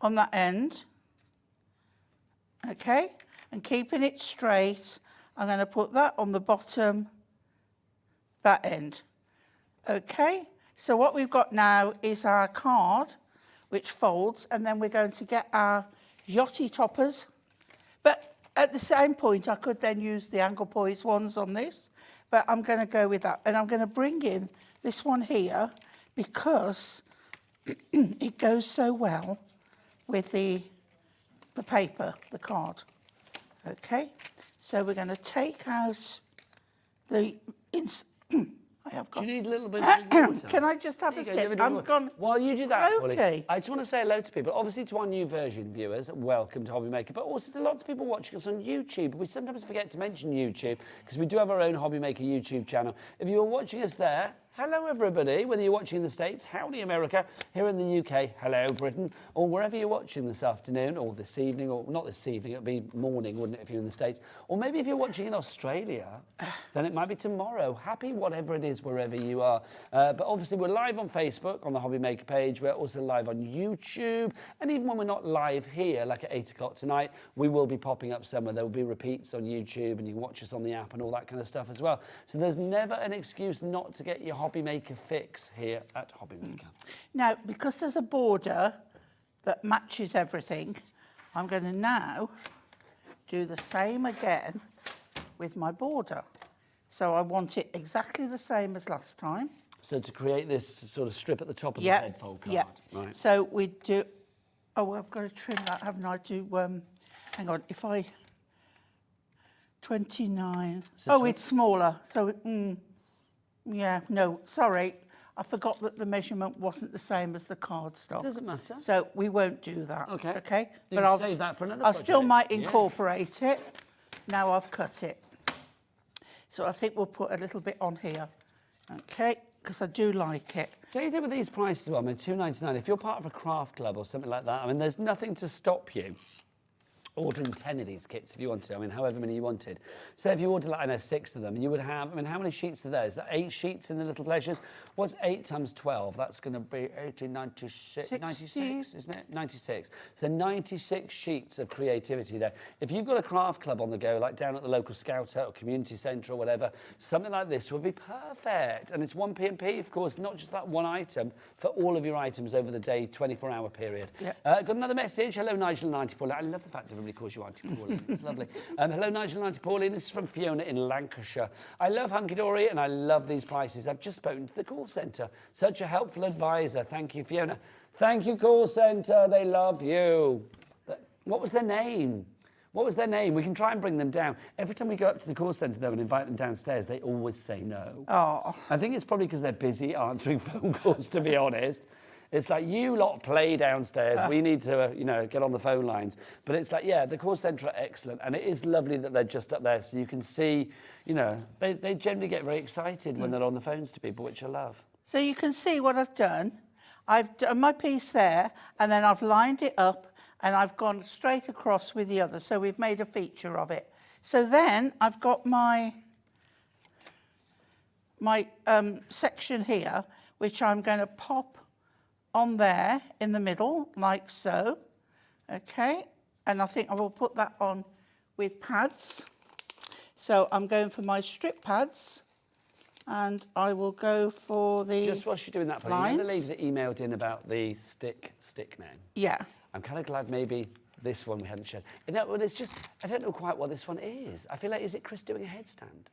on that end, okay? And keeping it straight, I'm going to put that on the bottom, that end. Okay, so what we've got now is our card, which folds, and then we're going to get our yachty toppers. But at the same point, I could then use the angle poise ones on this, but I'm going to go with that. And I'm going to bring in this one here because it goes so well with the paper, the card. Okay, so we're going to take out the... I have got... Do you need a little bit of water? Can I just have a sip? I'm gone... While you do that, Okay. Pauline, I just want to say hello to people. Obviously to our new version viewers, welcome to HobbyMaker, but also to lots of people watching us on YouTube. We sometimes forget to mention YouTube because we do have our own HobbyMaker YouTube channel. If you are watching us there, hello everybody, whether you're watching in the States, howdy America, here in the UK, hello Britain, or wherever you're watching this afternoon, or this evening, or not this evening, it'd be morning, wouldn't it, if you're in the States, or maybe if you're watching in Australia, then it might be tomorrow. Happy whatever it is, wherever you are. But obviously we're live on Facebook, on the HobbyMaker page, we're also live on YouTube, and even when we're not live here, like at 8 o'clock tonight, we will be popping up somewhere. There will be repeats on YouTube, and you can watch us on the app and all that kind of stuff as well. So there's never an excuse not to get your HobbyMaker fix here at HobbyMaker. Now, because there's a border that matches everything, I'm going to now do the same again with my border. So I want it exactly the same as last time. So to create this sort of strip at the top of the Yeah, headfold card. yeah. Right. So we do. Oh, I've got to trim that, haven't I? Hang on. If I 29. So Oh, it's smaller. So yeah. No, sorry. I forgot that the measurement wasn't the same as the cardstock. Doesn't matter. So we won't do that. Okay. Okay. You can save that for another I still project. might Yeah. incorporate it. Now I've cut it. So I think we'll put a little bit on here. Okay, because I do like it. Don't you think with these prices, well, I mean, £2.99, if you're part of a craft club or something like that, I mean, there's nothing to stop you ordering 10 of these kits if you want to, I mean, however many you wanted. So if you ordered, like, I know, 6 of them, you would have, I mean, how many sheets are there? Is that 8 sheets in the little pleasures? What's 8 times 12? That's going to be 96, 96, isn't it? 96. So 96 sheets of creativity there. If you've got a craft club on the go, like down at the local scout hut or community centre or whatever, something like this would be perfect. And it's 1 P&P, of course, not just that one item, for all of your items over the day, 24-hour period. Yeah. Got another message. Hello, Nigel and Auntie Pauline. I love the fact that everybody calls you Auntie Pauline. It's lovely. Hello, Nigel and Auntie Pauline. This is from Fiona in Lancashire. I love Hunky Dory and I love these prices. I've just spoken to the call centre. Such a helpful advisor. Thank you, Fiona. Thank you, call centre. They love you. What was their name? What was their name? We can try and bring them down. Every time we go up to the call centre, though, and invite them downstairs, they always say no. Oh. I think it's probably because they're busy answering phone calls, to be honest. It's like, you lot play downstairs. We need to, you know, get on the phone lines. But it's like, yeah, the call centre are excellent. And it is lovely that they're just up there so you can see, you know, they generally get very excited when they're on the phones to people, which I love. So you can see what I've done. I've done my piece there, and then I've lined it up, and I've gone straight across with the other. So we've made a feature of it. So then I've got my section here, which I'm going to pop on there in the middle, like so. Okay, and I think I will put that on with pads. So I'm going for my strip pads, and I will go for the Just whilst you're doing that, Pauline, the lady that emailed in about the stick man. Yeah. I'm kind of glad maybe this one we hadn't shared. You know, well, it's just, I don't know quite what this one is. I feel like, is it Chris doing a headstand?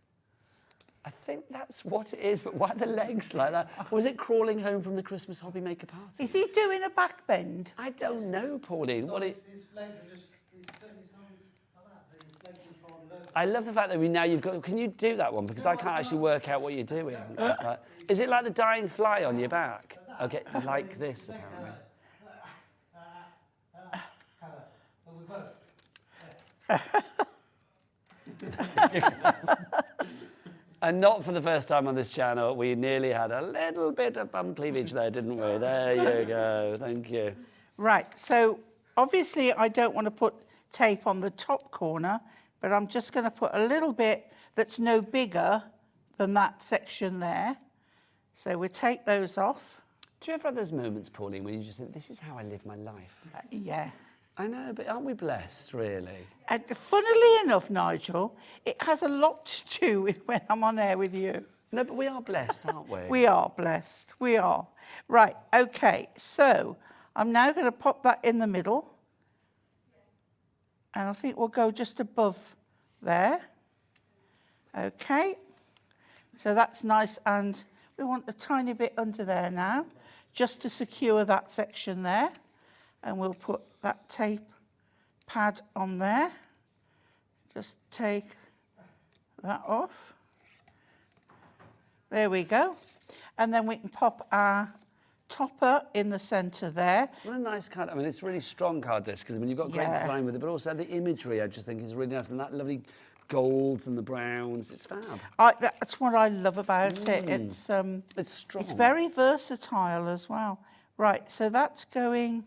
I think that's what it is, but why are the legs like that? Or is it crawling home from the Christmas HobbyMaker party? Is he doing a back bend? I don't know, Pauline. His legs are just, he's putting his hands like that, his legs are folded over. I love the fact that now you've got, can you do that one? Because I can't actually work out what you're doing. It's like, is it like the dying fly on your back? Okay, like this, apparently. And not for the first time on this channel, we nearly had a little bit of bum cleavage there, didn't we? There you go, thank you. Right, so obviously I don't want to put tape on the top corner, but I'm just going to put a little bit that's no bigger than that section there. So we'll take those off. Do you ever have those moments, Pauline, when you just think, this is how I live my life? Yeah. I know, but aren't we blessed, really? And funnily enough, Nigel, it has a lot to do with when I'm on air with you. No, but we are blessed, aren't we? We are blessed, we are. Right, okay, so I'm now going to pop that in the middle. And I think we'll go just above there. Okay, so that's nice, and we want a tiny bit under there now, just to secure that section there. And we'll put that tape pad on there. Just take that off. There we go. And then we can pop our topper in the centre there. What a nice card. I mean, it's a really strong card, this, because I mean, you've got great design with it, but also the imagery, I just think, is really nice. And that lovely golds and the browns, it's fab. That's what I love about it. It's strong. It's very versatile as well. Right, so that's going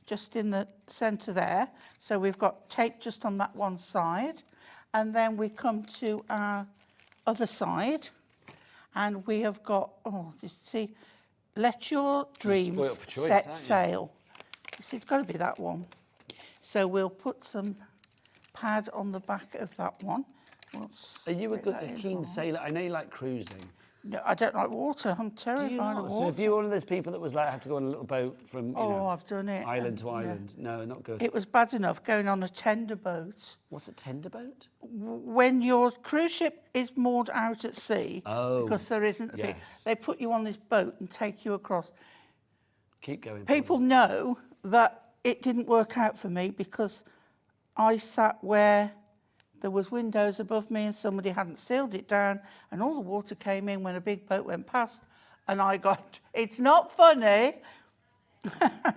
just in the centre there. So we've got tape just on that one side. And then we come to our other side. And we have got, oh, you see, let your dreams set sail. You see, it's got to be that one. So we'll put some pad on the back of that one. Are you a keen sailor? I know you like cruising. No, I don't like water. I'm Do terrified you of not? water. So if you're one of those people that was like, had to go on a little boat from, you know, I've done it. island to Yeah. island. No, not good. It was bad enough going on a tender boat. What's a tender boat? When your cruise ship is moored out at sea, Oh, because there isn't a thing, yes. they put you on this boat and take you across. Keep going. People know that it didn't work out for me because I sat where there was windows above me and somebody hadn't sealed it down and all the water came in when a big boat went past and I got, it's not funny.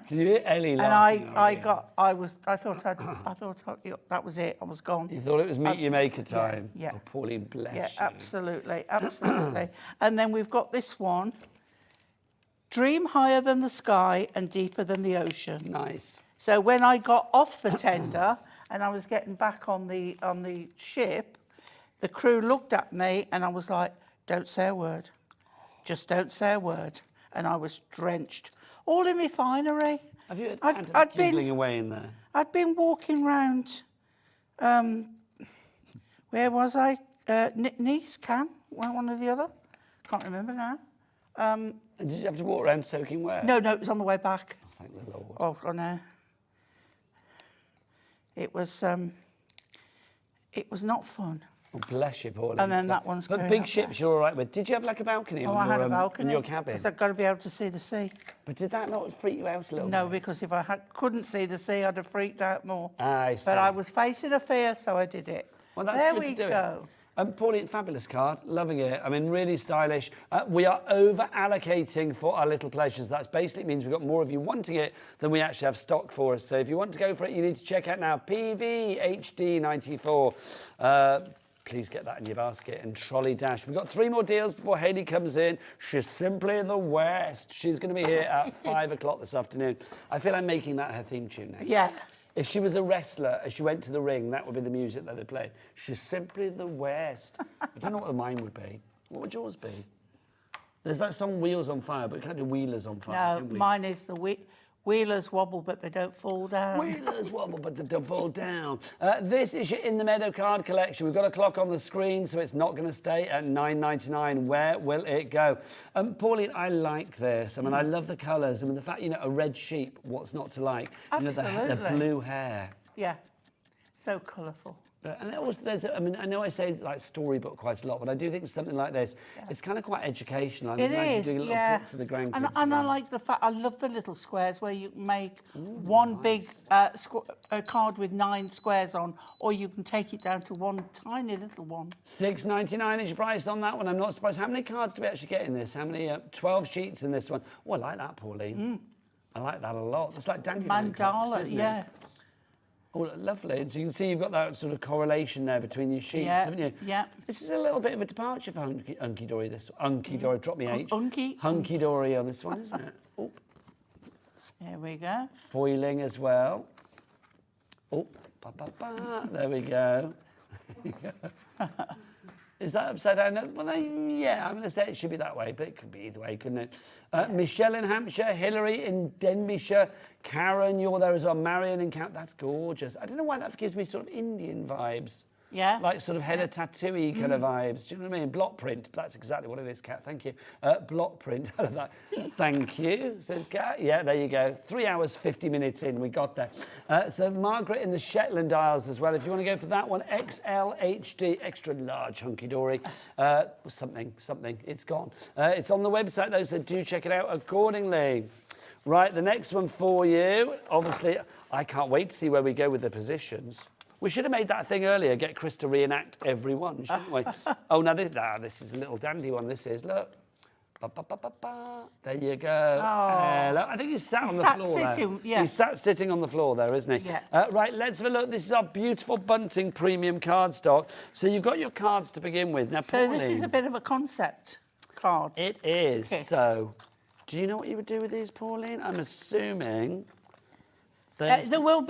Can you hear Ellie And laughing? I thought that was it. I was gone. You thought it was Meet Your Maker time? Yeah. Oh, Pauline, bless Yeah, you. absolutely, absolutely. And then we've got this one. Dream higher than the sky and deeper than the ocean. Nice. So when I got off the tender and I was getting back on the ship, the crew looked at me and I was like, don't say a word. Just don't say a word. And I was drenched. All in my finery. Have you I'd had been- giggling away in there? I'd been walking round, where was I? Nice, Cannes, one or the other. Can't remember now. And did you have to walk around soaking wet? No, it was on the way back. Oh, thank the Lord. Oh no. It was not fun. Oh, bless you, Pauline. And then that one's But going big up ships you're all right with. Did you have like a balcony Oh, on I had a in balcony. your cabin? Because I've got to be able to see the sea. But did that not freak you out a little No, bit? because if I couldn't see the sea, I'd have freaked out more. I see. But I was facing a fear, so I did it. Well, that's there good we to do go. Pauline, fabulous card. Loving it. I mean, really stylish. We are over-allocating for our little pleasures. That basically means we've got more of you wanting it than we actually have stock for us. So if you want to go for it, you need to check out now PVHD94. Please get that in your basket and trolley dash. We've got 3 more deals before Hayley comes in. She's simply the West. She's going to be here at 5 o'clock this afternoon. I feel I'm making that her theme tune now. Yeah. If she was a wrestler, as she went to the ring, that would be the music that they played. She's simply the West. I don't know what mine would be. What would yours be? There's that song Wheels on Fire, but we can't do Wheelers on Fire, No, can we? mine is the wheelers wobble, but they don't fall down. Wheelers wobble, but they don't fall down. This is your In the Meadow card collection. We've got a clock on the screen, so it's not going to stay at £9.99. Where will it go? Pauline, I like this. I mean, I love the colours. I mean, the fact, you know, a red sheep, what's not to like? Absolutely. You know, the blue hair. Yeah, so colourful. And also I mean, I know I say like storybook quite a lot, but I do think something like this, it's kind of quite educational. I mean, It like is, doing a little yeah. book for the grandkids. And as I well. like the fact, I love the little squares where you make one big card with 9 squares on, or you can take it down to one tiny little one. $6.99 is your price on that one. I'm not surprised. How many cards do we actually get in this? How many? 12 sheets in this one. Oh, I like that, Pauline. I like that a lot. It's like dandelion Mandala, clocks, isn't yeah. it? Oh, lovely. And so you can see you've got that sort of correlation there between your sheets, haven't you? Yeah. This is a little bit of a departure for Hunky Dory. Hunky Dory, drop me H. Hunky Dory on this one, isn't it? Oh. There we go. Foiling as well. Oh, there we go. Is that upside down? Well, yeah, I'm going to say it should be that way, but it could be either way, couldn't it? Michelle in Hampshire, Hillary in Denbighshire, Karen, you're there as well, Marion in Count. That's gorgeous. I don't know why that gives me sort of Indian vibes. Yeah. Like sort of header tattoo-y kind of vibes. Do you know what I mean? Block print. That's exactly what it is, Kat. Thank you. Block print. I love that. Thank you, says Kat. Yeah, there you go. 3 hours, 50 minutes in. We got there. So Margaret in the Shetland Isles as well. If you want to go for that one, XLHD, extra large hunky dory. Something. It's gone. It's on the website, though, so do check it out accordingly. Right, the next one for you. Obviously, I can't wait to see where we go with the positions. We should have made that thing earlier, get Chris to reenact every one, shouldn't we? Oh, now this is a little dandy one, this is. Look. There you go. Hello. I think he's sat on the floor sitting, there. yeah. He's sat sitting on the floor there, isn't he? Yeah. Right, let's have a look. This is our beautiful bunting premium cardstock. So you've got your cards to begin with. Now, So Pauline, this is a bit of a concept card. It is. Kit. So, do you know what you would do with these, Pauline? I'm assuming... There'll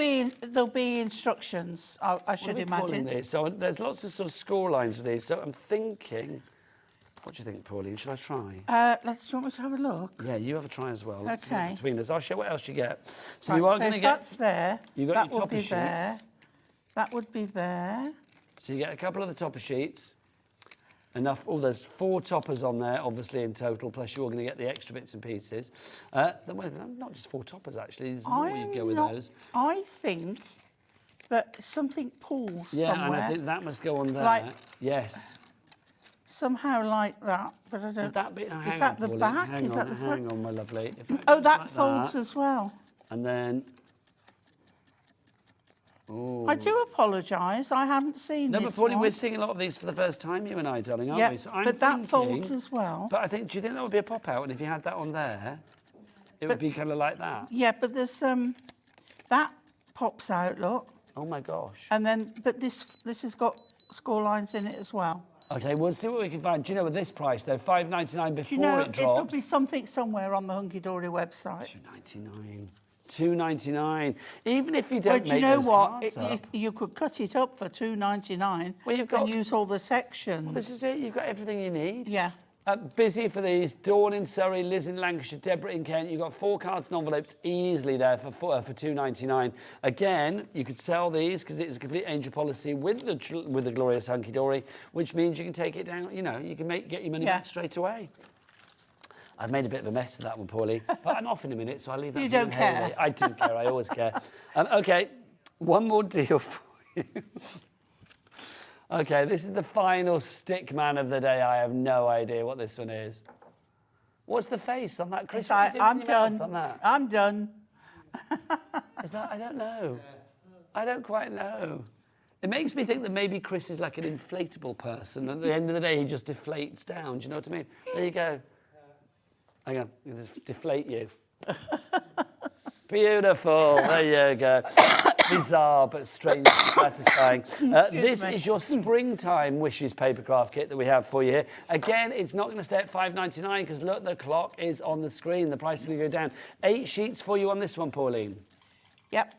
be instructions, I should What are we imagine. calling these? So there's lots of sort of score lines with these. So I'm thinking, what do you think, Pauline? Should I try? Do you want me to have a look? Yeah, you have a try as well. Let's look Okay. between us. I'll show what else you get. So Right, you are so going to if get. that's there, You got that your would be topper there. sheets. That would be there. So you get a couple of the topper sheets. Enough. Oh, there's 4 toppers on there, obviously, in total, plus you're going to get the extra bits and pieces. Not just 4 toppers, actually. There's more you go with those. I think that something pulls Yeah, somewhere. and I think that must go on there. Like- Yes. Somehow like that, but I don't... Would that be... Oh, is hang that on, the Pauline, back? Hang Is on, that the front? hang on, my lovely. If that Oh, goes that like folds that, as well. And then... Ooh. I do apologise. I hadn't seen No, this but Pauline, one. we're seeing a lot of these for the first time, you and I, darling, aren't Yeah, we? So I'm but that thinking- folds as well. But I think, do you think that would be a pop-out? And if you had that on there, it would be kind of like that? Yeah, but there's that pops out. Look, Oh, my gosh. and then but this has got score lines in it as well. Okay, we'll see what we can find. Do you know, at this price, though, $5.99 before Do you know it drops... it'll be something somewhere on the Hunky Dory website? $2.99. $2.99. Even if you don't But you make know those what? cards up. You could cut it up for $2.99 Well, you've got- and use all the sections. This is it. You've got everything you need. Yeah. Busy for these. Dawn in Surrey, Liz in Lancashire, Deborah in Kent. You've got 4 cards and envelopes easily there for $2.99. Again, you could sell these because it's a complete angel policy with the glorious Hunky Dory, which means you can take it down. You know, you can get your money back straight away. I've made a bit of a mess of that one, Paulie, but I'm off in a minute, so I'll leave that. You for don't care. Haley. I do care. I always care. Okay, one more deal for you. Okay, this is the final stick man of the day. I have no idea what this one is. What's the face on that, Chris? What are you doing I'm with your mouth done. on that? I'm done. Is that? I don't know. I don't quite know. It makes me think that maybe Chris is like an inflatable person. And at the end of the day, he just deflates down. Do you know what I mean? There you go. Hang on, I'm going to deflate you. Beautiful. There you go. Bizarre but strangely satisfying. This is your springtime wishes papercraft kit that we have for you here. Again, it's not going to stay at $5.99 because look, the clock is on the screen. The price is going to go down. 8 sheets for you on this one, Pauline. Yep.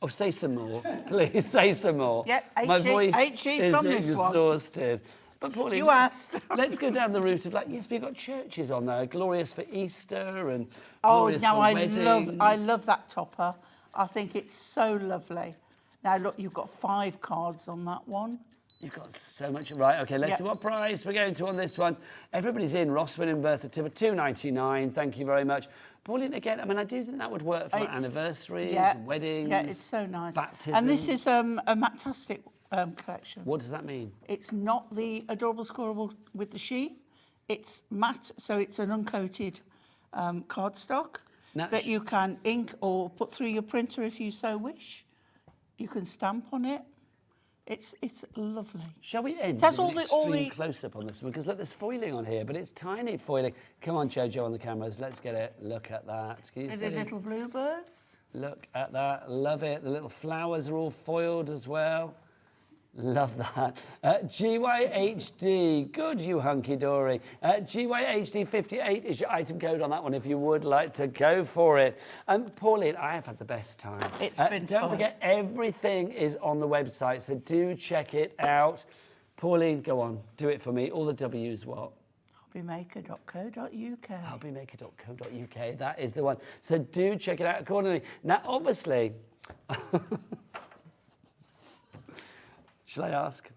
Oh, say some more. Please, say some more. Yep, My voice 8 sheets is on this one. exhausted. But Pauline, You asked. Let's go down the route of like, yes, we've got churches on there, glorious for Easter and Oh, glorious now for I weddings. love that topper. I think it's so lovely. Now look, you've got 5 cards on that one. You've got so much. Right, okay, let's Yep. see what price we're going to on this one. Everybody's in. Roswin and Bertha Tiver, $2.99. Thank you very much. Pauline, again, I mean, I do think that would work for like, It's- anniversaries, yeah, weddings. Yeah, it's so nice. Baptisms. And this is a Matastic collection. What does that mean? It's not the Adorable Scorable with the sheet. It's matte, so it's an uncoated cardstock Now, that you can ink or put through your printer if you so wish. You can stamp on it. It's lovely. Shall we end That's with an all extreme the- close-up on this one? Because look, there's foiling on here, but it's tiny foiling. Come on, Jojo, on the cameras. Let's get it. Look at that. Can you And see? the little bluebirds. Look at that. Love it. The little flowers are all foiled as well. Love that. GYHD. Good, you hunky dory. GYHD58 is your item code on that one if you would like to go for it. Pauline, I have had the best time. It's been Don't fun. forget, everything is on the website, so do check it out. Pauline, go on. Do it for me. All the W's what? HobbyMaker.co.uk. HobbyMaker.co.uk. That is the one. So do check it out accordingly. Now, obviously... Shall I ask?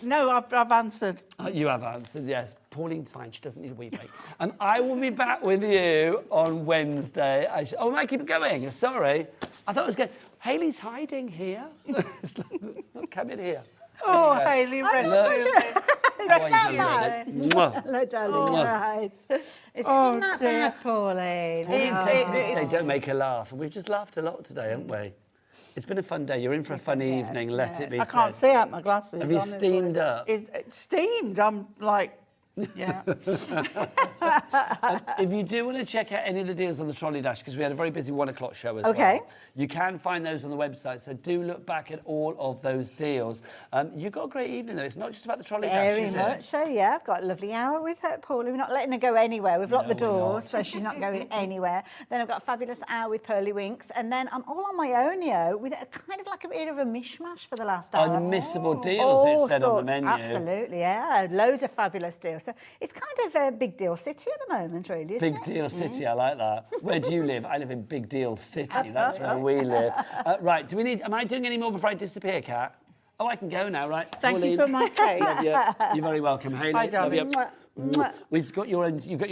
No, I've answered. You have answered, yes. Pauline's fine. She doesn't need a wee break. I will be back with you on Wednesday. Oh, am I keep going? Sorry. I thought I was going... Haley's hiding here. Look, come in here. Oh, There you go. Haley, rescue me. Rescue me. Mwah. Hello, darling. Oh. You're right. It's Oh, not dear. bad, Pauline. They don't make her laugh. And we've just laughed a lot today, haven't we? It's been a fun day. You're in for a fun evening, let it be I said. can't see out my glasses. Have you honestly. steamed up? It's steamed. I'm like, yeah. If you do want to check out any of the deals on the trolley dash, because we had a very busy 1 o'clock show as Okay. well, you can find those on the website. So do look back at all of those deals. You've got a great evening, though. It's not just about the trolley dash, Very is much it? so, yeah. I've got a lovely hour with her, Pauline. We're not letting her go anywhere. We've locked No, the we're doors, not. so she's not going anywhere. Then I've got a fabulous hour with Pearlywinks. And then I'm all on my own, with a kind of like a bit of a mishmash for the last hour. Unmissable deals, it All said on the sorts, menu. Absolutely, yeah. Loads of fabulous deals. So it's kind of a big deal city at the moment, really, isn't Big it? Deal City, I like that. Where do you live? I live in Big Deal City. That's where we live. Right, do we need... Am I doing any more before I disappear, Kat? Oh, I can go now, right? Thank Pauline, you for my cake. love you. You're very welcome. Hayley, Bye, love you. darling. Mwah. You've got your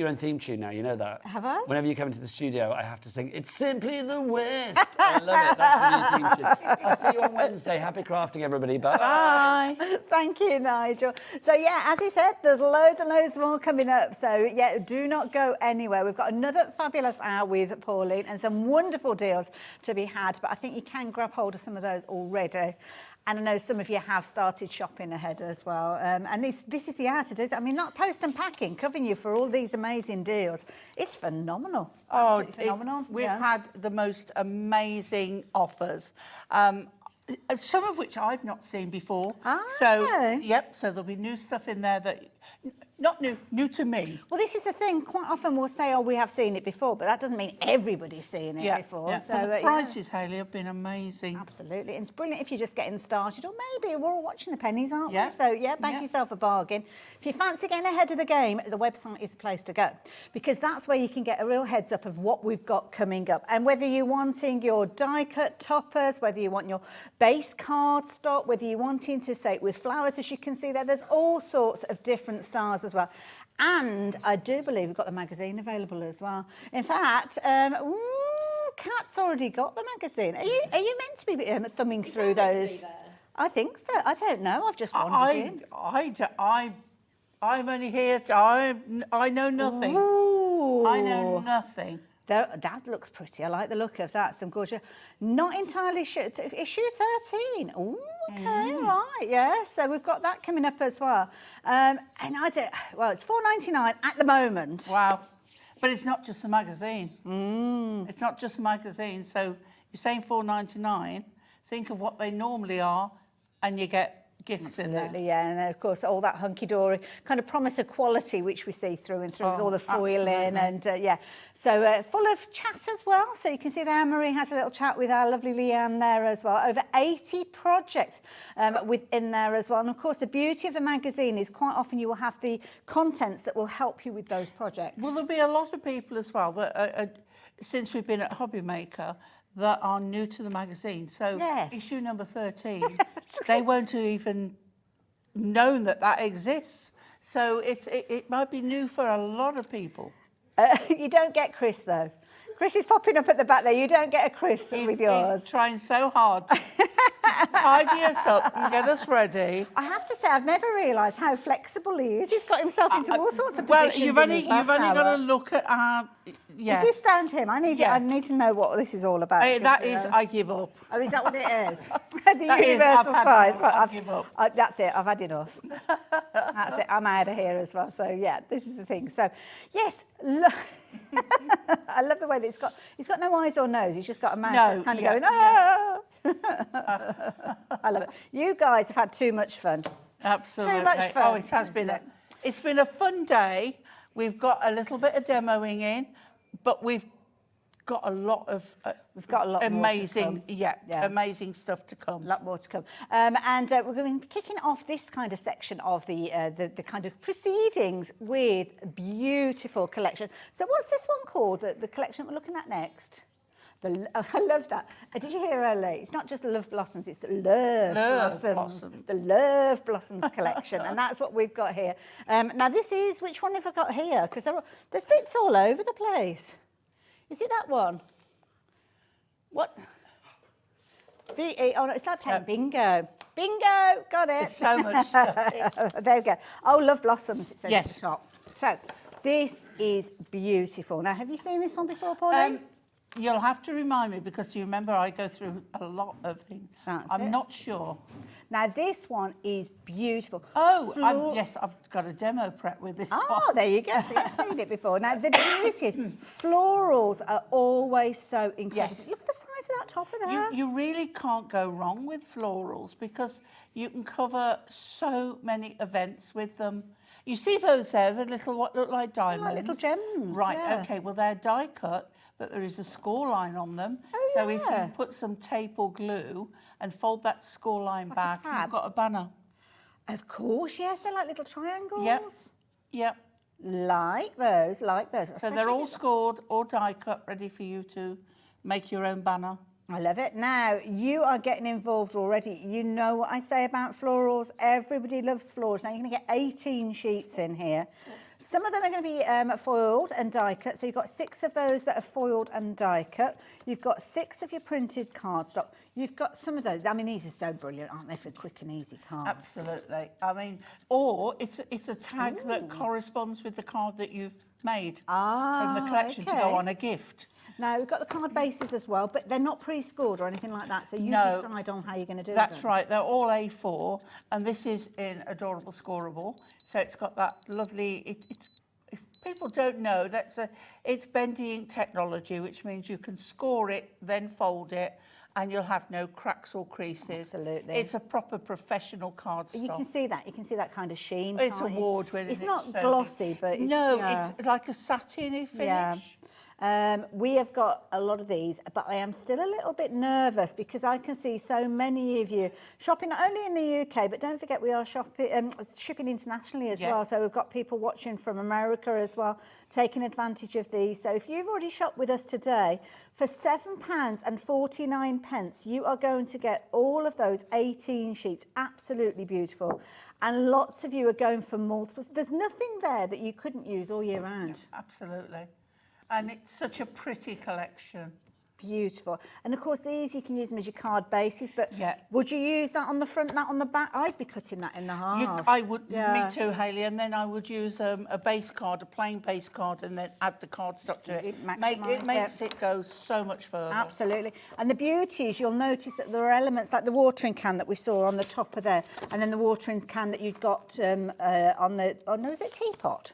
own theme tune now, you know that? Have I? Whenever you come into the studio, I have to sing, "It's Simply the West." I love it. That's the new theme tune. I'll see you on Wednesday. Happy crafting, everybody. Bye. Bye. Thank you, Nigel. So, yeah, as he said, there's loads and loads more coming up. So, yeah, do not go anywhere. We've got another fabulous hour with Pauline and some wonderful deals to be had. But I think you can grab hold of some of those already. And I know some of you have started shopping ahead as well. And this is the hour to do that. I mean, not Post and Packing, covering you for all these amazing deals. It's phenomenal. Oh, Absolutely phenomenal. We've Yeah. had the most amazing offers. Some of which I've not seen before. So, yep, so there'll be new stuff in there that, not new to me. Well, this is the thing. Quite often we'll say, oh, we have seen it before, but that doesn't mean everybody's seen it before. Yeah. So, But the yeah. prices, Hayley, have been amazing. Absolutely. And it's brilliant if you're just getting started, or maybe we're all watching the pennies, aren't Yeah. we? So, yeah, bag Yeah. yourself a bargain. If you fancy getting ahead of the game, the website is the place to go, because that's where you can get a real heads up of what we've got coming up. And whether you're wanting your die-cut toppers, whether you want your base card stock, whether you're wanting to say it with flowers, as you can see there, there's all sorts of different styles as well. And I do believe we've got the magazine available as well. In fact, Kat's already got the magazine. Are you meant to be thumbing through those? I think so. I don't know. I've just wandered in. I'm only here. I know nothing. Ooh. I know nothing. That looks pretty. I like the look of that. Some gorgeous. Not entirely sure. Issue 13. Oh, okay, right. Yeah. So we've got that coming up as well. And I don't. Well, it's $4.99 at the moment. Wow. But it's not just a magazine. It's not just a magazine. So you're saying $4.99. Think of what they normally are, and you get gifts in there. Absolutely, yeah, and of course all that hunky-dory kind of promise of quality which we see through and through with all the foiling and yeah. So full of chat as well. So you can see there Anne-Marie has a little chat with our lovely Leanne there as well. Over 80 projects within there as well. And of course the beauty of the magazine is quite often you will have the contents that will help you with those projects. Well, there'll be a lot of people as well that since we've been at HobbyMaker that are new to the magazine. So Yes. issue number 13, they won't have even known that exists. So it might be new for a lot of people. You don't get Chris though. Chris is popping up at the back there. You don't get a Chris with yours. He's trying so hard to tidy us up and get us ready. I have to say, I've never realised how flexible he is. He's got himself into all sorts of Well, positions. you've only got to look at our. Yeah. Is this down to him? I need to know what this is all about. That is, I give up. Oh, is that what it is? The That is, universal I've had sign. enough. Right, I give up. That's it. I've had enough. That's it. I'm out of here as well. So yeah, this is the thing. So yes, I love the way that he's got no eyes or nose. He's just got a mouth that's kind of going. Ah! I love it. You guys have had too much fun. Absolutely. Too much fun. Oh, it has been. It's been a fun day. We've got a little bit of demoing in, but we've got a lot of amazing, amazing stuff to come. A lot more to come. And we're going to be kicking off this kind of section of the kind of proceedings with a beautiful collection. So what's this one called, the collection we're looking at next? I love that. Did you hear earlier? It's not just Love Blossoms, it's the Love Blossoms. The Love Blossoms collection. And that's what we've got here. Now this is, which one have I got here? Because there's bits all over the place. Is it that one? What? V-E, oh no, it's like playing bingo. Bingo, got it. There's so much stuff. There we go. Oh, Love Blossoms, it says Yes. at the top. So, this is beautiful. Now, have you seen this one before, Pauline? You'll have to remind me because you remember I go through a lot of things. I'm not sure. Now, this one is beautiful. Oh, yes, I've got a demo prep with this one. Oh, there you go. So you've seen it before. Now, the beauty is florals are always so incredible. Yes. Look at the size of that topper there. You really can't go wrong with florals because you can cover so many events with them. You see those there, the little, what look like diamonds? Like little gems. Right, yeah. okay, well, they're die cut, but there is a score line on them. Oh, so if yeah. you put some tape or glue and fold that score line back, you've got a banner. Of course, yes. They're like little triangles. Yep. Like those. So they're all scored or die cut, ready for you to make your own banner. I love it. Now, you are getting involved already. You know what I say about florals. Everybody loves florals. Now, you're going to get 18 sheets in here. Some of them are going to be foiled and die cut. So you've got 6 of those that are foiled and die cut. You've got 6 of your printed cardstock. You've got some of those. I mean, these are so brilliant, aren't they, for quick and easy cards? Absolutely. I mean, or it's a tag that corresponds with the card that you've made from the collection to go on a gift. Now, we've got the card bases as well, but they're not pre-scored or anything like that, so you decide on how you're going to do them. That's right. They're all A4, and this is in Adorable Scoreable. So it's got that lovely... It's if people don't know, it's bendy ink technology, which means you can score it, then fold it, and you'll have no cracks or creases. Absolutely. It's a proper professional cardstock. You can see that. You can see that kind of sheen. It's award-winning. It's not glossy, but it's like a satiny finish. Yeah. We have got a lot of these, but I am still a little bit nervous because I can see so many of you shopping not only in the UK, but don't forget we are shipping internationally as well. So we've got people watching from America as well, taking advantage of these. So if you've already shopped with us today, for £7.49, you are going to get all of those 18 sheets, absolutely beautiful. And lots of you are going for multiples. There's nothing there that you couldn't use all year round. Absolutely. And it's such a pretty collection. Beautiful. And of course, these, you can use them as your card bases, but would you use that on the front, that on the back? I'd be cutting that in the half. I would, me too, Hayley, and then I would use a base card, a plain base card, and then add the cardstock to it. It makes it go so much further. Absolutely. And the beauty is you'll notice that there are elements like the watering can that we saw on the top of there, and then the watering can that you'd got on the, oh no, is it teapot?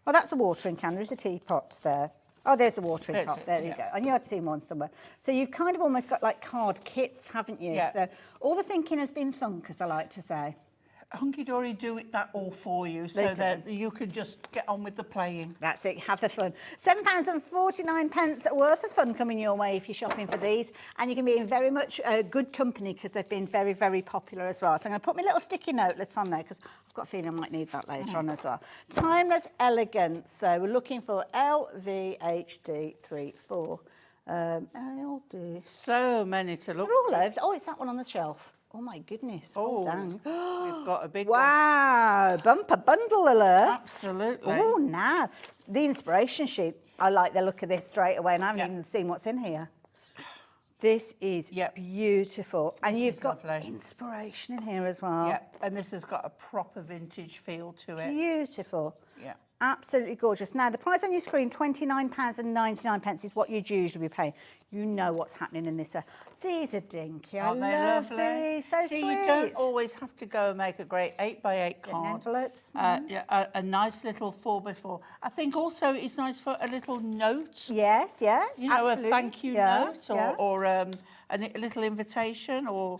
Oh, that's a watering can. There's a teapot there. Oh, there's the watering cup. There you go. I knew I'd seen one somewhere. So you've kind of almost got like card kits, haven't you? Yeah. So all the thinking has been thunk, as I like to say. Hunky Dory do that all for you, so that you can just get on with the playing. That's it, have the fun. £7.49 worth of fun coming your way if you're shopping for these, and you can be in very much good company because they've been very, very popular as well. So I'm going to put my little sticky notelets on there because I've got a feeling I might need that later on as well. Timeless Elegance, so we're looking for LVHD34. LD. So many to look for. They're all over. Oh, it's that one on the shelf. Oh my goodness. Oh, dang. We've got a big one. Bumper bundle alert. Absolutely. Oh, now. The inspiration sheet. I like the look of this straight away, and I haven't even seen what's in here. This is beautiful. And you've got inspiration in here as well. Yep, and this has got a proper vintage feel to it. Beautiful. Yeah. Absolutely gorgeous. Now, the price on your screen, £29.99 is what you'd usually be paying. You know what's happening in this. These are dinky. Aren't they lovely? These. So See, sweet. you don't always have to go and make a great 8x8 card. Envelopes. A nice little 4x4. I think also it's nice for a little note. Yes, yeah. You know, absolutely. a thank you note or a little invitation or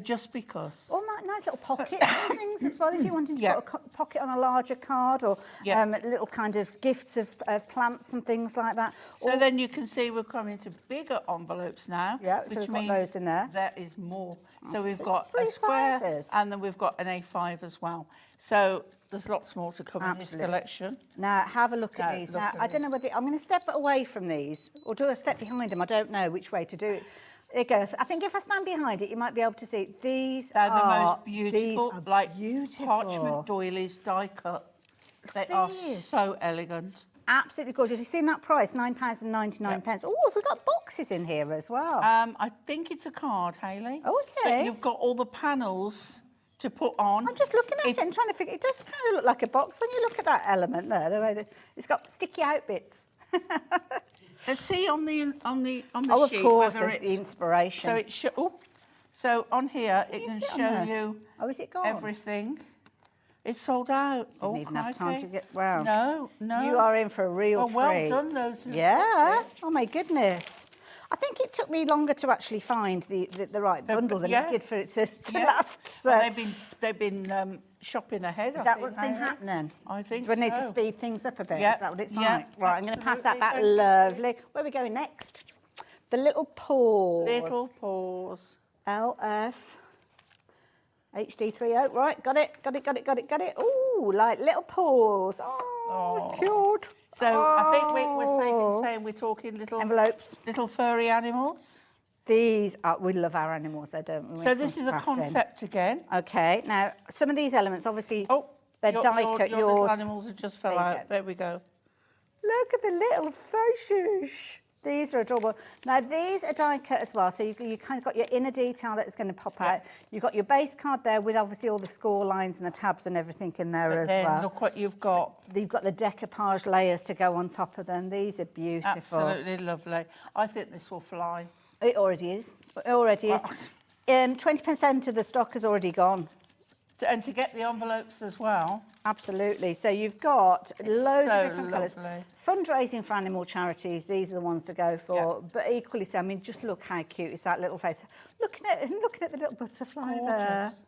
just because. Or nice little pockets and things as well, if you wanted to put a pocket on a larger card or little kind of gifts of plants and things like that. So then you can see we're coming to bigger envelopes now, which means those in there. There is more. So we've got a square and then we've got an A5 as well. So there's lots more to come in this collection. Now, have a look at these. Now, I don't know whether I'm going to step away from these or do a step behind them. I don't know which way to do it. There you go. I think if I stand behind it, you might be able to see. These are the most beautiful, parchment doilies die cut. They are so elegant. Absolutely gorgeous. You've seen that price, £9.99. Oh, have we got boxes in here as well? I think it's a card, Hayley. Oh, okay. But you've got all the panels to put on. I'm just looking at it and trying to figure. It does kind of look like a box when you look at that element there. The way that it's got sticky out bits. Let's see on the sheet of course, whether it's the inspiration. So it so on here it can show you. Oh, is it gone? Everything. It's sold out. Didn't even have time to get. Wow. No. You are in for a real treat. Well done, those who Yeah. Oh my goodness. I think it took me longer to actually find the right bundle than it did for it to last. So. Well, they've been shopping ahead. Is that what's been happening? I think so. We need to speed things up a bit. Is that what it's like? Right, I'm going to pass that back. Lovely. Where are we going next? The little paws. Little paws. LF. HD30. Right, got it. Oh, like little paws. Oh, it's cute. So I think we're safe in saying we're talking little envelopes, little furry animals. These are, we love our animals there, don't we? So this is a concept again. Okay, now some of these elements, obviously, they're your die cut. your little animals have just fell out. There we go. Look at the little faces. These are adorable. Now, these are die cut as well, so you kind of got your inner detail that is going to pop out. You've got your base card there with obviously all the score lines and the tabs and everything in there But as then well. look what you've got. You've got the decoupage layers to go on top of them. These are beautiful. Absolutely lovely. I think this will fly. It already is. It already is. 20% of the stock has already gone. So, and to get the envelopes as well. Absolutely. So you've got loads so of different colours. lovely. Fundraising for animal charities, these are the ones to go for. Yeah. But equally so, I mean, just look how cute is that little face. Looking at the little butterfly there. Gorgeous.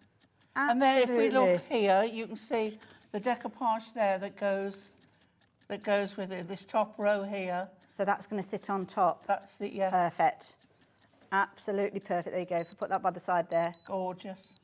And then if we look Absolutely. here, you can see the decoupage there that goes with it. This top row here. So that's going to sit on top. That's the, yeah. Perfect. Absolutely perfect. There you go. If we put that by the side there. Gorgeous.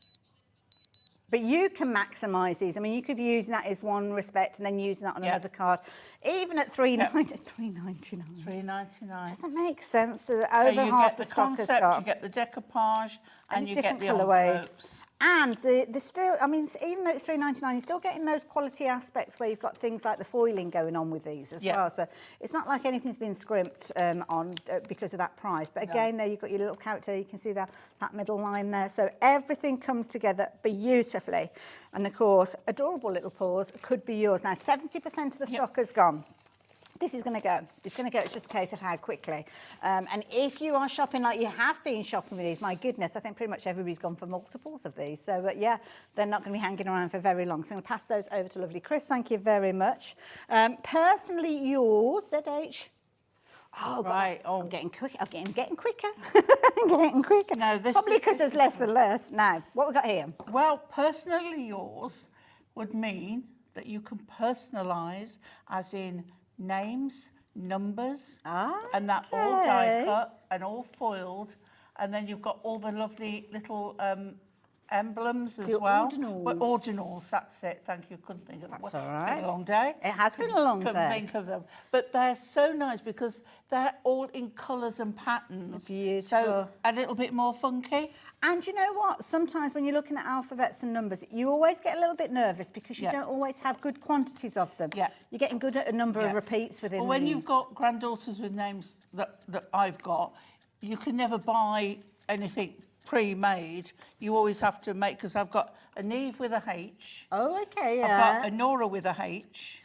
But you can maximise these. I mean, you could be using that as one respect and then using that on another card. Even at $3.99. $3.99. Doesn't make sense. So So over you half get the stock has concept, got. you get the decoupage, and you get different the colourways. envelopes. And the still, I mean, even though it's $3.99, you're still getting those quality aspects where you've got things like the foiling going on with these as well. So it's not like anything's been scrimped on because of that price. But again, there you've got your little character. You can see that middle line there. So everything comes together beautifully. And of course, adorable little paws could be yours. Now, 70% of the stock has gone. This is going to go. It's going to go. It's just a case of how quickly. And if you are shopping like you have been shopping with these, my goodness, I think pretty much everybody's gone for multiples of these. So, yeah, they're not going to be hanging around for very long. So I'm going to pass those over to lovely Chris. Thank you very much. Personally yours, ZH. Oh, right. God, I'm getting quicker. I'm getting quicker. I'm getting quicker. No, this Probably is- because there's less and less. Now, what we got here? Well, personally yours would mean that you can personalise, as in names, numbers, and that all die cut and all foiled, and then you've got all the lovely little emblems as well. Ordinals. Well, ordinals, that's it. Thank you. Couldn't think of them. That's all It's been right. a long day. It has been a long Couldn't day. think of them. But they're so nice because they're all in colours and patterns. Beautiful. So a little bit more funky. And you know what? Sometimes when you're looking at alphabets and numbers, you always get a little bit nervous because you don't always have good quantities of them. Yeah. You're getting good at a number of repeats within Well, when these. you've got granddaughters with names that I've got, you can never buy anything pre-made. You always have to make, because I've got a Neve with a H. Oh, okay, I've yeah. got a Nora with a H.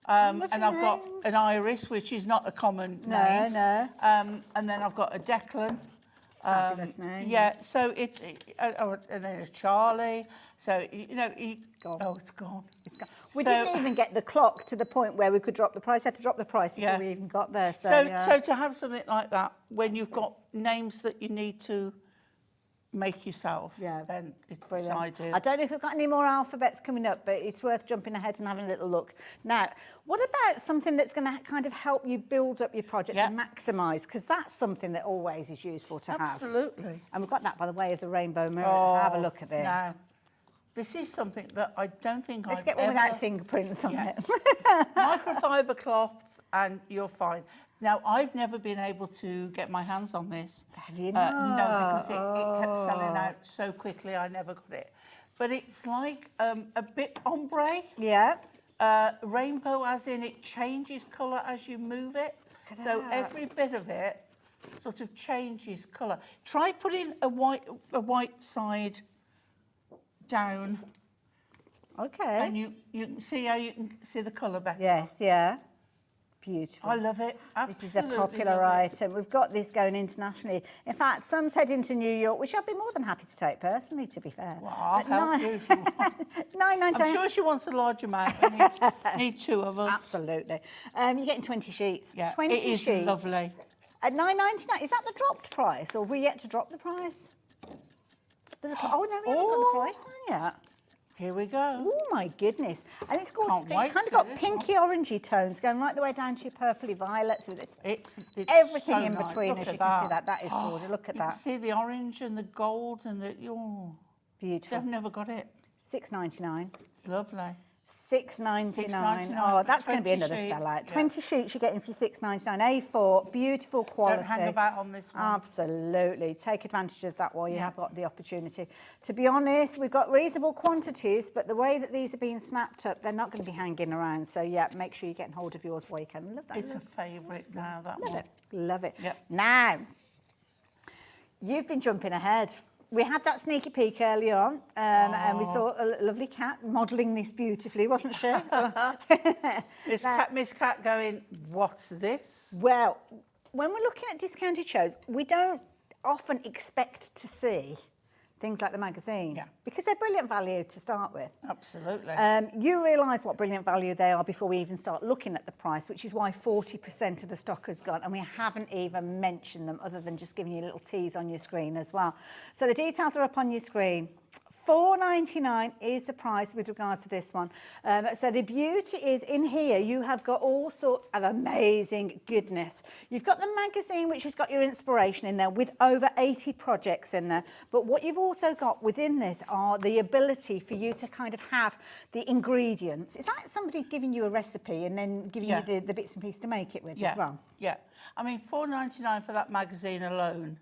And I've got an Iris, which is not a common name. No. And then I've got a Declan. Fabulous name. Yeah, so it's, and then a Charlie. So, you know, gone. Oh, it's gone. It's gone. We So- didn't even get the clock to the point where we could drop the price. We had to drop the price before we even got there. So, So to have something like that, when you've got names that you need to make yourself, then it's brilliant. ideal. I don't know if we've got any more alphabets coming up, but it's worth jumping ahead and having a little look. Now, what about something that's going to kind of help you build up your project and maximise? Because that's something that always is useful to have. Absolutely. And we've got that, by the way, as a rainbow mirror. Have a look at this. Now, this is something that I don't think Let's I've get one ever... without fingerprints on it. Microfiber cloth, and you're fine. Now, I've never been able to get my hands on this. Have you No, not? because it kept selling out so quickly, I never got it. But it's like a bit ombre. Yeah. Rainbow, as in it changes colour as you move it. So every bit of it sort of changes colour. Try putting a white side down. Okay. And you can see how you can see the colour better. Yes, yeah. Beautiful. I love it. This is a Absolutely popular love it. item. We've got this going internationally. In fact, some's heading to New York, which I'd be more than happy to take personally, to be fair. Well, I'll But help you if you want. $9.99. I'm sure she wants a large amount. I need two of us. Absolutely. You're getting 20 sheets. Yeah, 20 it is sheets. lovely. At $9.99. Is that the dropped price, or have we yet to drop the price? Oh, no, we haven't got the price down yet. Here we go. Oh, my goodness. And it's gorgeous. Can't wait It's kind to of got see this pinky orangey tones going right the way down to your purpley violets with it. It's Everything so in nice. between, Look as at you can see that. That is gorgeous. Look at You that. can see the orange and the gold and the... Oh, Beautiful. I've never got it. $6.99. Lovely. 6.99. £6.99 Oh, for that's going to be 20 another sheets, sellout. yeah. 20 sheets you're getting for £6.99. A4, beautiful quality. Don't hang about on this one. Absolutely. Take advantage of that while you Yeah. have got the opportunity. To be honest, we've got reasonable quantities, but the way that these are being snapped up, they're not going to be hanging around. So, yeah, make sure you're getting hold of yours while you can. Love that. It's a favourite now, that Love one. it. Love it. Yep. Now, you've been jumping ahead. We had that sneaky peek earlier on, and we saw a lovely cat modelling this beautifully, wasn't she? Miss Cat going, what's this? Well, when we're looking at discounted shows, we don't often expect to see things like the magazine, Yeah. because they're brilliant value to start with. Absolutely. You realise what brilliant value they are before we even start looking at the price, which is why 40% of the stock has gone, and we haven't even mentioned them other than just giving you a little tease on your screen as well. So the details are up on your screen. £4.99 is the price with regards to this one. So the beauty is in here, you have got all sorts of amazing goodness. You've got the magazine, which has got your inspiration in there with over 80 projects in there. But what you've also got within this are the ability for you to kind of have the ingredients. It's like somebody giving you a recipe and then giving Yeah. you the bits and pieces to make it with Yeah. as well. Yeah. I mean, £4.99 for that magazine alone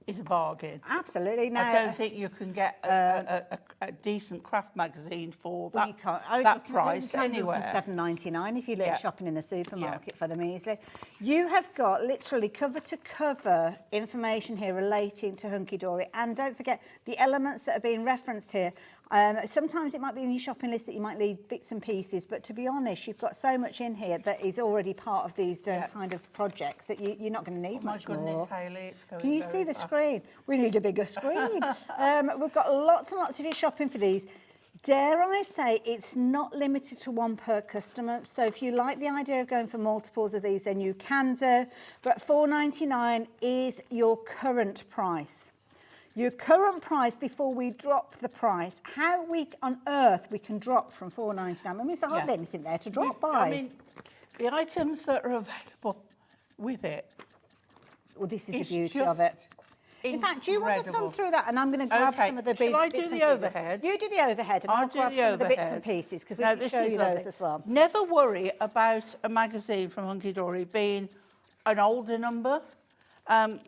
is a bargain. Absolutely. Now, I don't think you can get a decent craft magazine for well, that, you can't. that price anywhere. anywhere. £7.99 if you look Yeah. shopping in the supermarket for them easily. You have got literally cover to cover information here relating to Hunky Dory, and don't forget the elements that are being referenced here. Sometimes it might be in your shopping list that you might leave bits and pieces, but to be honest, you've got so much in here that is already part of these kind of projects that you're not going to need much more. Oh my goodness, Hayley, it's going Can you very see the fast. screen? We need a bigger screen. We've got lots and lots of you shopping for these. Dare I say it's not limited to one per customer. So if you like the idea of going for multiples of these, then you can do. But £4.99 is your current price. Your current price before we drop the price. How on earth we can drop from £4.99? I mean, there's hardly anything there to drop by. I mean, the items that are available with it. Well, this is it's the beauty just of it. In fact, do you want to thumb incredible. through that? And I'm going to grab Okay, some of the shall I do bits and the pieces. overhead? You do the overhead, and I'll do grab the some of the bits overhead. and pieces, because we Now, can this show is you lovely. those as well. Never worry about a magazine from Hunky Dory being an older number,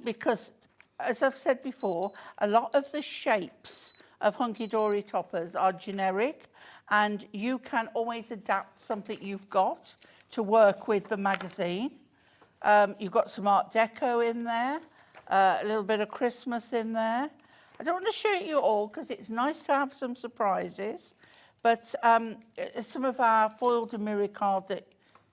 because, as I've said before, a lot of the shapes of Hunky Dory toppers are generic, and you can always adapt something you've got to work with the magazine. You've got some Art Deco in there, a little bit of Christmas in there. I don't want to show you all because it's nice to have some surprises, but some of our foiled and mirror card that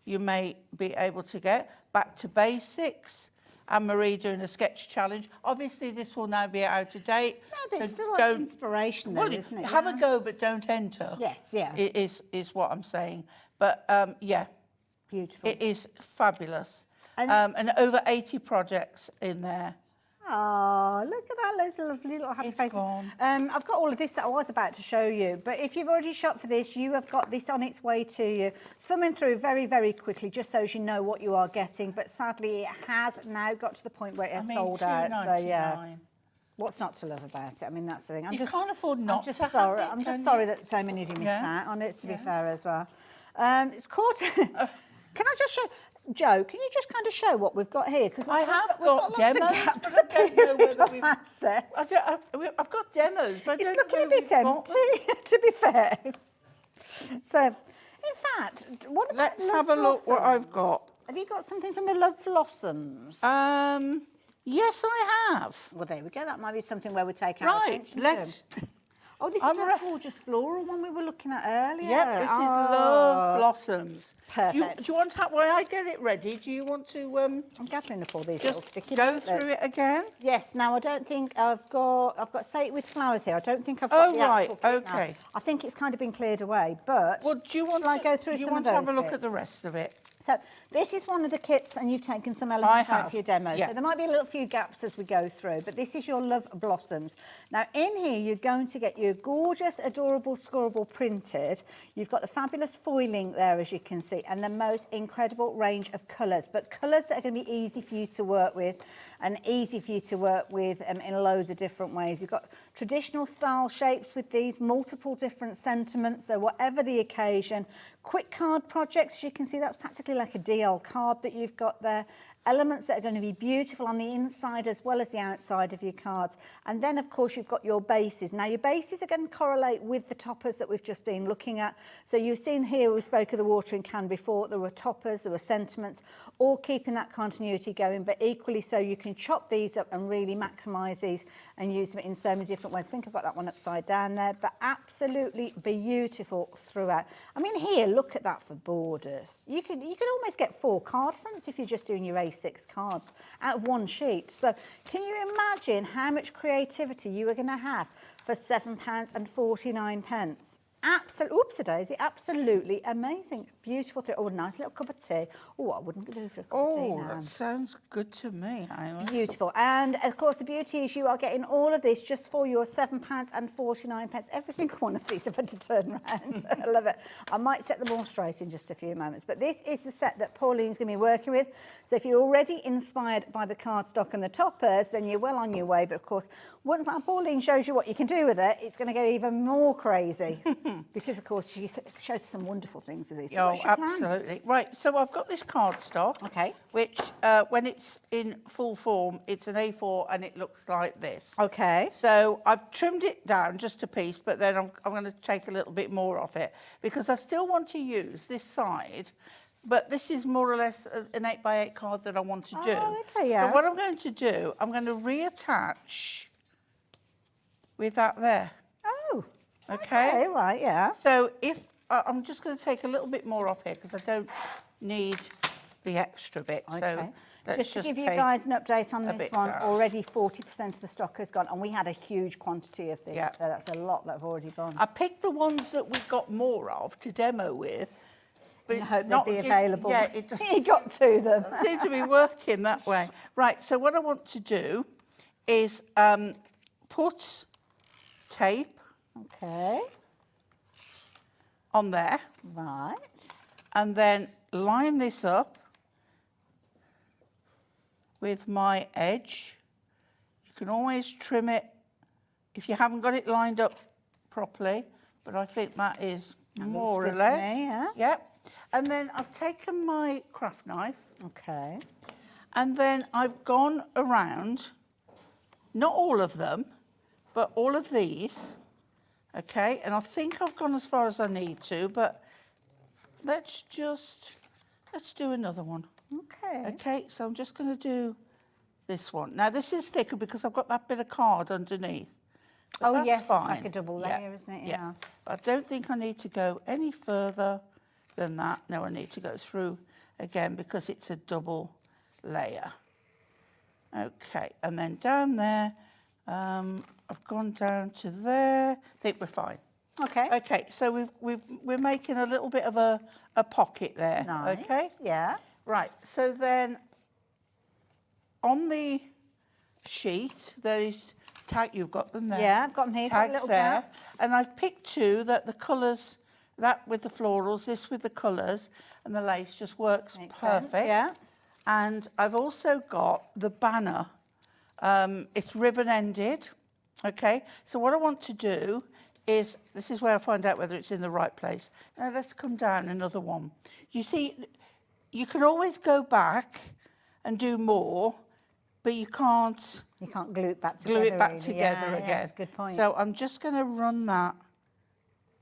you may be able to get. Back to basics. Anne-Marie doing a sketch challenge. Obviously, this will now be out of date. No, but so it's still like don't- inspiration, well, then, isn't it? Have Yeah. a go, but don't enter. Yes, yeah. Is what I'm saying. But yeah, Beautiful. it is fabulous. And- And over 80 projects in there. Oh, look at that, those lovely little happy It's faces. gone. I've got all of this that I was about to show you, but if you've already shopped for this, you have got this on its way to you. Thumbing through very, very quickly, just so as you know what you are getting, but sadly it has now got to the point where it has sold out, so yeah. £2.99. What's not to love about it? I mean, that's the thing. You can't afford not I'm just to have sorry. it, I'm can just you? sorry that so many of you missed Yeah. out on it, to be Yeah. fair as well. It's quarter... Can I just show... Joe, can you just kind of show what we've got here? Because I have we've got lots demos, of gaps but I don't know whether we've- assets. I've got demos, but I It's don't looking know a bit whether we've got empty, to be fair. So, in fact, what about Let's Love have a look what Blossoms? I've got. Have you got something from the Love Blossoms? Yes, I have. Well, there we go. That might be something where we take our Right, attention to. let's... Oh, this I'm is re- the gorgeous floral one we were looking at earlier. Yep, this is Oh, Love Blossoms. Perfect. Do you want to, while I get it ready, do you want to I'm gathering up all these little just sticky go notes. through it again? Yes. Now I don't think I've got Say It With Flowers here. I don't think I've got Oh, the right, actual kit now. okay. I think it's kind of been cleared away. But Well, do you want shall I to, go through do you some want of to have a those look at bits? the rest of it? So this is one of the kits, and you've taken some elements out have, for your demo. yeah. So there might be a little few gaps as we go through, but this is your Love Blossoms. Now in here, you're going to get your gorgeous, adorable, scoreable printed. You've got the fabulous foiling there, as you can see, and the most incredible range of colours, but colours that are going to be easy for you to work with. and easy for you to work with in loads of different ways. You've got traditional style shapes with these, multiple different sentiments, so whatever the occasion. Quick card projects, as you can see, that's practically like a DL card that you've got there. Elements that are going to be beautiful on the inside as well as the outside of your cards. And then, of course, you've got your bases. Now, your bases are going to correlate with the toppers that we've just been looking at. So you've seen here, we spoke of the watering can before. There were toppers, there were sentiments, all keeping that continuity going, but equally so you can chop these up and really maximise these and use them in so many different ways. I think I've got that one upside down there, but absolutely beautiful throughout. I mean, here, look at that for borders. You could almost get 4 card fronts if you're just doing your A6 cards out of one sheet. So can you imagine how much creativity you are going to have for £7.49? Absolutely, oopsie-daisy, absolutely amazing. Beautiful. Oh, nice little cup of tea. Oh, I wouldn't do for a cup of tea now. That sounds good to me, Helen. Beautiful. And, of course, the beauty is you are getting all of this just for your £7.49. Every single one of these I've had to turn around. I love it. I might set them all straight in just a few moments. But this is the set that Pauline's going to be working with. So if you're already inspired by the cardstock and the toppers, then you're well on your way. But, of course, once Pauline shows you what you can do with it, it's going to go even more crazy. Because, of course, she shows some wonderful things with these. So Oh, absolutely. Right, so I've got this cardstock, Okay. which, when it's in full form, it's an A4 and it looks like this. Okay. So I've trimmed it down just a piece, but then I'm going to take a little bit more off it because I still want to use this side, but this is more or less an 8x8 card that I want to do. Oh, okay, yeah. So what I'm going to do, I'm going to reattach with that there. Oh. Okay. Right, yeah. So if I'm just going to take a little bit more off here because I don't need the extra bit. Okay. So let's Just to give you take guys an update on a this bit one, out. already 40% of the stock has gone, and we had a huge quantity of these, Yeah. so that's a lot that have already gone. I picked the ones that we've got more of to demo with. But I it's hope not, they'd be available. Yeah, it just You got to them. seems to be working that way. Right, so what I want to do is put tape Okay, on there right. and then line this up with my edge. You can always trim it if you haven't got it lined up properly, but I think that is more or good to less. me, yeah. Yep. And then I've taken my craft knife Okay. and then I've gone around, not all of them, but all of these, okay? And I think I've gone as far as I need to, but let's do another one. Okay. Okay, so I'm just going to do this one. Now, this is thicker because I've got that bit of card underneath. But Oh, that's yes, it's fine. like a double layer, isn't it? Yeah. But I don't think I need to go any further than that. No, I need to go through again because it's a double layer. Okay, and then down there, I've gone down to there. I think we're fine. Okay. Okay, so we're making a little bit of a pocket there. Nice. Okay. Yeah. Right. So then, on the sheet there is tag. You've got them there. Yeah, I've got them here. Got Tags little there, tags. and I've picked two that the colours, that with the florals, this with the colours, and the lace just works Makes sense, perfect. yeah. And I've also got the banner. It's ribbon ended. Okay, so what I want to do is, this is where I find out whether it's in the right place. Now let's come down another one. You see, you can always go back and do more, but you can't You can't glue it back together. glue it back really. together Yeah, again. Yeah, that's a good point. So I'm just going to run that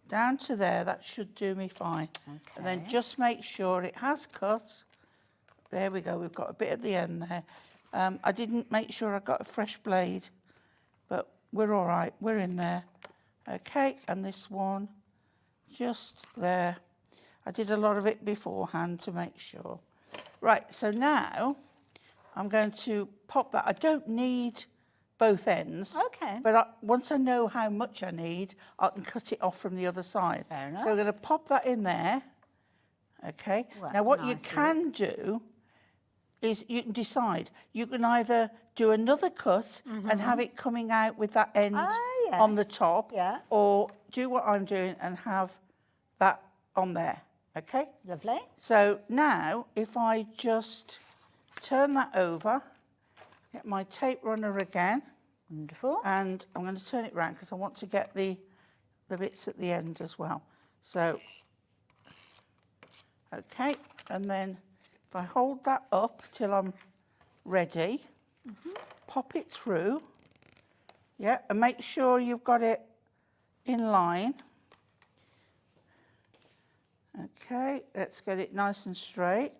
down to there. That should do me fine. And then Okay. just make sure it has cut. There we go. We've got a bit at the end there. I didn't make sure I got a fresh blade, but we're all right. We're in there. Okay, and this one just there. I did a lot of it beforehand to make sure. Right, so now I'm going to pop that. I don't need both ends. Okay. But once I know how much I need, I can cut it off from the other side. Fair enough. So I'm going to pop that in there. Okay. Well, now that's what you nice, can do is you can decide. You can either do another cut and have it coming out with that end Oh, yes. on the top, Yeah. or do what I'm doing and have that on there. Okay. Lovely. So now, if I just turn that over Get my tape runner again. Wonderful. And I'm going to turn it round because I want to get the bits at the end as well. So, okay, and then if I hold that up till I'm ready, pop it through, yeah, and make sure you've got it in line. Okay, let's get it nice and straight,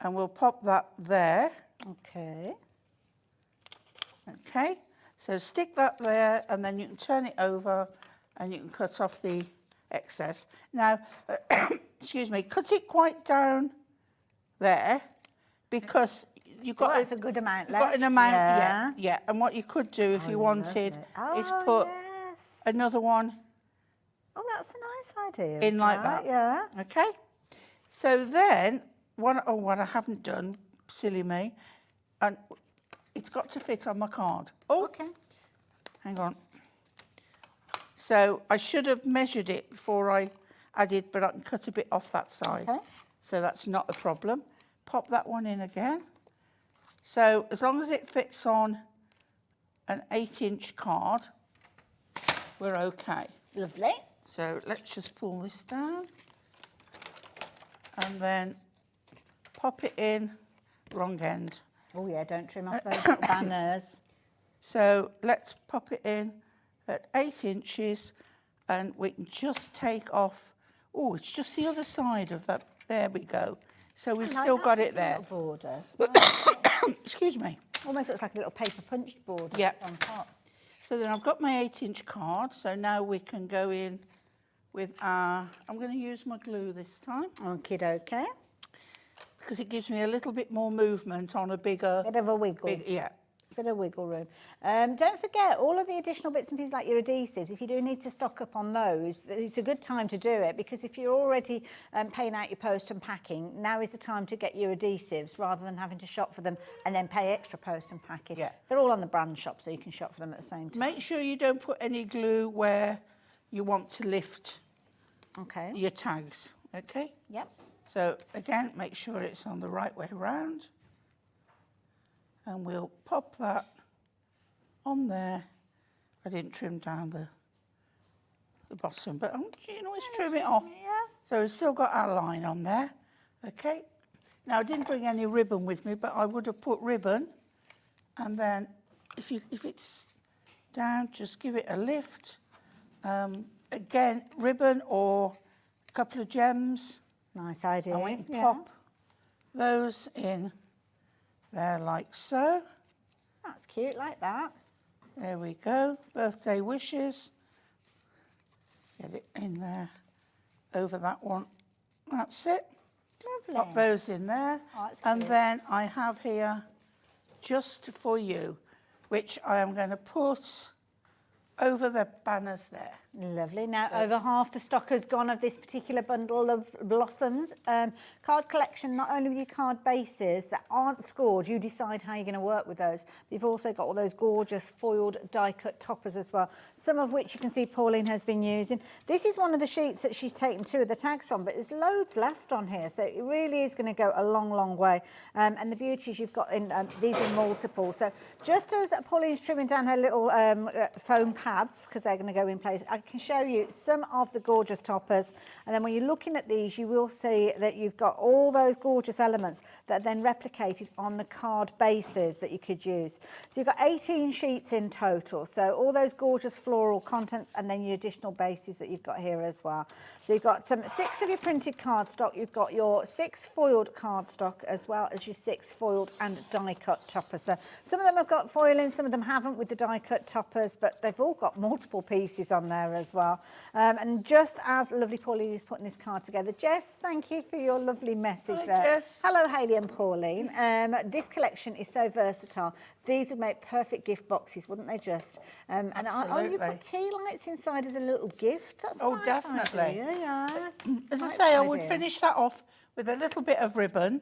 and we'll pop that there. Okay. Okay, so stick that there, and then you can turn it over and you can cut off the excess. Now, excuse me, cut it quite down there, because you've got There's a good amount you've left. got an amount, yeah. yeah. And what you could do if you wanted lovely. is Oh, put yes. another one Oh, that's a nice idea. in like right, that. Yeah. Okay. So then, what I haven't done, silly me, and it's got to fit on my card. Oh, Okay. hang on. So I should have measured it before I added, but I can cut a bit off that side. Okay. So that's not a problem. Pop that one in again. So as long as it fits on an 8-inch card, we're okay. Lovely. So let's just pull this down and then pop it in, wrong end. Oh, yeah, don't trim off those little banners. So let's pop it in at 8 inches, and we can just take off. Oh, it's just the other side of that. There we go. So we've I like still that got little it there. border. Excuse me. Almost looks like a little paper punched border. Yeah. On top. So then I've got my 8-inch card. So now we can go in with our, I'm going to use my glue this time, Okie dokie. because it gives me a little bit more movement on a bigger... Bit of a wiggle. yeah. Bit of wiggle room. Don't forget all of the additional bits and pieces like your adhesives. If you do need to stock up on those, it's a good time to do it, because if you're already paying out your post and packing, now is the time to get your adhesives rather than having to shop for them and then pay extra post and packing. Yeah. They're all on the brand shop, so you can shop for them at the same time. Make sure you don't put any glue where you want to lift Okay. your tags, okay? Yep. So again, make sure it's on the right way round. And we'll pop that on there. I didn't trim down the bottom, but you can always trim it off. Yeah. So we've still got our line on there, okay? Now I didn't bring any ribbon with me, but I would have put ribbon. And then if it's down, just give it a lift. Again, ribbon or a couple of gems. Nice idea. And we can yeah. pop those in there like so. That's cute, like that. There we go. Birthday wishes. Get it in there over that one. That's it. Lovely. Pop those in there. Oh, that's and cute. then I have here just for you, which I am going to put over the banners there. Lovely. Now, over half the stock has gone of this particular bundle of blossoms. Card collection, not only with your card bases that aren't scored, you decide how you're going to work with those. But you've also got all those gorgeous foiled die-cut toppers as well, some of which you can see Pauline has been using. This is one of the sheets that she's taken 2 of the tags from, but there's loads left on here, so it really is going to go a long, long way. And the beauty is you've got in these are multiple. So just as Pauline's trimming down her little foam pads, because they're going to go in place, I can show you some of the gorgeous toppers, and then when you're looking at these you will see that you've got all those gorgeous elements that are then replicated on the card bases that you could use. So you've got 18 sheets in total, so all those gorgeous floral contents and then your additional bases that you've got here as well. So you've got 6 of your printed cardstock, you've got your 6 foiled cardstock as well as your 6 foiled and die cut toppers. So some of them have got foil in, some of them haven't with the die cut toppers, but they've all got multiple pieces on there as well. And just as lovely Pauline is putting this card together, Jess, thank you for your lovely message there. Jess. Hello, Hayley and Pauline. This collection is so versatile. These would make perfect gift boxes, wouldn't they, just? And you Absolutely. put tea lights inside as a little gift. That's a Oh, nice definitely. idea, yeah. As I Nice say, I would idea. finish that off with a little bit of ribbon,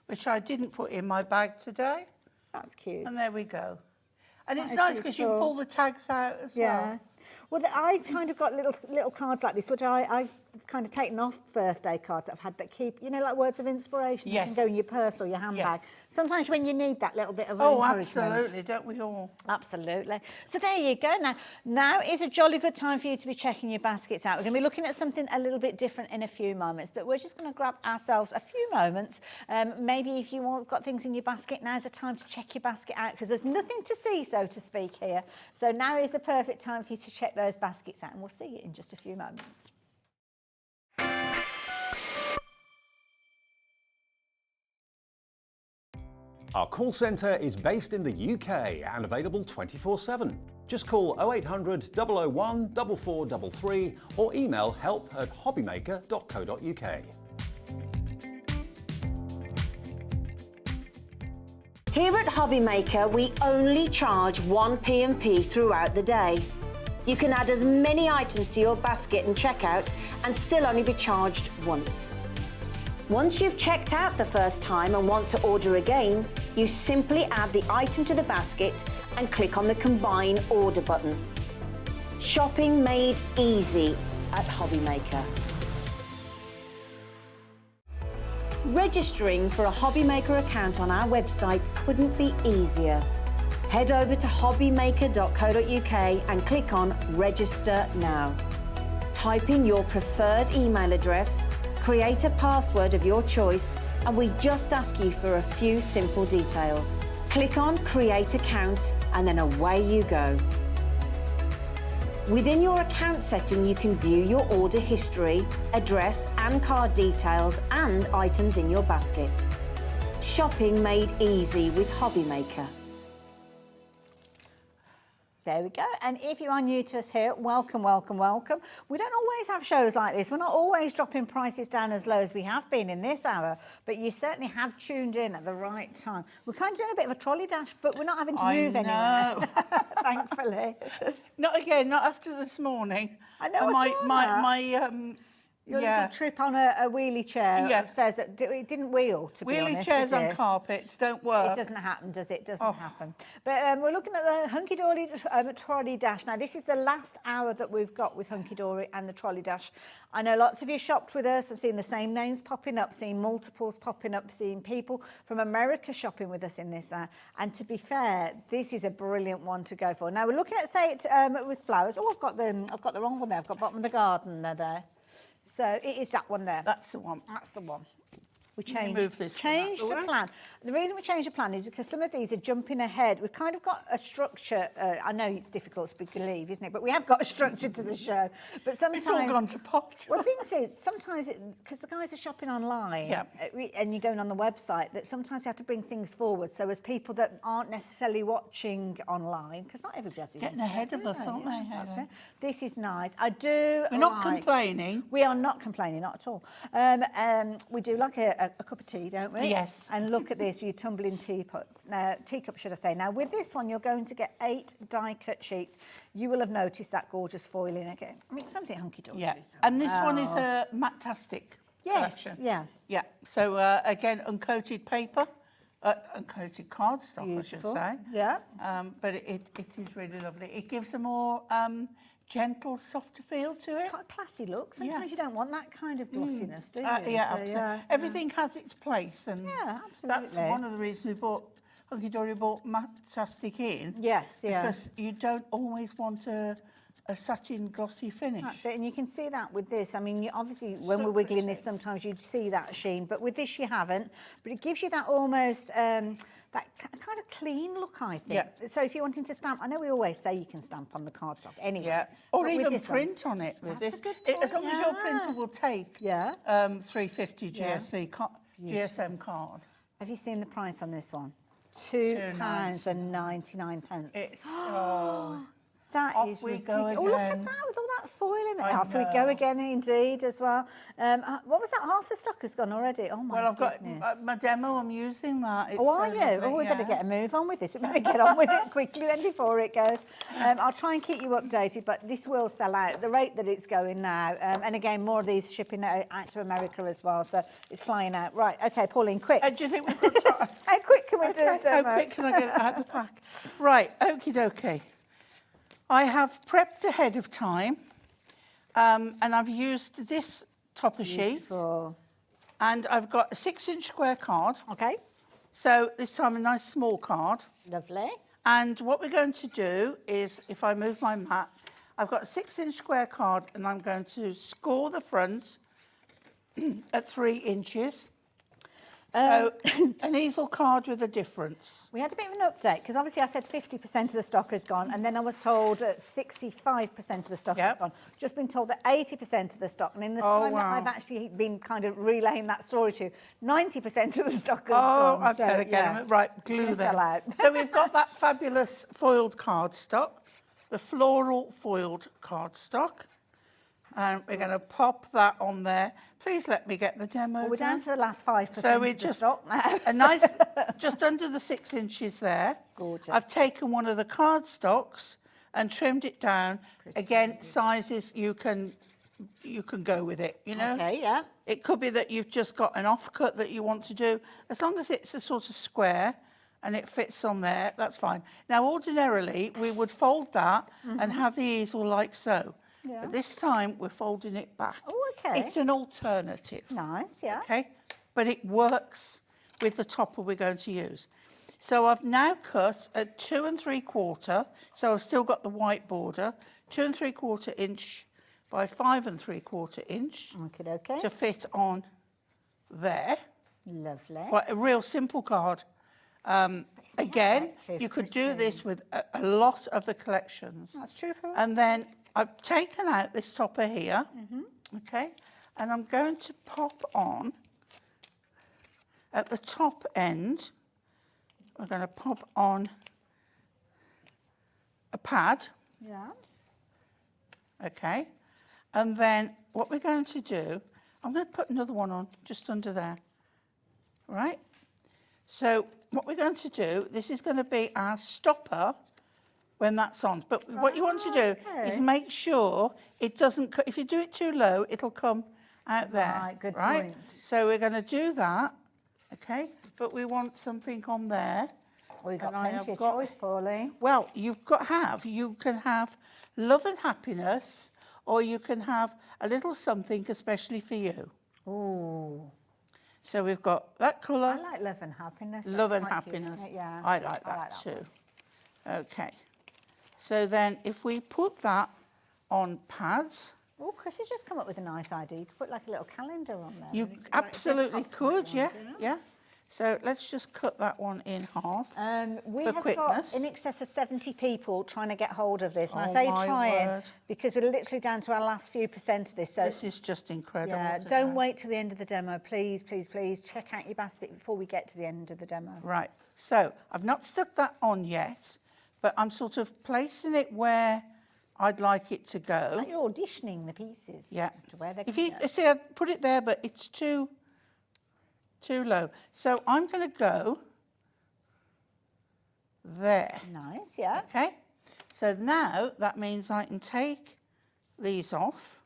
which I didn't put in my bag today. That's cute. And there we go. And That it's is nice because you can beautiful. pull the tags out as Yeah. well. Well, I kind of got little cards like this, which I've kind of taken off birthday cards that I've had that keep, you know, like words of inspiration. Yes. That can go in your purse or your handbag. Sometimes when you need that little bit of Oh, encouragement. absolutely, don't we all? Absolutely. So there you go. Now is a jolly good time for you to be checking your baskets out. We're going to be looking at something a little bit different in a few moments, but we're just going to grab ourselves a few moments. Maybe if you've got things in your basket, now's the time to check your basket out because there's nothing to see, so to speak, here. So now is the perfect time for you to check those baskets out, and we'll see you in just a few moments. Our call centre is based in the UK and available 24/7. Just call 0800 001 4433 or email help@hobbymaker.co.uk. Here at HobbyMaker, we only charge 1 P&P throughout the day. You can add as many items to your basket and checkout and still only be charged once. Once you've checked out the first time and want to order again, you simply add the item to the basket and click on the Combine Order button. Shopping made easy at HobbyMaker. Registering for a HobbyMaker account on our website couldn't be easier. Head over to hobbymaker.co.uk and click on Register Now. Type in your preferred email address, create a password of your choice, and we just ask you for a few simple details. Click on Create Account and then away you go. Within your account setting, you can view your order history, address and card details and items in your basket. Shopping made easy with HobbyMaker. There we go. And if you are new to us here, welcome, welcome, welcome. We don't always have shows like this. We're not always dropping prices down as low as we have been in this hour, but you certainly have tuned in at the right time. We're kind of doing a bit of a trolley dash, but we're not having to move anywhere. Thankfully. Not again, not after this morning. I know. Your little trip on a wheelie chair says that it didn't wheel, to be honest. Wheelie chairs on carpets don't work. It doesn't happen, does it? It doesn't happen. But we're looking at the Hunky Dory Trolley Dash. Now, this is the last hour that we've got with Hunky Dory and the Trolley Dash. I know lots of you shopped with us. I've seen the same names popping up, seen multiples popping up, seen people from America shopping with us in this hour. And to be fair, this is a brilliant one to go for. Now, we're looking at, say, it with flowers. Oh, I've got the wrong one there. I've got bottom of the garden there. So it is that one there. That's the one. That's the one. We changed the plan. The reason we changed the plan is because some of these are jumping ahead. We've kind of got a structure. I know it's difficult to believe, isn't it? But we have got a structure to the show. But sometimes it's all gone to pot. Well, the thing is, sometimes because the guys are shopping online, and you're going on the website, that sometimes you have to bring things forward. So as people that aren't necessarily watching online, because not everybody's getting ahead of us, aren't they? That's it. This is nice. We're not complaining. We are not complaining, not at all. We do like a cup of tea, don't we? Yes. And look at this, you tumbling teacups, should I say. Now, with this one, you're going to get 8 die-cut sheets. You will have noticed that gorgeous foiling again. I mean, something hunky-dory. Yeah, and this one is a matte-tastic collection. Yeah. Yeah, so again, uncoated paper, uncoated cardstock, I should say. Yeah. But it is really lovely. It gives a more gentle, softer feel to it. It's got a classy look. Sometimes you don't want that kind of glossiness, do you? Yeah, absolutely. Everything has its place, and absolutely. that's one of the reasons Hunky Dory bought matte-tastic in. Yes, because you don't always want a satin glossy finish. That's it, and you can see that with this. I mean, obviously, when we're wiggling this, sometimes you'd see that sheen, but with this you haven't. But it gives you that almost, that kind of clean look, I think. Yeah. So if you're wanting to stamp, I know we always say you can stamp on the cardstock anyway. Yeah, or even print on it with this. As long as your printer will take 350 GSM card. Have you seen the price on this one? £2.99. It's that off is we ridiculous. go again. Oh, look at that, with all that foil in there. I Off we go again, indeed, as well. What was that? Half the stock has gone already. Oh, my goodness. I've got my demo, I'm using that. It's are you? lovely, We better get a move on with this. We better get on with it quickly then before it goes. I'll try and keep you updated, but this will sell out at the rate that it's going now. And again, more of these shipping out to America as well, so it's flying out. Right, okay, Pauline, quick. Do you think we've got time? How quick can we do a demo? How quick can I get it out of the pack? Right, okie dokie. I have prepped ahead of time, and I've used this topper sheet, Beautiful. and I've got a 6-inch square card. Okay, So this time a nice small card. lovely. And what we're going to do is, if I move my mat, I've got a 6-inch square card, and I'm going to score the front at 3 inches. So an easel card with a difference. We had a bit of an update because obviously I said 50% of the stock has gone, and then I was told that 65% of the stock has gone. Just been told that 80% of the stock, and in the time that I've actually been kind of relaying that story to, 90% of the stock has gone. I've got to get them. Right, glue them. So we've got that fabulous foiled cardstock, the floral foiled cardstock, and we're going to pop that on there. Please let me get the demo. Well, we're down to the last 5% So we're of the just stock now. a nice, just under the 6 inches there. Gorgeous. I've taken one of the cardstocks and trimmed it down. Again, sizes you can go with it. You know. Okay, yeah. It could be that you've just got an offcut that you want to do. As long as it's a sort of square and it fits on there, that's fine. Now, ordinarily, we would fold that and have the easel like so. Yeah. But this time, we're folding it back. Oh, okay. It's an alternative. Nice, yeah. Okay, but it works with the topper we're going to use. So I've now cut at 2 3/4, so I've still got the white border, 2 3/4 inch by 5 3/4 inch Okay. to fit on there. Lovely. Quite a real simple card. Again, you could do this with a lot of the collections. That's true. And then I've taken out this topper here, okay, and I'm going to pop on at the top end. We're going to pop on a pad, Yeah. okay, and then what we're going to do, I'm going to put another one on just under there, right? So what we're going to do, this is going to be our stopper when that's on. But what you want to do is make sure it doesn't, if you do it too low, it'll come out there. Right, good right? point. So we're going to do that, okay? But we want something on there. We've got And I plenty have of choice, Pauline. Well, you can have love and happiness, or you can have a little something especially for you. Ooh. So we've got that colour. I like love and happiness. Love That's and quite cute, happiness. isn't it? Yeah. I like that too. Okay. So then if we put that on pads. Oh, Chris has just come up with a nice idea. You could put like a little calendar on there. You absolutely could, yeah, yeah. So let's just cut that one in half We for have quickness. got in excess of 70 people trying to get hold of this. And Oh, I say my trying word. because we're literally down to our last few percent of this. So This is just incredible. yeah, today. don't wait till the end of the demo. Please, please, please check out your basket before we get to the end of the demo. Right, so I've not stuck that on yet, but I'm sort of placing it where I'd like it to go. Like you're auditioning the pieces. Yeah. As to where they If can you go. see, I put it there, but it's too low. So I'm going to go there. Nice, yeah. Okay. So now that means I can take these off.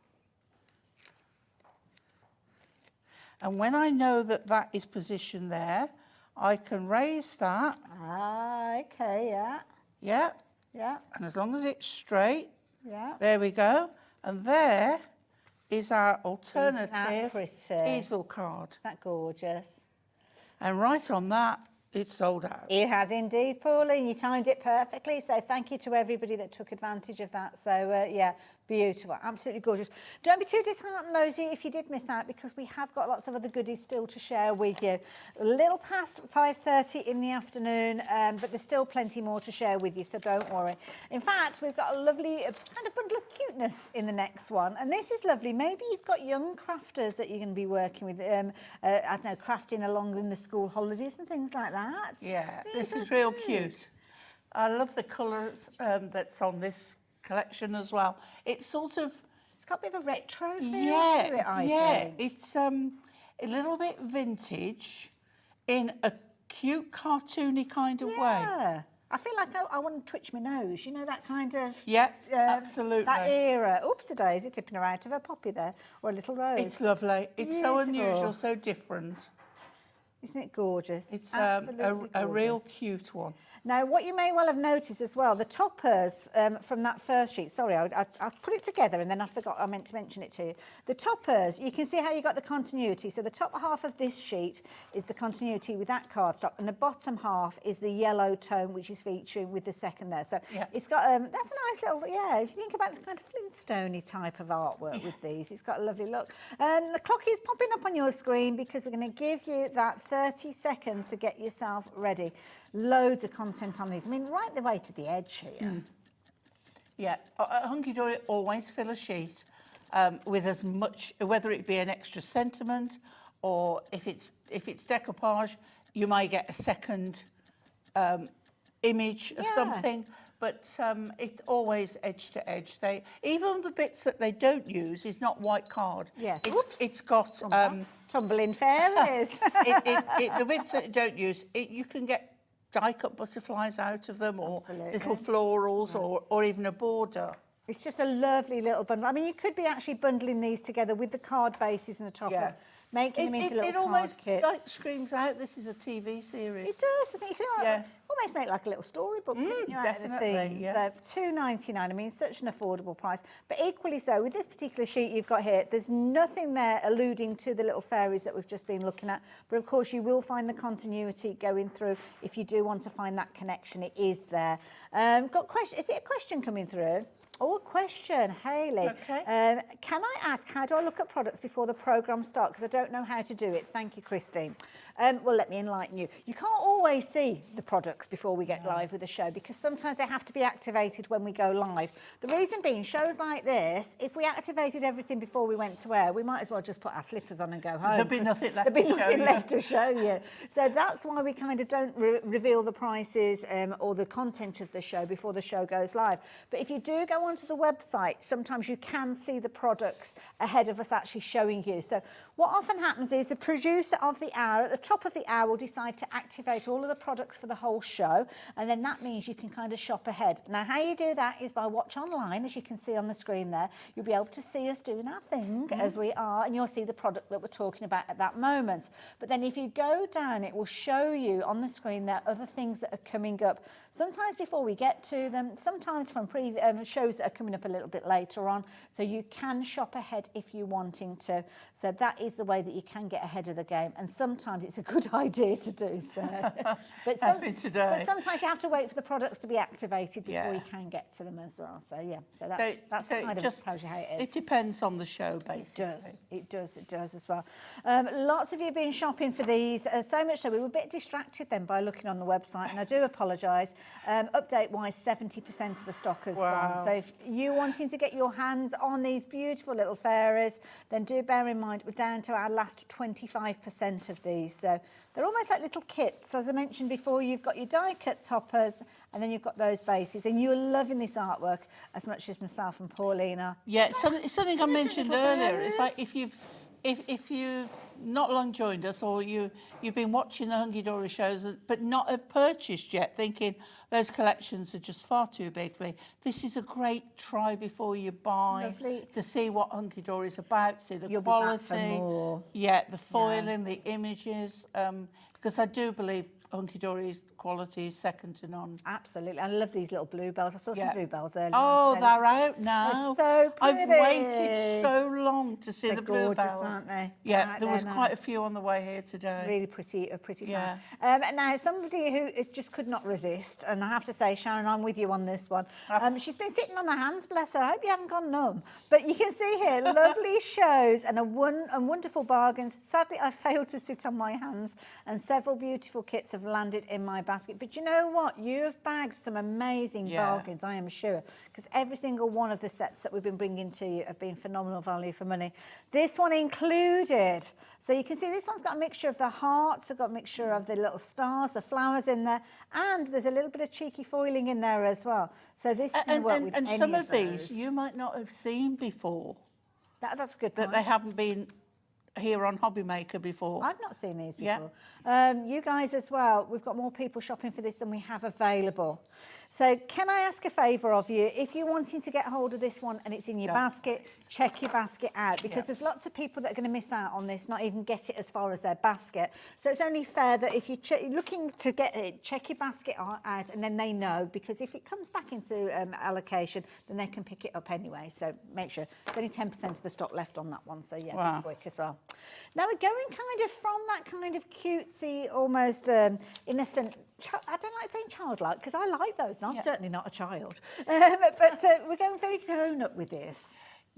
And when I know that that is positioned there, I can raise that. Ah, okay, yeah. Yeah. Yeah. And as long as it's straight, Yeah. there we go. And there is our alternative pretty? easel card. Isn't that gorgeous? And right on that, it's sold out. It has indeed, Pauline. You timed it perfectly. So thank you to everybody that took advantage of that. So, yeah, beautiful. Absolutely gorgeous. Don't be too disheartened, Losie, if you did miss out, because we have got lots of other goodies still to share with you. A little past 5:30 in the afternoon, but there's still plenty more to share with you, so don't worry. In fact, we've got a lovely kind of bundle of cuteness in the next one. And this is lovely. Maybe you've got young crafters that you're going to be working with, I don't know, crafting along in the school holidays and things like that. Yeah, this is that's real good. cute. I love the colours that's on this collection as well. It's sort of... It's got a bit of a retro feel to it, I think. It's a little bit vintage in a cute, cartoony kind of way. Yeah. I feel like I want to twitch my nose, you know, that kind of... Yeah, absolutely. That era. Oops, a daisy, tipping her out of a poppy there, or a little rose. It's lovely. It's so Beautiful. unusual, so different. Isn't it gorgeous? It's Absolutely a real gorgeous. cute one. Now, what you may well have noticed as well, the toppers from that first sheet, sorry, I put it together and then I forgot I meant to mention it to you. The toppers, you can see how you got the continuity. So the top half of this sheet is the continuity with that cardstock, and the bottom half is the yellow tone, which is featuring with the second there. So it's got, that's a nice little, if you think about the kind of Flintstone-y type of artwork with these, it's got a lovely look. And the clock is popping up on your screen because we're going to give you that 30 seconds to get yourself ready. Loads of content on these. I mean, right the way to the edge here. Yeah, Hunky Dory always fill a sheet with as much, whether it be an extra sentiment or if it's decoupage, you may get a second image of something. But it's always edge to edge. Even the bits that they don't use is not white card. Yes. It's got tumbling fairies. The bits that you don't use, you can get die-cut butterflies out of them, or little florals, or even a border. It's just a lovely little bundle. I mean, you could be actually bundling these together with the card bases and the toppers, making them into little card kits. It almost screams out, this is a TV series. It does, doesn't it? You can almost make like a little storybook, couldn't you, out of the scenes. So £2.99, I mean, such an affordable price. But equally so, with this particular sheet you've got here, there's nothing there alluding to the little fairies that we've just been looking at. But of course, you will find the continuity going through. If you do want to find that connection, it is there. Is it a question coming through? Oh, a question, Hayley. Okay. Can I ask, how do I look at products before the programme starts? Because I don't know how to do it. Thank you, Christine. Well, let me enlighten you. You can't always see the products before we get live with the show, because sometimes they have to be activated when we go live. The reason being, shows like this, if we activated everything before we went to air, we might as well just put our slippers on and go home. There'd be nothing left There'd be nothing left to show you. So that's why we kind of don't reveal the prices or the content of the show before the show goes live. But if you do go onto the website, sometimes you can see the products ahead of us actually showing you. So what often happens is the producer of the hour, at the top of the hour, will decide to activate all of the products for the whole show, and then that means you can kind of shop ahead. Now, how you do that is by watch online, as you can see on the screen there. You'll be able to see us doing our thing as we are, and you'll see the product that we're talking about at that moment. But then if you go down, it will show you on the screen there other things that are coming up. Sometimes before we get to them, sometimes from shows that are coming up a little bit later on. So you can shop ahead if you're wanting to. So that is the way that you can get ahead of the game. And sometimes it's a good idea to do so. But sometimes you have to wait for the products to be activated before you can get to them as well. So yeah, so that's kind of tells you how it is. It depends on the show, basically. It does as well. Lots of you have been shopping for these, so much so we were a bit distracted then by looking on the website, and I do apologise. Update-wise, 70% of the stock has gone. So if you're wanting to get your hands on these beautiful little fairies, then do bear in mind we're down to our last 25% of these. So they're almost like little kits. As I mentioned before, you've got your die-cut toppers, and then you've got those bases. And you're loving this artwork as much as myself and Pauline are. Yeah, something I mentioned earlier. It's like if you've not long joined us, or you've been watching the Hunky Dory shows but not have purchased yet, thinking those collections are just far too big for me, this is a great try before you buy to see what Hunky Dory is about, see the quality, the foiling, the images, because I do believe Hunky Dory's quality is second to none. Absolutely. I love these little bluebells. I saw some bluebells earlier. Oh, they're out now. So pretty. I've waited so long to see the bluebells. Gorgeous, aren't they? Yeah, right, there was quite a few on the way here today. Really pretty fun. Now, somebody who just could not resist, and I have to say, Sharon, I'm with you on this one. She's been sitting on her hands, bless her. I hope you haven't gone numb. But you can see here, lovely shows and wonderful bargains. Sadly, I failed to sit on my hands, and several beautiful kits have landed in my basket. But you know what? You have bagged some amazing bargains, I am sure, because every single one of the sets that we've been bringing to you have been phenomenal value for money. This one included. So you can see this one's got a mixture of the hearts, it's got a mixture of the little stars, the flowers in there, and there's a little bit of cheeky foiling in there as well. So this can work with any some of those. these you might not have seen before. That's a good point. That they haven't been here on HobbyMaker before. I've not seen these before. You guys as well, we've got more people shopping for this than we have available. So can I ask a favour of you? If you're wanting to get hold of this one and it's in your basket, check your basket out, because there's lots of people that are going to miss out on this, not even get it as far as their basket. So it's only fair that if you're looking to get it, check your basket out, and then they know, because if it comes back into allocation, then they can pick it up anyway. So make sure. There's only 10% of the stock left on that one, so yeah, be quick as well. Now we're going kind of from that kind of cutesy, almost innocent, I don't like saying childlike, because I like those, and I'm certainly not a child. But we're going very grown up with this.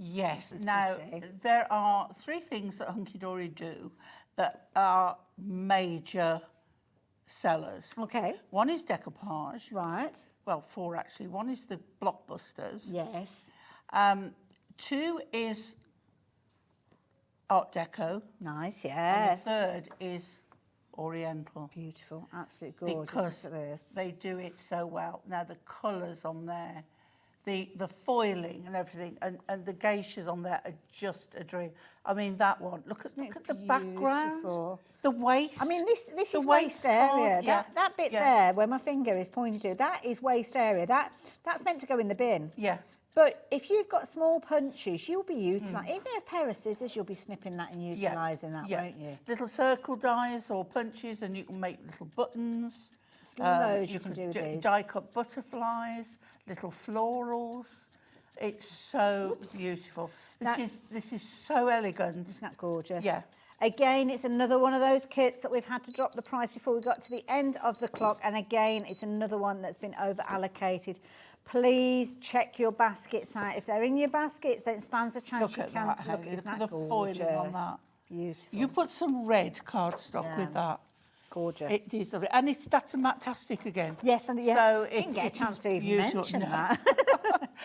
Yes. Now, there are 3 things that Hunky Dory do that are major sellers. Okay. One is decoupage. Right. Well, 4 actually. One is the blockbusters. Yes. 2 is Art Deco. Nice, And yes. the 3rd is Oriental. Beautiful, absolutely gorgeous. Because Look at this. they do it so well. Now, the colours on there, the foiling and everything, and the geishas on there are just a dream. I mean, that one, look at the background, the waist. I mean, this is waist area. That bit there, where my finger is pointing to, that is waist area. That's meant to go in the bin. Yeah. But if you've got small punches, you'll be utilising, even a pair of scissors, you'll be snipping that and utilising that, won't you? Little circle dies or punches, and you can make little buttons. Loads you can do with these. Die-cut butterflies, little florals. It's so beautiful. This is so elegant. Isn't that gorgeous? Yeah. Again, it's another one of those kits that we've had to drop the price before we got to the end of the clock. And again, it's another one that's been over-allocated. Please check your baskets out. If they're in your baskets, then it stands a chance you can look at. Isn't that the gorgeous? foiling on that. Beautiful. You put some red cardstock with that. Gorgeous. It is lovely. And that's a Matastic again. Yes, and so didn't get a chance to even mention that.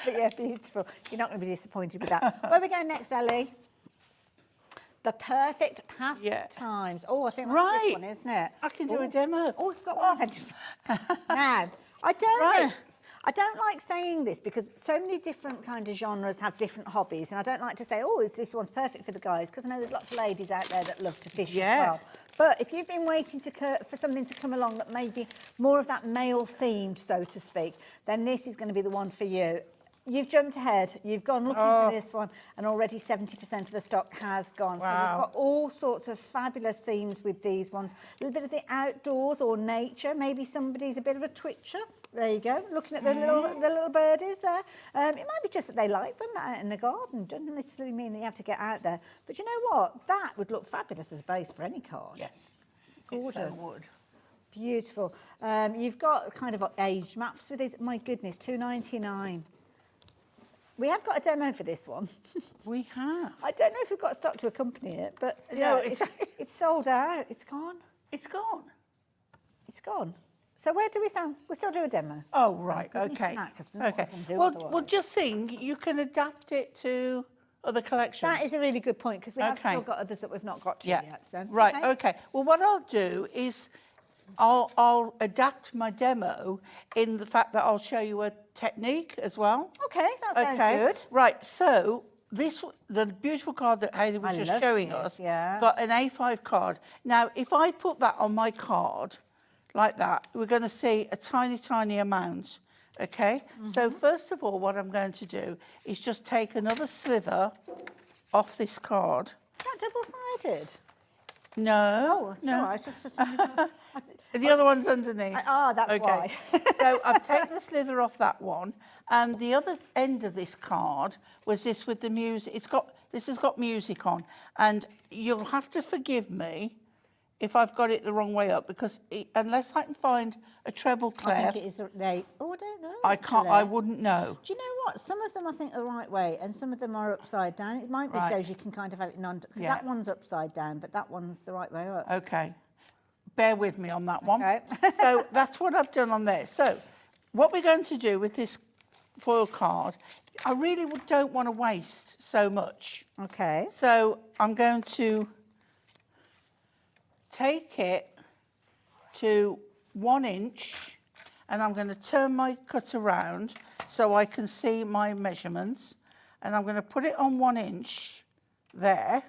But yeah, beautiful. You're not going to be disappointed with that. Where are we going next, Ellie? The perfect pastimes. Oh, I think that's this one, isn't it? I can do a demo. Oh, we've got one. Now, I don't like saying this because so many different kind of genres have different hobbies, and I don't like to say, oh, this one's perfect for the guys, because I know there's lots of ladies out there that love to fish as well. But if you've been waiting for something to come along that may be more of that male-themed, so to speak, then this is going to be the one for you. You've jumped ahead. You've gone looking for this one, and already 70% of the stock has gone. So we've got all sorts of fabulous themes with these ones. A little bit of the outdoors or nature. Maybe somebody's a bit of a twitcher. There you go, looking at the little birdies there. It might be just that they like them out in the garden. Doesn't necessarily mean that you have to get out there. But you know what? That would look fabulous as a base for any card. Yes. Gorgeous. It so would. Beautiful. You've got kind of aged maps with these. My goodness, $2.99. We have got a demo for this one. We have. I don't know if we've got stock to accompany it, but no, it's sold out. It's gone. It's gone. It's gone. So where do we stand? We'll still do a demo. Oh, right, okay. Well, just think, you can adapt it to other collections. That is a really good point, because we have still got others that we've not got to yet. So. Right, okay. Well, what I'll do is I'll adapt my demo in the fact that I'll show you a technique as well. Okay, that sounds good. Right, so the beautiful card that Hayley was just showing us got an A5 card. Now, if I put that on my card like that, we're going to see a tiny, tiny amount, okay? So first of all, what I'm going to do is just take another slither off this card. Is that double-sided? No. Oh, no. The other one's underneath. That's why. So I've taken the slither off that one, and the other end of this card was this with the music. This has got music on, and you'll have to forgive me if I've got it the wrong way up, because unless I can find a treble clef, I think it is. I don't know. I can't. I wouldn't know. Do you know what? Some of them I think are the right way, and some of them are upside down. It might be so you can kind of have it because that one's upside down, but that one's the right way up. Okay. Bear with me on that one. Okay. So that's what I've done on there. So what we're going to do with this foil card, I really don't want to waste so much. Okay. So I'm going to take it to 1 inch, and I'm going to turn my cut around so I can see my measurements, and I'm going to put it on 1 inch there.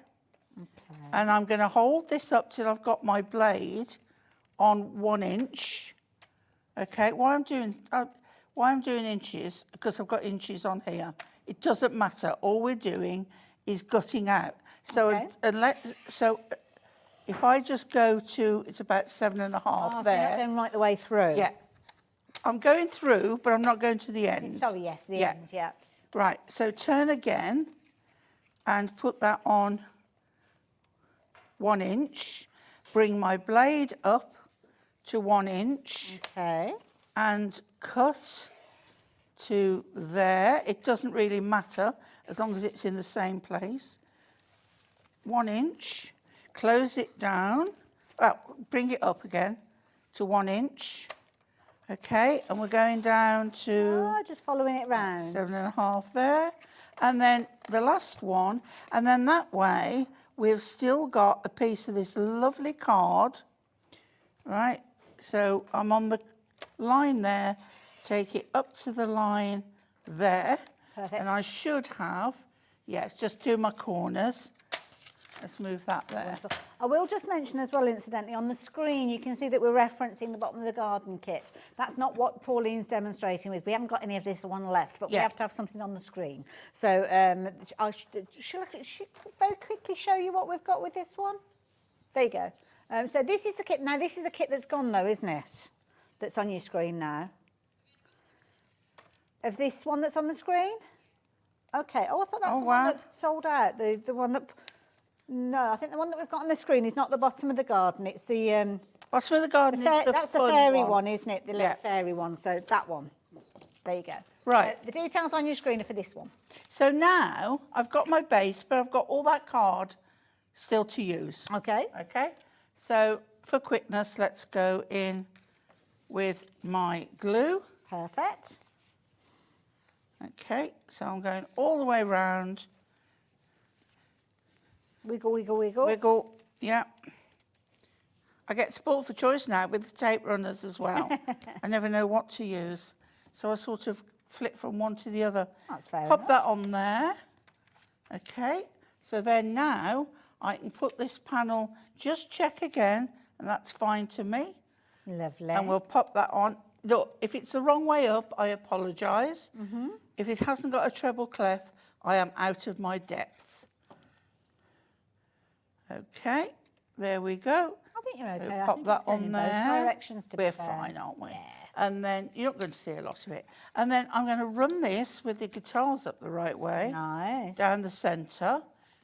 Okay. And I'm going to hold this up till I've got my blade on 1 inch. Okay, what why I'm doing inches, because I've got inches on here. It doesn't matter. All we're doing is gutting out. So, Okay. so if I just go to, it's about 7.5 So you're there. not going right the way through. Yeah. I'm going through, but I'm not going to the end. Sorry, yes, the end, yeah. Right, so turn again and put that on 1 inch. Bring my blade up to 1 inch. Okay. And cut to there. It doesn't really matter as long as it's in the same place. 1 inch. Close it down. Well, bring it up again to 1 inch. Okay, and we're going down to just following it round. 7.5 there. And then the last one. And then that way, we've still got a piece of this lovely card. Right, so I'm on the line there. Take it up to the line there. Perfect. And I should have, yes, just do my corners. Let's move that there. Wonderful. I will just mention as well, incidentally, on the screen, you can see that we're referencing the bottom of the garden kit. That's not what Pauline's demonstrating with. We haven't got any of this one left, but we have to have something on the screen. So shall I very quickly show you what we've got with this one? There you go. So this is the kit. Now, this is the kit that's gone, though, isn't it? That's on your screen now. Of this one that's on the screen? Okay. Oh, I thought that's the one that sold out. The one that... No, I think the one that we've got on the screen is not the bottom of the garden. It's the... Bottom of the garden is the that's the fun fairy one. one, isn't it? The little fairy one. So that one. There you go. Right. The details on your screen are for this one. So now I've got my base, but I've got all that card still to use. Okay. Okay. So for quickness, let's go in with my glue. Perfect. Okay. So I'm going all the way round. Wiggle, wiggle, wiggle. Wiggle, yeah. I get spoiled for choice now with the tape runners as well. I never know what to use. So I sort of flip from one to the other. That's fair Pop enough. that on there. Okay. So then now I can put this panel, just check again, and that's fine to me. Lovely. And we'll pop that on. Look, if it's the wrong way up, I apologise. If it hasn't got a treble clef, I am out of my depth. Okay, there we go. I think you're okay. We'll I pop think that it's going on in there. both directions, to be We're fair. fine, aren't we? Yeah. And then you're not going to see a lot of it. And then I'm going to run this with the guitars up the right way. Nice. Down the centre.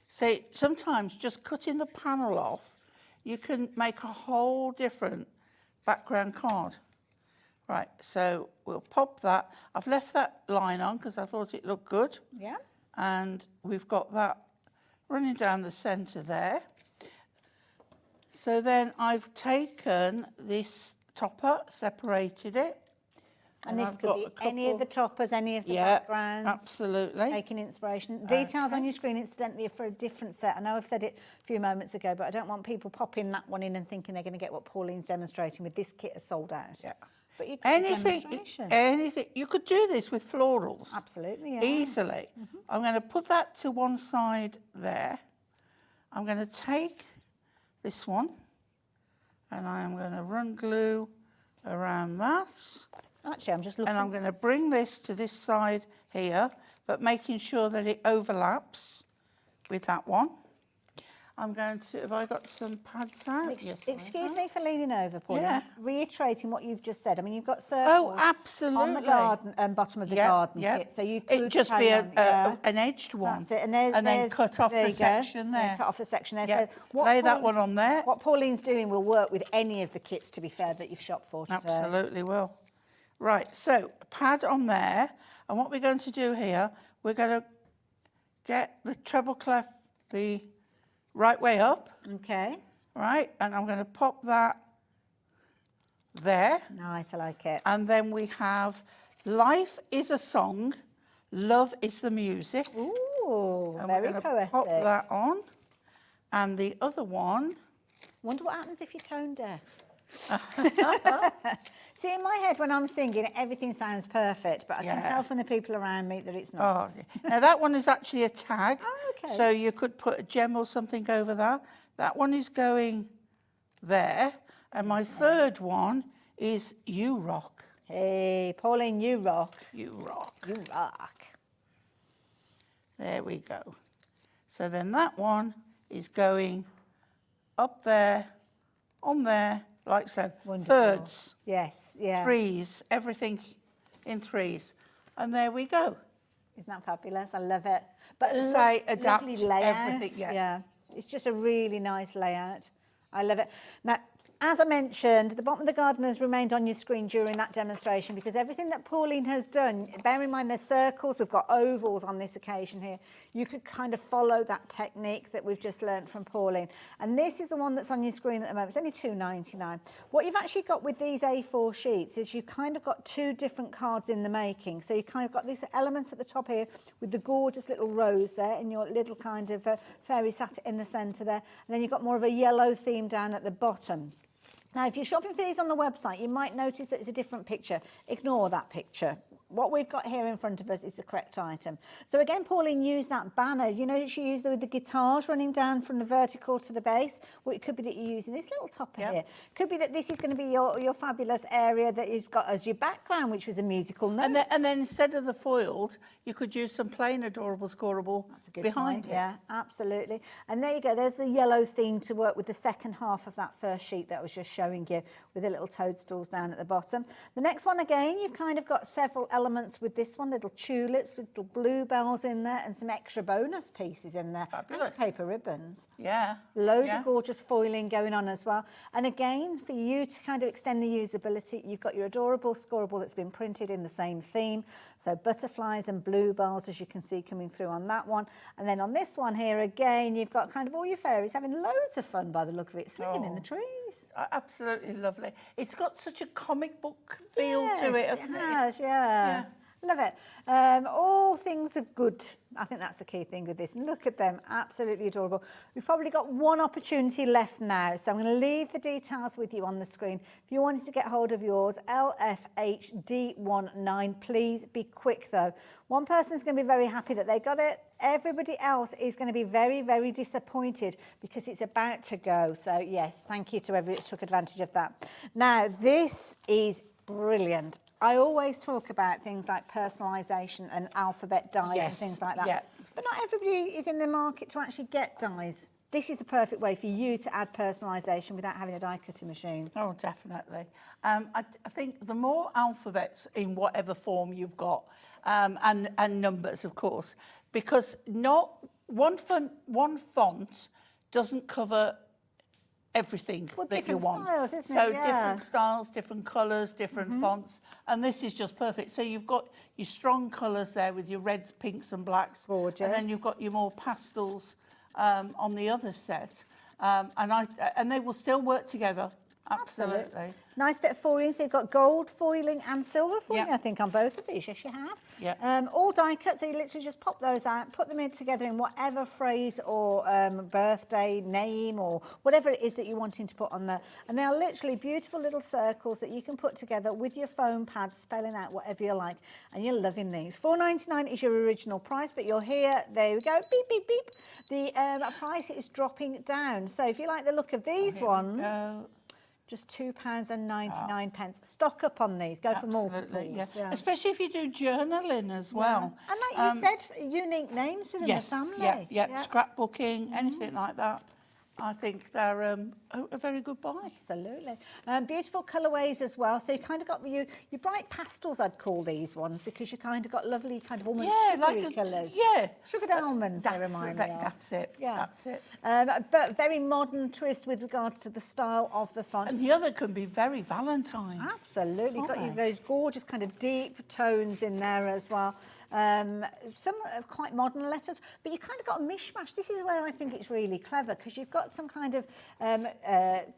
So sometimes just cutting the panel off, you can make a whole different background card. Right, so we'll pop that. I've left that line on because I thought it looked good. Yeah. And we've got that running down the centre there. So then I've taken this topper, separated it. And this I've could got be a couple... any of the toppers, any of the Yeah, backgrounds. absolutely. Taking inspiration. Details on your screen, incidentally, are for a different set. I know I've said it a few moments ago, but I don't want people popping that one in and thinking they're going to get what Pauline's demonstrating with. This kit is sold out. Yeah. But you could Anything. You could do this with florals. Absolutely, yeah. Easily. I'm going to put that to one side there. I'm going to take this one and I am going to run glue around that. Actually, I'm just looking. And I'm going to bring this to this side here, but making sure that it overlaps with that one. I'm going to, have I got some pads out? Yes, Excuse me for leaning over, Pauline. Yeah. Reiterating what you've just said. I mean, you've got circles absolutely. on the garden, bottom of the garden kit. So you could it'd just be an edged one. That's it. And, then cut off the section there. Cut off the section there. Yeah. So lay that one on there. What Pauline's doing will work with any of the kits, to be fair, that you've shopped for today. Absolutely will. Right, so pad on there. And what we're going to do here, we're going to get the treble clef the right way up. Okay. Right, and I'm going to pop that there. Nice, I like it. And then we have life is a song, love is the music. Ooh, and very we're going poetic. to pop that on. And the other one. Wonder what happens if you're tone deaf. See, in my head, when I'm singing, everything sounds perfect, but I can tell from the people around me that it's not. Oh, yeah. Now, that one is actually a tag. Oh, okay. So you could put a gem or something over that. That one is going there. And my third one is You Rock. Hey, Pauline, you rock. You rock. You rock. There we go. So then that one is going up there, on there, like so. Wonderful. Birds, Yes, yeah. trees, everything in threes. And there we go. Isn't that fabulous? I love it. But Say, adapt lovely layout. everything, yeah. Yeah, it's just a really nice layout. I love it. Now, as I mentioned, the bottom of the garden has remained on your screen during that demonstration because everything that Pauline has done, bear in mind there's circles, we've got ovals on this occasion here. You could kind of follow that technique that we've just learnt from Pauline. And this is the one that's on your screen at the moment. It's only £2.99. What you've actually got with these A4 sheets is you've kind of got two different cards in the making. So you kind of got these elements at the top here with the gorgeous little rose there and your little kind of fairy sat in the centre there. And then you've got more of a yellow theme down at the bottom. Now, if you're shopping for these on the website, you might notice that it's a different picture. Ignore that picture. What we've got here in front of us is the correct item. So again, Pauline used that banner. You know, she used it with the guitars running down from the vertical to the base. Well, it could be that you're using this little topper here. Could be that this is going to be your fabulous area that you've got as your background, which was a musical note. And then instead of the foiled, you could use some plain adorable scoreable behind it. Yeah, absolutely. And there you go. There's the yellow theme to work with the second half of that first sheet that I was just showing you with the little toadstools down at the bottom. The next one, again, you've kind of got several elements with this one, little tulips, little bluebells in there and some extra bonus pieces in there. Fabulous. And paper ribbons. Yeah. Loads of gorgeous foiling going on as well. And again, for you to kind of extend the usability, you've got your adorable scoreable that's been printed in the same theme. So butterflies and bluebells, as you can see, coming through on that one. And then on this one here, again, you've got kind of all your fairies having loads of fun by the look of it, swinging in the trees. Absolutely lovely. It's got such a comic book feel to it, hasn't it? It has, yeah. Love it. All things are good. I think that's the key thing with this. Look at them, absolutely adorable. We've probably got one opportunity left now, so I'm going to leave the details with you on the screen. If you wanted to get hold of yours, LFHD19, please be quick though. One person's going to be very happy that they got it. Everybody else is going to be very, very disappointed because it's about to go. So yes, thank you to everybody that took advantage of that. Now, this is brilliant. I always talk about things like personalisation and alphabet dies and things like that. But not everybody is in the market to actually get dies. This is the perfect way for you to add personalisation without having a die cutting machine. Oh, definitely. I think the more alphabets in whatever form you've got, and numbers, of course, because not one font doesn't cover everything that you want. Styles, isn't so it? Yeah. different styles, different colours, different fonts, and this is just perfect. So you've got your strong colours there with your reds, pinks and blacks. Gorgeous. And then you've got your more pastels on the other set. And they will still work together. Absolutely. Nice bit of foiling. So you've got gold foiling and silver foiling, I think, on both of these. Yes, you have. All die cut, so you literally just pop those out, put them in together in whatever phrase or birthday, name, or whatever it is that you're wanting to put on there. And they are literally beautiful little circles that you can put together with your foam pads, spelling out whatever you like. And you're loving these. £4.99 is your original price, but you'll hear, there we go, beep, beep, beep. The price is dropping down. So if you like the look of these ones, just £2.99. Stock up on these. Go for multiples. Yeah. Especially if you do journaling as well. And like you said, unique names within the family. Scrapbooking, anything like that. I think they're a very good buy. Absolutely. Beautiful colourways as well. So you kind of got your bright pastels, I'd call these ones, because you kind of got lovely kind of almost sugary colours. Sugared almonds, they remind me of. That's it. That's it. But very modern twist with regards to the style of the font. And the other can be very Valentine. Absolutely. You've got those gorgeous kind of deep tones in there as well. Some are quite modern letters, but you kind of got a mishmash. This is where I think it's really clever, because you've got some kind of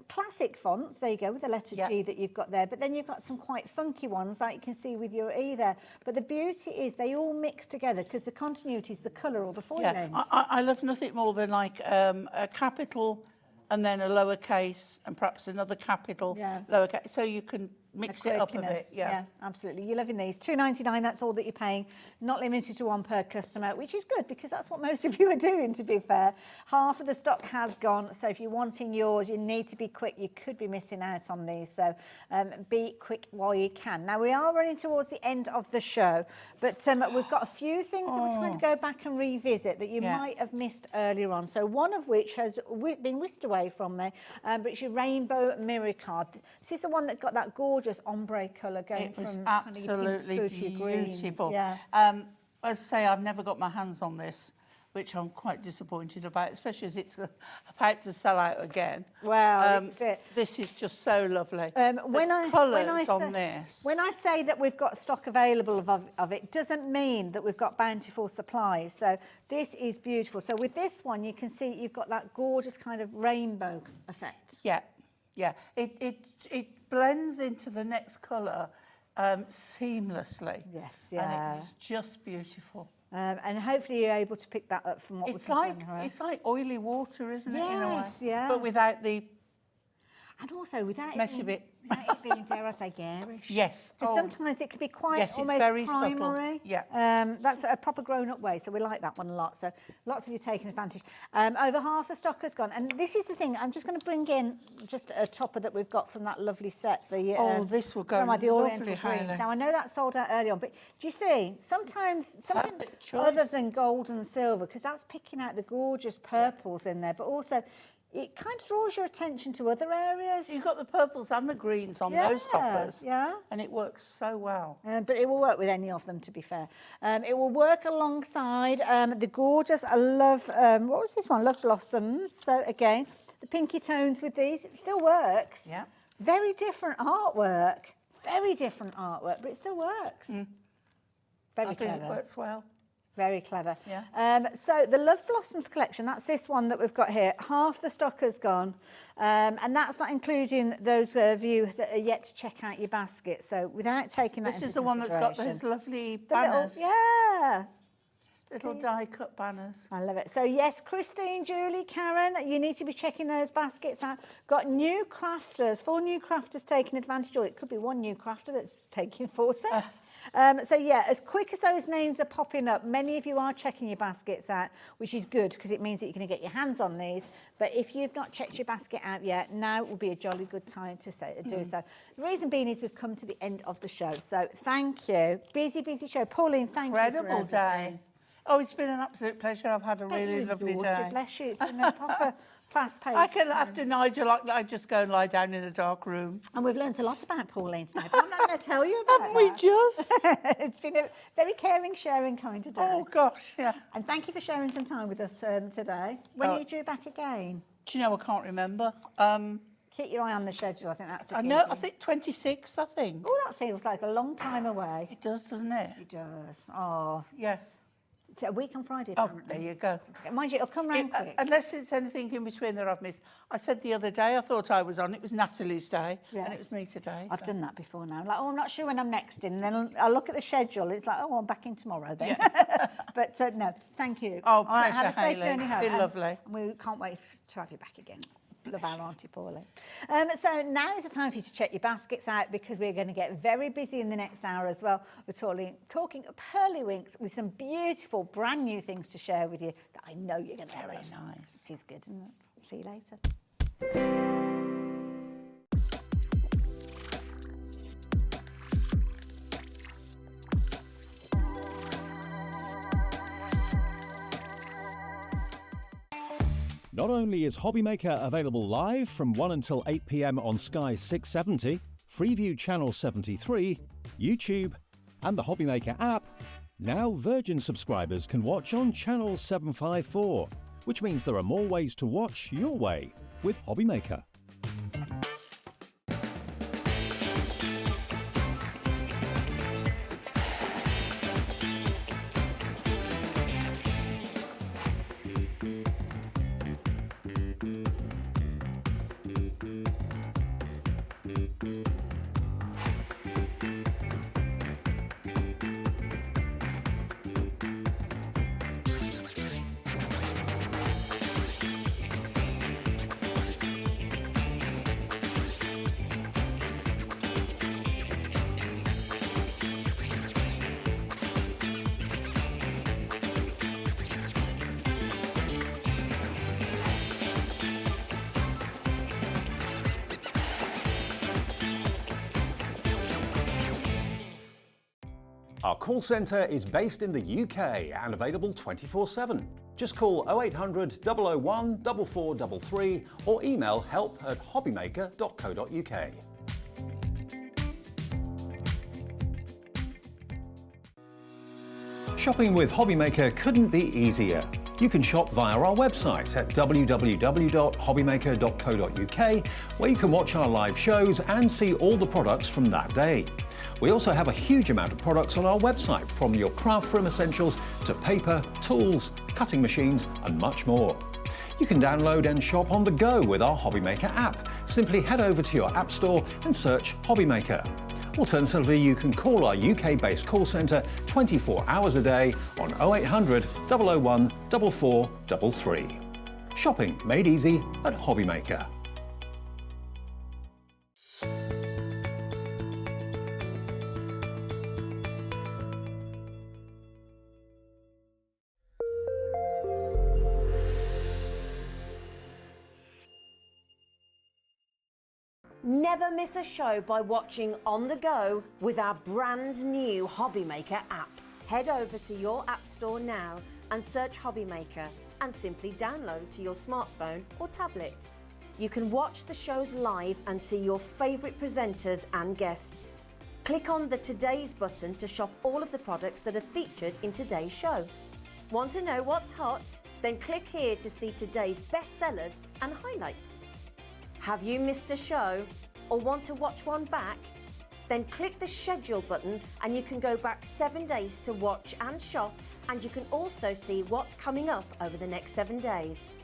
classic fonts, there you go, with the letter G that you've got there, but then you've got some quite funky ones, like you can see with your E there. But the beauty is they all mix together, because the continuity is the colour or the foiling. I love nothing more than like a capital and then a lowercase and perhaps another capital, lowercase, so you can mix it up a bit. Yeah. Absolutely. You're loving these. £2.99, that's all that you're paying. Not limited to one per customer, which is good because that's what most of you are doing, to be fair. Half of the stock has gone, so if you're wanting yours, you need to be quick. You could be missing out on these, so be quick while you can. Now, we are running towards the end of the show, but we've got a few things that we're trying to go back and revisit that you might have missed earlier on. So one of which has been whisked away from me, but it's your rainbow mirror card. This is the one that's got that gorgeous ombre colour going It was from absolutely kind of your pink through to your greens. beautiful. Yeah. As I say, I've never got my hands on this, which I'm quite disappointed about, especially as it's about to sell out again. Wow, this is it. This is just so lovely. When I say that we've got stock available of it, doesn't mean that we've got bountiful supplies. So this is beautiful. So with this one, you can see you've got that gorgeous kind of rainbow effect. Yeah, yeah. It blends into the next colour seamlessly. Yes, yeah. And it was just beautiful. And hopefully you're able to pick that up from what It's we can like see on her. it's like oily water, isn't it? In a way? Yes, yeah. But without the and also without messy it bit. without it being, dare I say, garish. Yes. Because sometimes it can be quite Yes, it's almost very subtle. primary. Yeah. That's a proper grown-up way, so we like that one a lot. So lots of you taking advantage. Over half the stock has gone. And this is the thing, I'm just going to bring in just a topper that we've got from that lovely set. The, this will go the Oriental lovely Greens. highly. Now, I know that sold out early on, but do you see, sometimes something other than gold and silver, because that's picking out the gorgeous purples in there, but also it kind of draws your attention to other areas. You've got the purples and the greens on those toppers. Yeah. And it works so well. But it will work with any of them, to be fair. It will work alongside the gorgeous, I love, what was this one? Love Blossoms. So again, the pinky tones with these, it still works. Yeah. Very different artwork. Very different artwork, but it still works. Very I think clever. it works well. Very clever. Yeah. So the Love Blossoms collection, that's this one that we've got here. Half the stock has gone. And that's not including those of you that are yet to check out your basket. So without taking that This into is the one that's got those consideration, lovely the little- banners. yeah. Little die-cut banners. I love it. So yes, Christine, Julie, Karen, you need to be checking those baskets out. Got new crafters, 4 new crafters taking advantage, or it could be 1 new crafter that's taking 4 sets. So yeah, as quick as those names are popping up, many of you are checking your baskets out, which is good because it means that you're going to get your hands on these. But if you've not checked your basket out yet, now will be a jolly good time to do so. The reason being is we've come to the end of the show. So thank you. Busy, busy show. Pauline, thank you for Incredible day. everything. Oh, it's been an absolute pleasure. I've had a really lovely Exhausted, day. bless you. It's been a proper fast-paced. I can, after Nigel, I just go and lie down in a dark room. And we've learnt a lot about Pauline today, but I'm not going to tell you about Haven't we just? It's been a very caring, sharing kind of day. Oh, gosh, yeah. And thank you for sharing some time with us today. When are you due back again? Do you know, I can't remember. Keep your eye on the schedule. I think that's the I key know, thing. I think 26, I think. Oh, that feels like a long time away. It does, doesn't it? It does. Oh, Yeah. it's a week on Friday, Oh, apparently. there you go. Mind you, it'll come round quick. Unless it's anything in between that I've missed. I said the other day I thought I was on. It was Natalie's day, Yeah. and it was me today. I've done that before now. I'm like, oh, I'm not sure when I'm next in. And then I'll look at the schedule. It's like, oh, I'm back in tomorrow then. But no, thank you. Oh, All right, pleasure, have a safe Hayley. journey home. Been And lovely. we can't wait to have you back again. Love our Auntie Pauline. So now is the time for you to check your baskets out because we're going to get very busy in the next hour as well. We're talking Pearlywinks with some beautiful brand new things to share with you that I know you're going to Very love. nice. It is good, isn't it? See you later. Not only is HobbyMaker available live from 1 until 8 p.m. on Sky 670, Freeview Channel 73, YouTube, and the HobbyMaker app, now Virgin subscribers can watch on Channel 754, which means there are more ways to watch your way with HobbyMaker. Our call centre is based in the UK and available 24/7. Just call 0800 001 4433 or email help@hobbymaker.co.uk. Shopping with HobbyMaker couldn't be easier. You can shop via our website at www.hobbymaker.co.uk, where you can watch our live shows and see all the products from that day. We also have a huge amount of products on our website, from your craft room essentials to paper, tools, cutting machines and much more. You can download and shop on the go with our HobbyMaker app. Simply head over to your app store and search HobbyMaker. Alternatively, you can call our UK-based call centre 24 hours a day on 0800 001 4433. Shopping made easy at HobbyMaker. Never miss a show by watching on the go with our brand new HobbyMaker app. Head over to your app store now and search HobbyMaker and simply download to your smartphone or tablet. You can watch the shows live and see your favourite presenters and guests. Click on the Today's button to shop all of the products that are featured in today's show. Want to know what's hot? Then click here to see today's bestsellers and highlights. Have you missed a show or want to watch one back? Then click the schedule button and you can go back 7 days to watch and shop, and you can also see what's coming up over the next 7 days.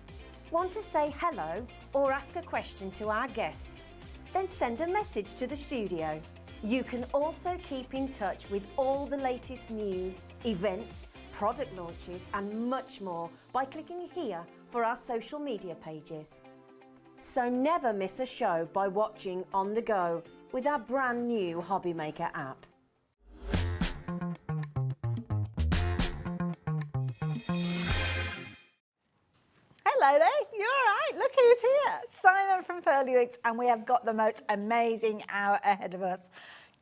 Want to say hello or ask a question to our guests? Then send a message to the studio. You can also keep in touch with all the latest news, events, product launches and much more by clicking here for our social media pages. So never miss a show by watching on the go with our brand new HobbyMaker app. Hello there, you're all right, look who's here. Simon from Pearlywinks, and we have got the most amazing hour ahead of us.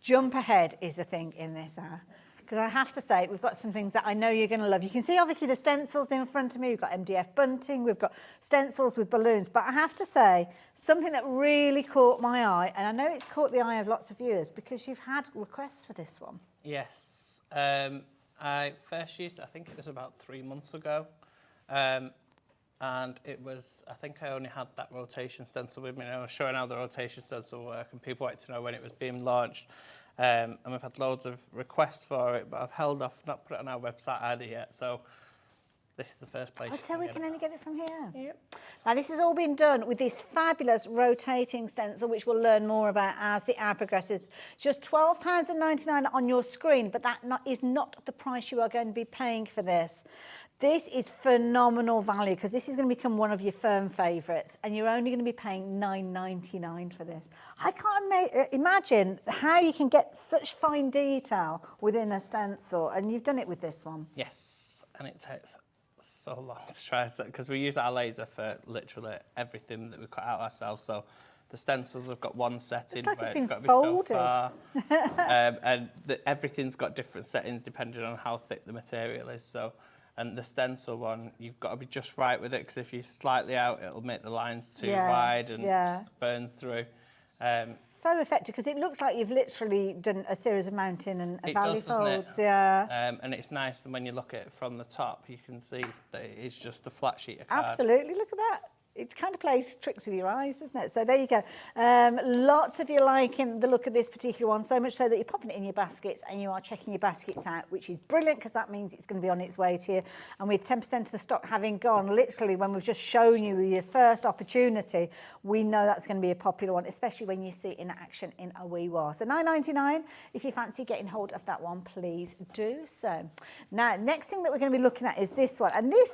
Jump ahead is the thing in this hour. Because I have to say, we've got some things that I know you're going to love. You can see obviously the stencils in front of me. We've got MDF bunting, we've got stencils with balloons. But I have to say, something that really caught my eye, and I know it's caught the eye of lots of viewers, because you've had requests for this one. Yes. I first used it, I think it was about 3 months ago. And it was, I think I only had that rotation stencil with me, and I was showing how the rotation stencil worked, and people wanted to know when it was being launched. And we've had loads of requests for it, but I've held off, not put it on our website either yet. So this is the first place. So we can only get it from here. Yep. Now this has all been done with this fabulous rotating stencil, which we'll learn more about as the hour progresses. Just £12.99 on your screen, but that is not the price you are going to be paying for this. This is phenomenal value, because this is going to become one of your firm favourites, and you're only going to be paying £9.99 for this. I can't imagine how you can get such fine detail within a stencil, and you've done it with this one. Yes, and it takes so long to try, because we use our laser for literally everything that we cut out ourselves. So the stencils have got one setting like where it's it's been got to be folded. so far, and everything's got different settings depending on how thick the material is. So. And the stencil one, you've got to be just right with it, because if you're slightly out, it'll make the lines too wide and burns through. So effective, because it looks like you've literally done a series of mountain and valley folds. And it's nice, and when you look at it from the top, you can see that it is just a flat sheet of card. Absolutely, look at that. It kind of plays tricks with your eyes, doesn't it? So there you go. Lots of you liking the look of this particular one, so much so that you're popping it in your baskets and you are checking your baskets out, which is brilliant, because that means it's going to be on its way to you. And with 10% of the stock having gone, literally when we've just shown you your first opportunity, we know that's going to be a popular one, especially when you see it in action in a wee while. So £9.99, if you fancy getting hold of that one, please do so. Now, next thing that we're going to be looking at is this one. And this,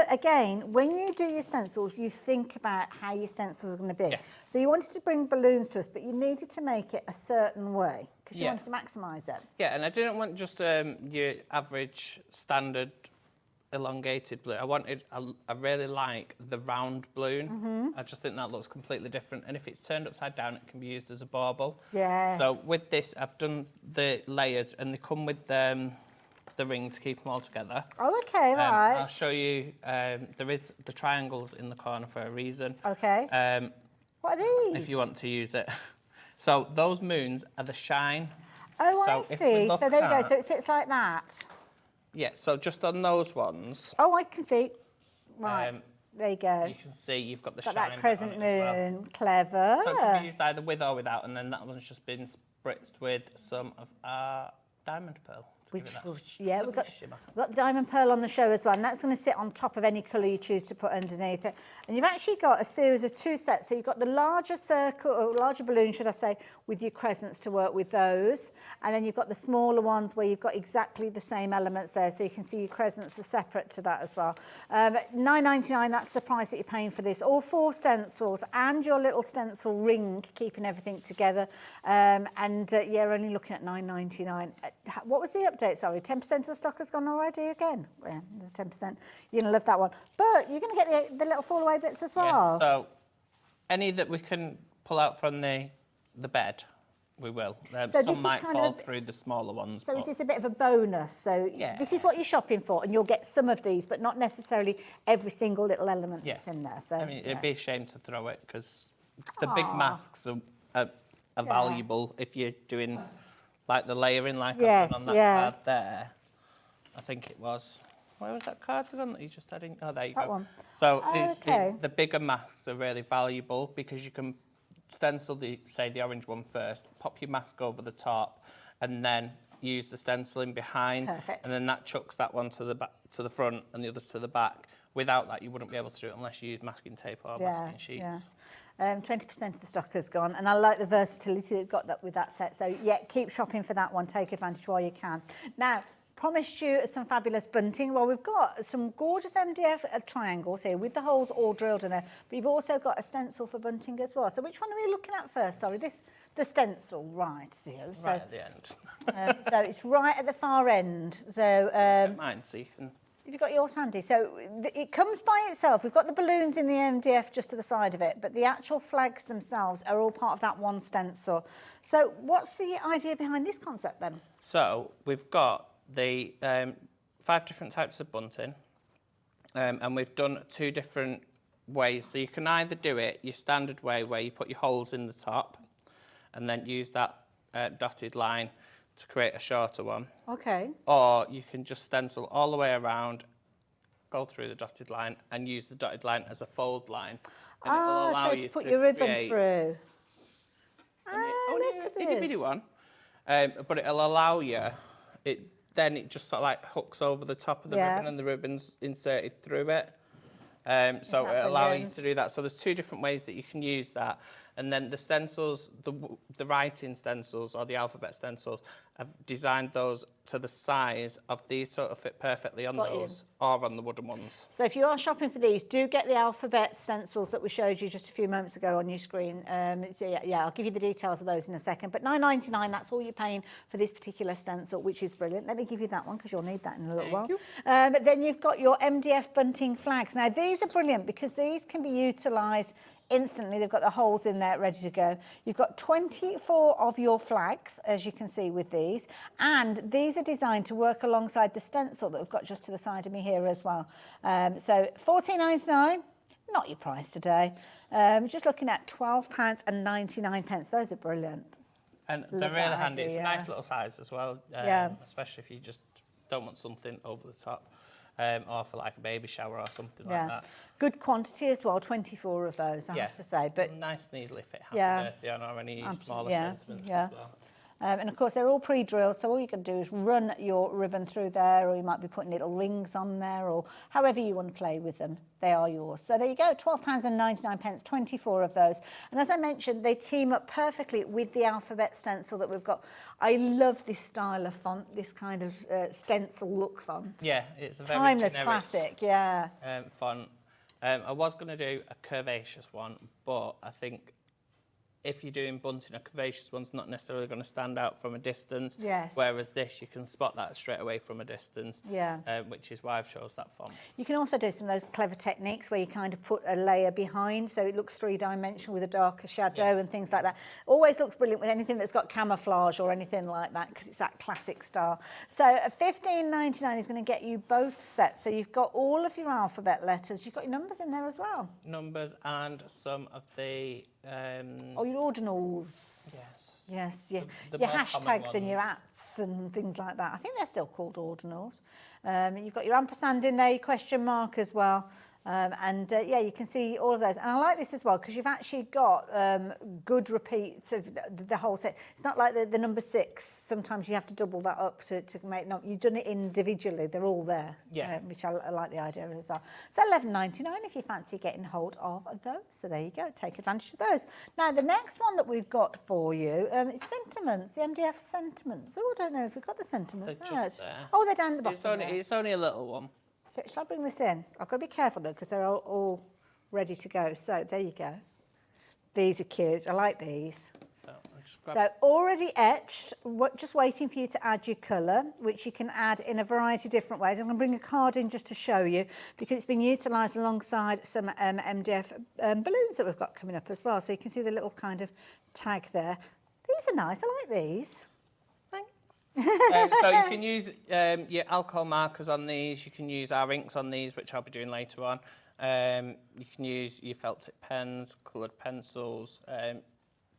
again, when you do your stencils, you think about how your stencils are going to be. Yes. So you wanted to bring balloons to us, but you needed to make it a certain way, because you wanted to maximise it. Yeah, and I didn't want just your average standard elongated balloon. I really like the round balloon. I just think that looks completely different. And if it's turned upside down, it can be used as a bauble. Yes. So with this, I've done the layers, and they come with the ring to keep them all together. Oh, okay, right. I'll show you. There is the triangles in the corner for a reason. Okay. What are these? If you want to use it. So those moons are the shine. Oh, So I if we see. look So there you go. at- So it sits like that. Yeah, so just on those ones, Oh, I can see. Right. There you go. you can see you've got the Got shine that bit crescent on it as well. moon. Clever. So it can be used either with or without, and then that one's just been spritzed with some of our diamond pearl. to give Which, it that yeah, we've lovely shimmer. got diamond pearl on the show as well, and that's going to sit on top of any colour you choose to put underneath it. And you've actually got a series of 2 sets. So you've got the larger circle, or larger balloon, should I say, with your crescents to work with those. And then you've got the smaller ones where you've got exactly the same elements there. So you can see your crescents are separate to that as well. £9.99, that's the price that you're paying for this. All 4 stencils and your little stencil ring, keeping everything together. Yeah, we're only looking at £9.99. What was the update? Sorry, 10% of the stock has gone already again. Yeah, the 10%. You're going to love that one. But you're going to get the little fall away bits as well. Yeah, so any that we can pull out from the bed, we will. So this some is might kind fall of- through the smaller ones. So but is this a bit of a bonus? So Yeah. this is what you're shopping for, and you'll get some of these, but not necessarily every single little element Yeah. that's in there. So I mean, yeah. it'd be a shame to throw it because the big masks are valuable if you're doing like the layering, like I've Yes, done on that yeah. card there. I think it was. Where was that card gone that you just had in? Oh, there you That go. one. So Okay. the bigger masks are really valuable because you can stencil the orange one first, pop your mask over the top, and then use the stenciling behind. Perfect. And then that chucks that one to the back, to the front, and the others to the back. Without that, you wouldn't be able to do it unless you use masking tape or masking sheets. Yeah. 20% of the stock has gone, and I like the versatility they've got that with that set. So yeah, keep shopping for that one. Take advantage while you can. Now, promised you some fabulous bunting. Well, we've got some gorgeous MDF triangles here with the holes all drilled in there, but you've also got a stencil for bunting as well. So which one are we looking at first? Sorry, the stencil, right? So Right at the end. so it's right at the far end. So Don't mind, so you can. you've got yours handy. So it comes by itself. We've got the balloons in the MDF just to the side of it, but the actual flags themselves are all part of that one stencil. So what's the idea behind this concept then? So we've got the 5 different types of bunting, and we've done 2 different ways. So you can either do it your standard way, where you put your holes in the top, and then use that dotted line to create a shorter one. Okay. Or you can just stencil all the way around, go through the dotted line, and use the dotted line as a fold line. And it will allow so you to put to your ribbon create through. only look at a itty this. bitty one. But it'll allow you, then it just sort of like hooks over the top of the Yeah. ribbon, and the ribbon's inserted through it. So that it'll allow you brilliant? to do that. So there's 2 different ways that you can use that. And then the stencils, the writing stencils or the alphabet stencils, I've designed those to the size of these, sort of fit perfectly on Got you. those or on the wooden ones. So if you are shopping for these, do get the alphabet stencils that we showed you just a few moments ago on your screen. So yeah, I'll give you the details of those in a second. But £9.99, that's all you're paying for this particular stencil, which is brilliant. Let me give you that one because you'll need that in a little while. But then you've got your MDF bunting flags. Now these are brilliant because these can be utilised instantly. They've got the holes in there ready to go. You've got 24 of your flags, as you can see with these, and these are designed to work alongside the stencil that we've got just to the side of me here as well. So £14.99, not your price today. Just looking at £12.99. Those are brilliant. And Love they're really that handy. It's a idea. nice little size as well, Yeah. especially if you just don't want something over the top. Or for like a baby shower or something Yeah. like that. Good quantity as well, 24 of those, I have to say. But nice and easily fit. Yeah. Happy birthday on or any smaller yeah, sentiments yeah. as well. And of course, they're all pre-drilled, so all you can do is run your ribbon through there, or you might be putting little rings on there, or however you want to play with them. They are yours. So there you go, £12.99, 24 of those. And as I mentioned, they team up perfectly with the alphabet stencil that we've got. I love this style of font, this kind of stencil look font. Yeah, it's a very timeless generic, classic, yeah. font. I was going to do a curvaceous one, but I think if you're doing bunting or curvaceous ones, not necessarily going to stand out from a distance. Yes. Whereas this, you can spot that straight away from a distance. Yeah. Which is why I've chose that font. You can also do some of those clever techniques where you kind of put a layer behind so it looks three-dimensional with a darker shadow and things like that. Always looks brilliant with anything that's got camouflage or anything like that because it's that classic style. So $15.99 is going to get you both sets. So you've got all of your alphabet letters. You've got your numbers in there as well. Numbers and some of the... Oh, your ordinals. Yes. Yes, your more common hashtags and your ones. ats and things like that. I think they're still called ordinals. You've got your ampersand in there, your question mark as well. Yeah, you can see all of those. And I like this as well because you've actually got good repeats of the whole set. It's not like the number 6. Sometimes you have to double that up to make... No, you've done it individually. They're all there, which I like the idea of as well. So $11.99 if you fancy getting hold of those. So there you go. Take advantage of those. Now, the next one that we've got for you is sentiments, the MDF sentiments. Oh, I don't know if we've got the sentiments. They're just there. Oh, they're down at the bottom. It's only a little one. Shall I bring this in? I've got to be careful though because they're all ready to go. So there you go. These are cute. I like these. So already etched, just waiting for you to add your colour, which you can add in a variety of different ways. I'm going to bring a card in just to show you because it's been utilised alongside some MDF balloons that we've got coming up as well. So you can see the little kind of tag there. These are nice. I like these. So you can use your alcohol markers on these. You can use our inks on these, which I'll be doing later on. You can use your felt tip pens, coloured pencils,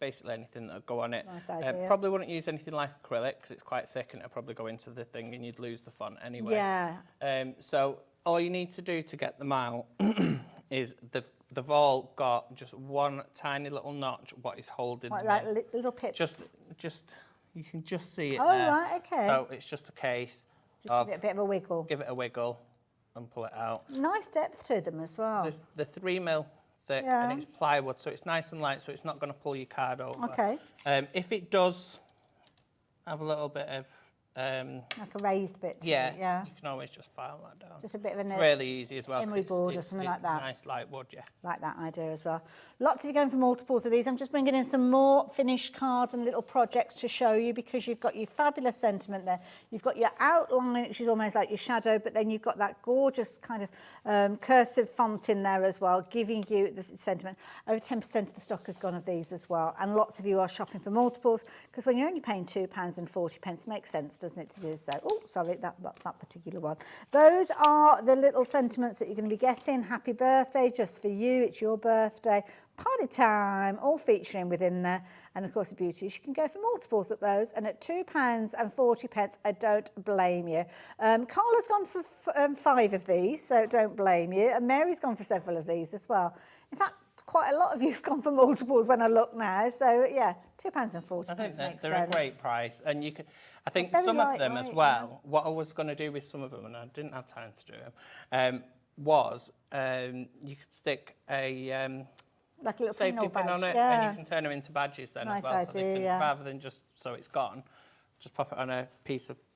basically anything that'll go on it. Nice idea. Probably wouldn't use anything like acrylic because it's quite thick and it'll probably go into the thing and you'd lose the font anyway. Yeah. So all you need to do to get them out is they've all got just one tiny little notch what is holding them Like in. little pips. Just you can just see it Oh, there. right, okay. So it's just a case Just give it a bit of a wiggle. give it a wiggle and pull it out. Nice depth to them as well. There's the 3 mil thick Yeah. and it's plywood, so it's nice and light, so it's not going to pull your card over. Okay. If it does have a little bit of Like a raised bit to it, yeah. you can always just file that down. Just a bit of an Really easy as well. 'cause emery board or something like that. Nice light wood, yeah. Like that idea as well. Lots of you going for multiples of these. I'm just bringing in some more finished cards and little projects to show you because you've got your fabulous sentiment there. You've got your outline, which is almost like your shadow, but then you've got that gorgeous kind of cursive font in there as well, giving you the sentiment. Over 10% of the stock has gone of these as well. And lots of you are shopping for multiples because when you're only paying £2.40, it makes sense, doesn't it, to do so. Oh, sorry, that particular one. Those are the little sentiments that you're going to be getting. Happy birthday, just for you. It's your birthday. Party time, all featuring within there. And of course, the beauty is you can go for multiples at those. And at £2.40, I don't blame you. Carla's gone for 5 of these, so don't blame you. And Mary's gone for several of these as well. In fact, quite a lot of you've gone for multiples when I look now. So yeah, £2.40 I think makes they're sense. a great price, and you can. I think Very some of them as lightweight, well. What I was going to do with some of them, and I didn't have time to do them, was you could stick a Like a little safety pinhole pin on badge, it, yeah. and you can turn them into badges then Nice as well. So they idea, can, yeah. rather than just so it's gone, just pop it on a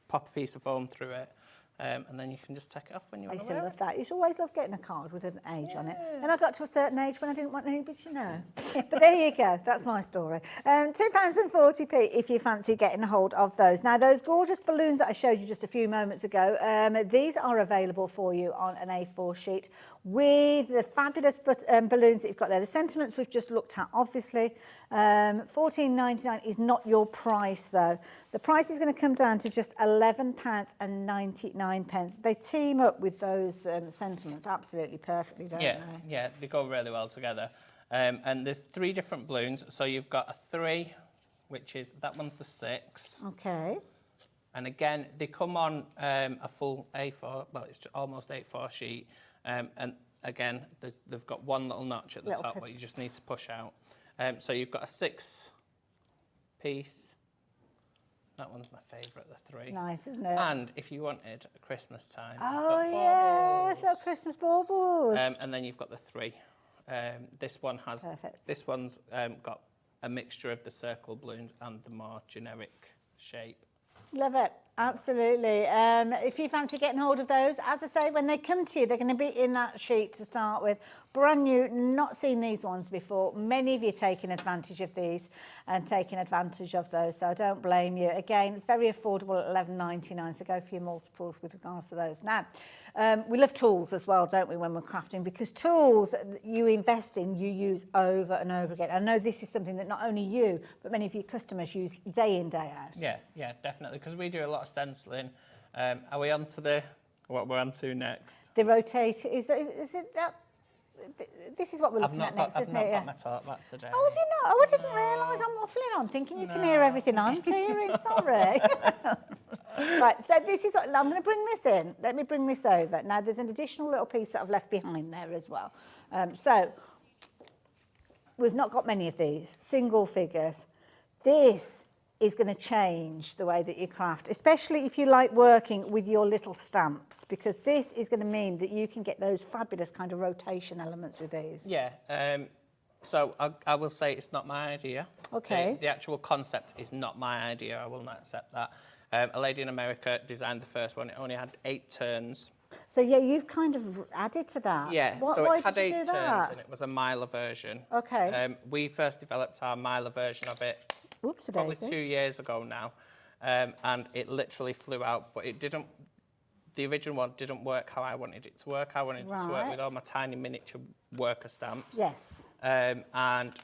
pop a piece of foam through it. And then you can just take it off when you I want used to to wear love that. I used to always love getting a card with an age on it. And I got to a certain age when I didn't want anybody to know. But there you go. That's my story. £2.40 if you fancy getting hold of those. Now, those gorgeous balloons that I showed you just a few moments ago, these are available for you on an A4 sheet with the fabulous balloons that you've got there. The sentiments we've just looked at, obviously. £14.99 is not your price, though. The price is going to come down to just £11.99. They team up with those sentiments absolutely perfectly, don't they? Yeah, they go really well together. And there's 3 different balloons. So you've got a 3, which is, that one's the 6. Okay. And again, they come on a full A4, well, it's almost A4 sheet. And again, they've got one little notch at the top where you just need to push out. So you've got a 6 piece. That one's my favourite, the 3. It's nice, isn't it? And if you wanted a Christmas time, Oh, yes, little Christmas baubles. and then you've got the 3. This one has. Perfect. This one's got a mixture of the circle balloons and the more generic shape. Love it. Absolutely. If you fancy getting hold of those, as I say, when they come to you, they're going to be in that sheet to start with. Brand new, not seen these ones before. Many of you taking advantage of these and taking advantage of those, so I don't blame you. Again, very affordable at $11.99, so go for your multiples with regards to those. Now, we love tools as well, don't we, when we're crafting, because tools you invest in, you use over and over again. I know this is something that not only you, but many of your customers use day in, day out. Yeah, definitely, because we do a lot of stenciling. Are we on to what we're on to next? The rotate, is it that? This is what we're looking at next, isn't it? I've not got my talk back today. Oh, have you not? Oh, I didn't realise. I'm waffling on, thinking you can hear everything I'm hearing. Sorry. Right, so this is what I'm going to bring this in. Let me bring this over. Now, there's an additional little piece that I've left behind there as well. So we've not got many of these single figures. This is going to change the way that you craft, especially if you like working with your little stamps, because this is going to mean that you can get those fabulous kind of rotation elements with these. Yeah, so I will say it's not my idea. Okay. The actual concept is not my idea. I will not accept that. A lady in America designed the first one. It only had 8 turns. So yeah, you've kind of added to that. Yeah, so why it had did you 8 do turns that? and it was a miler version. Okay. We first developed our miler version of it probably 2 years ago now, and it literally flew out, but it didn't. The original one didn't work how I wanted it to work. I wanted it to work with all my tiny miniature worker stamps. Yes. And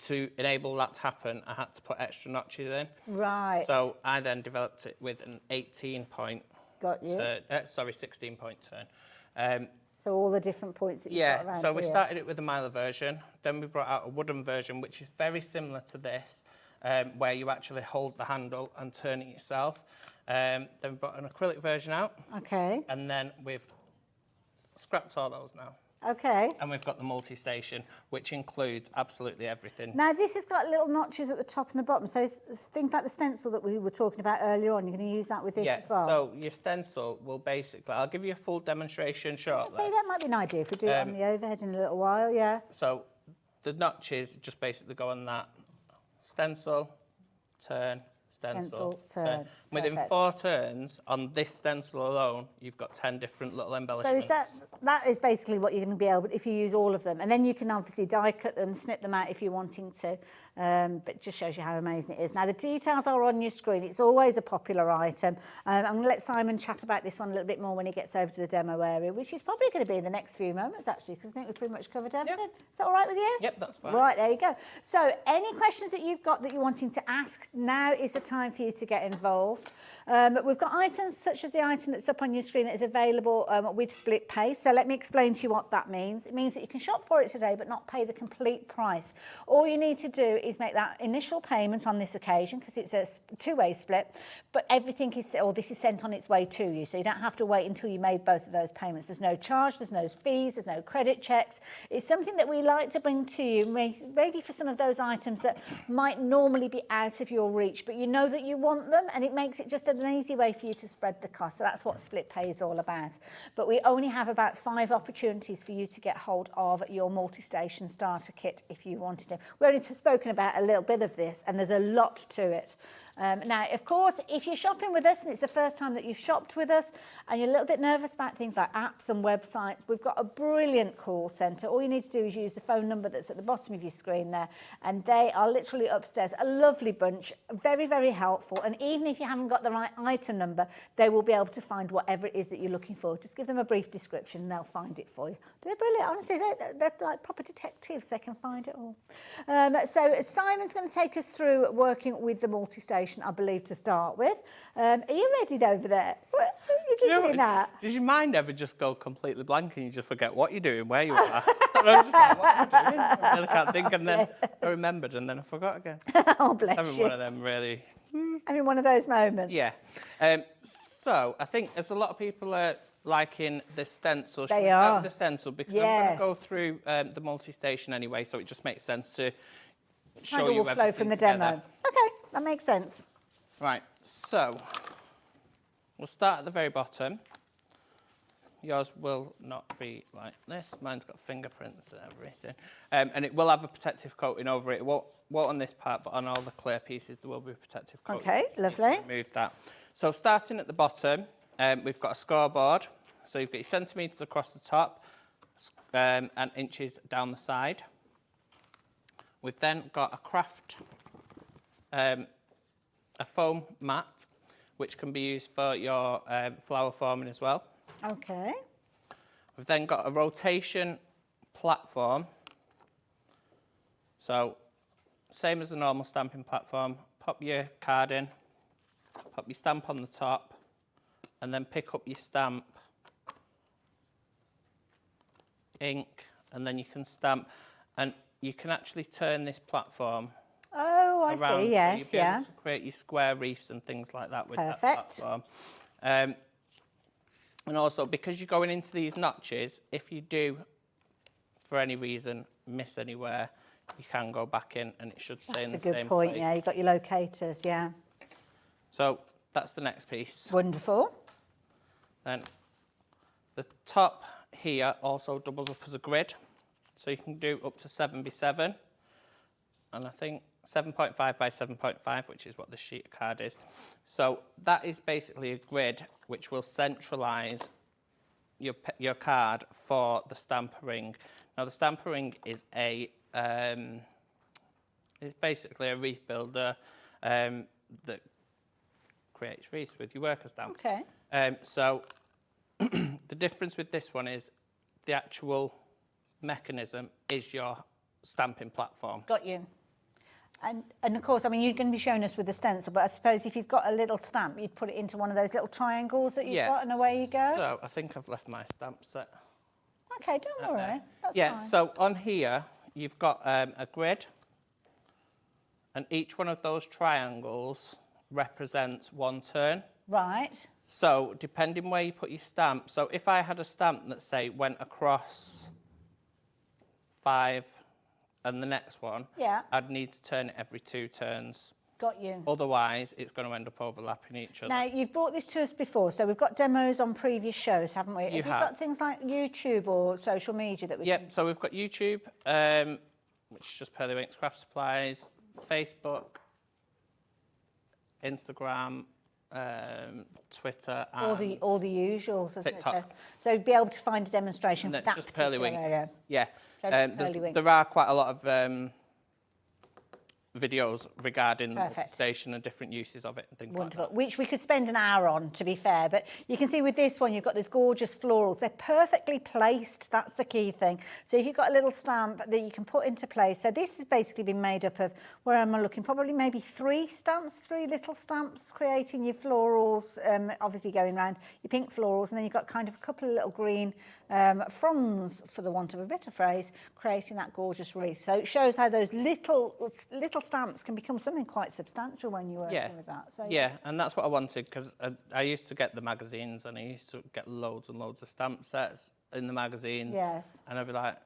to enable that to happen, I had to put extra notches in. Right. So I then developed it with an 18-point. Got you. 16-point turn. So all the different points that you've got around so we here. started it with a miler version. Then we brought out a wooden version, which is very similar to this, where you actually hold the handle and turn it yourself. Then we brought an acrylic version out. Okay. And then we've scrapped all those now. Okay. And we've got the multi-station, which includes absolutely everything. Now, this has got little notches at the top and the bottom, so it's things like the stencil that we were talking about earlier on, you're going to use that with this as well? Yeah, so your stencil will basically, I'll give you a full demonstration shortly. So that might be an idea if we do it on the overhead in a little while, yeah. So the notches just basically go on that stencil, turn, stencil, turn. Within 4 turns, on this stencil alone, you've got 10 different little embellishments. So that is basically what you're going to be able, if you use all of them. And then you can obviously die cut them, snip them out if you're wanting to. But it just shows you how amazing it is. Now, the details are on your screen. It's always a popular item. I'm going to let Simon chat about this one a little bit more when he gets over to the demo area, which is probably going to be in the next few moments, actually, because I think we've pretty much covered everything. Yep. Is that all right with you? Yep, that's fine. Right, there you go. So any questions that you've got that you're wanting to ask, now is the time for you to get involved. We've got items such as the item that's up on your screen that is available with split pay. So let me explain to you what that means. It means that you can shop for it today but not pay the complete price. All you need to do is make that initial payment on this occasion, because it's a two-way split, but everything is, or this is sent on its way to you, so you don't have to wait until you made both of those payments. There's no charge, there's no fees, there's no credit checks. It's something that we like to bring to you, maybe for some of those items that might normally be out of your reach, but you know that you want them, and it makes it just an easy way for you to spread the cost. So that's what split pay is all about. But we only have about 5 opportunities for you to get hold of your multi-station starter kit if you wanted to. We've only spoken about a little bit of this, and there's a lot to it. Now, of course, if you're shopping with us and it's the first time that you've shopped with us and you're a little bit nervous about things like apps and websites, we've got a brilliant call centre. All you need to do is use the phone number that's at the bottom of your screen there, and they are literally upstairs. A lovely bunch, very, very helpful. And even if you haven't got the right item number, they will be able to find whatever it is that you're looking for. Just give them a brief description and they'll find it for you. They're brilliant, honestly. They're like proper detectives. They can find it all. So Simon's going to take us through working with the multi-station, I believe, to start with. Are you ready over there? What are you giggling at? Does your mind ever just go completely blank and you just forget what you're doing, where you are? And I'm just like, what am I doing? I really can't think. And then I remembered and then I forgot again. Oh, bless Having you. one of them really... Having one of those moments. Yeah. So I think as a lot of people are liking the stencil. They are. The stencil, because I'm going to go through the multi-station anyway, so it just makes sense to show you everything flow from the together. demo. Okay, that makes sense. Right, so we'll start at the very bottom yours will not be like this. Mine's got fingerprints and everything. And it will have a protective coating over it. It won't on this part, but on all the clear pieces, there will be a protective coating. Okay, lovely. Remove that. So starting at the bottom, we've got a scoreboard. So you've got your centimetres across the top and inches down the side. We've then got a craft, a foam mat, which can be used for your flower forming as well. Okay. We've then got a rotation platform. So, same as a normal stamping platform, pop your card in, pop your stamp on the top, and then pick up your stamp, ink, and then you can stamp. And you can actually turn this platform I around, see, yes, so you'll be able to create your square reefs and things like that with that platform. And also, because you're going into these notches, if you do, for any reason, miss anywhere, you can go back in and it should stay in the same place. That's a good point, yeah, you've got your locators, yeah. So that's the next piece. Wonderful. Then the top here also doubles up as a grid. So you can do up to 7x7. And I think 7.5 by 7.5, which is what the sheet of card is. So that is basically a grid which will centralise your card for the stamper ring. Now the stamper ring is it's basically a wreath builder that creates wreaths with your worker stamps. Okay. So the difference with this one is the actual mechanism is your stamping platform. Got you. And of course, I mean, you're going to be showing us with the stencil, but I suppose if you've got a little stamp, you'd put it into one of those little triangles that you've got, and away you go. So I think I've left my stamp set. Okay, don't worry. That's fine. So on here, you've got a grid, and each one of those triangles represents one turn. Right. So depending where you put your stamp, so if I had a stamp that, say, went across 5 and the next one, I'd need to turn it every 2 turns. Got you. Otherwise, it's going to end up overlapping each other. Now, you've brought this to us before, so we've got demos on previous shows, haven't we? Have you got things like YouTube or social media that we can... So we've got YouTube, which is just Pearlywinks Craft Supplies, Facebook, Instagram, Twitter, and all the usuals, isn't TikTok. it? So be able to find a demonstration for that just particular Pearlywinks. area. Yeah. Pearlywinks. There are quite a lot of videos regarding the Perfect. station and different uses of it and things Wonderful. like that. Which we could spend an hour on, to be fair. But you can see with this one, you've got these gorgeous florals. They're perfectly placed. That's the key thing. So if you've got a little stamp that you can put into place. So this has basically been made up of, where am I looking? Probably maybe 3 stamps, 3 little stamps, creating your florals, obviously going around your pink florals. And then you've got kind of a couple of little green fronds, for the want of a better phrase, creating that gorgeous wreath. So it shows how those little stamps can become something quite substantial when you're working with that. So, yeah, and that's what I wanted, because I used to get the magazines and I used to get loads and loads of stamp sets in the magazines. Yes. And I'd be like,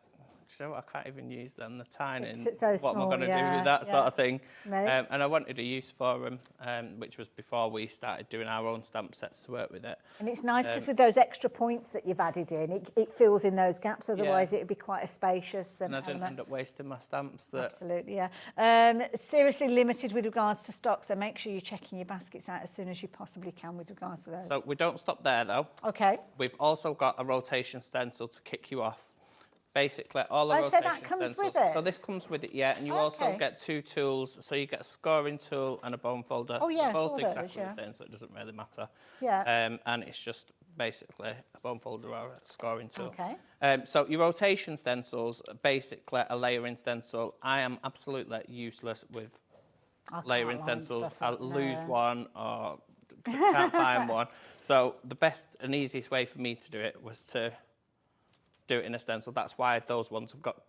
you know what, I can't even use them, they're tiny. It's so what am I small, going to do with that sort of thing? Right. And I wanted a use for them, which was before we started doing our own stamp sets to work with it. And it's nice because with those extra points that you've added in, it fills in those gaps. Otherwise, it would be quite a spacious. And I didn't end up wasting my stamps. Absolutely, yeah. Seriously limited with regards to stock, so make sure you're checking your baskets out as soon as you possibly can with regards to those. So we don't stop there, though. Okay. We've also got a rotation stencil to kick you off. Basically, all the rotation so that comes stencils. with it? So this comes with it, yeah. And you also get 2 tools. So you get a scoring tool and a bone folder. Oh, yeah, both all exactly those, the same, so it doesn't really matter. Yeah. And it's just basically a bone folder or a scoring tool. Okay. So your rotation stencils, basically a layering stencil. I am absolutely useless with layering stencils. I'll lose one or can't find one. So the best and easiest way for me to do it was to do it in a stencil. That's why those ones have got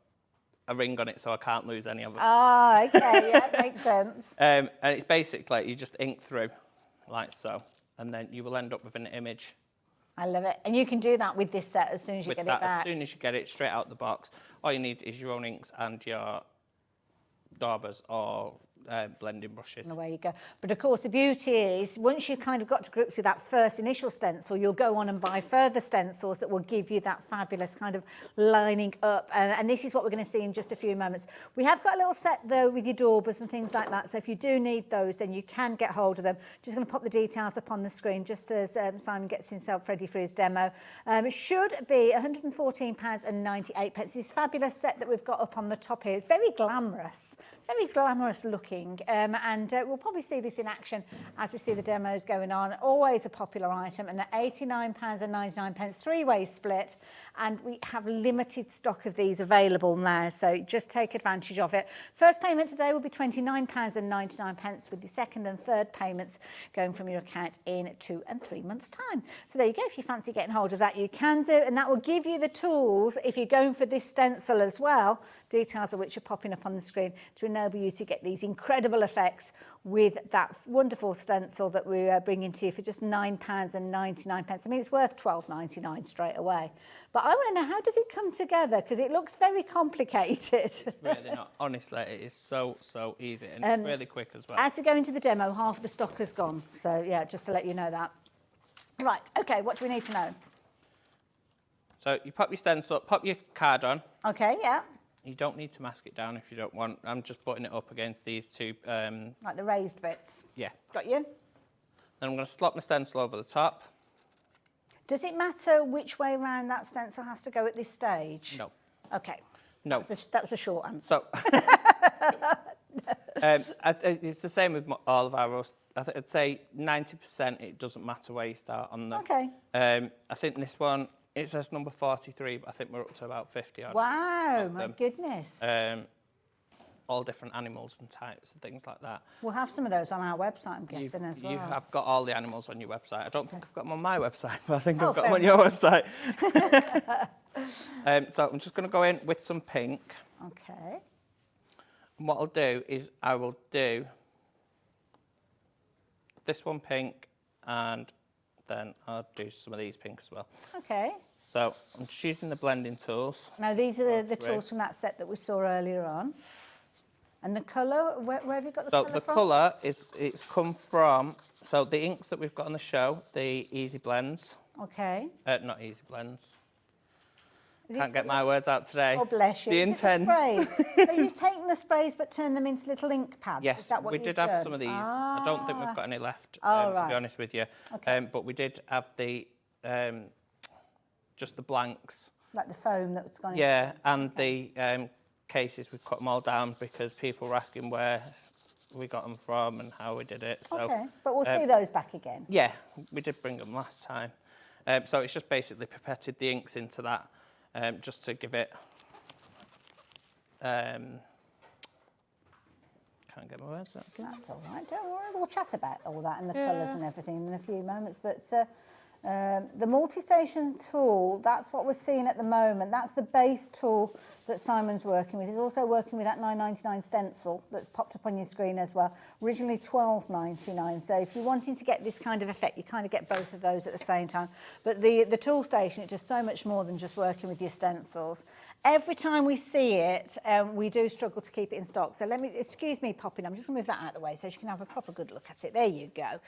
a ring on it, so I can't lose any of them. Ah, okay, yeah, makes sense. And it's basically, you just ink through, like so, and then you will end up with an image. I love it. And you can do that with this set as soon as you get it back. As soon as you get it straight out the box. All you need is your own inks and your daubers or blending brushes. And away you go. But of course, the beauty is once you've kind of got to grips with that first initial stencil, you'll go on and buy further stencils that will give you that fabulous kind of lining up. And this is what we're going to see in just a few moments. We have got a little set though with your daubers and things like that. So if you do need those, then you can get hold of them. Just going to pop the details up on the screen just as Simon gets himself ready for his demo. It should be £114.98. This fabulous set that we've got up on the top here. It's very glamorous looking, and we'll probably see this in action as we see the demos going on. Always a popular item, and at £89.99, three-way split, and we have limited stock of these available now, so just take advantage of it. First payment today will be £29.99, with the second and third payments going from your account in 2 and 3 months' time. So there you go. If you fancy getting hold of that, you can do, and that will give you the tools if you're going for this stencil as well, details of which are popping up on the screen, to enable you to get these incredible effects with that wonderful stencil that we're bringing to you for just £9.99. I mean, it's worth £12.99 straight away. But I want to know, how does it come together? Because it looks very complicated. It's really not. Honestly, it is so easy, and it's really quick as well. As we go into the demo, half of the stock has gone. So, yeah, just to let you know that. Right, OK, what do we need to know? So you pop your stencil, pop your card on. OK, yeah. You don't need to mask it down if you don't want. I'm just putting it up against these two. Like the raised bits? Yeah. Got you. Then I'm going to slop my stencil over the top. Does it matter which way round that stencil has to go at this stage? No. OK. No. That was a short answer. So, it's the same with all of our roast. I'd say 90% it doesn't matter where you start on them. OK. I think this one, it says number 43, but I think we're up to about 50 odd. Wow, my goodness. All different animals and types and things like that. We'll have some of those on our website, I'm guessing, as well. You have got all the animals on your website. I don't think I've got them on my website, but I think I've got them on your website. So I'm just going to go in with some pink. Okay. And what I'll do is I will do this one pink, and then I'll do some of these pink as well. Okay. So I'm just using the blending tools. Now, these are the tools from that set that we saw earlier on. And the colour, where have you got the colour from? So the colour, it's come from, so the inks that we've got on the show, the Easy Blends. Okay. Not Easy Blends. Can't get my words out today. Oh, bless you. The Intense. So you've taken the sprays but turned them into little ink pads? Yes, Is that what we did have some of these. I don't think we've got any left, to be honest with you. Okay. But we did have the, just the blanks. Like the foam that's gone in? Yeah, and the cases, we've cut them all down because people were asking where we got them from and how we did it. So, okay, but we'll see those back again. Yeah, we did bring them last time. So it's just basically pipetted the inks into that, just to give it... can't get my words out. That's all right, don't worry. We'll chat about all that and the colours and everything in a few moments. But the multi-station tool, that's what we're seeing at the moment. That's the base tool that Simon's working with. He's also working with that £9.99 stencil that's popped up on your screen as well. Originally £12.99. So if you're wanting to get this kind of effect, you kind of get both of those at the same time. But the tool station, it's just so much more than just working with your stencils. Every time we see it, we do struggle to keep it in stock. So excuse me popping, I'm just going to move that out of the way so you can have a proper good look at it. There you go.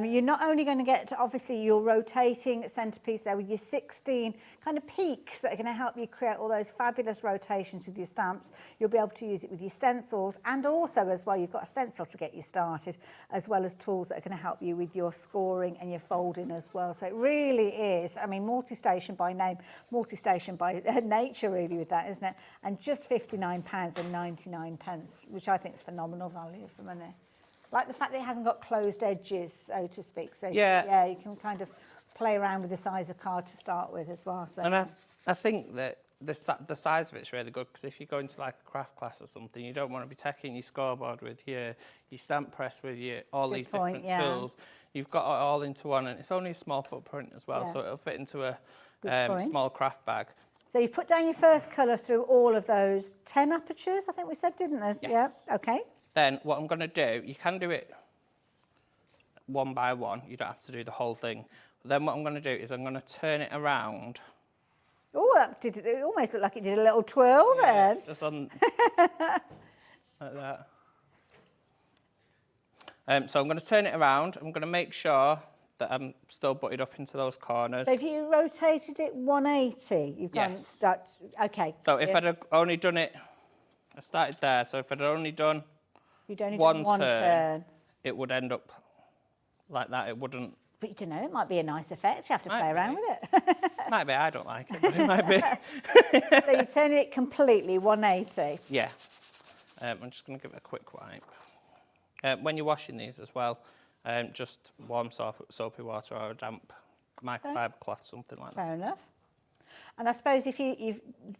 You're not only going to get, obviously, your rotating centrepiece there with your 16 kind of peaks that are going to help you create all those fabulous rotations with your stamps. You'll be able to use it with your stencils, and also as well, you've got a stencil to get you started, as well as tools that are going to help you with your scoring and your folding as well. So it really is, I mean, multi-station by name, multi-station by nature, really, with that, isn't it? And just £59.99, which I think is phenomenal value for money. Like the fact that it hasn't got closed edges, so to speak. So yeah, you can kind of play around with the size of card to start with as well. So. And I think that the size of it's really good, because if you go into like a craft class or something, you don't want to be taking your scoreboard with your stamp press with your all these different tools. You've got it all into one, and it's only a small footprint as well, so it'll fit into a small craft bag. So you put down your first colour through all of those 10 apertures, I think we said, didn't there? Yes. Yeah, okay. Then what I'm going to do, you can do it one by one. You don't have to do the whole thing. But then what I'm going to do is I'm going to turn it around. Oh, it almost looked like it did a little twirl then. Just on like that. So I'm going to turn it around. I'm going to make sure that I'm still butted up into those corners. So if you rotated it 180, you've gone... Yes. That's, okay. So if I'd have only done it, I started there, so if I'd only done You'd only one done one turn. it would end up like that. It wouldn't... But you don't know, it might be a nice effect. You have to play around with it. Might be, I don't like it, but it might be. So you're turning it completely 180. Yeah. I'm just going to give it a quick wipe. When you're washing these as well, just warm soapy water or a damp microfiber cloth, something like that. Fair enough. And I suppose if you're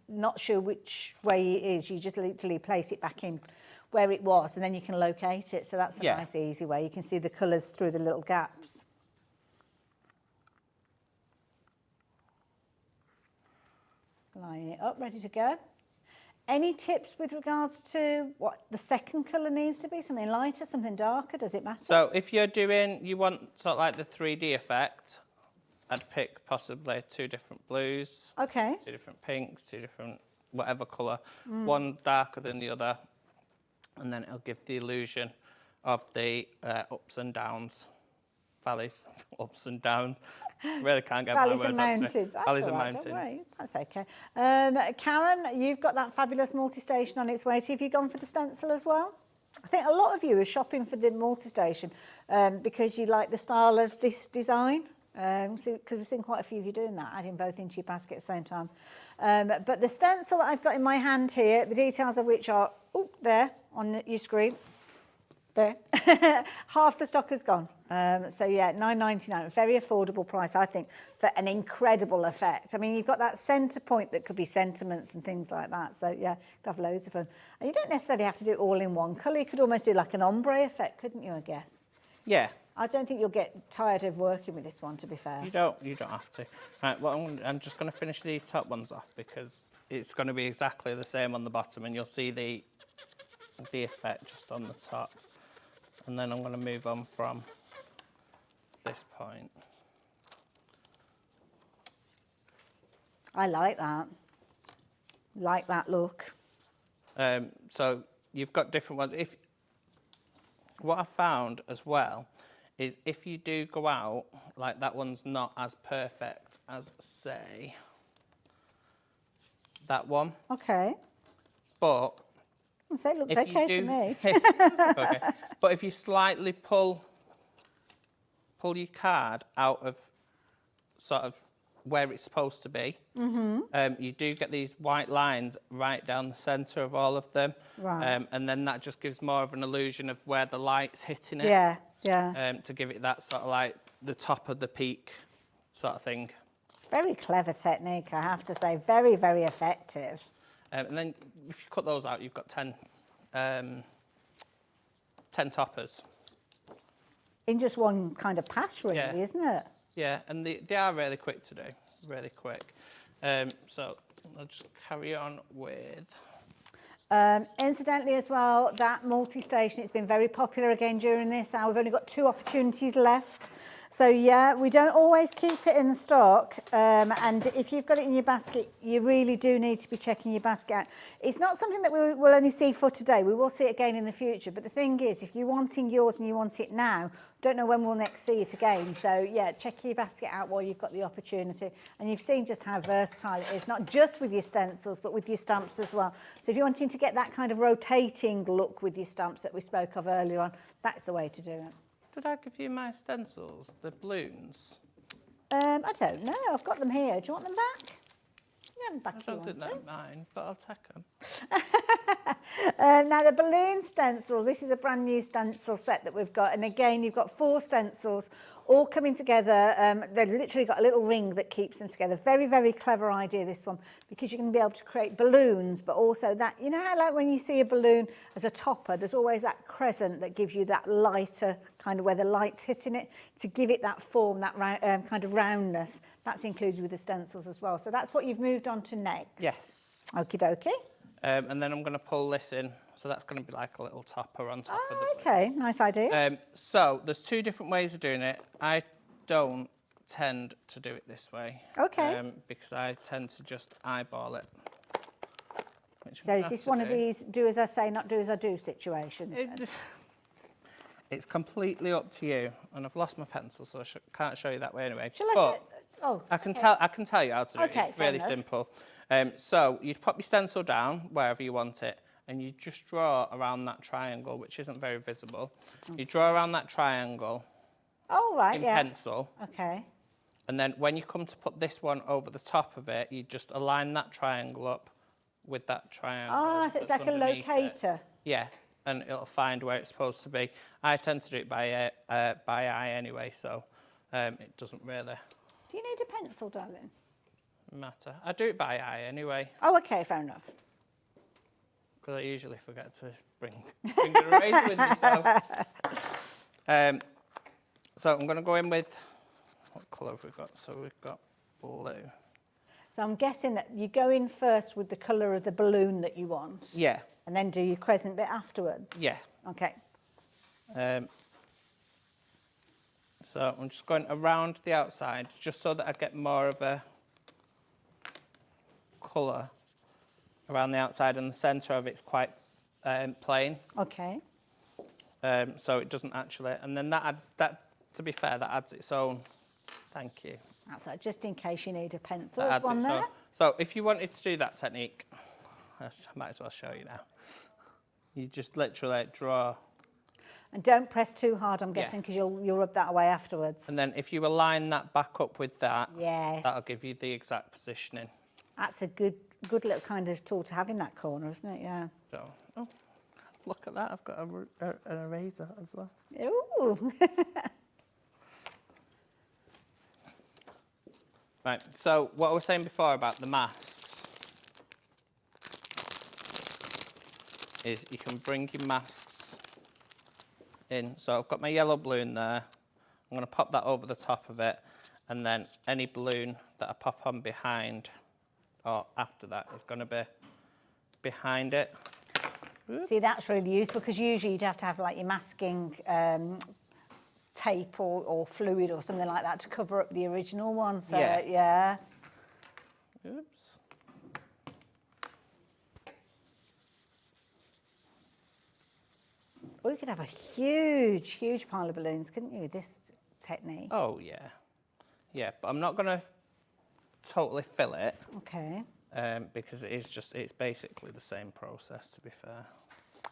not sure which way it is, you just literally place it back in where it was and then you can locate it. So that's a nice, easy way. You can see the colours through the little gaps. Line it up, ready to go. Any tips with regards to what the second colour needs to be? Something lighter, something darker? Does it matter? So if you're doing, you want sort of like the 3D effect, I'd pick possibly 2 different blues. Okay. 2 different pinks, 2 different whatever colour. One darker than the other. And then it'll give the illusion of the ups and downs. Valleys, ups and downs. Really can't get my Valleys words and out mountains. today. That's Valleys all and right, mountains. don't worry. That's okay. Karen, you've got that fabulous multi-station on its way to you. Have you gone for the stencil as well? I think a lot of you are shopping for the multi-station because you like the style of this design. Because we've seen quite a few of you doing that, adding both into your basket at the same time. But the stencil that I've got in my hand here, the details of which are there on your screen. There. Half the stock has gone. So yeah, £9.99, very affordable price, I think, for an incredible effect. I mean, you've got that centre point that could be sentiments and things like that. So yeah, you'd have loads of fun. And you don't necessarily have to do it all in one colour. You could almost do like an ombre effect, couldn't you, I guess? Yeah. I don't think you'll get tired of working with this one, to be fair. You don't have to. Right, well, I'm just going to finish these top ones off because it's going to be exactly the same on the bottom and you'll see the effect just on the top. And then I'm going to move on from this point. I like that. Like that look. So you've got different ones. What I found as well is if you do go out, like that one's not as perfect as, say, that one. Okay. But So it looks okay to me. Okay. But if you slightly pull your card out of sort of where it's supposed to be, you do get these white lines right down the centre of all of them. Right. And then that just gives more of an illusion of where the light's hitting it. Yeah, yeah. To give it that sort of like the top of the peak sort of thing. It's a very clever technique, I have to say. Very, very effective. And then if you cut those out, you've got 10 toppers. In just one kind of pass, really, Yeah. isn't it? Yeah, and they are really quick to do, really quick. So I'll just carry on with... Incidentally as well, that multi-station, it's been very popular again during this hour. We've only got 2 opportunities left. So yeah, we don't always keep it in stock. And if you've got it in your basket, you really do need to be checking your basket out. It's not something that we'll only see for today. We will see it again in the future. But the thing is, if you're wanting yours and you want it now, don't know when we'll next see it again. So yeah, check your basket out while you've got the opportunity. And you've seen just how versatile it is, not just with your stencils, but with your stamps as well. So if you're wanting to get that kind of rotating look with your stamps that we spoke of earlier on, that's the way to do it. Did I give you my stencils, the balloons? I don't know. I've got them here. Do you want them back? Yeah, back I don't think they're mine, but I'll take them. Now, the balloon stencil, this is a brand new stencil set that we've got. And again, you've got 4 stencils all coming together. They've literally got a little ring that keeps them together. Very, very clever idea, this one, because you're going to be able to create balloons, but also that, you know how like when you see a balloon as a topper, there's always that crescent that gives you that lighter kind of where the light's hitting it to give it that form, that kind of roundness. That's included with the stencils as well. So that's what you've moved on to next. Yes. Okie dokie. And then I'm going to pull this in. So that's going to be like a little topper on top of the balloon. Okay, nice idea. So there's 2 different ways of doing it. I don't tend to do it this way. Okay. Because I tend to just eyeball it. So is this one of these do as I say, not do as I do situation? It's completely up to you. And I've lost my pencil, so I can't show you that way anyway. Shall I show? Oh, I can tell you how to do it. Okay, It's really fair enough. simple. So you'd pop your stencil down wherever you want it, and you just draw around that triangle, which isn't very visible. You draw around that triangle Oh, right, in yeah. pencil. Okay. And then when you come to put this one over the top of it, you just align that triangle up with that triangle. Ah, so it's that's like a underneath it. locator. Yeah, and it'll find where it's supposed to be. I tend to do it by eye anyway, so it doesn't really Do you need a pencil, darling? matter. I do it by eye anyway, Oh, okay, fair enough. because I usually forget to bring an eraser with me. So I'm going to go in with, what colour have we got? So we've got blue. So I'm guessing that you go in first with the colour of the balloon that you want. Yeah, And then do your crescent bit afterwards. yeah. Okay. So I'm just going around the outside, just so that I get more of a colour around the outside, and the centre of it's quite plain. Okay. So it doesn't actually, and then that adds, to be fair, that adds its own, thank you. That's right, just in case you need a pencil. That There's adds one its there. own. So if you wanted to do that technique, I might as well show you now. You just literally draw, And don't press too hard, I'm Yeah. guessing, because you'll rub that away afterwards. and then if you align that back up with that, Yes. that'll give you the exact positioning. That's a good little kind of tool to have in that corner, isn't it? Yeah. So, oh, look at that, I've got an eraser as well. Ooh. Right, so what I was saying before about the masks is you can bring your masks in. So I've got my yellow balloon there. I'm going to pop that over the top of it, and then any balloon that I pop on behind or after that is going to be behind it. See, that's really useful, because usually you'd have to have like your masking tape or fluid or something like that to cover up the original one. So, Yeah. yeah. Oops. Or you could have a huge pile of balloons, couldn't you, with this technique? Oh, yeah. Yeah, but I'm not going to totally fill it. Okay. Because it's basically the same process, to be fair.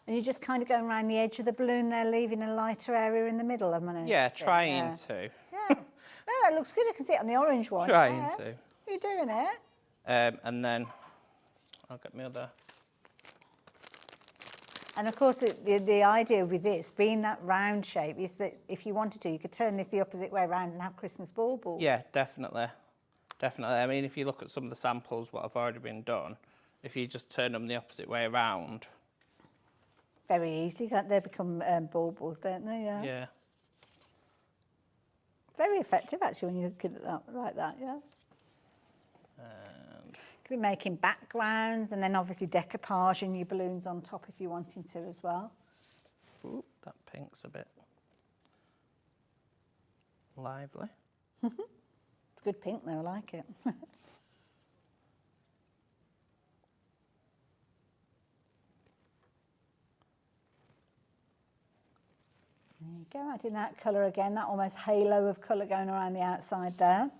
And you're just kind of going around the edge of the balloon there, leaving a lighter area in the middle, am I? Yeah, trying to. Yeah. No, it looks good. I can see it on the orange one. Trying Yeah. to. You're doing it. And then I'll get my other. And of course, the idea with this being that round shape is that if you wanted to, you could turn this the opposite way around and have Christmas baubles. Yeah, definitely. Definitely. I mean, if you look at some of the samples, what have already been done, if you just turn them the opposite way around. Very easy, can't they become baubles, don't they? Yeah. Yeah. Very effective, actually, when you look at that like that, yeah. And Could be making backgrounds and then obviously decoupaging your balloons on top if you're wanting to as well. ooh, that pink's a bit lively. It's good pink though, I like it. There you go, adding that colour again, that almost halo of colour going around the outside there.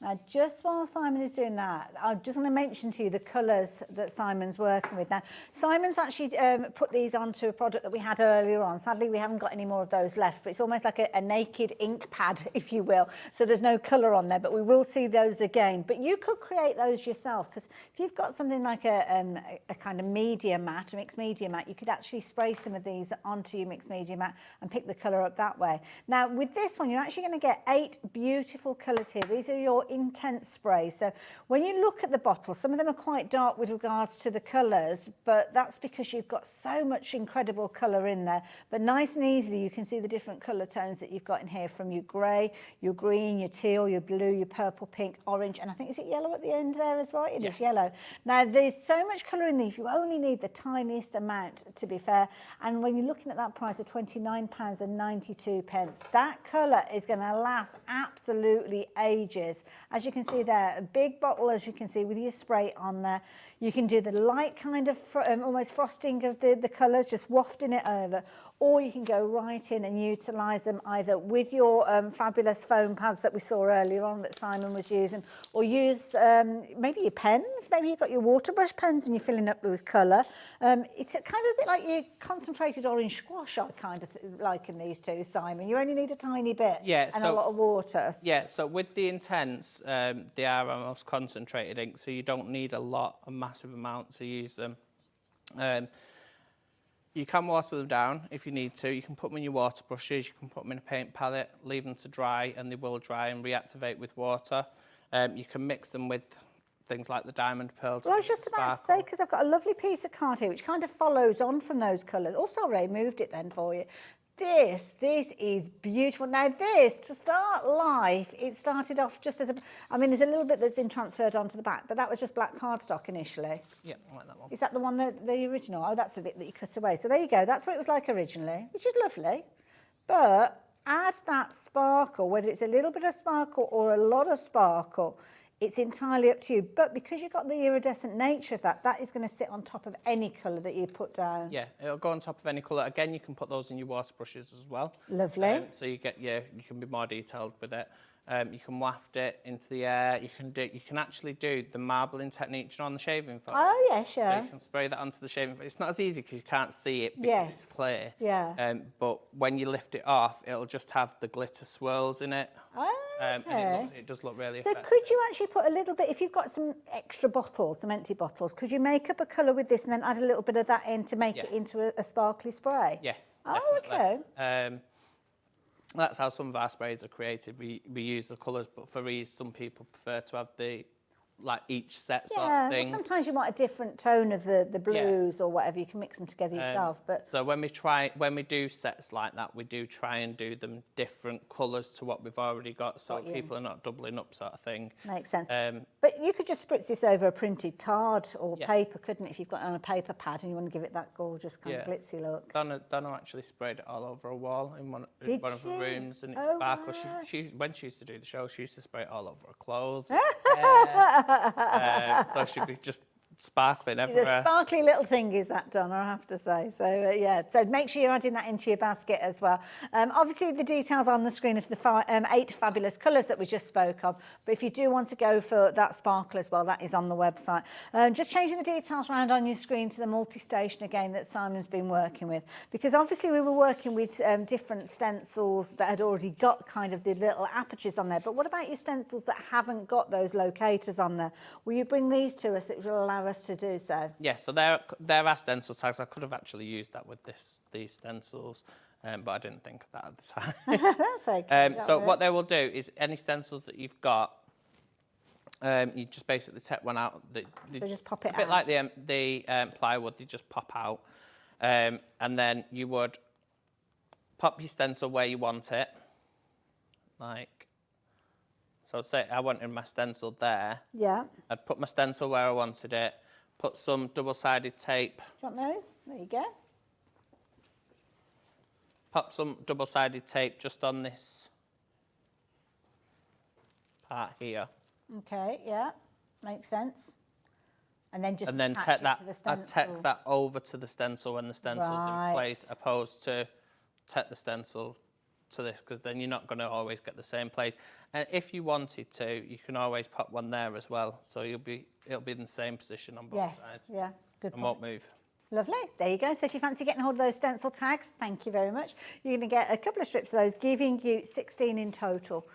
Now, just while Simon is doing that, I just want to mention to you the colours that Simon's working with. Now, Simon's actually put these onto a product that we had earlier on. Sadly, we haven't got any more of those left, but it's almost like a naked ink pad, if you will. So there's no colour on there, but we will see those again. But you could create those yourself, because if you've got something like a kind of media mat, a mixed media mat, you could actually spray some of these onto your mixed media mat and pick the colour up that way. Now, with this one, you're actually going to get 8 beautiful colours here. These are your intense sprays. So when you look at the bottle, some of them are quite dark with regards to the colours, but that's because you've got so much incredible colour in there. But nice and easily, you can see the different colour tones that you've got in here, from your grey, your green, your teal, your blue, your purple, pink, orange, and I think, is it yellow at the end there as well? It is yellow. Now, there's so much colour in these, you only need the tiniest amount, to be fair. And when you're looking at that price of £29.92, that colour is going to last absolutely ages. As you can see there, a big bottle, as you can see, with your spray on there. You can do the light kind of almost frosting of the colours, just wafting it over, or you can go right in and utilise them either with your fabulous foam pads that we saw earlier on that Simon was using, or use maybe your pens, maybe you've got your water brush pens and you're filling up with colour. It's kind of a bit like your concentrated orange squash, I kind of like in these two, Simon. You only need a tiny bit and a lot of water. Yeah, so with the Intense, they are our most concentrated ink, so you don't need a massive amount to use them. You can water them down if you need to. You can put them in your water brushes, you can put them in a paint palette, leave them to dry, and they will dry and reactivate with water. You can mix them with things like the diamond pearl. Well, I was just about to say, because I've got a lovely piece of card here which kind of follows on from those colours. Oh, sorry, I moved it then for you. This is beautiful. Now this, to start life, it started off just as I mean, there's a little bit that's been transferred onto the back, but that was just black cardstock initially. Yeah, I like that one. Is that the one, the original? Oh, that's the bit that you cut away. So there you go. That's what it was like originally, which is lovely. But add that sparkle, whether it's a little bit of sparkle or a lot of sparkle, it's entirely up to you. But because you've got the iridescent nature of that, that is going to sit on top of any colour that you put down. Yeah, it'll go on top of any colour. Again, you can put those in your water brushes as well. Lovely. So you can be more detailed with it. You can waft it into the air. You can actually do the marbling technique, you know, on the shaving foam. Oh yeah, sure. So you can spray that onto the shaving foam. It's not as easy because you can't see it because it's clear. Yeah. But when you lift it off, it'll just have the glitter swirls in it. Oh, okay. And it does look really so effective. could you actually put a little bit, if you've got some extra bottles, some empty bottles, could you make up a colour with this and then add a little bit of that in to make it into a sparkly spray? Yeah. Oh, definitely. okay. That's how some of our sprays are created. We use the colours, but for ease, some people prefer to have each set sort of thing. Well, sometimes you want a different tone of the blues or whatever. You can mix them together yourself. But so when we do sets like that, we do try and do them different colours to what we've already got, so people are not doubling up, sort of thing. Makes sense. But you could just spritz this over a printed card or paper, couldn't it? If you've got it on a paper pad and you want to give it that gorgeous kind of glitzy look. Donna actually sprayed it all over a wall in one of her rooms, and it sparkled. She when she used to do the show, she used to spray it all over her clothes. So she'd be just sparkling everywhere. The sparkly little thing is that, Donna, I have to say. So, yeah, so make sure you're adding that into your basket as well. Obviously, the details on the screen of the 8 fabulous colours that we just spoke of. But if you do want to go for that sparkle as well, that is on the website. Just changing the details around on your screen to the multi-station again that Simon's been working with. Because obviously we were working with different stencils that had already got kind of the little apertures on there. But what about your stencils that haven't got those locators on there? Will you bring these to us? It will allow us to do so. Yeah, so there are stencil tags. I could have actually used that with these stencils, but I didn't think of that at the time. That's okay. So what they will do is any stencils that you've got, you just basically take one out. So just pop it out. A bit like the plywood, they just pop out. And then you would pop your stencil where you want it. So say I wanted my stencil there. Yeah. I'd put my stencil where I wanted it, put some double-sided tape. Do you want those? There you go. Pop some double-sided tape just on this part here. Okay, yeah, makes sense. And then just take that. I'd take that over to the stencil when the stencil's in place, opposed to take the stencil to this, because then you're not going to always get the same place. And if you wanted to, you can always pop one there as well, so it'll be in the same position on both sides. Yeah, good. And won't move. Lovely. There you go. So if you fancy getting hold of those stencil tags, thank you very much. You're going to get a couple of strips of those, giving you 16 in total.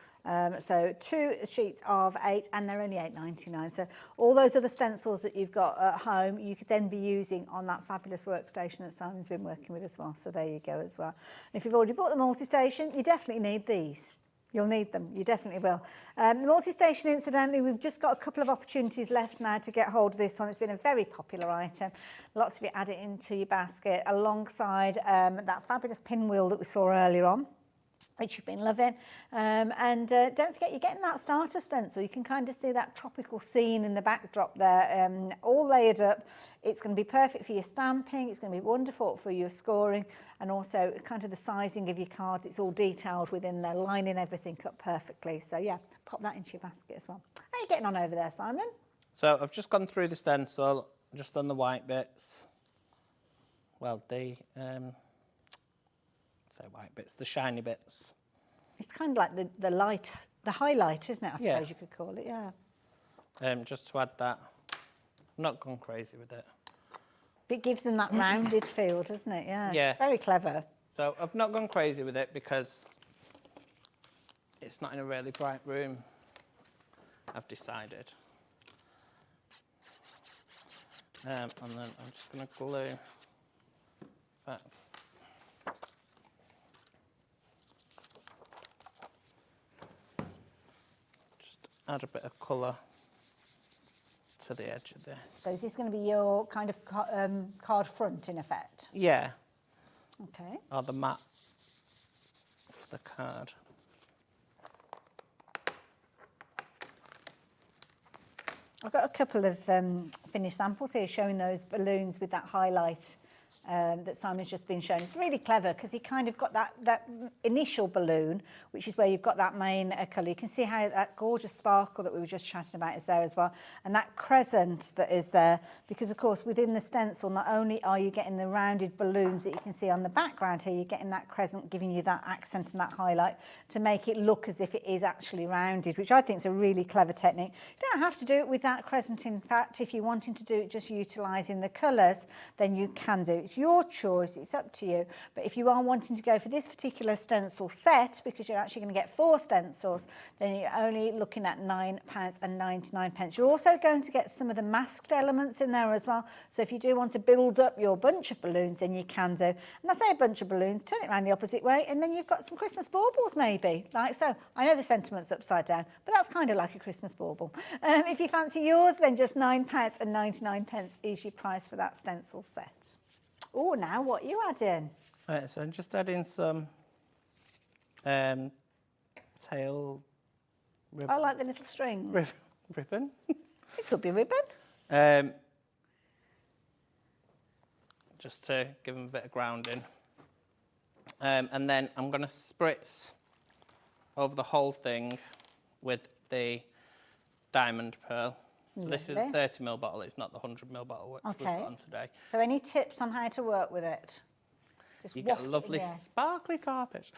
So 2 sheets of 8, and they're only £8.99. So all those other stencils that you've got at home, you could then be using on that fabulous workstation that Simon's been working with as well. So there you go as well. And if you've already bought the multi-station, you definitely need these. You'll need them. You definitely will. The multi-station, incidentally, we've just got a couple of opportunities left now to get hold of this one. It's been a very popular item. Lots of you add it into your basket alongside that fabulous pinwheel that we saw earlier on. which you've been loving. And don't forget, you're getting that starter stencil. You can kind of see that tropical scene in the backdrop there, all layered up. It's going to be perfect for your stamping. It's going to be wonderful for your scoring, and also kind of the sizing of your cards. It's all detailed within there, lining everything up perfectly. So yeah, pop that into your basket as well. How are you getting on over there, Simon? So I've just gone through the stencil, just done the white bits. Well, the say white bits, the shiny bits. It's kind of like the light, the highlight, isn't it? I suppose Yeah. you could call it, yeah. Just to add that. I'm not gone crazy with it. It gives them that rounded feel, doesn't it? Yeah. Yeah. Very clever. So I've not gone crazy with it because it's not in a really bright room, I've decided. And then I'm just going to glue that. Just add a bit of colour to the edge of this. So is this going to be your kind of card front, in effect? Yeah, Okay. or the mat for the card. I've got a couple of finished samples here showing those balloons with that highlight that Simon's just been shown. It's really clever because he kind of got that initial balloon, which is where you've got that main colour. You can see how that gorgeous sparkle that we were just chatting about is there as well. And that crescent that is there, because of course within the stencil, not only are you getting the rounded balloons that you can see on the background here, you're getting that crescent giving you that accent and that highlight to make it look as if it is actually rounded, which I think is a really clever technique. You don't have to do it with that crescent. In fact, if you're wanting to do it just utilising the colours, then you can do it. It's your choice, it's up to you. But if you are wanting to go for this particular stencil set, because you're actually going to get 4 stencils, then you're only looking at £9.99. You're also going to get some of the masked elements in there as well. So if you do want to build up your bunch of balloons, then you can do. And I say a bunch of balloons, turn it around the opposite way, and then you've got some Christmas baubles maybe, like so. I know the sentiment's upside down, but that's kind of like a Christmas bauble. If you fancy yours, then just £9.99 is your price for that stencil set. Oh, now what are you adding? Right, so I'm just adding some tail ribbon. I like the little string. Ribbon. It could be ribbon. Just to give them a bit of grounding. And then I'm going to spritz over the whole thing with the diamond pearl. So this is a 30ml bottle, it's not the 100ml bottle which we've got on today. So any tips on how to work with it? Just you get a waft it lovely in the air. sparkly carpet.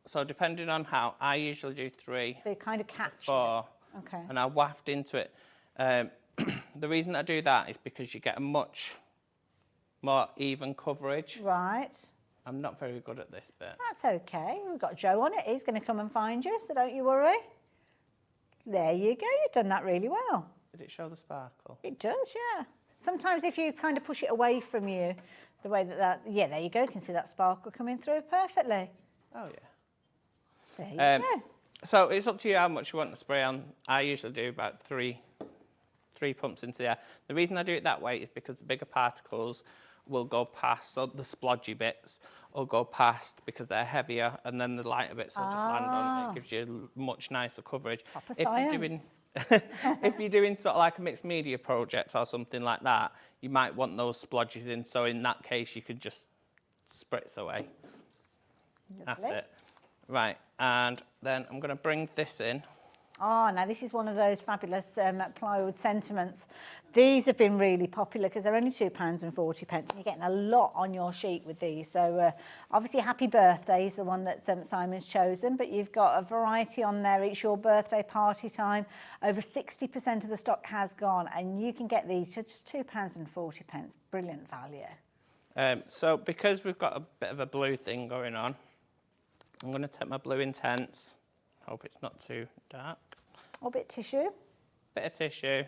So depending on how, I usually do 3 So you kind of catch to 4, it. Okay. and I waft into it. The reason I do that is because you get a much more even coverage. Right. I'm not very good at this bit. That's okay. We've got Joe on it. He's going to come and find you, so don't you worry. There you go. You've done that really well. Did it show the sparkle? It does, yeah. Sometimes if you kind of push it away from you, the way yeah, there you go. You can see that sparkle coming through perfectly. Oh, yeah. There you go. So it's up to you how much you want to spray on. I usually do about 3 pumps into the air. The reason I do it that way is because the bigger particles will go past, so the splodgy bits will go past because they're heavier, and then the lighter bits will just land on it. It gives you much nicer coverage. Proper If science. you're doing if you're doing sort of like a mixed media project or something like that, you might want those splodges in. So in that case, you could just spritz away. Lovely. That's it. Right, and then I'm going to bring this in. Oh, now this is one of those fabulous plywood sentiments. These have been really popular because they're only £2.40 and you're getting a lot on your sheet with these. So obviously Happy Birthday is the one that Simon's chosen, but you've got a variety on there. It's your birthday party time. Over 60% of the stock has gone, and you can get these for just £2.40. Brilliant value. So because we've got a bit of a blue thing going on, I'm going to take my blue intense. Hope it's not too dark. Or a bit of tissue. Bit of tissue.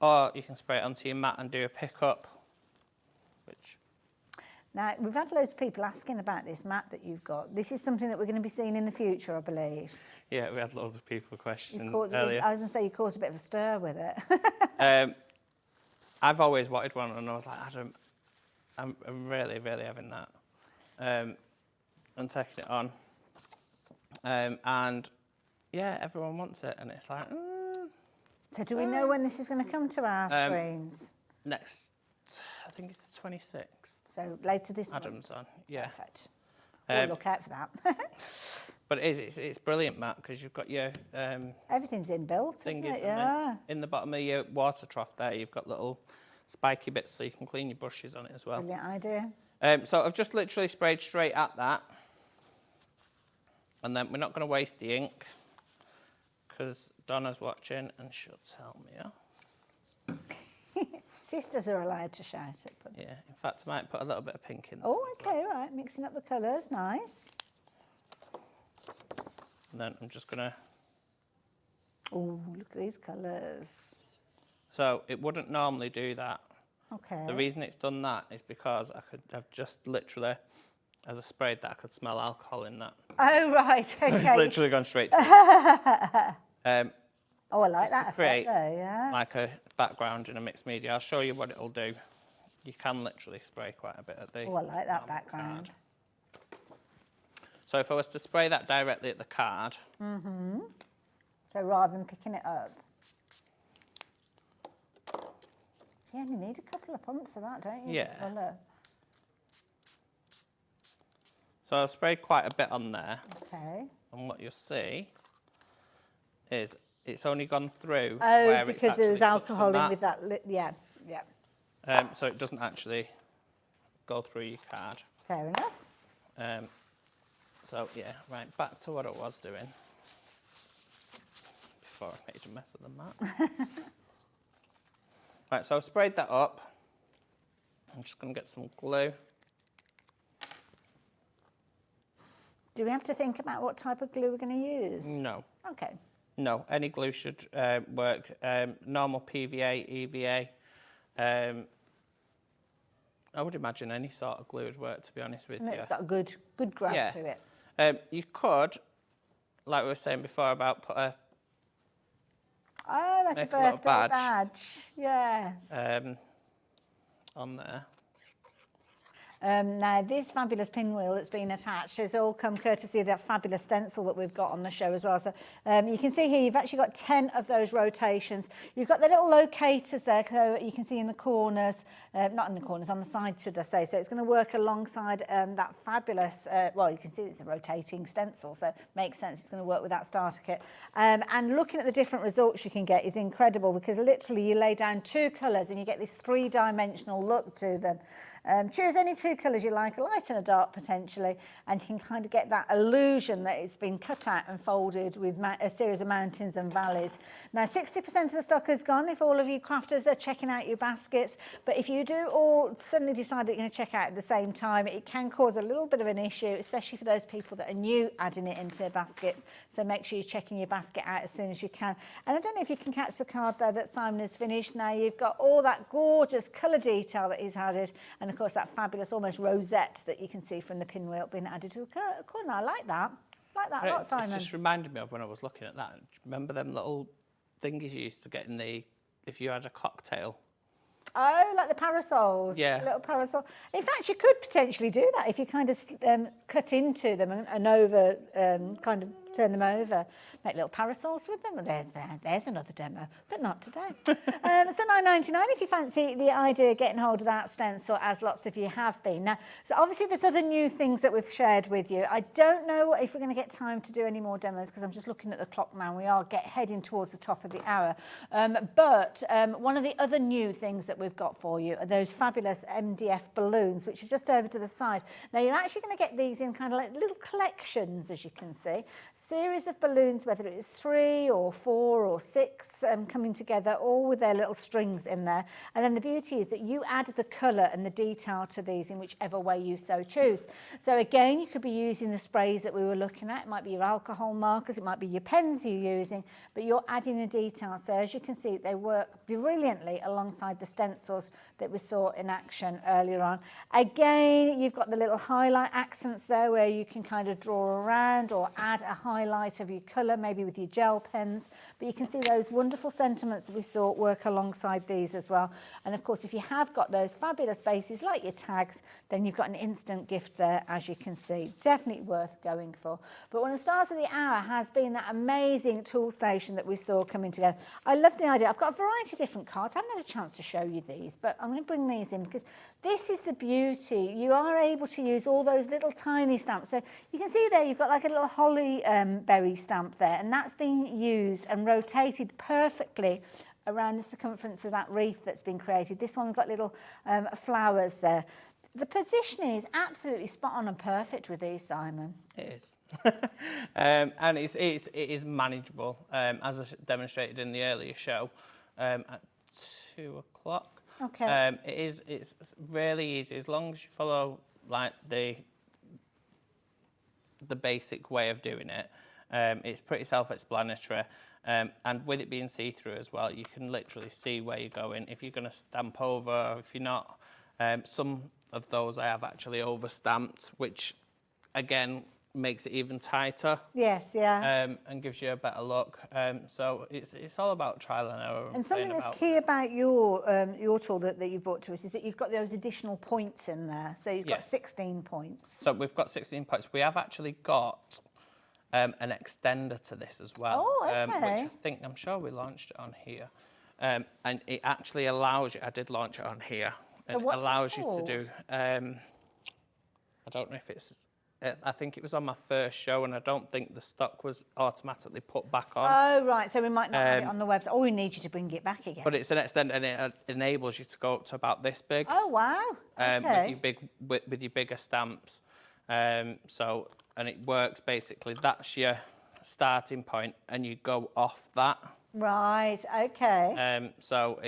Or you can spray it onto your mat and do a pickup. Which. Now, we've had loads of people asking about this mat that you've got. This is something that we're going to be seeing in the future, I believe. Yeah, we had loads of people questioning I was earlier. going to say you caused a bit of a stir with it. I've always wanted one, and I was like, Adam, I'm really, really having that. and taking it on. And yeah, everyone wants it, and it's like, So do we know when this is going to come to our screens? next, I think it's the 26th. So later this month. Adam's on, yeah. Perfect. We'll look out for that. But it's brilliant, Matt, because you've got your Everything's inbuilt, thing, isn't it? isn't Yeah. it? In the bottom of your water trough there, you've got little spiky bits so you can clean your brushes on it as well. Brilliant idea. So I've just literally sprayed straight at that. And then we're not going to waste the ink because Donna's watching and she'll tell me off. Sisters are allowed to shout it. But Yeah, in fact, I might put a little bit of pink in. oh, okay, right. Mixing up the colours. Nice. And then I'm just going to... Oh, look at these colours. So it wouldn't normally do that. Okay. The reason it's done that is because I could have just literally, as I sprayed that, I could smell alcohol in that. Oh, right. So Okay. it's literally gone straight to it. Oh, I like that create effect though, yeah. like a background in a mixed media. I'll show you what it'll do. You can literally spray quite a bit at the Oh, I like that normal background. card. So if I was to spray that directly at the card, So rather than picking it up. You only need a couple of pumps of that, don't you? Yeah. The colour. so I've sprayed quite a bit on there, Okay. and what you'll see is it's only gone through Oh, where it's because actually there's touched alcohol the in mat. with that. Yeah, yeah. So it doesn't actually go through your card. Fair enough. So yeah, right, back to what I was doing before I made a mess of the mat. Right, so I've sprayed that up. I'm just going to get some glue. Do we have to think about what type of glue we're going to use? No, Okay. no, any glue should work. Normal PVA, EVA. I would imagine any sort of glue would work, to be honest with And you. it's got a good grab Yeah. to it. You could, like we were saying before, about put a Oh, like Make a a little birthday badge. badge. Yeah. on there. Now, this fabulous pinwheel that's been attached has all come courtesy of that fabulous stencil that we've got on the show as well. So you can see here, you've actually got 10 of those rotations. You've got the little locators there, so you can see in the corners, not in the corners, on the side, should I say. So it's going to work alongside that fabulous, well, you can see it's a rotating stencil, so it makes sense it's going to work with that starter kit. And looking at the different results you can get is incredible, because literally you lay down 2 colours and you get this 3-dimensional look to them. Choose any 2 colours you like, a light and a dark potentially, and you can kind of get that illusion that it's been cut out and folded with a series of mountains and valleys. Now, 60% of the stock is gone if all of you crafters are checking out your baskets, but if you do all suddenly decide that you're going to check out at the same time, it can cause a little bit of an issue, especially for those people that are new adding it into their baskets. So make sure you're checking your basket out as soon as you can. And I don't know if you can catch the card there that Simon has finished. Now, you've got all that gorgeous colour detail that he's added, and of course that fabulous almost rosette that you can see from the pinwheel being added to the corner. I like that. Like that a lot, Simon. It just reminded me of when I was looking at that. Remember them little thingies you used to get in if you had a cocktail? Oh, like the parasols. Yeah. Little parasol. In fact, you could potentially do that if you kind of cut into them and over, kind of turn them over. Make little parasols with them. There's another demo, but not today. So £9.99 if you fancy the idea of getting hold of that stencil, as lots of you have been. Now, so obviously there's other new things that we've shared with you. I don't know if we're going to get time to do any more demos, because I'm just looking at the clock now. We are heading towards the top of the hour. But one of the other new things that we've got for you are those fabulous MDF balloons, which are just over to the side. Now, you're actually going to get these in kind of like little collections, as you can see. Series of balloons, whether it's 3 or 4 or 6 coming together, all with their little strings in there. And then the beauty is that you add the colour and the detail to these in whichever way you so choose. So again, you could be using the sprays that we were looking at. It might be your alcohol markers, it might be your pens you're using, but you're adding the detail. So as you can see, they work brilliantly alongside the stencils that we saw in action earlier on. Again, you've got the little highlight accents there where you can kind of draw around or add a highlight of your colour, maybe with your gel pens. But you can see those wonderful sentiments that we saw work alongside these as well. And of course, if you have got those fabulous bases like your tags, then you've got an instant gift there, as you can see. Definitely worth going for. But one of the stars of the hour has been that amazing tool station that we saw coming together. I love the idea. I've got a variety of different cards. I haven't had a chance to show you these, but I'm going to bring these in because this is the beauty. You are able to use all those little tiny stamps. So you can see there you've got like a little holly berry stamp there, and that's being used and rotated perfectly around the circumference of that wreath that's been created. This one we've got little flowers there. The positioning is absolutely spot on and perfect with these, Simon. It is. And it is manageable, as I demonstrated in the earlier show, at 2 o'clock. Okay. It's really easy, as long as you follow like the basic way of doing it. It's pretty self-explanatory. And with it being see-through as well, you can literally see where you're going. If you're going to stamp over, or if you're not, some of those I have actually over-stamped, which again makes it even tighter. Yes, yeah. And gives you a better look. So it's all about trial and error. And something that's key about your tool that you brought to us is that you've got those additional points in there. So you've got 16 points. So we've got 16 points. We have actually got an extender to this as well. Oh, okay. Which I'm sure we launched it on here. And it actually allows you, I did launch it on here. So it what's allows it you called? to do, I don't know if it's, I think it was on my first show, and I don't think the stock was automatically put back on. Oh, right. So we might not have it on the website. Oh, we need you to bring it back again. But it's an extender, and it enables you to go up to about this big. Oh, wow. Okay. With your bigger stamps. So, and it works basically, that's your starting point, and you go off that. Right, okay. So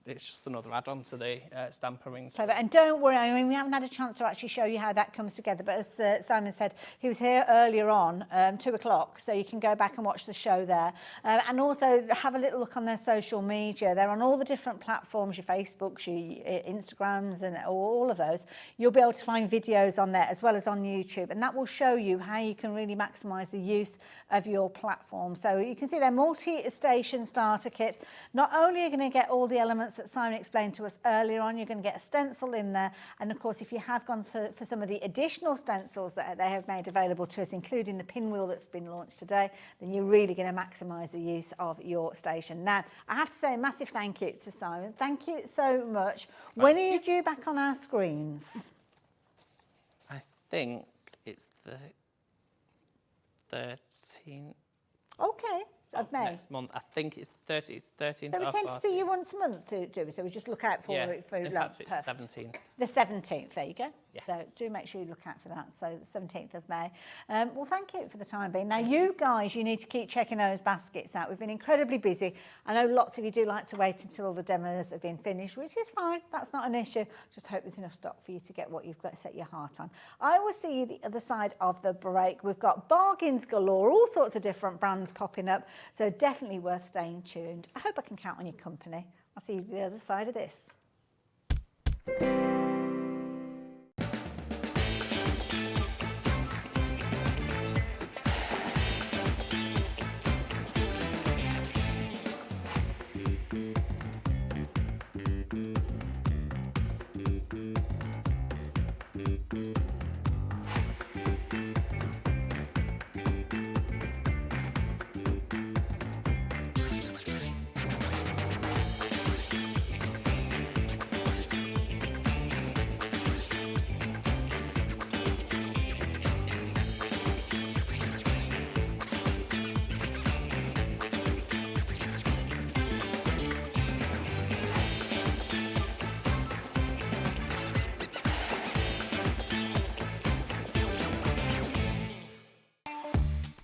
it's just another add-on to the stamper ring. So, and don't worry, I mean, we haven't had a chance to actually show you how that comes together, but as Simon said, he was here earlier on, 2 o'clock, so you can go back and watch the show there. And also have a little look on their social media. They're on all the different platforms, your Facebooks, your Instagrams, and all of those. You'll be able to find videos on there as well as on YouTube, and that will show you how you can really maximise the use of your platform. So you can see their multi-station starter kit. Not only are you going to get all the elements that Simon explained to us earlier on, you're going to get a stencil in there, and of course if you have gone for some of the additional stencils that they have made available to us, including the pinwheel that's been launched today, then you're really going to maximise the use of your station. Now, I have to say a massive thank you to Simon. Thank you so much. When are you due back on our screens? I think it's the 13th. Okay. Of May. Next month. I think it's 13th. So we tend to see you once a month, do we? So we just look out for it. In fact, it's 17th. The 17th, there you go. Yes. So do make sure you look out for that. So the 17th of May. Well, thank you for the time being. Now, you guys, you need to keep checking those baskets out. We've been incredibly busy. I know lots of you do like to wait until all the demos have been finished, which is fine. That's not an issue. Just hope there's enough stock for you to get what you've got to set your heart on. I will see you the other side of the break. We've got bargains galore, all sorts of different brands popping up. So definitely worth staying tuned. I hope I can count on your company. I'll see you the other side of this.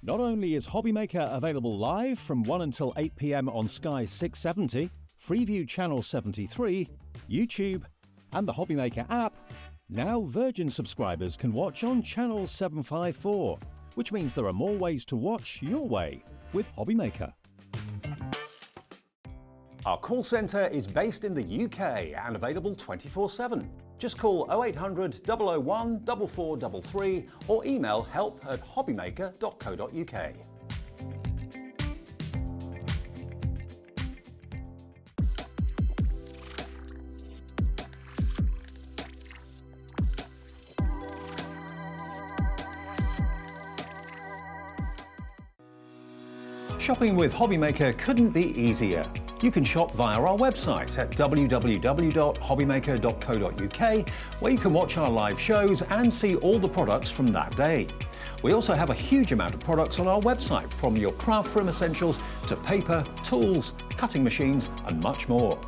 Not only is HobbyMaker available live from 1 until 8 p.m. on Sky 670, Freeview Channel 73, YouTube, and the HobbyMaker app, now Virgin subscribers can watch on Channel 754, which means there are more ways to watch your way with HobbyMaker. Our call centre is based in the UK and available 24/7. Just call 0800 001 4433 or email help@hobbymaker.co.uk. Shopping with HobbyMaker couldn't be easier. You can shop via our website at www.hobbymaker.co.uk, where you can watch our live shows and see all the products from that day. We also have a huge amount of products on our website, from your craft room essentials to paper, tools, cutting machines and much more.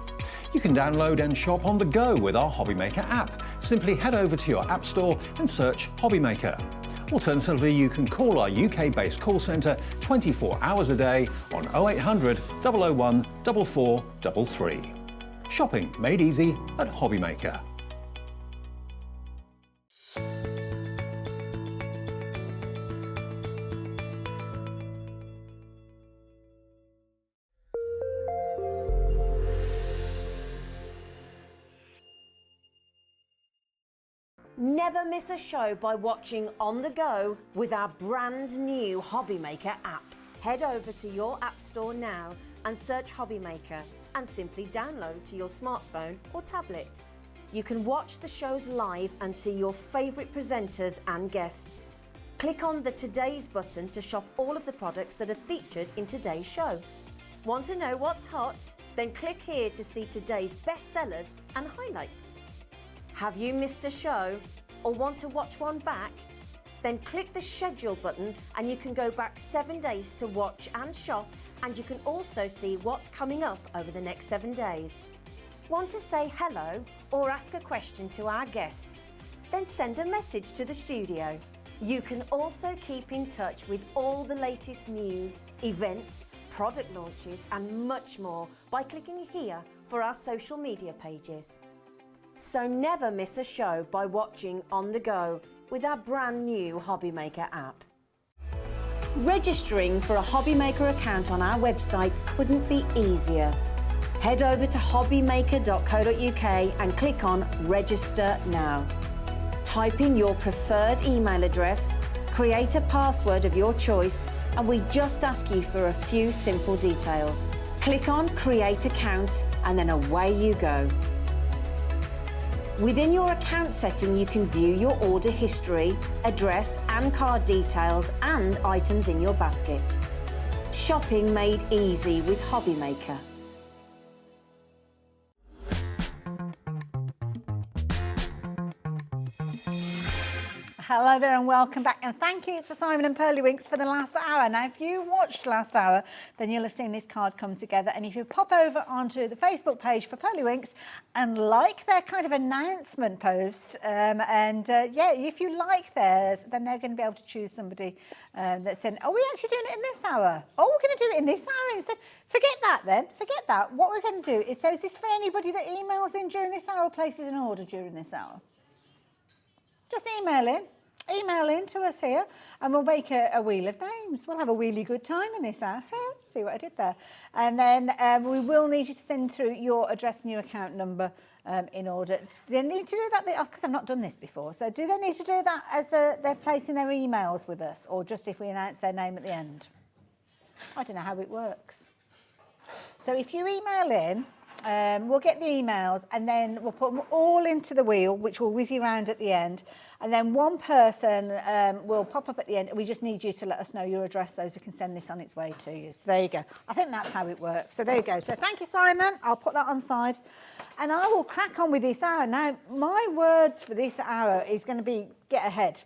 You can download and shop on the go with our HobbyMaker app. Simply head over to your app store and search HobbyMaker. Alternatively, you can call our UK-based call centre 24 hours a day on 0800 001 4433. Shopping made easy at HobbyMaker. Never miss a show by watching on the go with our brand new HobbyMaker app. Head over to your app store now and search HobbyMaker and simply download to your smartphone or tablet. You can watch the shows live and see your favourite presenters and guests. Click on the Today's button to shop all of the products that are featured in today's show. Want to know what's hot? Then click here to see today's bestsellers and highlights. Have you missed a show or want to watch one back? Then click the schedule button and you can go back 7 days to watch and shop, and you can also see what's coming up over the next 7 days. Want to say hello or ask a question to our guests? Then send a message to the studio. You can also keep in touch with all the latest news, events, product launches and much more by clicking here for our social media pages. So never miss a show by watching on the go with our brand new HobbyMaker app. Registering for a HobbyMaker account on our website couldn't be easier. Head over to hobbymaker.co.uk and click on Register Now. Type in your preferred email address, create a password of your choice, and we just ask you for a few simple details. Click on Create Account and then away you go. Within your account setting, you can view your order history, address and card details and items in your basket. Shopping made easy with HobbyMaker. Hello there and welcome back, and thank you to Simon and Pearlywinks for the last hour. Now, if you watched last hour, then you'll have seen this card come together, and if you pop over onto the Facebook page for Pearlywinks and like their kind of announcement post, yeah, if you like theirs, then they're going to be able to choose somebody that's in. Are we actually doing it in this hour? Oh, we're going to do it in this hour instead. Forget that then, forget that. What we're going to do is, so is this for anybody that emails in during this hour or places an order during this hour? Just email in to us here and we'll make a wheel of names. We'll have a really good time in this hour. See what I did there. And then we will need you to send through your address and your account number in order. Do they need to do that? Because I've not done this before. So do they need to do that as they're placing their emails with us, or just if we announce their name at the end? I don't know how it works. So if you email in, we'll get the emails and then we'll put them all into the wheel, which will whiz you around at the end. And then one person will pop up at the end. We just need you to let us know your address so we can send this on its way to you. So there you go. I think that's how it works. So there you go. So thank you, Simon. I'll put that on side. And I will crack on with this hour. Now, my words for this hour is going to be get ahead.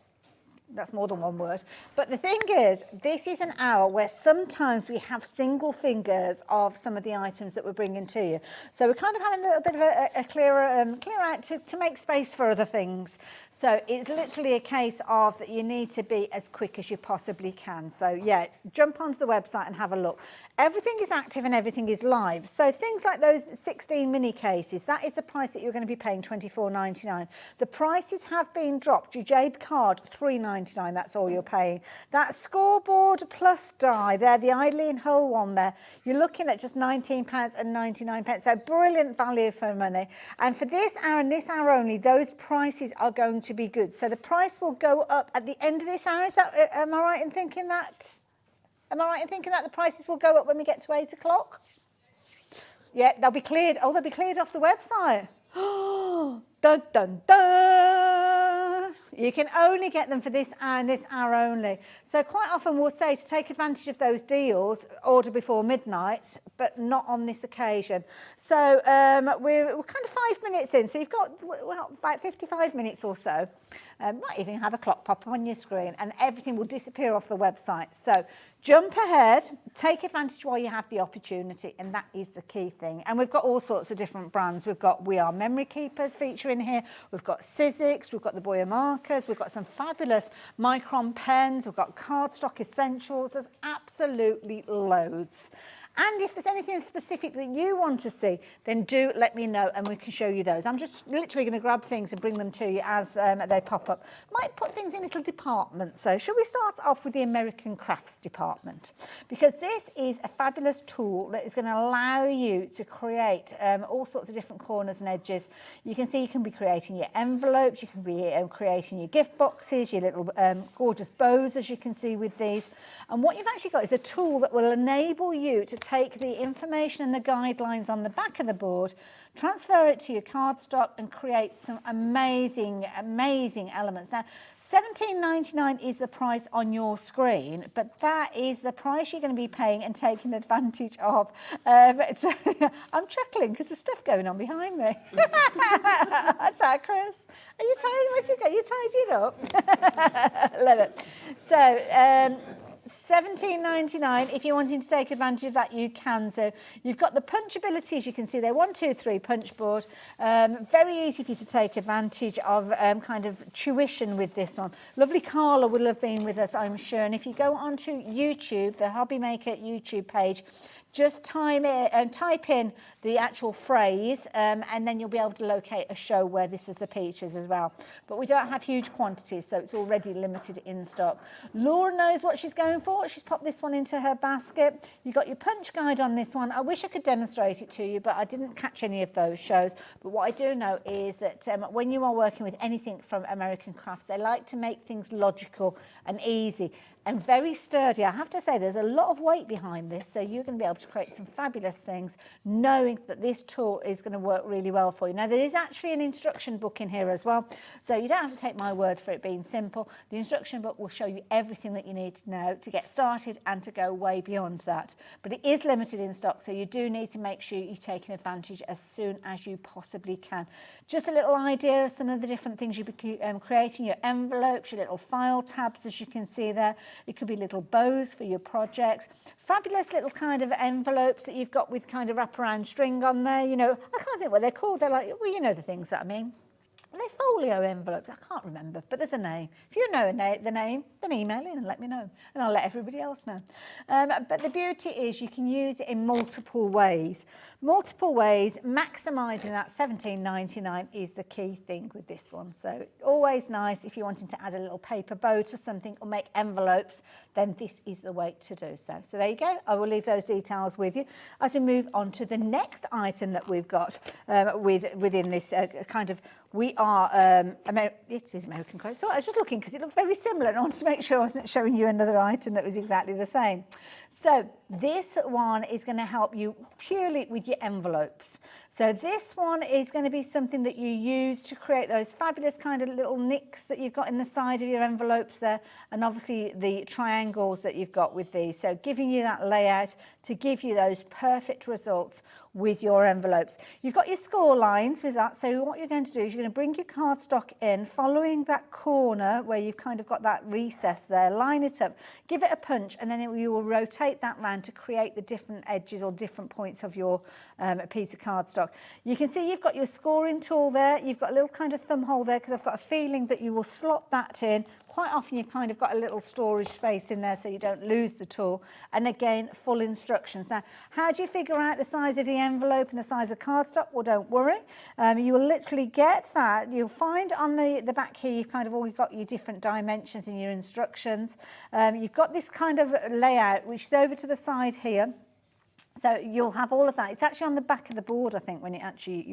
That's more than one word. But the thing is, this is an hour where sometimes we have single fingers of some of the items that we're bringing to you. So we're kind of having a little bit of a clear out to make space for other things. So it's literally a case of that you need to be as quick as you possibly can. So yeah, jump onto the website and have a look. Everything is active and everything is live. So things like those 16 mini cases, that is the price that you're going to be paying, £24.99. The prices have been dropped. Your jade card, £3.99, that's all you're paying. That scoreboard plus die, there, the Eileen Hull one there, you're looking at just £19.99. So brilliant value for money. And for this hour and this hour only, those prices are going to be good. So the price will go up at the end of this hour. Is that, am I right in thinking that? Am I right in thinking that the prices will go up when we get to 8 o'clock? Yeah, they'll be cleared. Oh, they'll be cleared off the website. Dun, dun, dun. You can only get them for this hour and this hour only. So quite often we'll say to take advantage of those deals, order before midnight, but not on this occasion. So we're kind of 5 minutes in. So you've got about 55 minutes or so. Might even have a clock pop up on your screen and everything will disappear off the website. So jump ahead, take advantage while you have the opportunity, and that is the key thing. And we've got all sorts of different brands. We've got We Are Memory Keepers featuring here. We've got Sizzix, we've got the Boyer markers, we've got some fabulous Micron pens, we've got cardstock essentials. There's absolutely loads. And if there's anything specific that you want to see, then do let me know and we can show you those. I'm just literally going to grab things and bring them to you as they pop up. Might put things in little departments. So shall we start off with the American Crafts department? Because this is a fabulous tool that is going to allow you to create all sorts of different corners and edges. You can see you can be creating your envelopes, you can be creating your gift boxes, your little gorgeous bows, as you can see with these. And what you've actually got is a tool that will enable you to take the information and the guidelines on the back of the board, transfer it to your cardstock and create some amazing, amazing elements. Now, £17.99 is the price on your screen, but that is the price you're going to be paying and taking advantage of. So, I'm chuckling because there's stuff going on behind me. That's that, Chris. Are you tired? What's it got? You tied it up? Love it. So, £17.99. If you're wanting to take advantage of that, you can. So you've got the punchability, as you can see there, 1, 2, 3 punch board. Very easy for you to take advantage of kind of tuition with this one. Lovely Carla will have been with us, I'm sure. And if you go onto YouTube, the HobbyMaker YouTube page, just type in the actual phrase and then you'll be able to locate a show where this is a features as well. But we don't have huge quantities, so it's already limited in stock. Laura knows what she's going for. She's popped this one into her basket. You've got your punch guide on this one. I wish I could demonstrate it to you, but I didn't catch any of those shows. But what I do know is that when you are working with anything from American Crafts, they like to make things logical and easy and very sturdy. I have to say there's a lot of weight behind this, so you're going to be able to create some fabulous things knowing that this tool is going to work really well for you. Now, there is actually an instruction book in here as well, so you don't have to take my word for it being simple. The instruction book will show you everything that you need to know to get started and to go way beyond that. But it is limited in stock, so you do need to make sure you're taking advantage as soon as you possibly can. Just a little idea of some of the different things you'll be creating, your envelopes, your little file tabs, as you can see there. It could be little bows for your projects. Fabulous little kind of envelopes that you've got with kind of wraparound string on there. You know, I can't think what they're called. They're like, well, you know the things that I mean. Are they folio envelopes? I can't remember, but there's a name. If you know the name, then email in and let me know, and I'll let everybody else know. But the beauty is you can use it in multiple ways. Multiple ways, maximising that £17.99 is the key thing with this one. So always nice if you're wanting to add a little paper bow to something or make envelopes, then this is the way to do so. So there you go. I will leave those details with you. I can move on to the next item that we've got within this kind of it is American Crafts. So I was just looking because it looked very similar and I wanted to make sure I wasn't showing you another item that was exactly the same. So this one is going to help you purely with your envelopes. So this one is going to be something that you use to create those fabulous kind of little nicks that you've got in the side of your envelopes there, and obviously the triangles that you've got with these. So giving you that layout to give you those perfect results with your envelopes. You've got your score lines with that. So what you're going to do is you're going to bring your cardstock in, following that corner where you've kind of got that recess there, line it up, give it a punch, and then you will rotate rotate that round to create the different edges or different points of your piece of cardstock. You can see you've got your scoring tool there. You've got a little kind of thumb hole there because I've got a feeling that you will slot that in. Quite often you've kind of got a little storage space in there so you don't lose the tool. And again, full instructions. Now, how do you figure out the size of the envelope and the size of cardstock? Well, don't worry. You will literally get that. You'll find on the back here, you've kind of always got your different dimensions in your instructions. You've got this kind of layout, which is over to the side here. So you'll have all of that. It's actually on the back of the board, I think, when you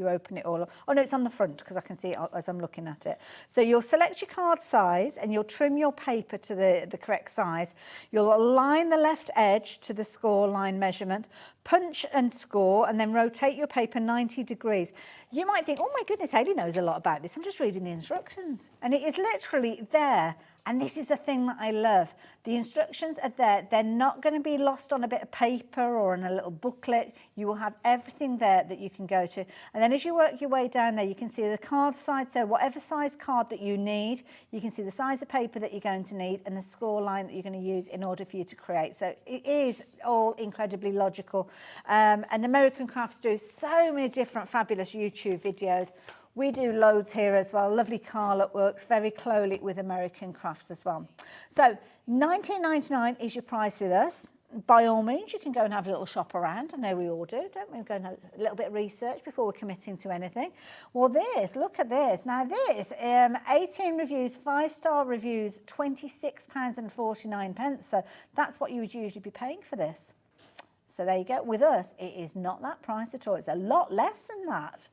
open it all up. Oh, no, it's on the front because I can see it as I'm looking at it. So you'll select your card size and you'll trim your paper to the correct size. You'll align the left edge to the score line measurement, punch and score, and then rotate your paper 90 degrees. You might think, oh my goodness, Hayley knows a lot about this. I'm just reading the instructions. And it is literally there. And this is the thing that I love. The instructions are there. They're not going to be lost on a bit of paper or in a little booklet. You will have everything there that you can go to. And then as you work your way down there, you can see the card side. So whatever size card that you need, you can see the size of paper that you're going to need and the score line that you're going to use in order for you to create. So it is all incredibly logical. And American Crafts do so many different fabulous YouTube videos. We do loads here as well. Lovely Carl works very closely with American Crafts as well. So $19.99 is your price with us. By all means, you can go and have a little shop around. I know we all do, don't we? Go and have a little bit of research before we're committing to anything. Well, look at this. Now this, 18 reviews, 5-star reviews, £26.49. So that's what you would usually be paying for this. So there you go. With us, it is not that price at all. It's a lot less than that.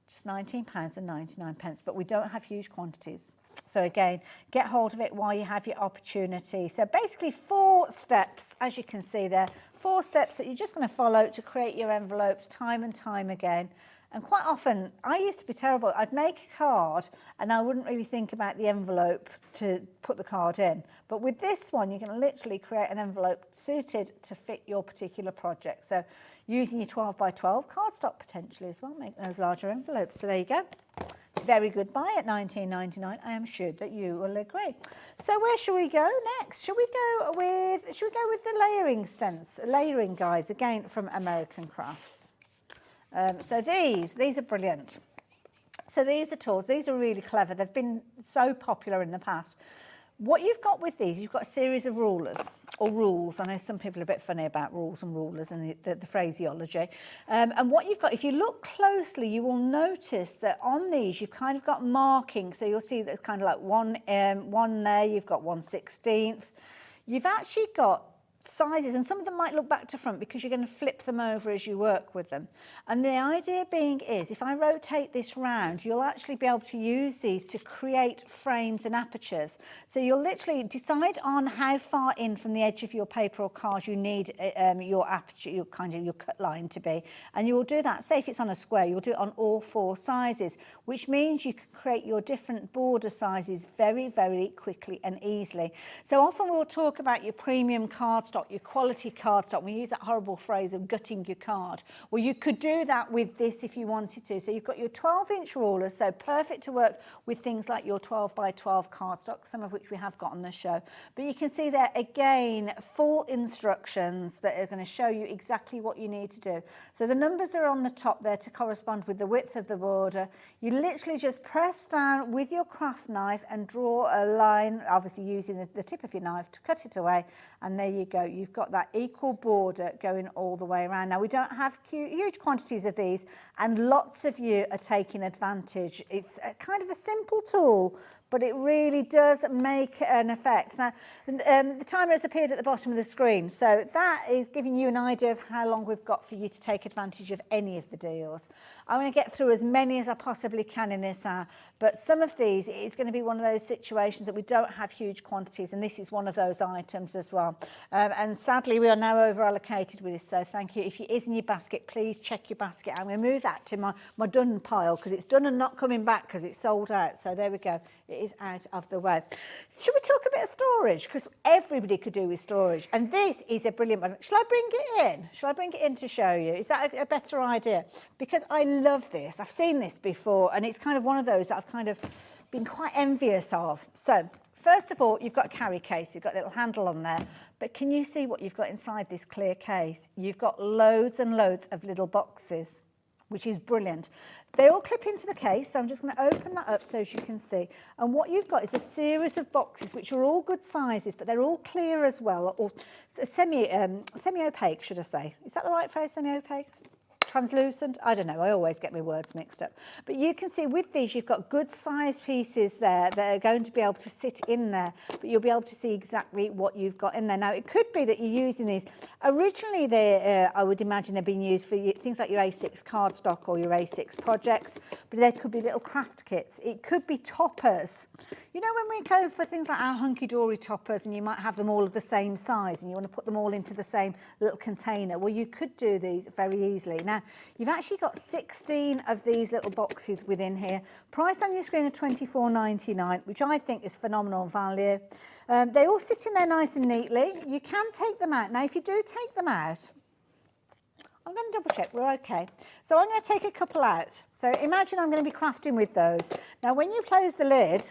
Just £19.99, but we don't have huge quantities. So again, get hold of it while you have your opportunity. So basically 4 steps, as you can see there, 4 steps that you're just going to follow to create your envelopes time and time again. And quite often, I used to be terrible. I'd make a card and I wouldn't really think about the envelope to put the card in. But with this one, you can literally create an envelope suited to fit your particular project. So using your 12 by 12 cardstock potentially as well, make those larger envelopes. So there you go. Very good buy at $19.99. I am sure that you will agree. So where shall we go next? Shall we go with the layering guides again from American Crafts? So these are brilliant. So these are tools. These are really clever. They've been so popular in the past. What you've got with these, you've got a series of rulers or rules. I know some people are a bit funny about rules and rulers and the phraseology. And what you've got, if you look closely, you will notice that on these, you've kind of got marking. So you'll see that kind of like one there, you've got 1/16. You've actually got sizes, and some of them might look back to front because you're going to flip them over as you work with them. And the idea being is, if I rotate this round, you'll actually be able to use these to create frames and apertures. So you'll literally decide on how far in from the edge of your paper or card you need your aperture, your cut line to be. And you will do that. Say if it's on a square, you'll do it on all 4 sizes, which means you can create your different border sizes very, very quickly and easily. So often we'll talk about your premium cardstock, your quality cardstock. We use that horrible phrase of gutting your card. Well, you could do that with this if you wanted to. So you've got your 12-inch rulers, so perfect to work with things like your 12 by 12 cardstock, some of which we have got on the show. But you can see there, again, full instructions that are going to show you exactly what you need to do. So the numbers are on the top there to correspond with the width of the border. You literally just press down with your craft knife and draw a line, obviously using the tip of your knife to cut it away. And there you go. You've got that equal border going all the way around. Now, we don't have huge quantities of these, and lots of you are taking advantage. It's kind of a simple tool, but it really does make an effect. Now, the timer has appeared at the bottom of the screen, so that is giving you an idea of how long we've got for you to take advantage of any of the deals. I'm going to get through as many as I possibly can in this hour, but some of these, it's going to be one of those situations that we don't have huge quantities, and this is one of those items as well. And sadly, we are now over-allocated with this, so thank you. If it is in your basket, please check your basket. I'm going to move that to my done pile, because it's done and not coming back because it's sold out. So there we go. It is out of the way. Should we talk a bit of storage? Because everybody could do with storage. And this is a brilliant one. Shall I bring it in? Shall I bring it in to show you? Is that a better idea? Because I love this. I've seen this before, and it's kind of one of those that I've kind of been quite envious of. So First of all, you've got a carry case. You've got a little handle on there. But can you see what you've got inside this clear case? You've got loads and loads of little boxes, which is brilliant. They all clip into the case, so I'm just going to open that up so as you can see. And what you've got is a series of boxes, which are all good sizes, but they're all clear as well, or semi-opaque, should I say. Is that the right phrase, semi-opaque? Translucent? I don't know, I always get my words mixed up. But you can see with these, you've got good sized pieces there that are going to be able to sit in there, but you'll be able to see exactly what you've got in there. Now, it could be that you're using these. Originally, I would imagine they're being used for things like your A6 cardstock or your A6 projects, but there could be little craft kits. It could be toppers. You know, when we go for things like our hunky-dory toppers, and you might have them all of the same size, and you want to put them all into the same little container, well, you could do these very easily. Now, you've actually got 16 of these little boxes within here. Price on your screen of £24.99, which I think is phenomenal value. They all sit in there nice and neatly. You can take them out. Now, if you do take them out, I'm going to double check, we're okay. So I'm going to take a couple out. So imagine I'm going to be crafting with those. Now, when you close the lid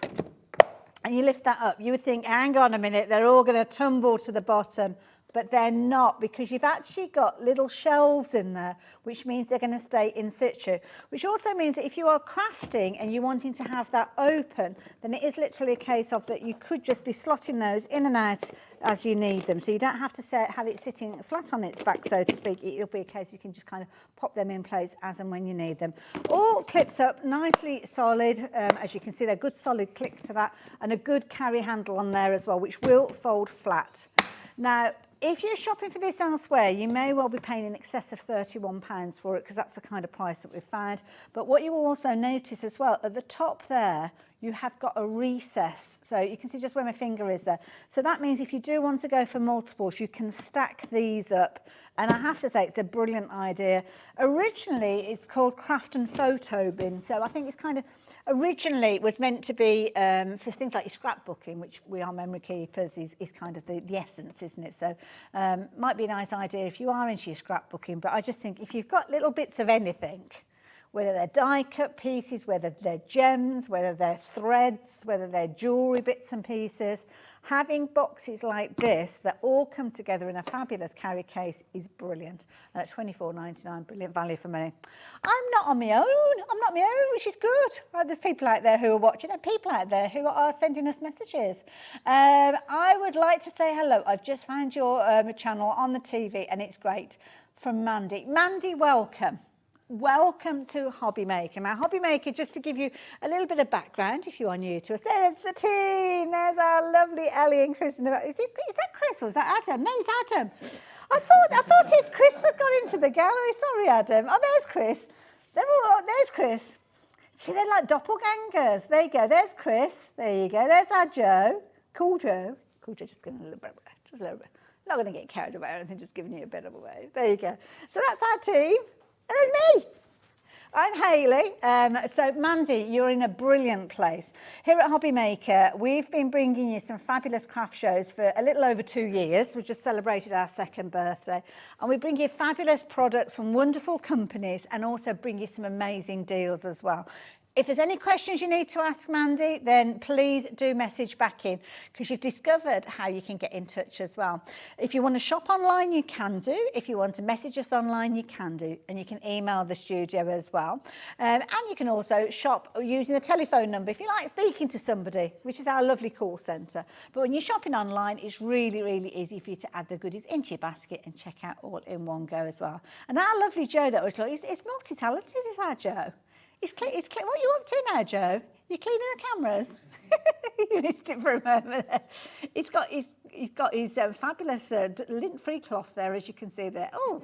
and you lift that up, you would think, hang on a minute, they're all going to tumble to the bottom. But they're not, because you've actually got little shelves in there, which means they're going to stay in situ, which also means that if you are crafting and you're wanting to have that open, then it is literally a case of that you could just be slotting those in and out as you need them. So you don't have to have it sitting flat on its back, so to speak. It'll be a case you can just kind of pop them in place as and when you need them. All clips up nicely solid. As you can see, they're good solid click to that, and a good carry handle on there as well, which will fold flat. Now, if you're shopping for this elsewhere, you may well be paying in excess of £31 for it, because that's the kind of price that we've found. But what you will also notice as well, at the top there, you have got a recess. So you can see just where my finger is there. So that means if you do want to go for multiples, you can stack these up. And I have to say, it's a brilliant idea. Originally, it's called Craft and Photo Bin. So I think it's kind of, originally it was meant to be for things like your scrapbooking, which we are memory keepers, is kind of the essence, isn't it? So might be a nice idea if you are into your scrapbooking. But I just think if you've got little bits of anything, whether they're die cut pieces, whether they're gems, whether they're threads, whether they're jewellery bits and pieces, having boxes like this that all come together in a fabulous carry case is brilliant. And at £24.99, brilliant value for money. I'm not on my own. I'm not my own, which is good. There's people out there who are watching, and people out there who are sending us messages. I would like to say hello. I've just found your channel on the TV, and it's great. From Mandy. Mandy, welcome. Welcome to HobbyMaker. Now, HobbyMaker, just to give you a little bit of background, if you are new to us, there's the team. There's our lovely Ellie and Chris in the back. Is that Chris or is that Adam? No, it's Adam. I thought Chris had gone into the gallery. Sorry, Adam. Oh, there's Chris. There's Chris. See, they're like doppelgangers. There you go. There's Chris. There you go. There's our Joe. Cool Joe. Cool Joe, just giving a little bit. Just a little bit. Not going to get carried away or anything, just giving you a bit of a wave. There you go. So that's our team. And there's me. I'm Hayley. So Mandy, you're in a brilliant place. Here at HobbyMaker, we've been bringing you some fabulous craft shows for a little over 2 years. We just celebrated our 2nd birthday. And we bring you fabulous products from wonderful companies and also bring you some amazing deals as well. If there's any questions you need to ask Mandy, then please do message back in, because you've discovered how you can get in touch as well. If you want to shop online, you can do. If you want to message us online, you can do. And you can email the studio as well. And you can also shop using the telephone number if you like speaking to somebody, which is our lovely call centre. But when you're shopping online, it's really, really easy for you to add the goodies into your basket and check out all in one go as well. And our lovely Joe that was like, it's multi-talented, is our Joe? What are you up to now, Joe? You cleaning the cameras? You missed it for a moment there. He's got his fabulous lint-free cloth there, as you can see there. Oh,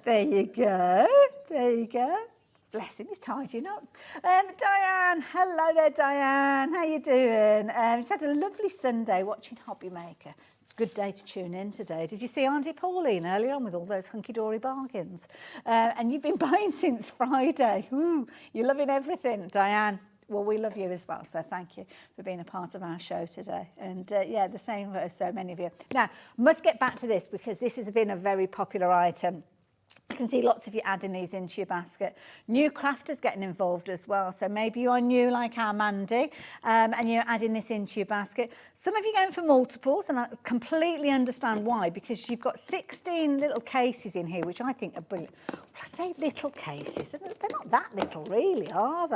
there you go. There you go. Bless him, he's tidying up. Diane, hello there, Diane. How you doing? She's had a lovely Sunday watching HobbyMaker. It's a good day to tune in today. Did you see Auntie Pauline early on with all those hunky-dory bargains? And you've been buying since Friday. Ooh, you're loving everything, Diane. Well, we love you as well, so thank you for being a part of our show today. And yeah, the same for so many of you. Now, must get back to this, because this has been a very popular item. I can see lots of you adding these into your basket. New crafters getting involved as well. So maybe you are new like our Mandy and you're adding this into your basket. Some of you going for multiples, and I completely understand why, because you've got 16 little cases in here, which I think are brilliant. Well, I say little cases. They're not that little really, are they?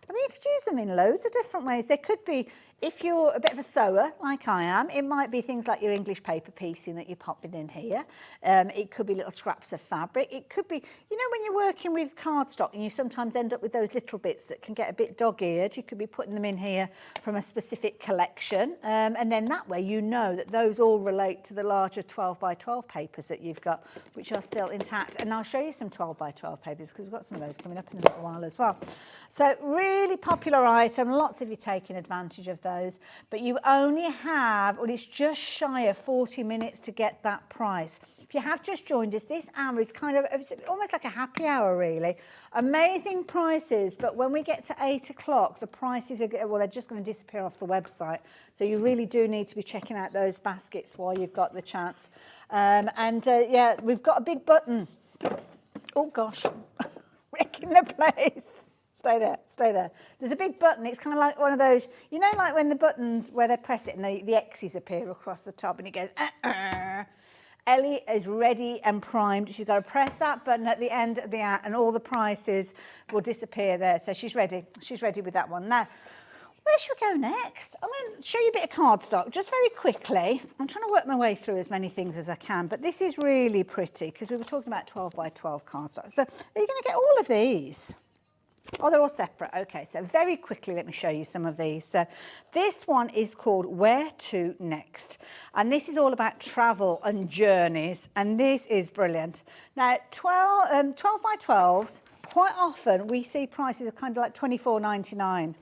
I mean, you could use them in loads of different ways. They could be, if you're a bit of a sewer, like I am, it might be things like your English paper piecing that you're popping in here. It could be little scraps of fabric. It could be, you know, when you're working with cardstock and you sometimes end up with those little bits that can get a bit dog-eared, you could be putting them in here from a specific collection. And then that way you know that those all relate to the larger 12 by 12 papers that you've got, which are still intact. And I'll show you some 12 by 12 papers because we've got some of those coming up in a little while as well. So really popular item, lots of you taking advantage of those, but you only have, well, it's just shy of 40 minutes to get that price. If you have just joined us, this hour is kind of almost like a happy hour, really. Amazing prices, but when we get to 8 o'clock, the prices are, well, they're just going to disappear off the website. So you really do need to be checking out those baskets while you've got the chance. Yeah, we've got a big button. Oh gosh, wrecking the place. Stay there, stay there. There's a big button. It's kind of like one of those, you know, like when the buttons, where they press it and the X's appear across the top and it goes, Ellie is ready and primed. She's got to press that button at the end of the ad and all the prices will disappear there. So she's ready. She's ready with that one. Now, where should we go next? I'm going to show you a bit of cardstock just very quickly. I'm trying to work my way through as many things as I can, but this is really pretty because we were talking about 12 by 12 cardstock. So are you going to get all of these? Oh, they're all separate. Okay, so very quickly, let me show you some of these. So this one is called Where to Next. And this is all about travel and journeys. And this is brilliant. Now, 12 by 12s, quite often we see prices of kind of like £24.99.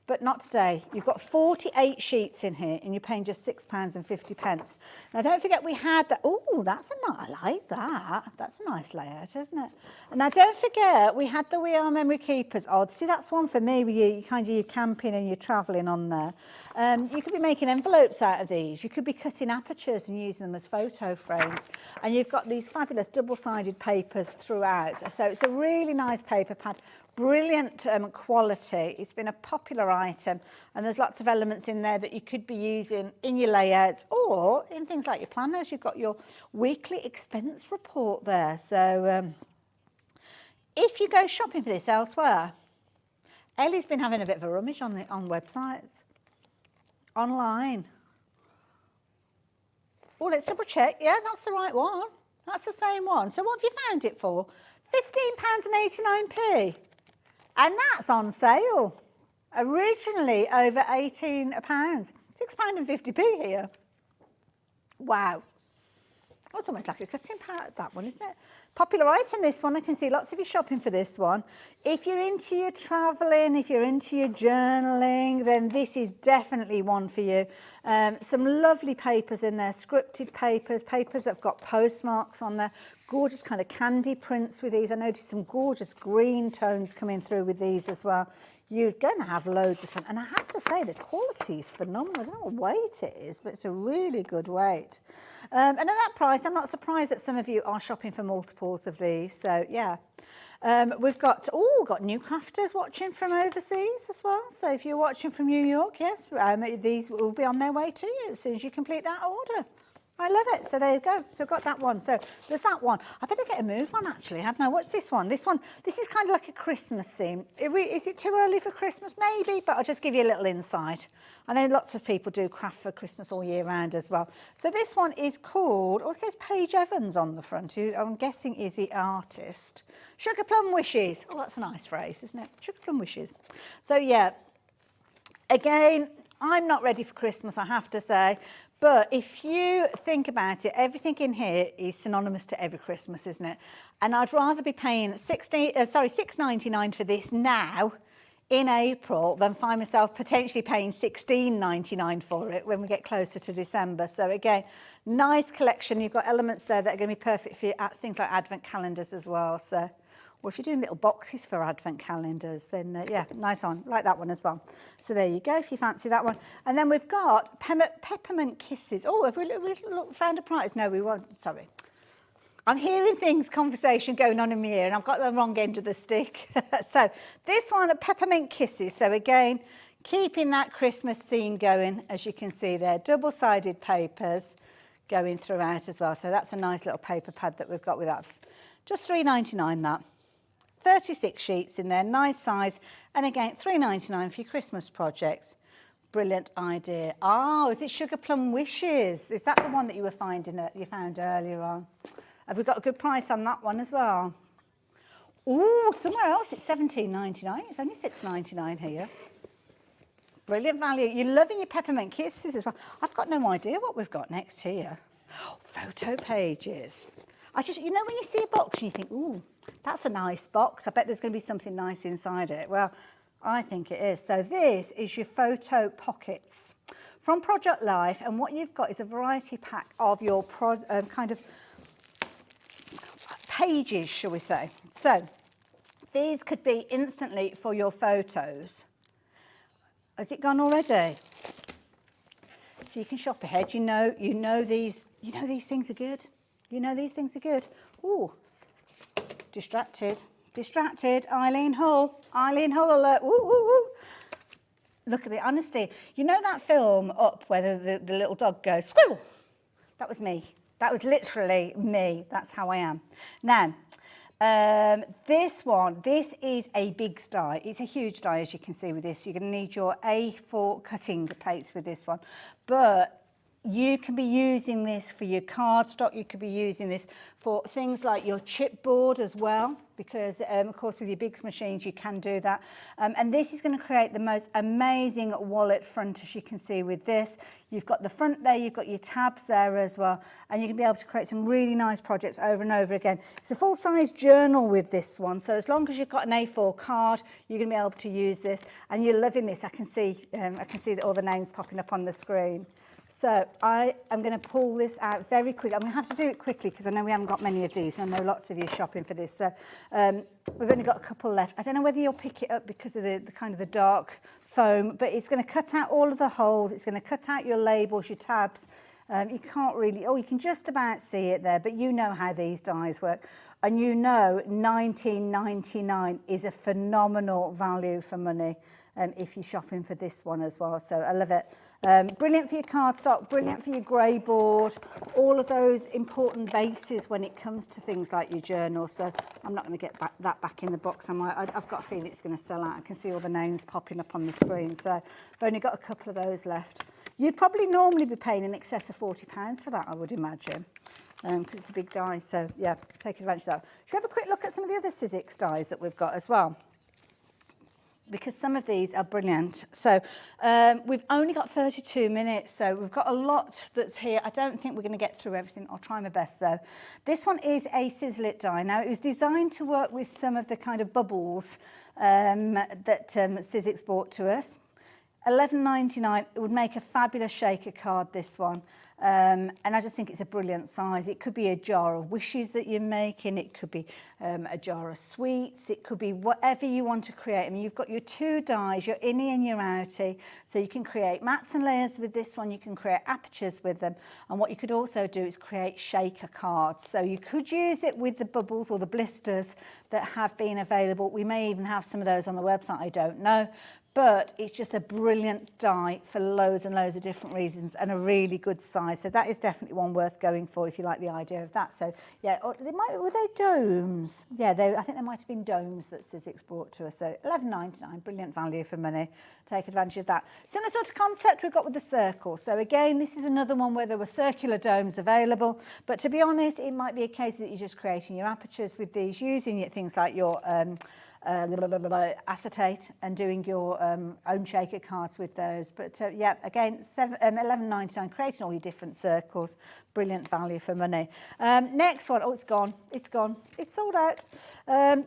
But not today. You've got 48 sheets in here and you're paying just £6.50. Now don't forget we had that. Oh, that's a nice, I like that. That's a nice layout, isn't it? And now don't forget we had the We Are Memory Keepers odds. See, that's one for me with you kind of your camping and your travelling on there. You could be making envelopes out of these. You could be cutting apertures and using them as photo frames. And you've got these fabulous double-sided papers throughout. So it's a really nice paper pad. Brilliant quality. It's been a popular item and there's lots of elements in there that you could be using in your layouts or in things like your planners. You've got your weekly expense report there. So if you go shopping for this elsewhere, Ellie's been having a bit of a rummage on websites, online. Oh, let's double check. Yeah, that's the right one. That's the same one. So what have you found it for? £15.89p. And that's on sale. Originally over £18. £6.50p here. Wow. That's almost like a cutting pad, that one, isn't it? Popular item, this one. I can see lots of you shopping for this one. If you're into your travelling, if you're into your journaling, then this is definitely one for you. Some lovely papers in there, scripted papers, papers that have got postmarks on there. Gorgeous kind of candy prints with these. I noticed some gorgeous green tones coming through with these as well. You're going to have loads of fun. And I have to say, the quality is phenomenal. I don't know what weight it is, but it's a really good weight. And at that price, I'm not surprised that some of you are shopping for multiples of these. So, yeah. We've got new crafters watching from overseas as well. So if you're watching from New York, yes, these will be on their way to you as soon as you complete that order. I love it. So there you go. So I've got that one. So there's that one. I better get a move on, actually. No, what's this one? This is kind of like a Christmas theme. Is it too early for Christmas? Maybe, but I'll just give you a little insight. I know lots of people do craft for Christmas all year round as well. So this one is called, it says Paige Evans on the front, who I'm guessing is the artist. Sugar Plum Wishes. Oh, that's a nice phrase, isn't it? Sugar Plum Wishes. So, yeah, again, I'm not ready for Christmas, I have to say. But if you think about it, everything in here is synonymous to every Christmas, isn't it? And I'd rather be paying £6.99 for this now in April than find myself potentially paying £16.99 for it when we get closer to December. So again, nice collection. You've got elements there that are going to be perfect for things like Advent calendars as well. So, or if you're doing little boxes for Advent calendars, then yeah, nice on. Like that one as well. So there you go, if you fancy that one. And then we've got Peppermint Kisses. Oh, have we found a prize? No, we won't. Sorry. I'm hearing conversation going on in my ear, and I've got the wrong end of the stick. So this one, Peppermint Kisses. So again, keeping that Christmas theme going, as you can see there, double-sided papers going throughout as well. So that's a nice little paper pad that we've got with that. Just $3.99 that. 36 sheets in there, nice size, and again, $3.99 for your Christmas projects. Brilliant idea. Oh, is it Sugar Plum Wishes? Is that the one that you found earlier on? Have we got a good price on that one as well? Oh, somewhere else it's $17.99. It's only $6.99 here. Brilliant value. You're loving your Peppermint Kisses as well. I've got no idea what we've got next here. Photo pages. You know when you see a box and you think, ooh, that's a nice box. I bet there's going to be something nice inside it. Well, I think it is. So this is your photo pockets from Project Life, and what you've got is a variety pack of your kind of pages, shall we say. So these could be instantly for your photos. Has it gone already? So you can shop ahead. You know these things are good. You know these things are good. Ooh, distracted. Eileen Hull alert. Woo, woo, woo. Look at the honesty. You know that film Up where the little dog goes, squirrel? That was me. That was literally me. That's how I am. Now, this is a big die. It's a huge die, as you can see with this. You're going to need your A4 cutting plates with this one. But you can be using this for your cardstock. You could be using this for things like your chipboard as well, because of course with your big machines you can do that. And this is going to create the most amazing wallet front, as you can see with this. You've got the front there, you've got your tabs there as well, and you can be able to create some really nice projects over and over again. It's a full-size journal with this one, so as long as you've got an A4 card, you're going to be able to use this, and you're loving this. I can see that all the names popping up on the screen. So I am going to pull this out very quickly. I'm going to have to do it quickly because I know we haven't got many of these, and I know lots of you are shopping for this. So we've only got a couple left. I don't know whether you'll pick it up because of the kind of the dark foam, but it's going to cut out all of the holes. It's going to cut out your labels, your tabs. You can't really, you can just about see it there, but you know how these dies work. And you know $19.99 is a phenomenal value for money if you're shopping for this one as well. So I love it. Brilliant for your cardstock, brilliant for your grey board, all of those important bases when it comes to things like your journal. So I'm not going to get that back in the box. I've got a feeling it's going to sell out. I can see all the names popping up on the screen. So I've only got a couple of those left. You'd probably normally be paying in excess of £40 for that, I would imagine, because it's a big die. So yeah, take advantage of that. Should we have a quick look at some of the other Sizzix dies that we've got as well? Because some of these are brilliant. So we've only got 32 minutes, so we've got a lot that's here. I don't think we're going to get through everything. I'll try my best, though. This one is a Sizzlit die. Now, it was designed to work with some of the kind of bubbles that Sizzix brought to us. $11.99, it would make a fabulous shaker card, this one. And I just think it's a brilliant size. It could be a jar of wishes that you're making. It could be a jar of sweets. It could be whatever you want to create. I mean, you've got your two dies, your innie and your outie. So you can create mats and layers with this one. You can create apertures with them. And what you could also do is create shaker cards. So you could use it with the bubbles or the blisters that have been available. We may even have some of those on the website, I don't know. But it's just a brilliant die for loads and loads of different reasons and a really good size. So that is definitely one worth going for if you like the idea of that. So yeah, were they domes? Yeah, I think they might have been domes that Sizzix brought to us. So $11.99, brilliant value for money. Take advantage of that. Similar sort of concept we've got with the circle. So again, this is another one where there were circular domes available. But to be honest, it might be a case that you're just creating your apertures with these, using things like your acetate and doing your own shaker cards with those. But yeah, again, $11.99, creating all your different circles. Brilliant value for money. Next one, it's gone. It's sold out.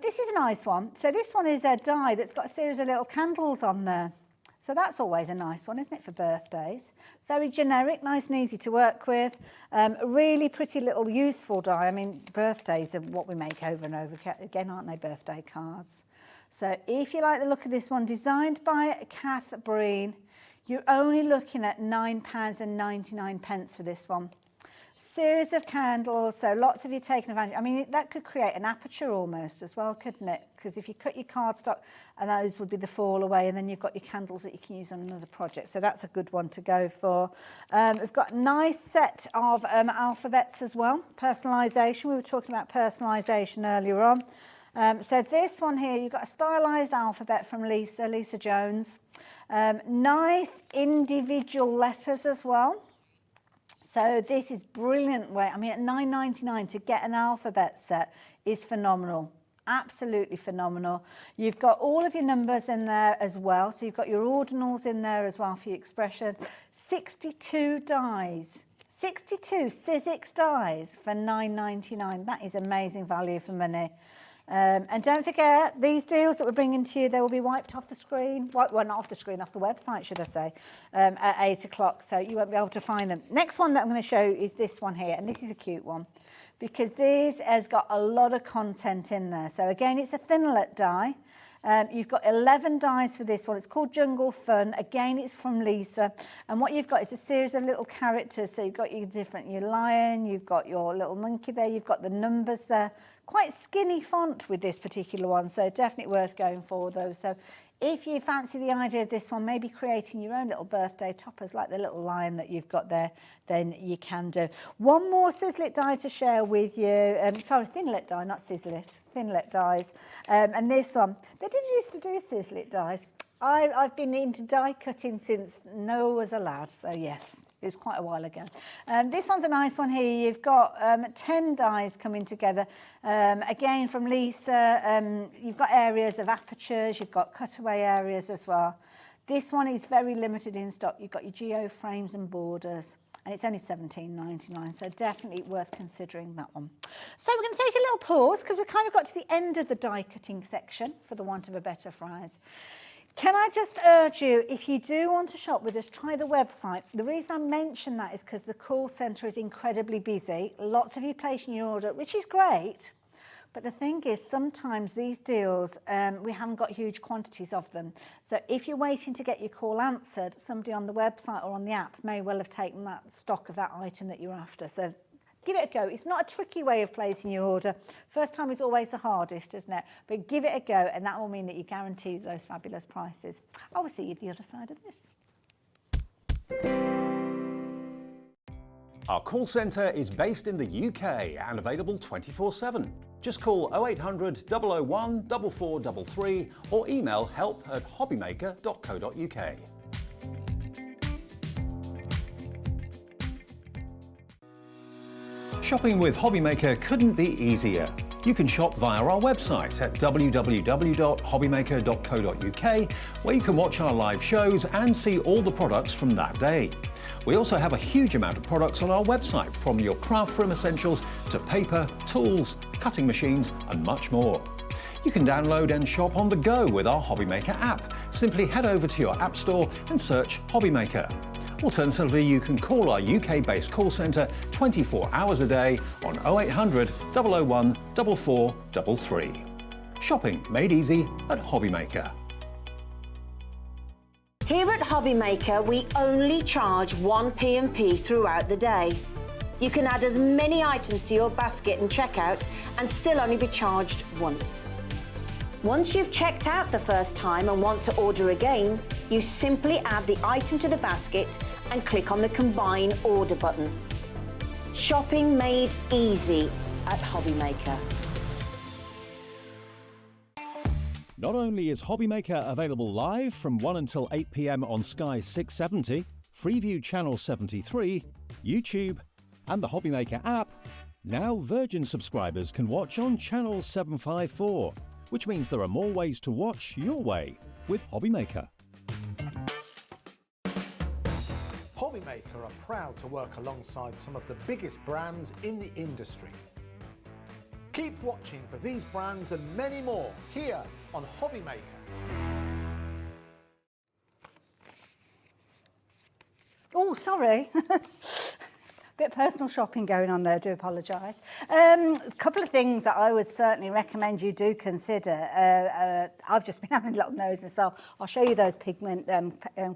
This is a nice one. So this one is a die that's got a series of little candles on there. So that's always a nice one, isn't it, for birthdays? Very generic, nice and easy to work with. A really pretty little useful die. I mean, birthdays are what we make over and over again, aren't they, birthday cards? So if you like the look of this one, designed by Kath Breen, you're only looking at £9.99 for this one. Series of candles, so lots of you taking advantage. I mean, that could create an aperture almost as well, couldn't it? Because if you cut your cardstock, and those would be the fall away, and then you've got your candles that you can use on another project. So that's a good one to go for. We've got a nice set of alphabets as well. Personalisation, we were talking about personalisation earlier on. So this one here, you've got a stylised alphabet from Lisa Jones. Nice individual letters as well. So this is brilliant way. I mean, at £9.99 to get an alphabet set is phenomenal. Absolutely phenomenal. You've got all of your numbers in there as well. So you've got your ordinals in there as well for your expression. 62 dies. 62 Sizzix dies for £9.99. That is amazing value for money. And don't forget, these deals that we're bringing to you, they will be wiped off the screen. Well, not off the screen, off the website, should I say, at 8 o'clock, so you won't be able to find them. Next one that I'm going to show is this one here, and this is a cute one, because this has got a lot of content in there. So again, it's a Thinlet die. You've got 11 dies for this one. It's called Jungle Fun. Again, it's from Lisa. And what you've got is a series of little characters. So you've got your lion, you've got your little monkey there, you've got the numbers there. Quite skinny font with this particular one, so definitely worth going for those. So if you fancy the idea of this one, maybe creating your own little birthday toppers like the little lion that you've got there, then you can do. One more Sizzlet die to share with you. Sorry, Thinlet die, not Sizzlet. Thinlet dies. And this one, they did used to do Sizzlet dies. I've been into die cutting since Noah was a lad, so yes. It was quite a while ago. This one's a nice one here. You've got 10 dies coming together. Again, from Lisa, you've got areas of apertures, you've got cutaway areas as well. This one is very limited in stock. You've got your geo frames and borders, and it's only £17.99, so definitely worth considering that one. So we're going to take a little pause because we've kind of got to the end of the die cutting section, for the want of a better phrase. Can I just urge you, if you do want to shop with us, try the website. The reason I mention that is because the call centre is incredibly busy. Lots of you placing your order, which is great. But the thing is, sometimes these deals, we haven't got huge quantities of them. So if you're waiting to get your call answered, somebody on the website or on the app may well have taken that stock of that item that you're after. So give it a go. It's not a tricky way of placing your order. First time is always the hardest, isn't it? But give it a go, and that will mean that you guarantee those fabulous prices. I will see you the other side of this. Our call centre is based in the UK and available 24/7. Just call 0800 001 4433 or email help@hobbymaker.co.uk. Shopping with HobbyMaker couldn't be easier. You can shop via our website at www.hobbymaker.co.uk, where you can watch our live shows and see all the products from that day. We also have a huge amount of products on our website, from your craft room essentials to paper, tools, cutting machines and much more. You can download and shop on the go with our HobbyMaker app. Simply head over to your app store and search HobbyMaker. Alternatively, you can call our UK-based call centre 24 hours a day on 0800 001 4433. Shopping made easy at HobbyMaker. Here at HobbyMaker, we only charge 1 P&P throughout the day. You can add as many items to your basket and checkout and still only be charged once. Once you've checked out the first time and want to order again, you simply add the item to the basket and click on the Combine Order button. Shopping made easy at HobbyMaker. Not only is HobbyMaker available live from 1 until 8 p.m. on Sky 670, Freeview Channel 73, YouTube, and the HobbyMaker app, now Virgin subscribers can watch on Channel 754, which means there are more ways to watch your way with HobbyMaker. HobbyMaker are proud to work alongside some of the biggest brands in the industry. Keep watching for these brands and many more here on HobbyMaker. Oh, sorry. Bit of personal shopping going on there, I do apologise. A couple of things that I would certainly recommend you do consider. I've just been having a lot of those myself. I'll show you those pigment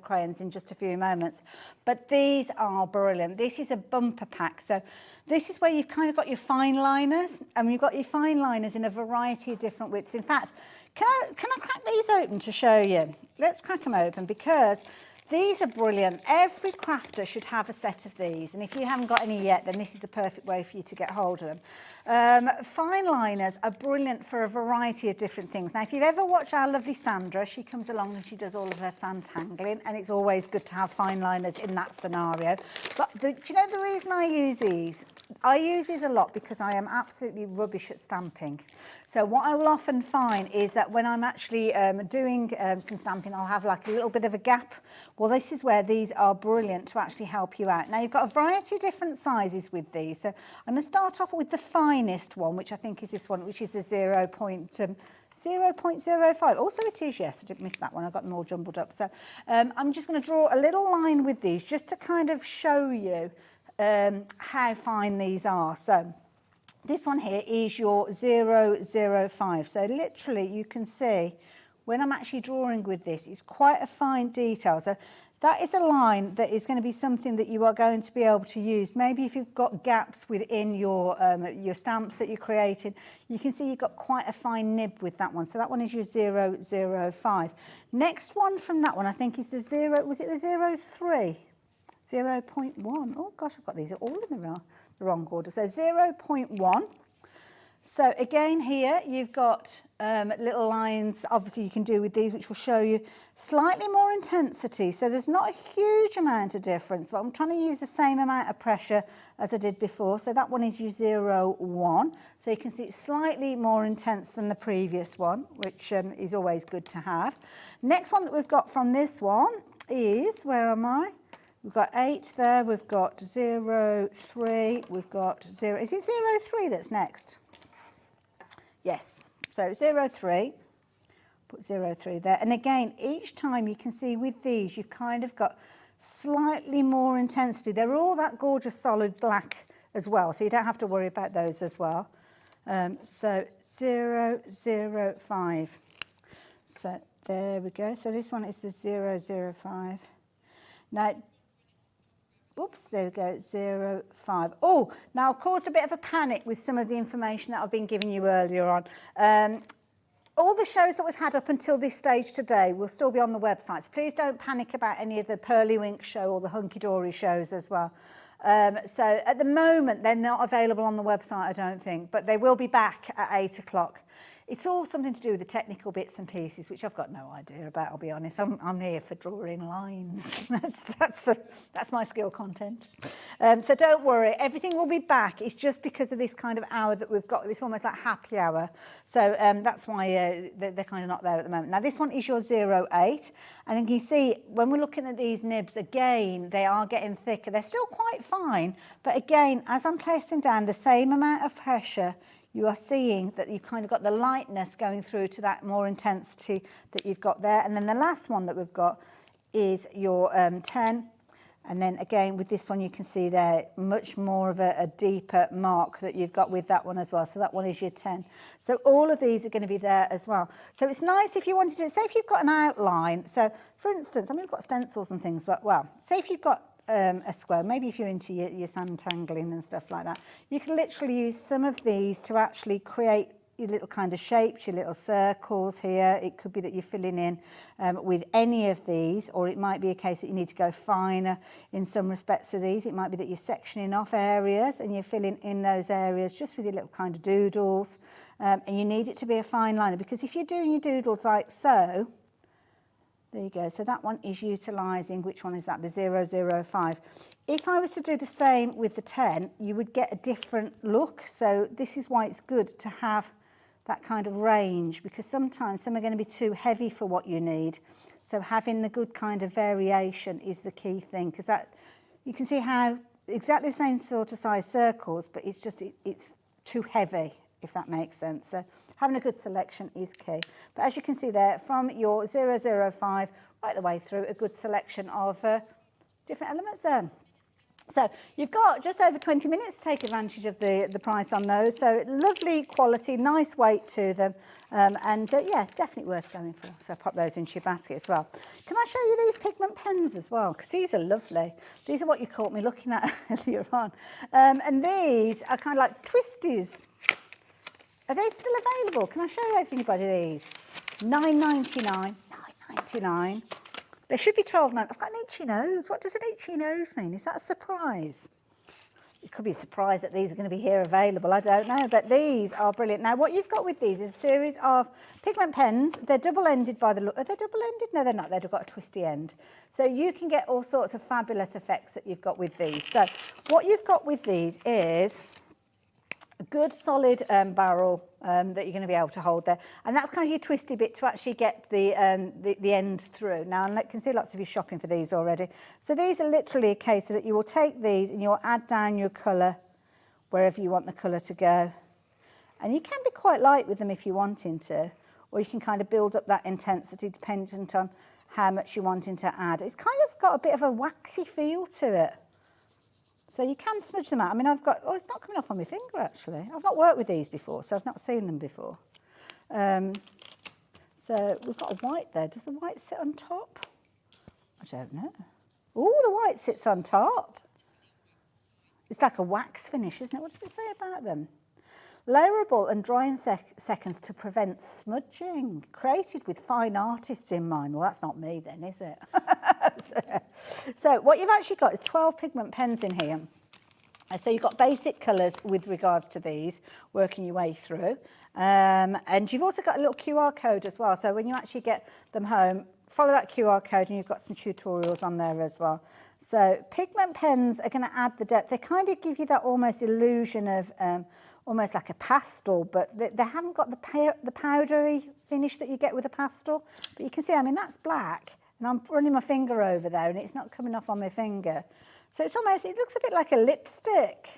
crayons in just a few moments. But these are brilliant. This is a bumper pack. So this is where you've kind of got your fine liners, and you've got your fine liners in a variety of different widths. In fact, can I crack these open to show you? Let's crack them open, because these are brilliant. Every crafter should have a set of these, and if you haven't got any yet, then this is the perfect way for you to get hold of them. Fine liners are brilliant for a variety of different things. Now, if you've ever watched our lovely Sandra, she comes along and she does all of her sand tangling, and it's always good to have fine liners in that scenario. But do you know the reason I use these? I use these a lot because I am absolutely rubbish at stamping. So what I will often find is that when I'm actually doing some stamping, I'll have like a little bit of a gap. Well, this is where these are brilliant to actually help you out. Now, you've got a variety of different sizes with these. So I'm going to start off with the finest one, which I think is this one, which is the 0.05. Also it is, yes, I didn't miss that one. I got them all jumbled up. So I'm just going to draw a little line with these just to kind of show you how fine these are. So this one here is your 005. So literally you can see when I'm actually drawing with this, it's quite a fine detail. So that is a line that is going to be something that you are going to be able to use. Maybe if you've got gaps within your stamps that you're creating, you can see you've got quite a fine nib with that one. So that one is your 005. Next one from that one, I think, is the 03? 0.1. Oh gosh, I've got these all in the wrong order. So 0.1. So again here you've got little lines, obviously you can do with these, which will show you slightly more intensity. So there's not a huge amount of difference, but I'm trying to use the same amount of pressure as I did before. So that one is your 01. So you can see it's slightly more intense than the previous one, which is always good to have. Next one that we've got from this one is, where am I? We've got 8 there, we've got 03, we've got 0. Is it 03 that's next? Yes, so 03, put 03 there. And again, each time you can see with these, you've kind of got slightly more intensity. They're all that gorgeous solid black as well, so you don't have to worry about those as well. So 005. So there we go. So this one is the 005. Now, oops, there we go, 05. Oh, now I've caused a bit of a panic with some of the information that I've been giving you earlier on. All the shows that we've had up until this stage today will still be on the website. So please don't panic about any of the Pearlywinks show or the Hunky-Dory shows as well. So at the moment, they're not available on the website, I don't think, but they will be back at 8 o'clock. It's all something to do with the technical bits and pieces, which I've got no idea about, I'll be honest. I'm here for drawing lines. That's my skill content. So don't worry, everything will be back. It's just because of this kind of hour that we've got, it's almost like happy hour. So that's why they're kind of not there at the moment. Now, this one is your 08. And you can see, when we're looking at these nibs, again, they are getting thicker. They're still quite fine. But again, as I'm placing down the same amount of pressure, you are seeing that you've kind of got the lightness going through to that more intensity that you've got there. And then the last one that we've got is your 10. And then again, with this one, you can see there much more of a deeper mark that you've got with that one as well. So that one is your 10. So all of these are going to be there as well. So it's nice if you wanted to, say if you've got an outline. So for instance, I mean, we've got stencils and things, but well, say if you've got a square, maybe if you're into your sand tangling and stuff like that, you can literally use some of these to actually create your little kind of shapes, your little circles here. It could be that you're filling in with any of these, or it might be a case that you need to go finer in some respects of these. It might be that you're sectioning off areas and you're filling in those areas just with your little kind of doodles, and you need it to be a fine liner, because if you're doing your doodles like so, there you go. So that one is utilising, which one is that? The 005. If I was to do the same with the 10, you would get a different look. So this is why it's good to have that kind of range, because sometimes some are going to be too heavy for what you need. So having the good kind of variation is the key thing, because that you can see how exactly the same sort of size circles, but it's just it's too heavy, if that makes sense. So having a good selection is key. But as you can see there, from your 005 right the way through, a good selection of different elements there. So you've got just over 20 minutes to take advantage of the price on those. So lovely quality, nice weight to them. Yeah, definitely worth going for. So pop those into your basket as well. Can I show you these pigment pens as well? Because these are lovely. These are what you caught me looking at earlier on. And these are kind of like twisties. Are they still available? Can I show you anybody these? £9.99. £9.99. There should be £12.99. I've got an itchy nose. What does an itchy nose mean? Is that a surprise? It could be a surprise that these are going to be here available. I don't know, but these are brilliant. Now, what you've got with these is a series of pigment pens. They're double-ended by the look. Are they double-ended? No, they're not. They've got a twisty end. So you can get all sorts of fabulous effects that you've got with these. So what you've got with these is a good solid barrel that you're going to be able to hold there, and that's kind of your twisty bit to actually get the end through. Now, I can see lots of you shopping for these already. So these are literally a case that you will take these and you'll add down your colour wherever you want the colour to go, and you can be quite light with them if you're wanting to, or you can kind of build up that intensity dependent on how much you're wanting to add. It's kind of got a bit of a waxy feel to it. So you can smudge them out. I mean, I've got, it's not coming off on my finger, actually. I've not worked with these before, so I've not seen them before. So we've got a white there. Does the white sit on top? I don't know. Oh, the white sits on top. It's like a wax finish, isn't it? What does it say about them? Layerable and dry in seconds to prevent smudging. Created with fine artists in mind. Well, that's not me then, is it? So what you've actually got is 12 pigment pens in here. So you've got basic colours with regards to these, working your way through. And you've also got a little QR code as well. So when you actually get them home, follow that QR code and you've got some tutorials on there as well. So pigment pens are going to add the depth. They kind of give you that almost illusion of almost like a pastel, but they haven't got the powdery finish that you get with a pastel. But you can see, I mean, that's black. And I'm running my finger over there and it's not coming off on my finger. So it's almost, it looks a bit like a lipstick.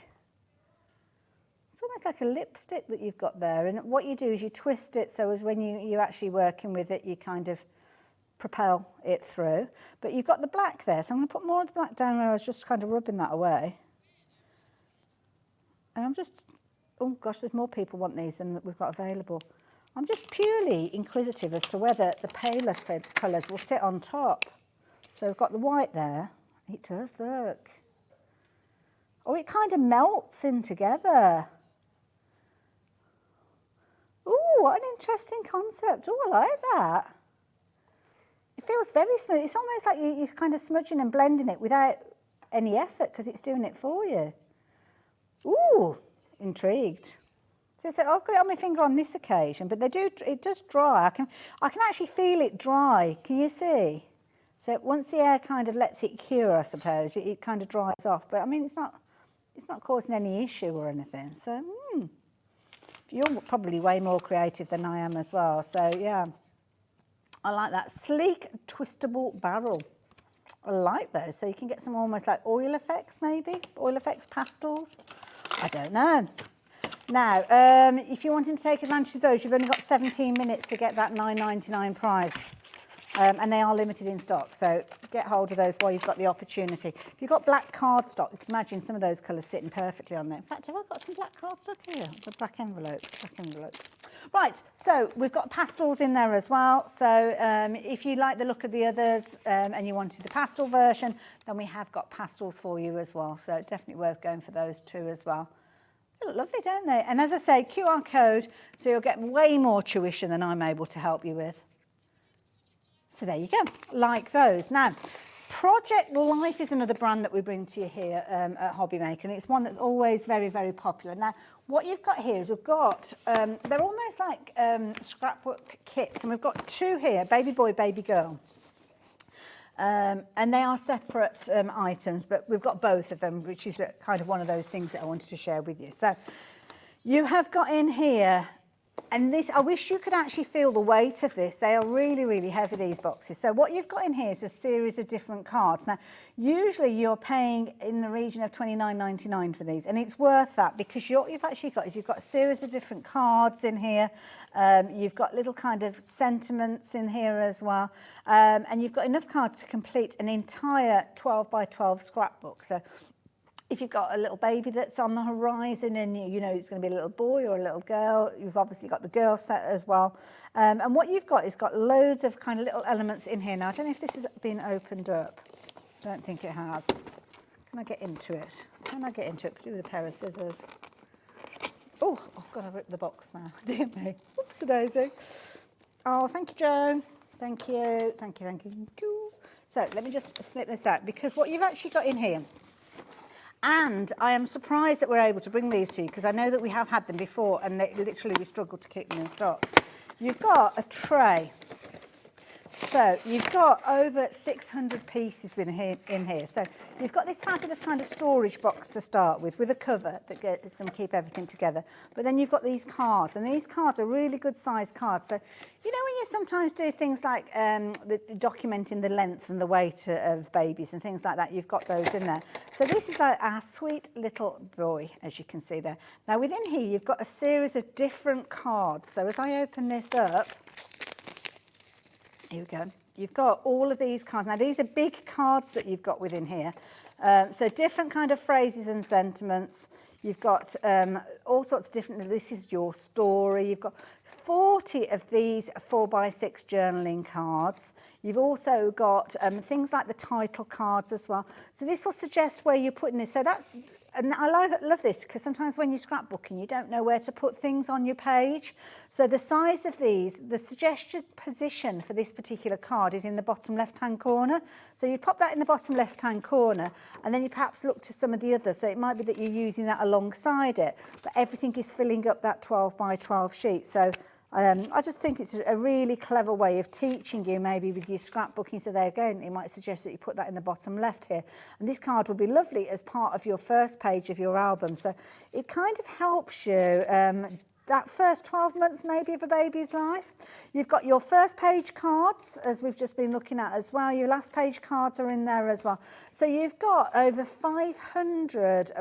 It's almost like a lipstick that you've got there. And what you do is you twist it so as when you're actually working with it, you kind of propel it through. But you've got the black there. So I'm going to put more of the black down where I was just kind of rubbing that away. And I'm just, oh gosh, there's more people want these than we've got available. I'm just purely inquisitive as to whether the paler colours will sit on top. So we've got the white there. It does, look. Oh, it kind of melts in together. Oh, what an interesting concept. Oh, I like that. It feels very smooth. It's almost like you're kind of smudging and blending it without any effort because it's doing it for you. Ooh, intrigued. So I've got it on my finger on this occasion, but it does dry. I can actually feel it dry. Can you see? So once the air kind of lets it cure, I suppose, it kind of dries off. But I mean, it's not causing any issue or anything. So you're probably way more creative than I am as well. So yeah, I like that. Sleek, twistable barrel. I like those. So you can get some almost like oil effects, maybe? Oil effects pastels? I don't know. Now, if you're wanting to take advantage of those, you've only got 17 minutes to get that £9.99 price. And they are limited in stock, so get hold of those while you've got the opportunity. If you've got black cardstock, you can imagine some of those colours sitting perfectly on there. In fact, have I got some black cardstock here? The black envelopes, Right, so we've got pastels in there as well. So if you like the look of the others and you wanted the pastel version, then we have got pastels for you as well. So definitely worth going for those too as well. They look lovely, don't they? And as I say, QR code, so you'll get way more tuition than I'm able to help you with. So there you go, like those. Now, Project Life is another brand that we bring to you here at HobbyMaker, and it's one that's always very, very popular. Now, what you've got here is we've got, they're almost like scrapbook kits, and we've got two here, baby boy, baby girl. And they are separate items, but we've got both of them, which is kind of one of those things that I wanted to share with you. So you have got in here, and this, I wish you could actually feel the weight of this. They are really, really heavy, these boxes. So what you've got in here is a series of different cards. Now, usually you're paying in the region of £29.99 for these, and it's worth that because what you've actually got is you've got a series of different cards in here. You've got little kind of sentiments in here as well. And you've got enough cards to complete an entire 12 by 12 scrapbook. So If you've got a little baby that's on the horizon and you know it's going to be a little boy or a little girl, you've obviously got the girl set as well. And what you've got is got loads of kind of little elements in here. Now, I don't know if this has been opened up. I don't think it has. Can I get into it? Can I get into it? Could do with a pair of scissors. Oh, I've got to rip the box now. Dear me. Oops, a daisy. Oh, thank you, Joan. Thank you. Thank you, thank you, thank you. So let me just slip this out, because what you've actually got in here, and I am surprised that we're able to bring these to you, because I know that we have had them before and they, literally we struggled to keep them in stock. You've got a tray. So you've got over 600 pieces in here. So you've got this fabulous kind of storage box to start with a cover that is going to keep everything together. But then you've got these cards, and these cards are really good sized cards. So you know when you sometimes do things like documenting the length and the weight of babies and things like that, you've got those in there. So this is like our sweet little boy, as you can see there. Now within here you've got a series of different cards. So as I open this up, here we go. You've got all of these cards. Now, these are big cards that you've got within here. So different kind of phrases and sentiments. You've got all sorts of different, this is your story. You've got 40 of these 4x6 journaling cards. You've also got things like the title cards as well. So this will suggest where you're putting this. So that's, and I love this, because sometimes when you're scrapbooking, you don't know where to put things on your page. So the size of these, the suggested position for this particular card is in the bottom left-hand corner. So you pop that in the bottom left-hand corner, and then you perhaps look to some of the others. So it might be that you're using that alongside it, but everything is filling up that 12 by 12 sheet. So I just think it's a really clever way of teaching you, maybe with your scrapbooking. So there again, it might suggest that you put that in the bottom left here. And this card would be lovely as part of your first page of your album. So it kind of helps you that first 12 months maybe of a baby's life. You've got your first page cards, as we've just been looking at as well. Your last page cards are in there as well. So you've got over 500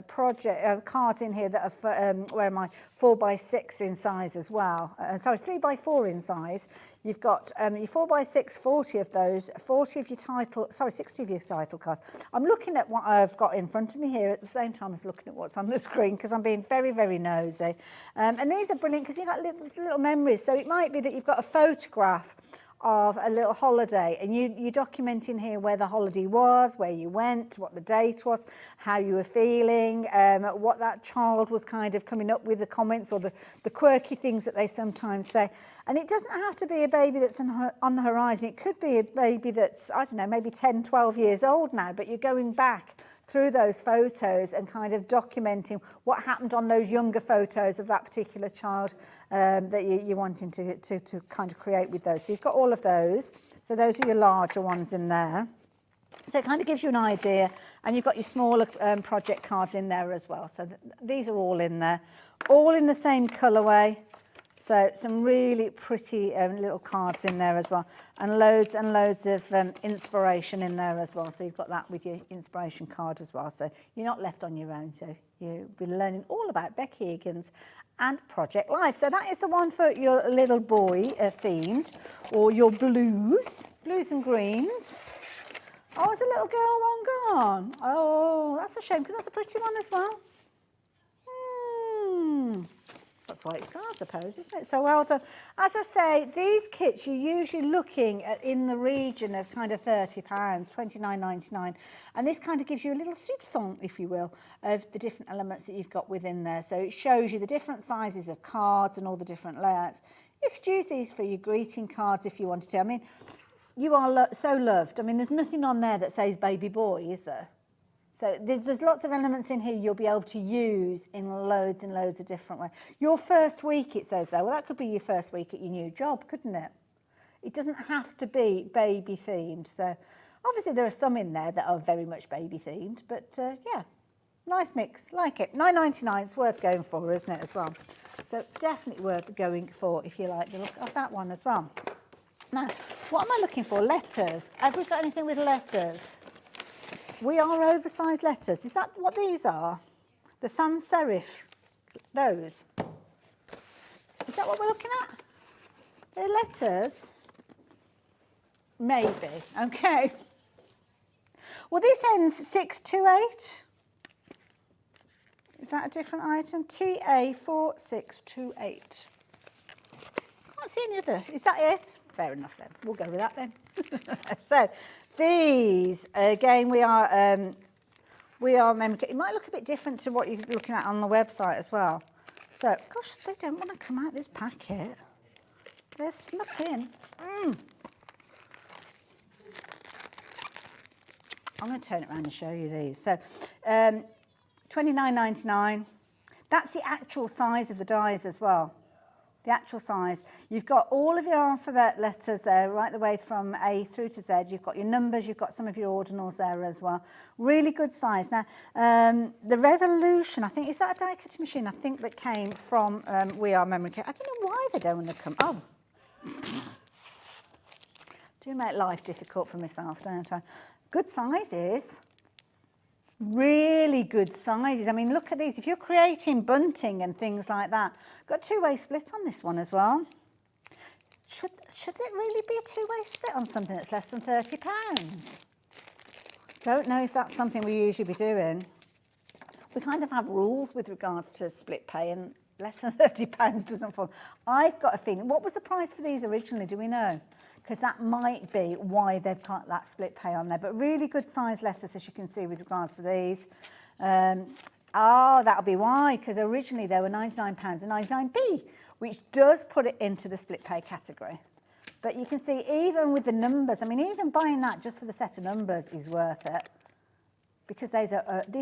cards in here that are, where am I, 4x6 in size as well. Sorry, 3x4 in size. You've got your 4x6, 40 of those, 40 of your title, sorry, 60 of your title cards. I'm looking at what I've got in front of me here at the same time as looking at what's on the screen, because I'm being very, very nosy. And these are brilliant because you've got little memories. So it might be that you've got a photograph of a little holiday, and you're documenting here where the holiday was, where you went, what the date was, how you were feeling, what that child was kind of coming up with, the comments or the quirky things that they sometimes say. And it doesn't have to be a baby that's on the horizon. It could be a baby that's, I don't know, maybe 10, 12 years old now, but you're going back through those photos and kind of documenting what happened on those younger photos of that particular child that you're wanting to kind of create with those. So you've got all of those. So those are your larger ones in there. So it kind of gives you an idea. And you've got your smaller project cards in there as well. So these are all in there, all in the same colourway. So some really pretty little cards in there as well, and loads of inspiration in there as well. So you've got that with your inspiration card as well. So you're not left on your own. So you'll be learning all about Becky Higgins and Project Life. So that is the one for your little boy themed, or your blues and greens. Oh, is a little girl one gone? Oh, that's a shame, because that's a pretty one as well. That's why it's gone, I suppose, isn't it? So well done. As I say, these kits you're usually looking at in the region of kind of £30, £29.99, and this kind of gives you a little soupçon, if you will, of the different elements that you've got within there. So it shows you the different sizes of cards and all the different layouts. You could use these for your greeting cards if you wanted to. I mean, you are so loved. I mean, there's nothing on there that says baby boy, is there? So there's lots of elements in here you'll be able to use in loads and loads of different ways. Your first week, it says there. Well, that could be your first week at your new job, couldn't it? It doesn't have to be baby themed. So obviously there are some in there that are very much baby themed, but yeah, nice mix, like it. £9.99, it's worth going for, isn't it, as well? So definitely worth going for if you like the look of that one as well. Now, what am I looking for? Letters. Have we got anything with letters? We are oversized letters. Is that what these are? The sans serif, those. Is that what we're looking at? They're letters? Maybe. Okay. Well, this ends 628. Is that a different item? TA4628. Can't see any other. Is that it? Fair enough then. We'll go with that then. So these, again, we are memory. It might look a bit different to what you're looking at on the website as well. So, gosh, they don't want to come out of this packet. They're snuck in. I'm going to turn it around and show you these. So, $29.99. That's the actual size of the dies as well. The actual size. You've got all of your alphabet letters there, right the way from A through to Z. You've got your numbers, you've got some of your ordinals there as well. Really good size. Now, the Revolution, I think, is that a die cutting machine? I think that came from We Are Memory Care. I don't know why they don't want to come. Oh. Do make life difficult for myself, don't I? Good sizes. Really good sizes. I mean, look at these. If you're creating bunting and things like that, got two-way split on this one as well. Should it really be a two-way split on something that's less than £30? Don't know if that's something we usually be doing. We kind of have rules with regards to split pay, and less than £30 doesn't fall. I've got a feeling. What was the price for these originally? Do we know? Because that might be why they've got that split pay on there. But really good size letters, as you can see, with regards to these. That'll be why, because originally they were £99 and 99p, which does put it into the split pay category. But you can see, even with the numbers, I mean, even buying that just for the set of numbers is worth it, because these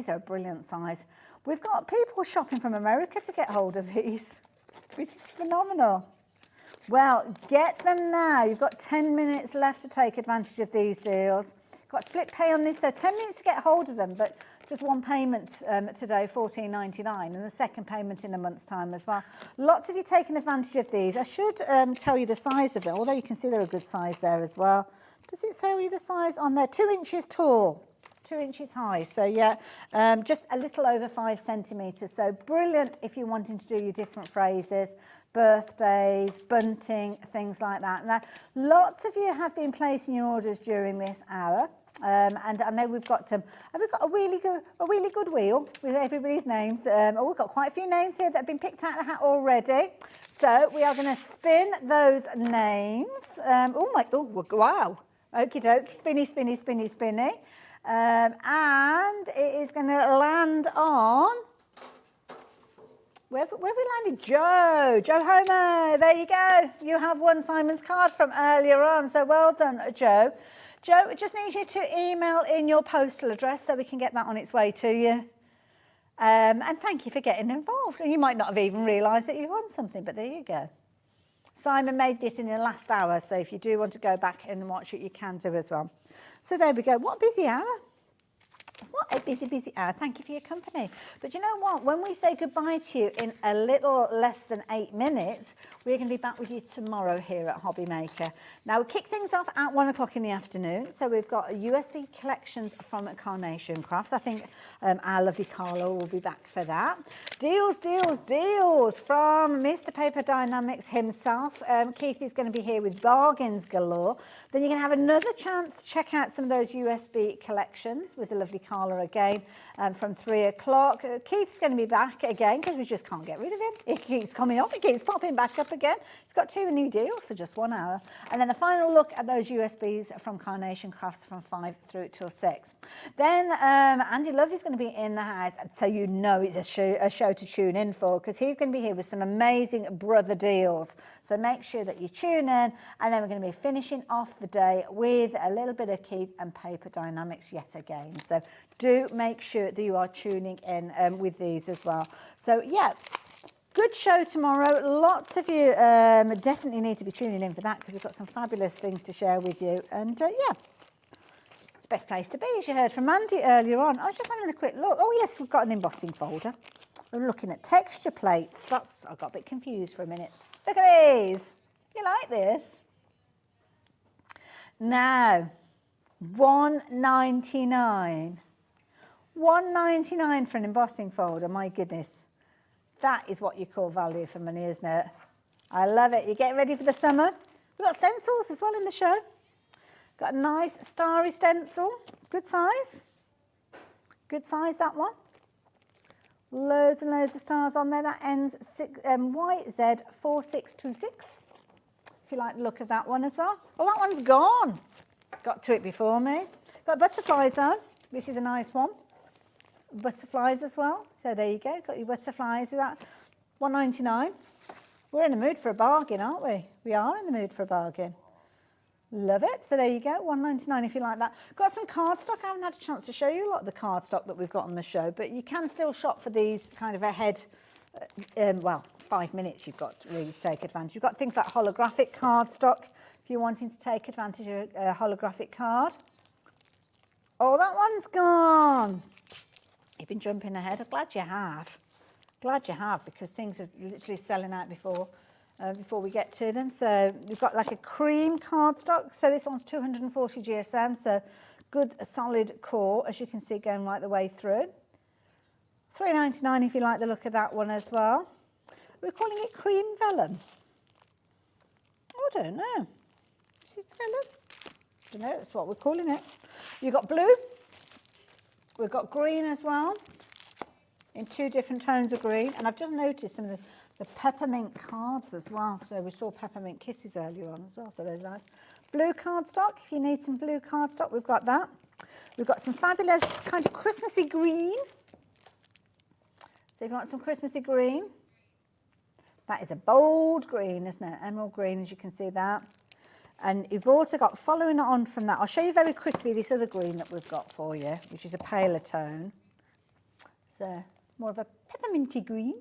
are a brilliant size. We've got people shopping from America to get hold of these, which is phenomenal. Well, get them now. You've got 10 minutes left to take advantage of these deals. Got split pay on this, so 10 minutes to get hold of them, but just one payment today, $14.99, and the second payment in a month's time as well. Lots of you taking advantage of these. I should tell you the size of them, although you can see they're a good size there as well. Does it tell you the size on there? 2 inches tall. 2 inches high, so yeah, just a little over 5 centimetres. So brilliant if you're wanting to do your different phrases, birthdays, bunting, things like that. Now, lots of you have been placing your orders during this hour, and I know we've got have we got a really good wheel with everybody's names. We've got quite a few names here that have been picked out of the hat already. So we are going to spin those names. Wow! Okie doke, spinny, spinny, spinny, spinny. And it is going to land on, where have we landed? Joe Homer, there you go. You have won Simon's card from earlier on, so well done, Joe. Joe, it just needs you to email in your postal address so we can get that on its way to you. And thank you for getting involved. And you might not have even realised that you won something, but there you go. Simon made this in the last hour, so if you do want to go back and watch it, you can do as well. So there we go. What a busy hour. What a busy, busy hour. Thank you for your company. But you know what? When we say goodbye to you in a little less than 8 minutes, we're going to be back with you tomorrow here at HobbyMaker. Now, we'll kick things off at 1 o'clock in the afternoon. So we've got USB collections from Carnation Crafts. I think our lovely Carlo will be back for that. Deals, deals, deals from Mr. Paper Dynamics himself. Keith is going to be here with bargains galore. Then you're going to have another chance to check out some of those USB collections with the lovely Carla again from 3 o'clock. Keith's going to be back again because we just can't get rid of him. He keeps coming up, he keeps popping back up again. He's got 2 new deals for just 1 hour. And then a final look at those USBs from Carnation Crafts from 5 through till 6. Then Andy Love is going to be in the house, so you know it's a show to tune in for, because he's going to be here with some amazing brother deals. So make sure that you tune in, and then we're going to be finishing off the day with a little bit of Keith and Paper Dynamics yet again. So do make sure that you are tuning in with these as well. So yeah, good show tomorrow. Lots of you definitely need to be tuning in for that, because we've got some fabulous things to share with you. And yeah, it's the best place to be, as you heard from Mandy earlier on. I was just having a quick look. Oh yes, we've got an embossing folder. We're looking at texture plates. I got a bit confused for a minute. Look at these. You like this? Now, $1.99. $1.99 for an embossing folder. My goodness. That is what you call value for money, isn't it? I love it. You're getting ready for the summer. We've got stencils as well in the show. Got a nice starry stencil. Good size. Good size, that one. Loads and loads of stars on there. That ends YZ4626. If you like the look of that one as well. Well, that one's gone. Got to it before me. Got butterflies on. This is a nice one. Butterflies as well. So there you go. Got your butterflies with that. £1.99. We're in the mood for a bargain, aren't we? We are in the mood for a bargain. Love it. So there you go, £1.99 if you like that. Got some cardstock. I haven't had a chance to show you a lot of the cardstock that we've got on the show, but you can still shop for these kind of ahead. Well, 5 minutes you've got really to take advantage. You've got things like holographic cardstock if you're wanting to take advantage of a holographic card. Oh, that one's gone. You've been jumping ahead. I'm glad you have. Glad you have, because things are literally selling out before we get to them. So we've got like a cream cardstock. So this one's 240 GSM, so good solid core, as you can see, going right the way through. £3.99 if you like the look of that one as well. We're calling it cream vellum. I don't know. Is it vellum? I don't know, that's what we're calling it. You've got blue. We've got green as well, in 2 different tones of green. And I've just noticed some of the peppermint cards as well. So we saw peppermint kisses earlier on as well, so there's nice. Blue cardstock, if you need some blue cardstock, we've got that. We've got some fabulous kind of Christmassy green. So if you want some Christmassy green, that is a bold green, isn't it? Emerald green, as you can see that. And you've also got, following on from that, I'll show you very quickly this other green that we've got for you, which is a paler tone. So more of a pepperminty green.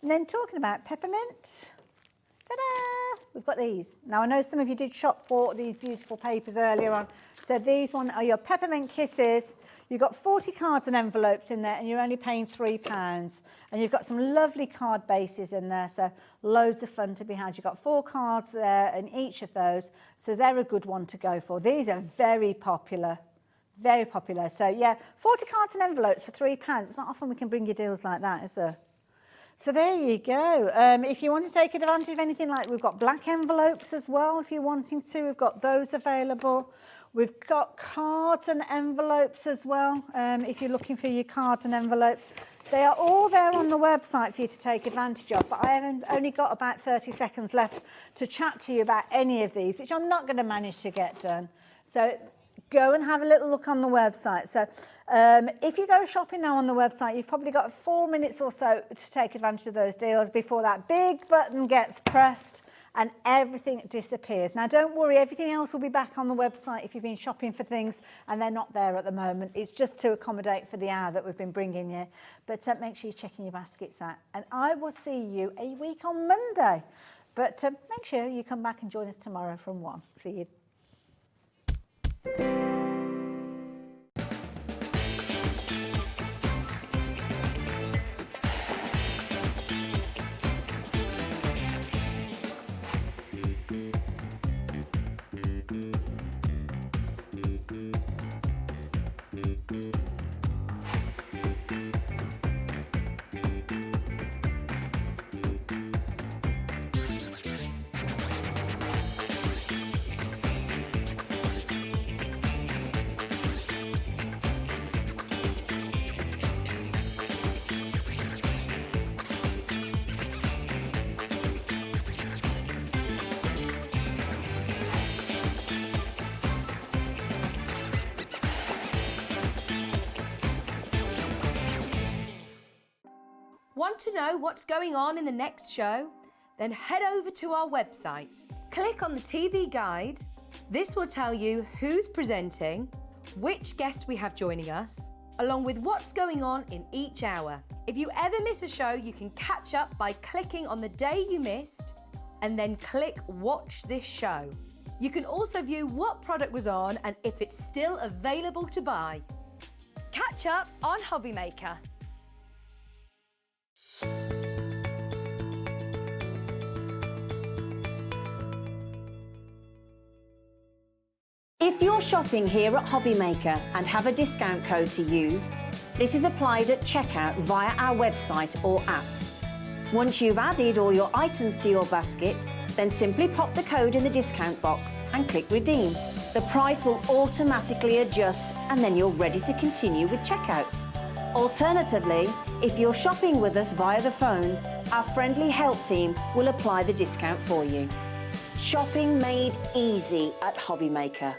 And then talking about peppermint, ta-da! We've got these. Now I know some of you did shop for these beautiful papers earlier on. So these one are your peppermint kisses. You've got 40 cards and envelopes in there, and you're only paying £3. And you've got some lovely card bases in there, so loads of fun to be had. You've got 4 cards there in each of those, so they're a good one to go for. These are very popular, very popular. So yeah, 40 cards and envelopes for £3. It's not often we can bring you deals like that, is there? So there you go. If you want to take advantage of anything, like we've got black envelopes as well, if you're wanting to, we've got those available. We've got cards and envelopes as well, if you're looking for your cards and envelopes. They are all there on the website for you to take advantage of, but I haven't only got about 30 seconds left to chat to you about any of these, which I'm not going to manage to get done. So go and have a little look on the website. So if you go shopping now on the website, you've probably got 4 minutes or so to take advantage of those deals before that big button gets pressed and everything disappears. Now, don't worry, everything else will be back on the website if you've been shopping for things and they're not there at the moment. It's just to accommodate for the hour that we've been bringing you. But make sure you're checking your baskets out. And I will see you a week on Monday. But make sure you come back and join us tomorrow from 1. See you. Want to know what's going on in the next show? Then head over to our website. Click on the TV guide. This will tell you who's presenting, which guest we have joining us, along with what's going on in each hour. If you ever miss a show, you can catch up by clicking on the day you missed and then click Watch This Show. You can also view what product was on and if it's still available to buy. Catch up on HobbyMaker. If you're shopping here at HobbyMaker and have a discount code to use, this is applied at checkout via our website or app. Once you've added all your items to your basket, then simply pop the code in the discount box and click Redeem. The price will automatically adjust and then you're ready to continue with checkout. Alternatively, if you're shopping with us via the phone, our friendly help team will apply the discount for you. Shopping made easy at HobbyMaker.